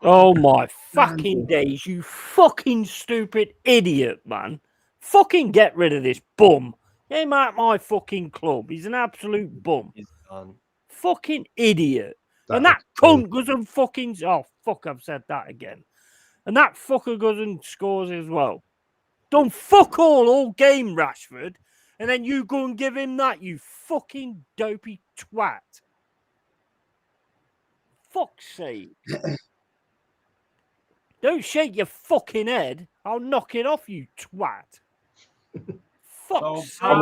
Oh my fucking days, you fucking stupid idiot, man. Fucking get rid of this bum. Get him out of my fucking club. He's an absolute bum. He's done. Fucking idiot. That And that is cunt goes and fucking... Oh, fuck, I've said that again. And that fucker goes and scores as well. Done fuck all game, Rashford. And then you go and give him that, you fucking dopey twat. Fuck's sake. Don't shake your fucking head. I'll knock it off, you twat. Fuck's sake. Come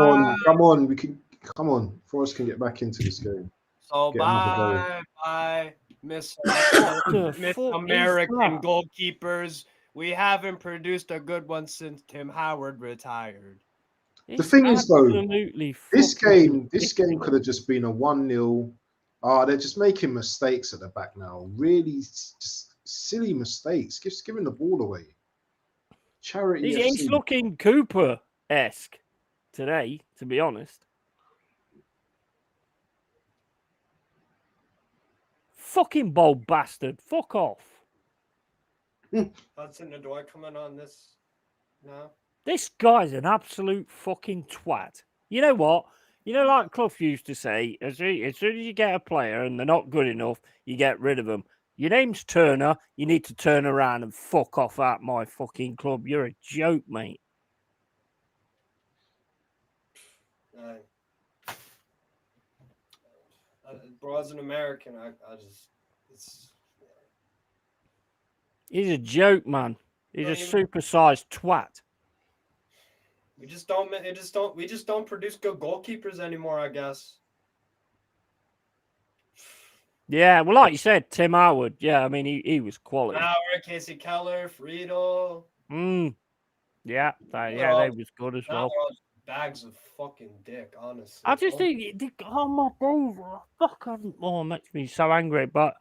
on. Come on. Forest can get back into this game. So Get another goal. bye, Miss fuck American is that? goalkeepers. We haven't produced a good one since Tim Howard retired. The thing is, though, absolutely this fucking game could have just been a 1-0. They're just making mistakes at the back now. Really, just silly mistakes. Just giving the ball away. Charity. He's looking Cooper-esque today, to be honest. Fucking bold bastard. Fuck off. Hudson-Odoi coming on this now. This guy's an absolute fucking twat. You know what? You know, like Clough used to say, as soon as you get a player and they're not good enough, you get rid of them. Your name's Turner. You need to turn around and fuck off out my fucking club. You're a joke, mate. Bro, as an American, He's a joke, man. He's a supersized twat. We just don't produce good goalkeepers anymore, I guess. Yeah, well, like you said, Tim Howard. Yeah, I mean, he was quality. Howard, Casey Keller, Friedel. Yeah, they was good as well. Bags of fucking dick, honestly. I just think, oh my days, it makes me so angry. But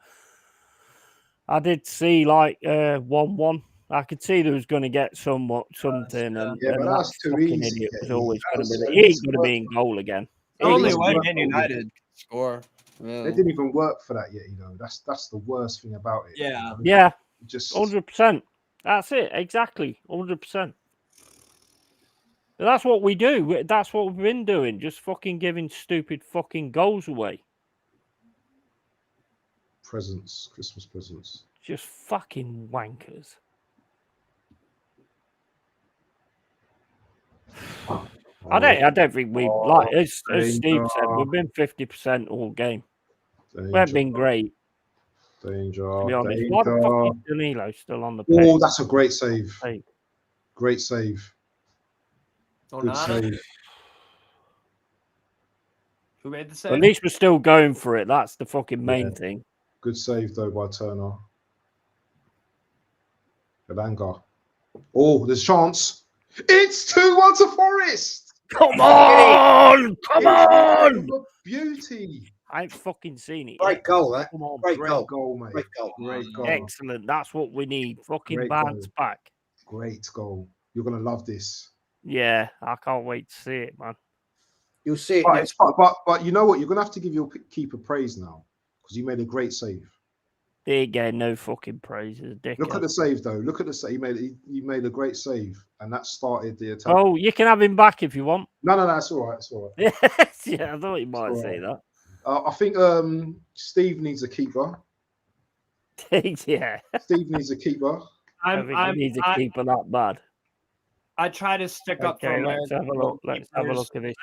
I did see like 1-1. I could see there was going to get something, and but that's too fucking easy. idiot was always going to be. He ain't going to be in goal again. The only way Man United score. They didn't even work for that yet. You know, that's the worst thing about it. Yeah, yeah, just 100%. That's it, exactly, 100%. That's what we do. That's what we've been doing. Just fucking giving stupid fucking goals away. Presents, Christmas presents. Just fucking wankers. I don't think we like as Steve said. We've been 50% all game. We haven't been great. Danger. To be honest, why the fuck is Danilo still on the pitch? Oh, that's a great save. Great save. Good save. Who made the save? At least we're still going for it. That's the fucking main thing. Good save though by Turner. Elanga. Oh, there's a chance. It's 2-1 to Forest. Come on! Come on! Beauty. I ain't fucking seen it. Great goal, that. Come on, Great goal, mate. Great goal. Great goal. Excellent. That's what we need. Fucking Great bounce goal. back. Great goal. You're gonna love this. Yeah, I can't wait to see it, man. You'll see it. But you know what? You're gonna have to give your keeper praise now because he made a great save. He gave no fucking praises, dickhead. Look at the save though. Look at the save. He made a great save, and that started the attack. Oh, you can have him back if you want. No, that's all right. It's all right. Yeah, I thought you might say that. I think Steve needs a keeper. Yeah. Steve needs a keeper. I think he needs a keeper that bad. I try to stick up for American. Let's have a look at this.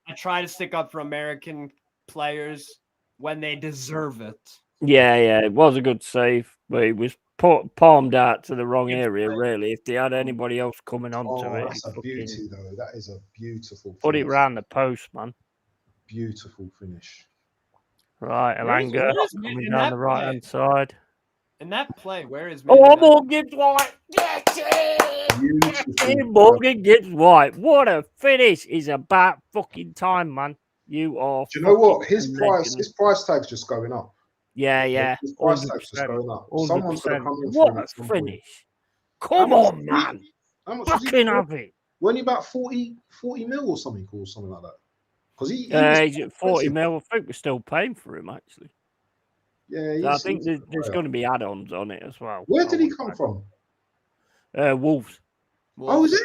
I try to stick up for American players when they deserve it. Yeah, it was a good save, but it was palmed out to the wrong area, really. If they had anybody else coming onto it. That's a beauty, though. That is a beautiful finish. Put it round the post, man. Beautiful finish. Right, Elanga coming down the right-hand side. In that play, where is Morgan Gibbs White? Get it! Morgan Gibbs White. What a finish. Is about fucking time, man. You are. Do you know what? His price tag's just going up. Yeah. His price tag's just going up. 100%. Someone's going to come in what for a finish. Come on, man. How much fucking have it. Weren't he about 40 mil or something like that? Because he's at 40 mil. I think we're still paying for him, actually. Yeah, I think there's going to be add-ons on it as well. Where did he come from? Wolves. Oh, is it?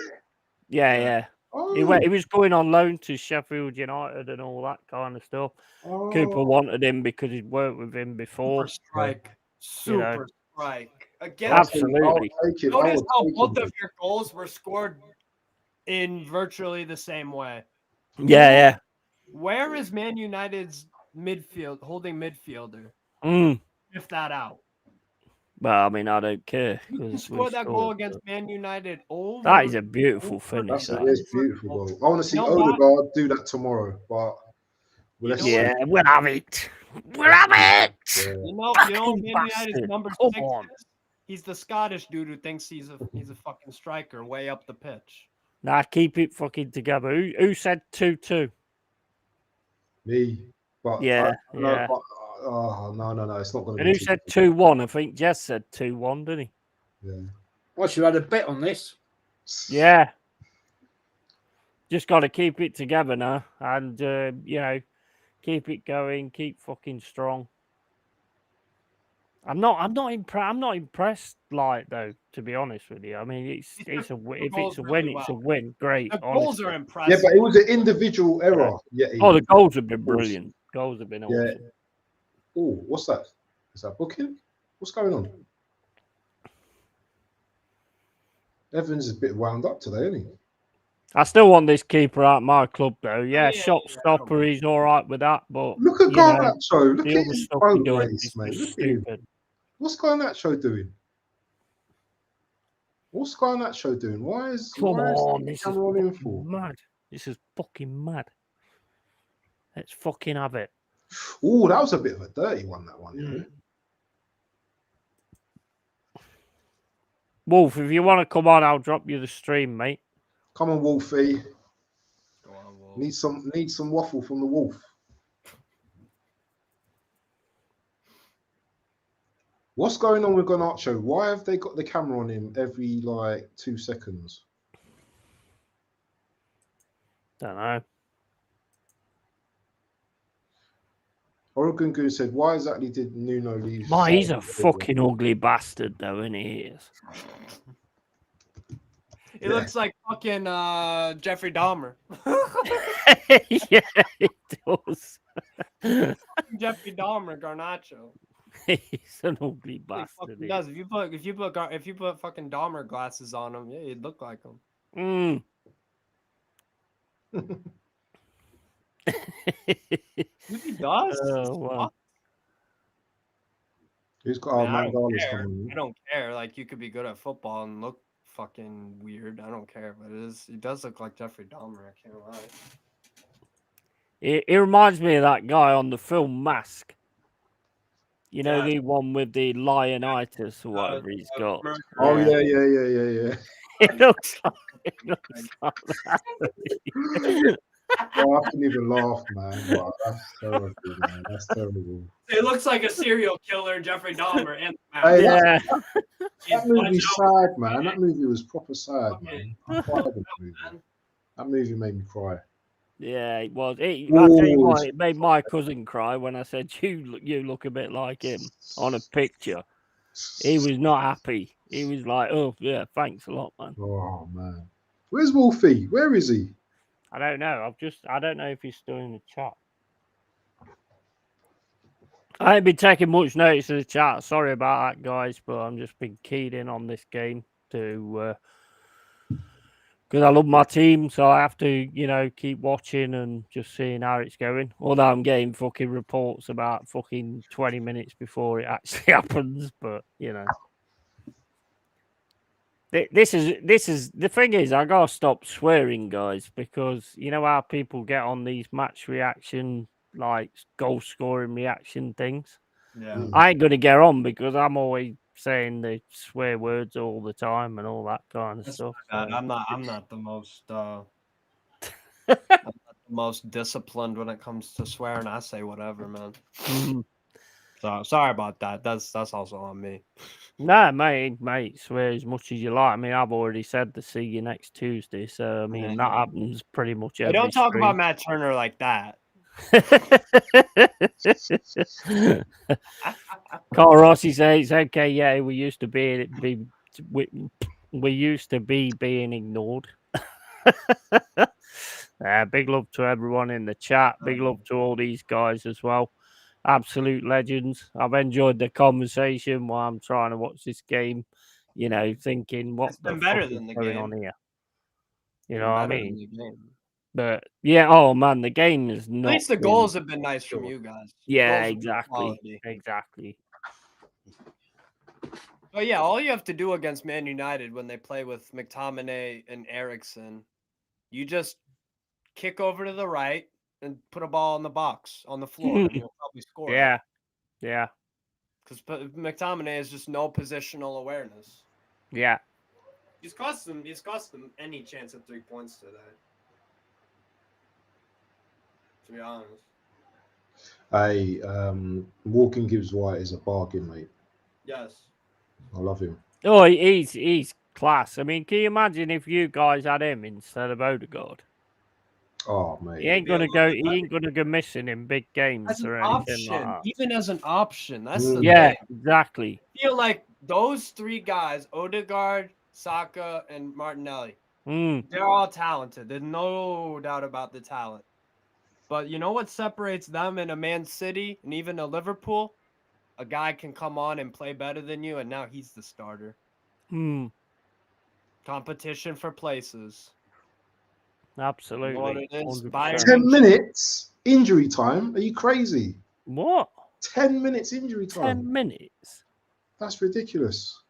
Yeah. He was going on loan to Sheffield United and all that kind of stuff. Cooper wanted him because he'd worked with him before. Super strike. Again, absolutely. Notice how both of your goals were scored in virtually the same way. Yeah. Where is Man United's holding midfielder? If that out. Well, I mean, I don't care. You scored that goal against Man United. That is a beautiful finish. That's a beautiful goal. I want to see Odegaard do that tomorrow, but we'll have it. We'll have it. You know Man United's number 6 is? He's the Scottish dude who thinks he's a fucking striker way up the pitch. Nah, keep it fucking together. Who said 2-2? Me. But yeah. No, it's not going to be. And who said 2-1? I think Jess said 2-1, didn't he? Yeah. Well, you had a bet on this. Yeah. Just got to keep it together now, and keep it going, keep fucking strong. I'm not impressed, like, though, to be honest with you. I mean, it's a win. If it's a win, it's a win. Great. The goals are impressive. Yeah, but it was an individual error. Yeah. The goals have been brilliant. Goals have been awesome. Yeah. Oh, what's that? Is that booking? What's going on? Evans is a bit wound up today, isn't he? I still want this keeper out of my club, though. Yeah, shot stopper, he's all right with that. But look at Garnacho. Look at his boat race, mate. Stupid. What's Garnacho doing? What's Garnacho doing? Why is this is fucking mad. This is fucking mad. Let's fucking have it. Oh, that was a bit of a dirty one, that one. Yeah. Wolf, if you want to come on, I'll drop you the stream, mate. Come on, Wolfie. Go on, Wolf. Need some waffle from the Wolf. What's going on with Garnacho? Why have they got the camera on him every 2 seconds? Don't know. Oregon Goose said, "Why exactly did Nuno leave?" He's a fucking ugly bastard, though, isn't he? He looks like fucking Jeffrey Dahmer. Yeah, he does. Jeffrey Dahmer, Garnacho. He's an ugly bastard. He does. If you put fucking Dahmer glasses on him, yeah, he'd look like him. He does. Oh, wow. He's got Mangalas coming. I don't care. Like, you could be good at football and look fucking weird. I don't care, but he does look like Jeffrey Dahmer. I can't lie. He reminds me of that guy on the film Mask. You know, the one with the lionitis or whatever he's got. Oh yeah. It looks like that. Oh, I couldn't even laugh, man. Wow, that's terrible, man. That's terrible. It looks like a serial killer, Jeffrey Dahmer. And that movie's sad, man. That movie was proper sad, man. I cried at that movie. That movie made me cry. Yeah, it was. I'll tell you what, it made my cousin cry when I said, you look a bit like him on a picture. He was not happy. He was like, oh, yeah, thanks a lot, man. Oh, man. Where's Wolfie? Where is he? I don't know. I don't know if he's still in the chat. I ain't been taking much notice of the chat. Sorry about that, guys, but I'm just been keyed in on this game because I love my team, so I have to, keep watching and just seeing how it's going. Although I'm getting fucking reports about fucking 20 minutes before it actually happens, but This is the thing is, I gotta stop swearing, guys, because you know how people get on these match reaction, like goal scoring reaction things. Yeah, I ain't gonna get on because I'm always saying the swear words all the time and all that kind of stuff. So. I'm not the most disciplined when it comes to swearing. I say whatever, man. So sorry about that. That's also on me. No, mate, swear as much as you like. I mean, I've already said to see you next Tuesday, so I mean that happens pretty much every don't talk stream. about Matt Turner like that. Carl Rossi says, okay, yeah, we used to be being ignored. Big love to everyone in the chat. Big love to all these guys as well. Absolute legends. I've enjoyed the conversation while I'm trying to watch this game. You know, thinking what the fuck is going on here. You know what I mean? But yeah, oh man, the game is not. At least the goals have been nice from you guys. Yeah, exactly. But yeah, all you have to do against Man United when they play with McTominay and Eriksen, you just kick over to the right and put a ball in the box on the floor, and you'll probably score. Yeah. Because McTominay has just no positional awareness. Yeah. He's cost them any chance at 3 points today. To be honest. Morgan Gibbs White is a bargain, mate. Yes. I love him. Oh, he's class. I mean, can you imagine if you guys had him instead of Odegaard? Oh, mate. He ain't gonna go missing in big games or anything like that. Even as an option. That's the thing. Exactly. Exactly. I feel like those three guys, Odegaard, Saka, and Martinelli, they're all talented. There's no doubt about the talent. But you know what separates them and a Man City and even a Liverpool? A guy can come on and play better than you, and now he's the starter. Competition for places. Absolutely. You know what it is? 10 minutes injury time? Are you crazy? What? 10 minutes injury time. 10 minutes? That's ridiculous.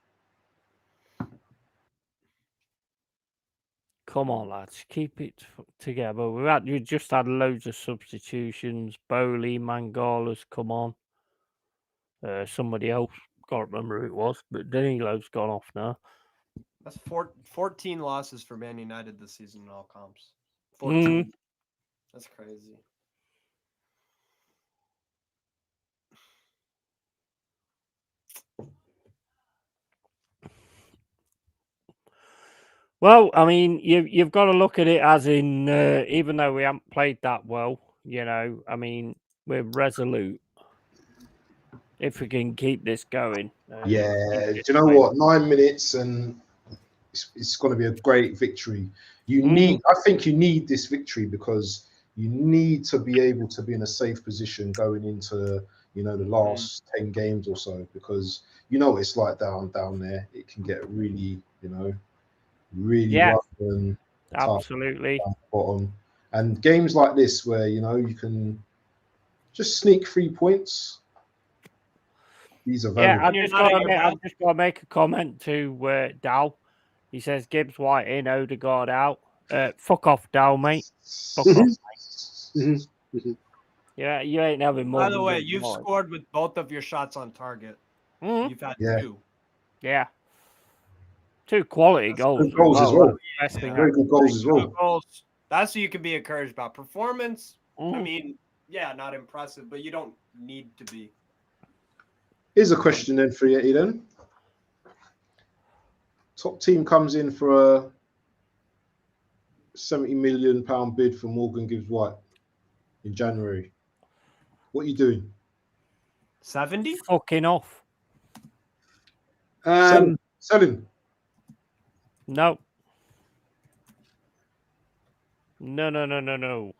Come on, lads. Keep it together. We just had loads of substitutions. Bowley, Mangala's come on. Somebody else, can't remember who it was, but Danilo's gone off now. That's 14 losses for Man United this season in all comps. 14. That's crazy. Well, I mean, you've got to look at it as in, even though we haven't played that well, you know, I mean, we're resolute. If we can keep this going. Do you know what? 9 minutes and it's going to be a great victory. I think you need this victory because you need to be able to be in a safe position going into, the last 10 games or so, because it's like down there. It can get really, really rough and absolutely tough down the bottom. And games like this where, you can just sneak 3 points. These are valuable. I've just got to make a comment to Dal. He says Gibbs White in, Odegaard out. Fuck off, Dal, mate. Fuck off, mate. Yeah, you ain't having more. By the way, you've scored with both of your shots on target. You've had 2. Yeah. 2 quality goals. Good goals as well. Very good goals as well. That's what you can be encouraged about. Performance, I mean, not impressive, but you don't need to be. Here's a question then for you, then. Top team comes in for a £70 million bid for Morgan Gibbs White in January. What are you doing? 70? Fucking off. Selling. No. No.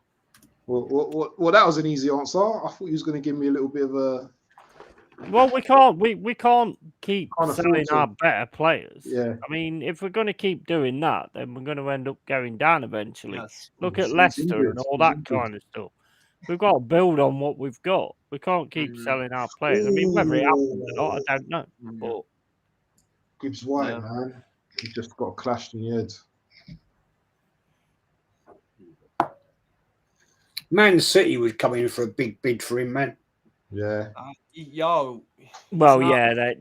Well, that was an easy answer. I thought you was going to give me a little bit of a. Well, we can't keep selling our better players. Yeah. I mean, if we're going to keep doing that, then we're going to end up going down eventually. Yes. Look at Leicester and all that kind of stuff. We've got to build on what we've got. We can't keep selling our players. I mean, whether it happens or not, I don't know. But Gibbs White, man, he just got clashed in the head. Man City would come in for a big bid for him, man. Yeah.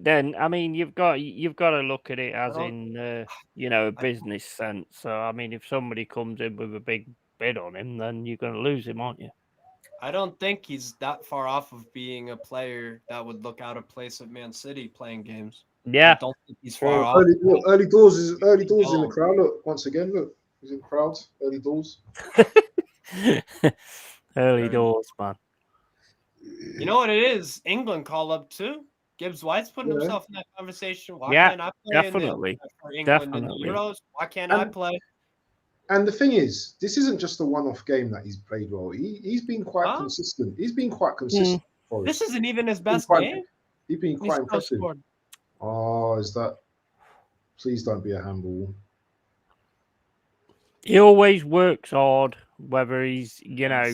Then I mean, you've got to look at it as in a business sense. So I mean, if somebody comes in with a big bid on him, then you're going to lose him, aren't you? I don't think he's that far off of being a player that would look out of place at Man City playing games. Yeah. I don't think he's far off. Early doors in the crowd. Look, once again, look, he's in the crowd. Early doors. Early doors, man. You know what it is? England call up too. Gibbs White's putting himself in that conversation. Why can't I play definitely. for England in the Euros? Why can't I play? And the thing is, this isn't just a one-off game that he's played well. He's been quite consistent. He's been quite consistent. This isn't even his best game. game. He's been quite impressive. Oh, is that? Please don't be a handball. He always works hard, whether he's, you know,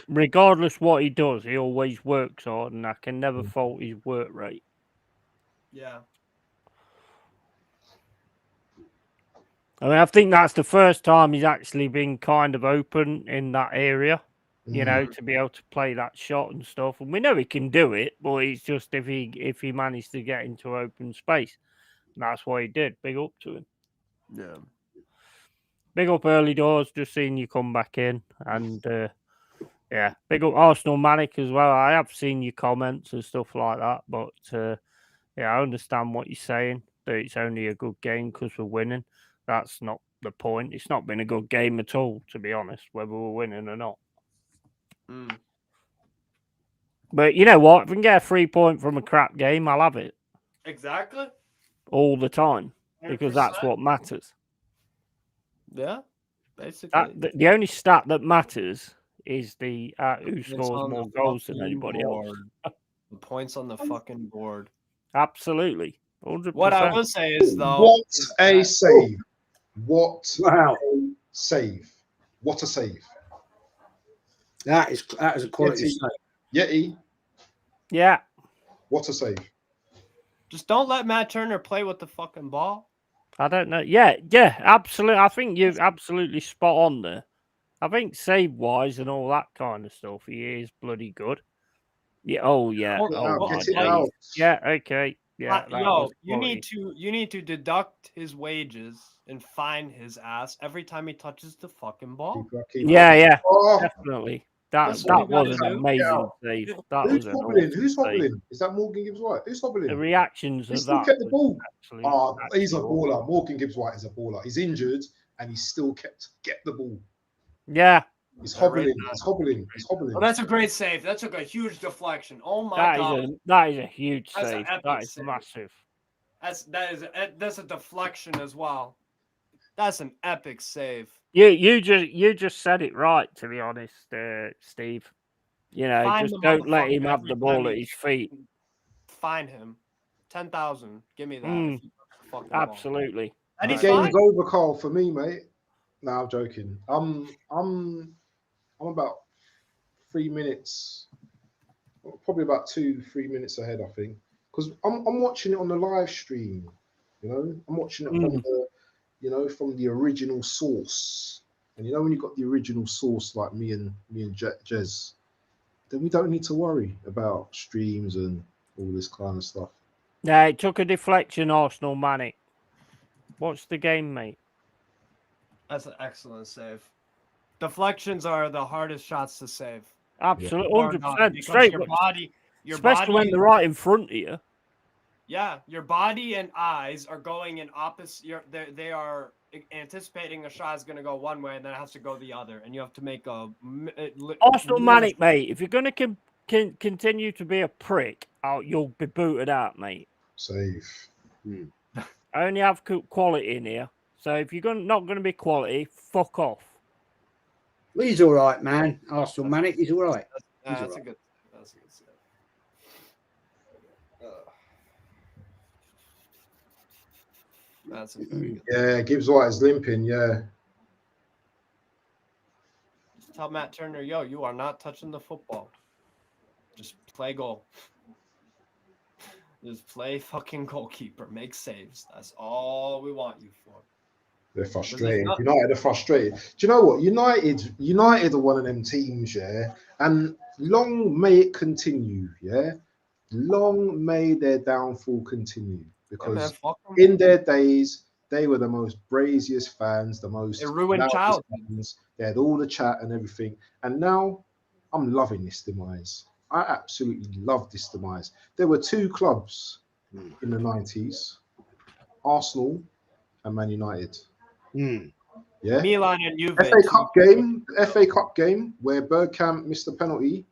regardless what he does, he always works hard, and I can never fault his work rate. Yeah. I mean, I think that's the first time he's actually been kind of open in that area, you know, to be able to play that shot and stuff. And we know he can do it, but it's just if he managed to get into open space, and that's what he did. Big up to him. Yeah. Big up early doors. Just seeing you come back in, and yeah, big up Arsenal Manic as well. I have seen your comments and stuff like that, but yeah, I understand what you're saying. That it's only a good game because we're winning. That's not the point. It's not been a good game at all, to be honest, whether we're winning or not. But you know what? If we can get a 3 point from a crap game, I'll have it. Exactly. All the time. 100%. Because that's what matters. Yeah, basically. The only stat that matters is the who scores more goals than anybody else. The points on the fucking board. Absolutely. 100%. What I will say is, though... What a save. What a save. What a save. That is a quality save. Yeti. Yeah. What a save. Just don't let Matt Turner play with the fucking ball. I don't know. Yeah, absolutely. I think you're absolutely spot on there. I think save-wise and all that kind of stuff, he is bloody good. Yeah. Yeah, okay. Yeah. You need to deduct his wages and fine his ass every time he touches the fucking ball. Yeah, definitely. That was an amazing save. Who's hobbling? Is that Morgan Gibbs-White? Who's hobbling? The reactions of that. Kept the ball. He's a baller. Morgan Gibbs-White is a baller. He's injured and he still kept the ball. Yeah. He's hobbling. He's hobbling. Well, that's a great save. That took a huge deflection. Oh my god. That is a huge save. That is massive. That's a deflection as well. That's an epic save. You just said it right, to be honest, Steve. You know, just don't let him have the ball at his feet. Find him. 10,000. Give me that. Absolutely. And the game's over, Carl, for me, mate. No, I'm joking. I'm about 3 minutes, probably about 2-3 minutes ahead, I think, because I'm watching it on the live stream. You know, I'm watching it from the original source. And you know, when you got the original source like me and Jez, then we don't need to worry about streams and all this kind of stuff. Yeah, it took a deflection, Arsenal Manic. Watch the game, mate. That's an excellent save. Deflections are the hardest shots to save. Absolutely, 100% straight. Your body, especially when they're right in front of you. Yeah, your body and eyes are going in opposite. They are anticipating a shot is going to go one way and then it has to go the other, and you have to make a Arsenal Manic, mate. If you're going to continue to be a prick, you'll be booted out, mate. Safe. I only have quality in here, so if you're not going to be quality, fuck off. Well, he's all right, man. Arsenal Manic, he's all right. That's a good save. That's a very good. Yeah, Gibbs-White is limping. Yeah. Just tell Matt Turner, you are not touching the football. Just play goal. Just play fucking goalkeeper. Make saves. That's all we want you for. They're frustrated. United are frustrated. Do you know what? United are one of them teams, yeah? And long may it continue, yeah? Long may their downfall continue. Because in their days, they were the most braziest fans, the most fans. They had all the chat and everything. And now I'm loving this demise. I absolutely love this demise. There were two clubs in the 90s, Arsenal and Man United. Yeah. Milan and Juve. FA Cup game where Bergkamp missed the penalty.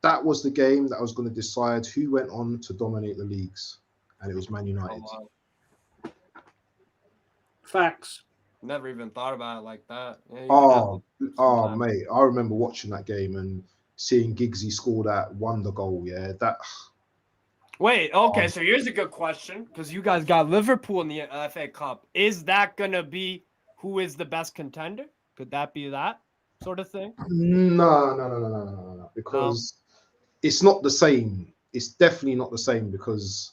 That was the game that was going to decide who went on to dominate the leagues. And it was Man United. Facts. Never even thought about it like that. Yeah, Mate, I remember watching that game and seeing Giggsy score that wonder goal. Yeah, that. Wait, okay, so here's a good question because you guys got Liverpool in the FA Cup. Is that gonna be who is the best contender? Could that be that sort of thing? No. Because it's not the same. It's definitely not the same because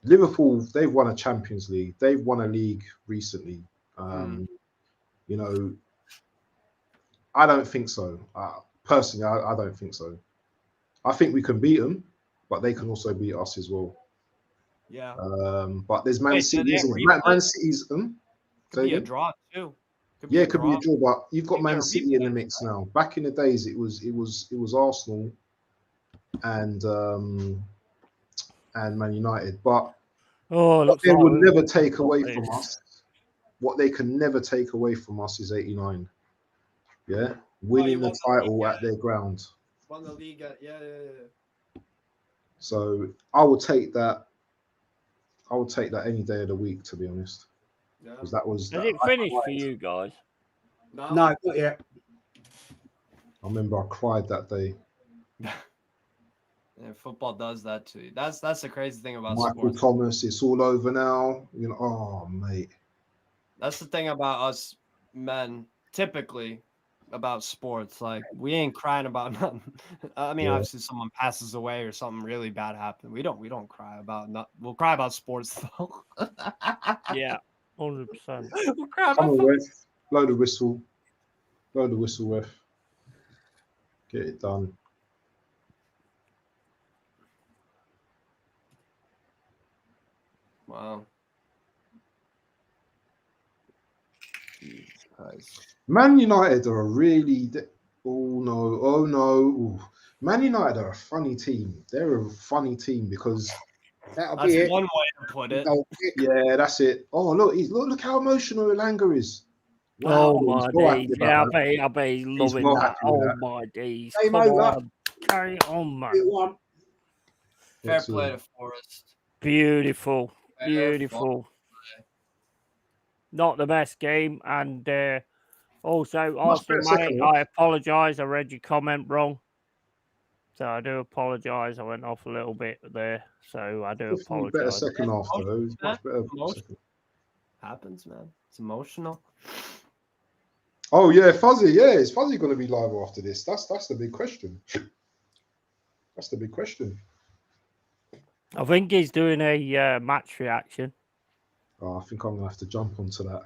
Liverpool, they've won a Champions League. They've won a league recently. You know, I don't think so. Personally, I don't think so. I think we can beat them, but they can also beat us as well. Yeah. But there's Man City, isn't it? Man City's could be a draw too. Could be a draw, but you've got Man City in the mix now. Back in the days, it was Arsenal and Man United, but what they will never take away from us. What they can never take away from us is 89. Yeah, winning the title at their ground. Won the league, yeah. So I would take that. I would take that any day of the week, to be honest. Because that was. Has it finished for you guys? No, not yet. I remember I cried that day. Yeah, football does that to you. That's the crazy thing about Michael sports. Thomas, it's all over now. You know, oh mate. That's the thing about us men, typically about sports. Like we ain't crying about nothing. I mean, obviously someone passes away or something really bad happened. We don't cry about nothing. We'll cry about sports though. Yeah, 100%. We'll cry Come about on, ref. Blow the whistle. Blow the whistle, ref. Get it done. Wow. Man United are a really. Oh no. Ooh. Man United are a funny team. They're a funny team because that'll that's be it. one way to put it. Yeah, that's it. Oh look how emotional Elanga is. Wow, oh my days! Yeah, I bet he's loving that. Oh my days! Game Come over. on, carry on, man. Fair play to Forest. Beautiful. Not the best game, and also, mate, I apologise. I read your comment wrong, so I do apologise. I went off a little bit there, so I do apologise. Better second half though. It's much better. Happens, man. It's emotional. Oh yeah, Fuzzy. Yeah, is Fuzzy going to be live after this? That's the big question. That's the big question. I think he's doing a match reaction. Oh, I think I'm gonna have to jump onto that.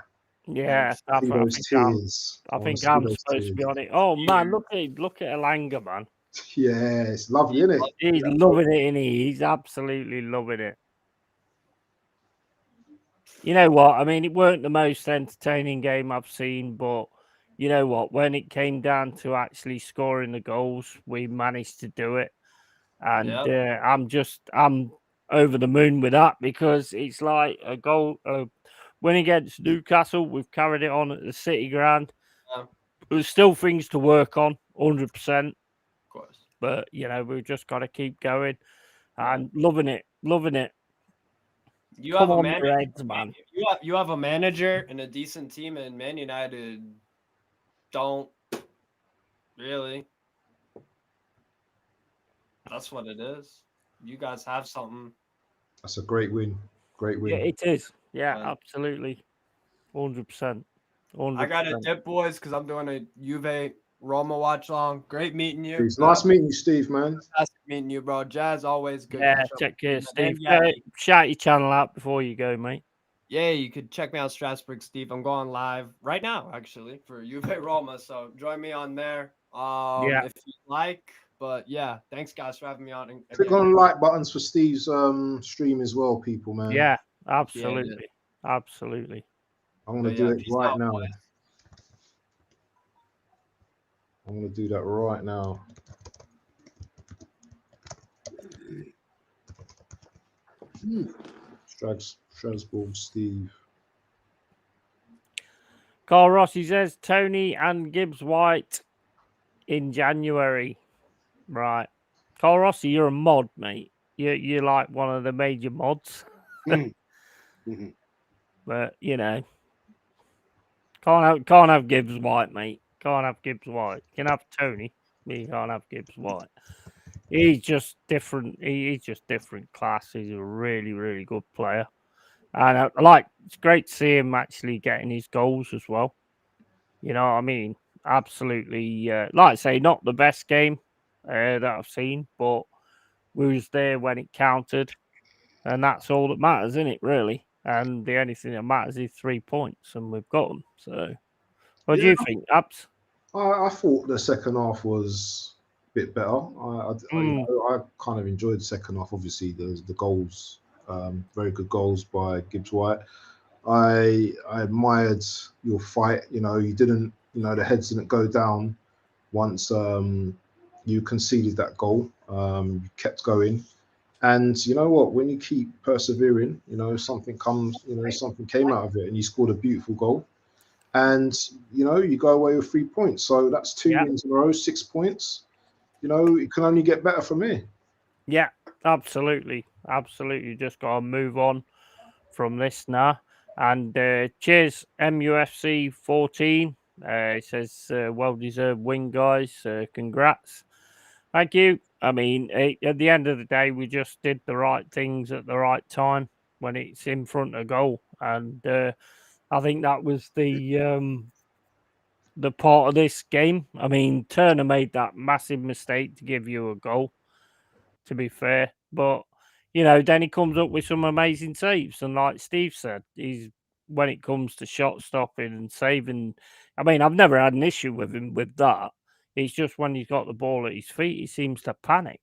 Yeah, I think I'm supposed to be on it. Oh man, look at Elanga, man. Yeah, it's lovely, isn't it? He's loving it, isn't he? He's absolutely loving it. You know what? I mean, it weren't the most entertaining game I've seen, but you know what? When it came down to actually scoring the goals, we managed to do it. And I'm over the moon with that because it's like a goal win against Newcastle. We've carried it on at the City ground. Yeah. There's still things to work on, 100%. Of course. But, you know, we've just got to keep going and loving it. You have a manager, man. You have a manager and a decent team, and Man United don't really. That's what it is. You guys have something. That's a great win. Great win. Yeah, it is. Yeah, absolutely. 100%. I got to dip, boys, because I'm doing a Juve Roma watch long. Great meeting you. It's nice meeting you, Steve, man. Fantastic meeting you, bro. Jazz, always good. Yeah, check your Steve. Shout your channel out before you go, mate. Yeah, you could check me out, Strasbourg Steve. I'm going live right now, actually, for Juve Roma. So join me on there if you like. But yeah, thanks guys for having me on. Click on the like buttons for Steve's stream as well, people, man. Yeah, absolutely. Absolutely. I'm going to do it right now. I'm going to do that right now. Strasbourg Steve. Carl Rossi says Tony and Gibbs White in January. Right. Carl Rossi, you're a mod, mate. You're like one of the major mods. But, you know. Can't have Gibbs White, mate. Can't have Gibbs White. You can have Tony, but you can't have Gibbs White. He's just different. He's just different class. He's a really, really good player. And it's great to see him actually getting his goals as well. You know what I mean? Absolutely. Like I say, not the best game that I've seen, but we was there when it counted. And that's all that matters, isn't it, really? And the only thing that matters is 3 points, and we've got them. So, what do you think, Abs? I thought the second half was a bit better. I kind of enjoyed the second half. Obviously, there's the goals, very good goals by Gibbs White. I admired your fight. You didn't. The heads didn't go down once you conceded that goal. You kept going. And you know what? When you keep persevering, something comes, something came out of it, and you scored a beautiful goal. And you go away with 3 points. So that's 2 wins in a row, 6 points. It can only get better from here. Yeah, absolutely. Absolutely. Just got to move on from this now. And cheers, MUFC 14. It says, well deserved win, guys. Congrats. Thank you. I mean, at the end of the day, we just did the right things at the right time when it's in front of goal. And I think that was the part of this game. I mean, Turner made that massive mistake to give you a goal, to be fair. But, then he comes up with some amazing saves. And like Steve said, when it comes to shot stopping and saving, I mean, I've never had an issue with him with that. It's just when he's got the ball at his feet, he seems to panic.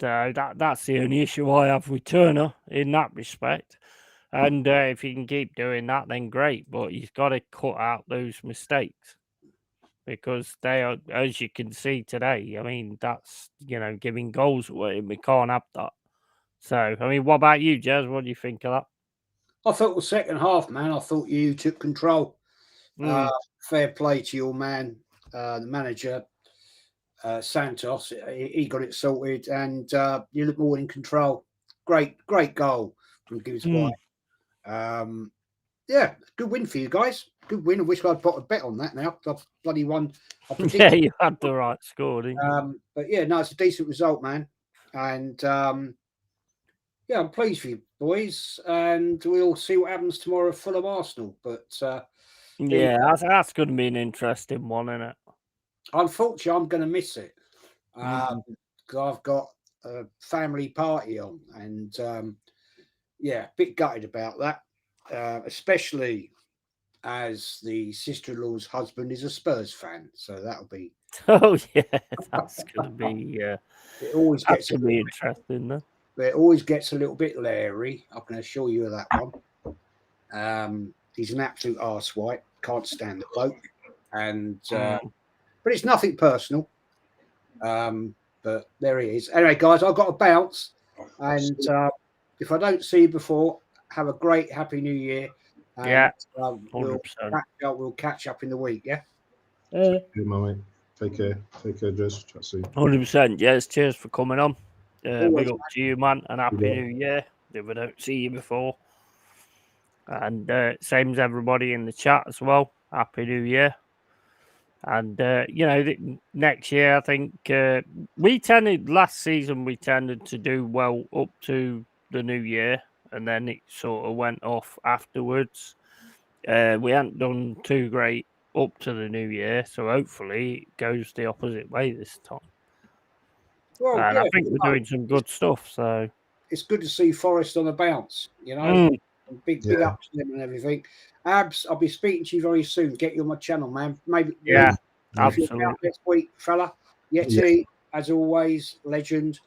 So that's the only issue I have with Turner in that respect. And if he can keep doing that, then great. But he's got to cut out those mistakes because they are, as you can see today, I mean, that's, giving goals away, and we can't have that. So, I mean, what about you, Jez? What do you think of that? I thought the second half, man, I thought you took control. Fair play to your man, the manager, Santos. He got it sorted, and you look more in control. Great Goal from Gibbs White. Yeah, good win for you guys. Good win. I wish I'd put a bet on that now. I've bloody won. Yeah, you had the right score, didn't you? But yeah, no, it's a decent result, man. And yeah, I'm pleased for you, boys. And we'll see what happens tomorrow at Fulham Arsenal. But yeah, that's going to be an interesting one, isn't it? Unfortunately, I'm going to miss it because I've got a family party on, and yeah, a bit gutted about that, especially as the sister-in-law's husband is a Spurs fan, so that'll be. Oh yeah, that's going to be. It always gets to be interesting, though. But it always gets a little bit leery. I can assure you of that one. He's an absolute arsewhite. Can't stand the bloke, and but it's nothing personal. But there he is. Anyway, guys, I've got to bounce, and if I don't see you before, have a great Happy New Year. And, yeah, we'll catch up in the week. Yeah. Good, mate. Take care, Jess. Chat soon. 100%. Yes, cheers for coming on. Big up to you, man, and Happy New Year. If I don't see you before, and same as everybody in the chat as well. Happy New Year. And next year, I think last season we tended to do well up to the new year, and then it sort of went off afterwards. We hadn't done too great up to the new year, so hopefully it goes the opposite way this time. Well, and I think we're doing some good stuff. So it's good to see Forest on a bounce. Big up to them and everything. Abs, I'll be speaking to you very soon. Get you on my channel, man. Maybe absolutely next week, fella. Yeti, as always, legend.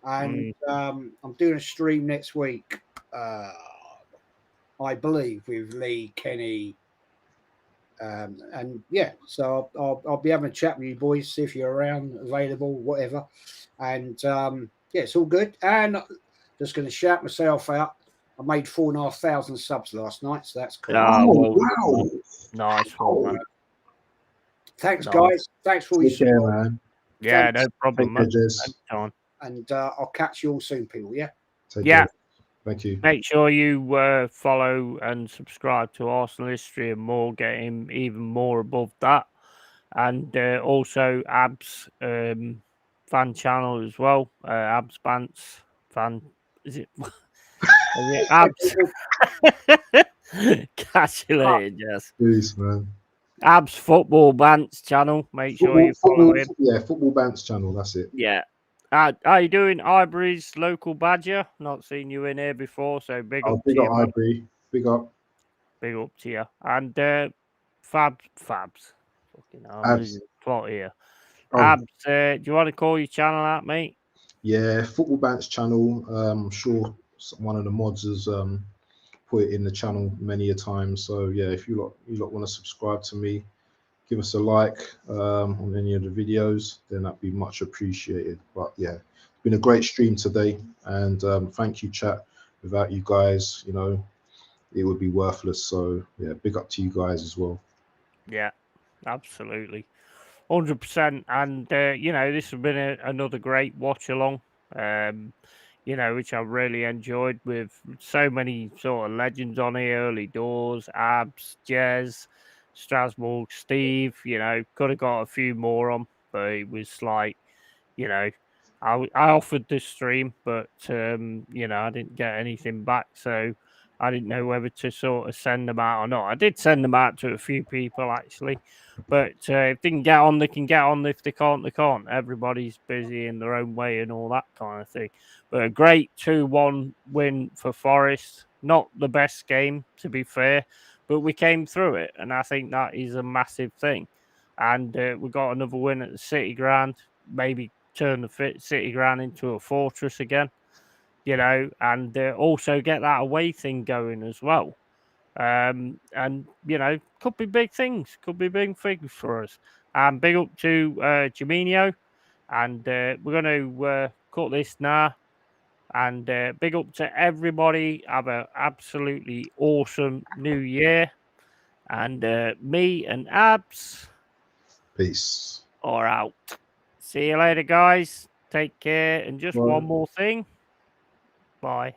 And I'm doing a stream next week. I believe with Lee, Kenny, and yeah. So I'll be having a chat with you boys, see if you're around, available, whatever. And yeah, it's all good. And just going to shout myself out. I made 4,500 subs last night, so that's cool. Wow. Nice one, man. Thanks, guys. Thanks for all your support, man. Yeah, thanks. no problem, man. And I'll catch you all soon, people. Yeah. Take care. Thank you. Make sure you follow and subscribe to Arsenal History and more, get him even more above that. And also Abs fan channel as well. Abs Bants fan. Is it? Is it Abs? Catch you later, Jess. Peace, man. Abs Football Bants channel. Make sure you follow him. Yeah, Football Bants channel. That's it. Yeah. How you doing, Ivory's local badger? Not seen you in here before, so big up to you, man. Ivory. Big up. Big up to you. And Fabs. Fucking hell, I'm losing the plot here. Abs, do you want to call your channel out, mate? Yeah, Football Bants channel. I'm sure one of the mods has put it in the channel many a time. So yeah, if you lot want to subscribe to me, give us a like on any of the videos, then that'd be much appreciated. But yeah, it's been a great stream today, and thank you, chat. Without you guys, you know, it would be worthless. So yeah, big up to you guys as well. Yeah, absolutely, 100%. And you know, this has been another great watch along. You know, which I really enjoyed, with so many sort of legends on here: early doors, Abs, Jez, Strasbourg, Steve. You know, could have got a few more on, but it was like, you know, I offered this stream, but you know, I didn't get anything back, so I didn't know whether to sort of send them out or not. I did send them out to a few people actually, but if they can get on, they can get on. If they can't, they can't. Everybody's busy in their own way and all that kind of thing. But a great 2-1 win for Forest. Not the best game, to be fair, but we came through it, and I think that is a massive thing. And we got another win at the City Ground. Maybe turn the City Ground into a fortress again, you know, and also get that away thing going as well. And you know, could be big things, for us. And big up to Jaminho, and we're going to cut this now. And big up to everybody. Have an absolutely awesome new year. And me and Abs, Peace. are out. See you later, guys. Take care. And just one more thing. Bye.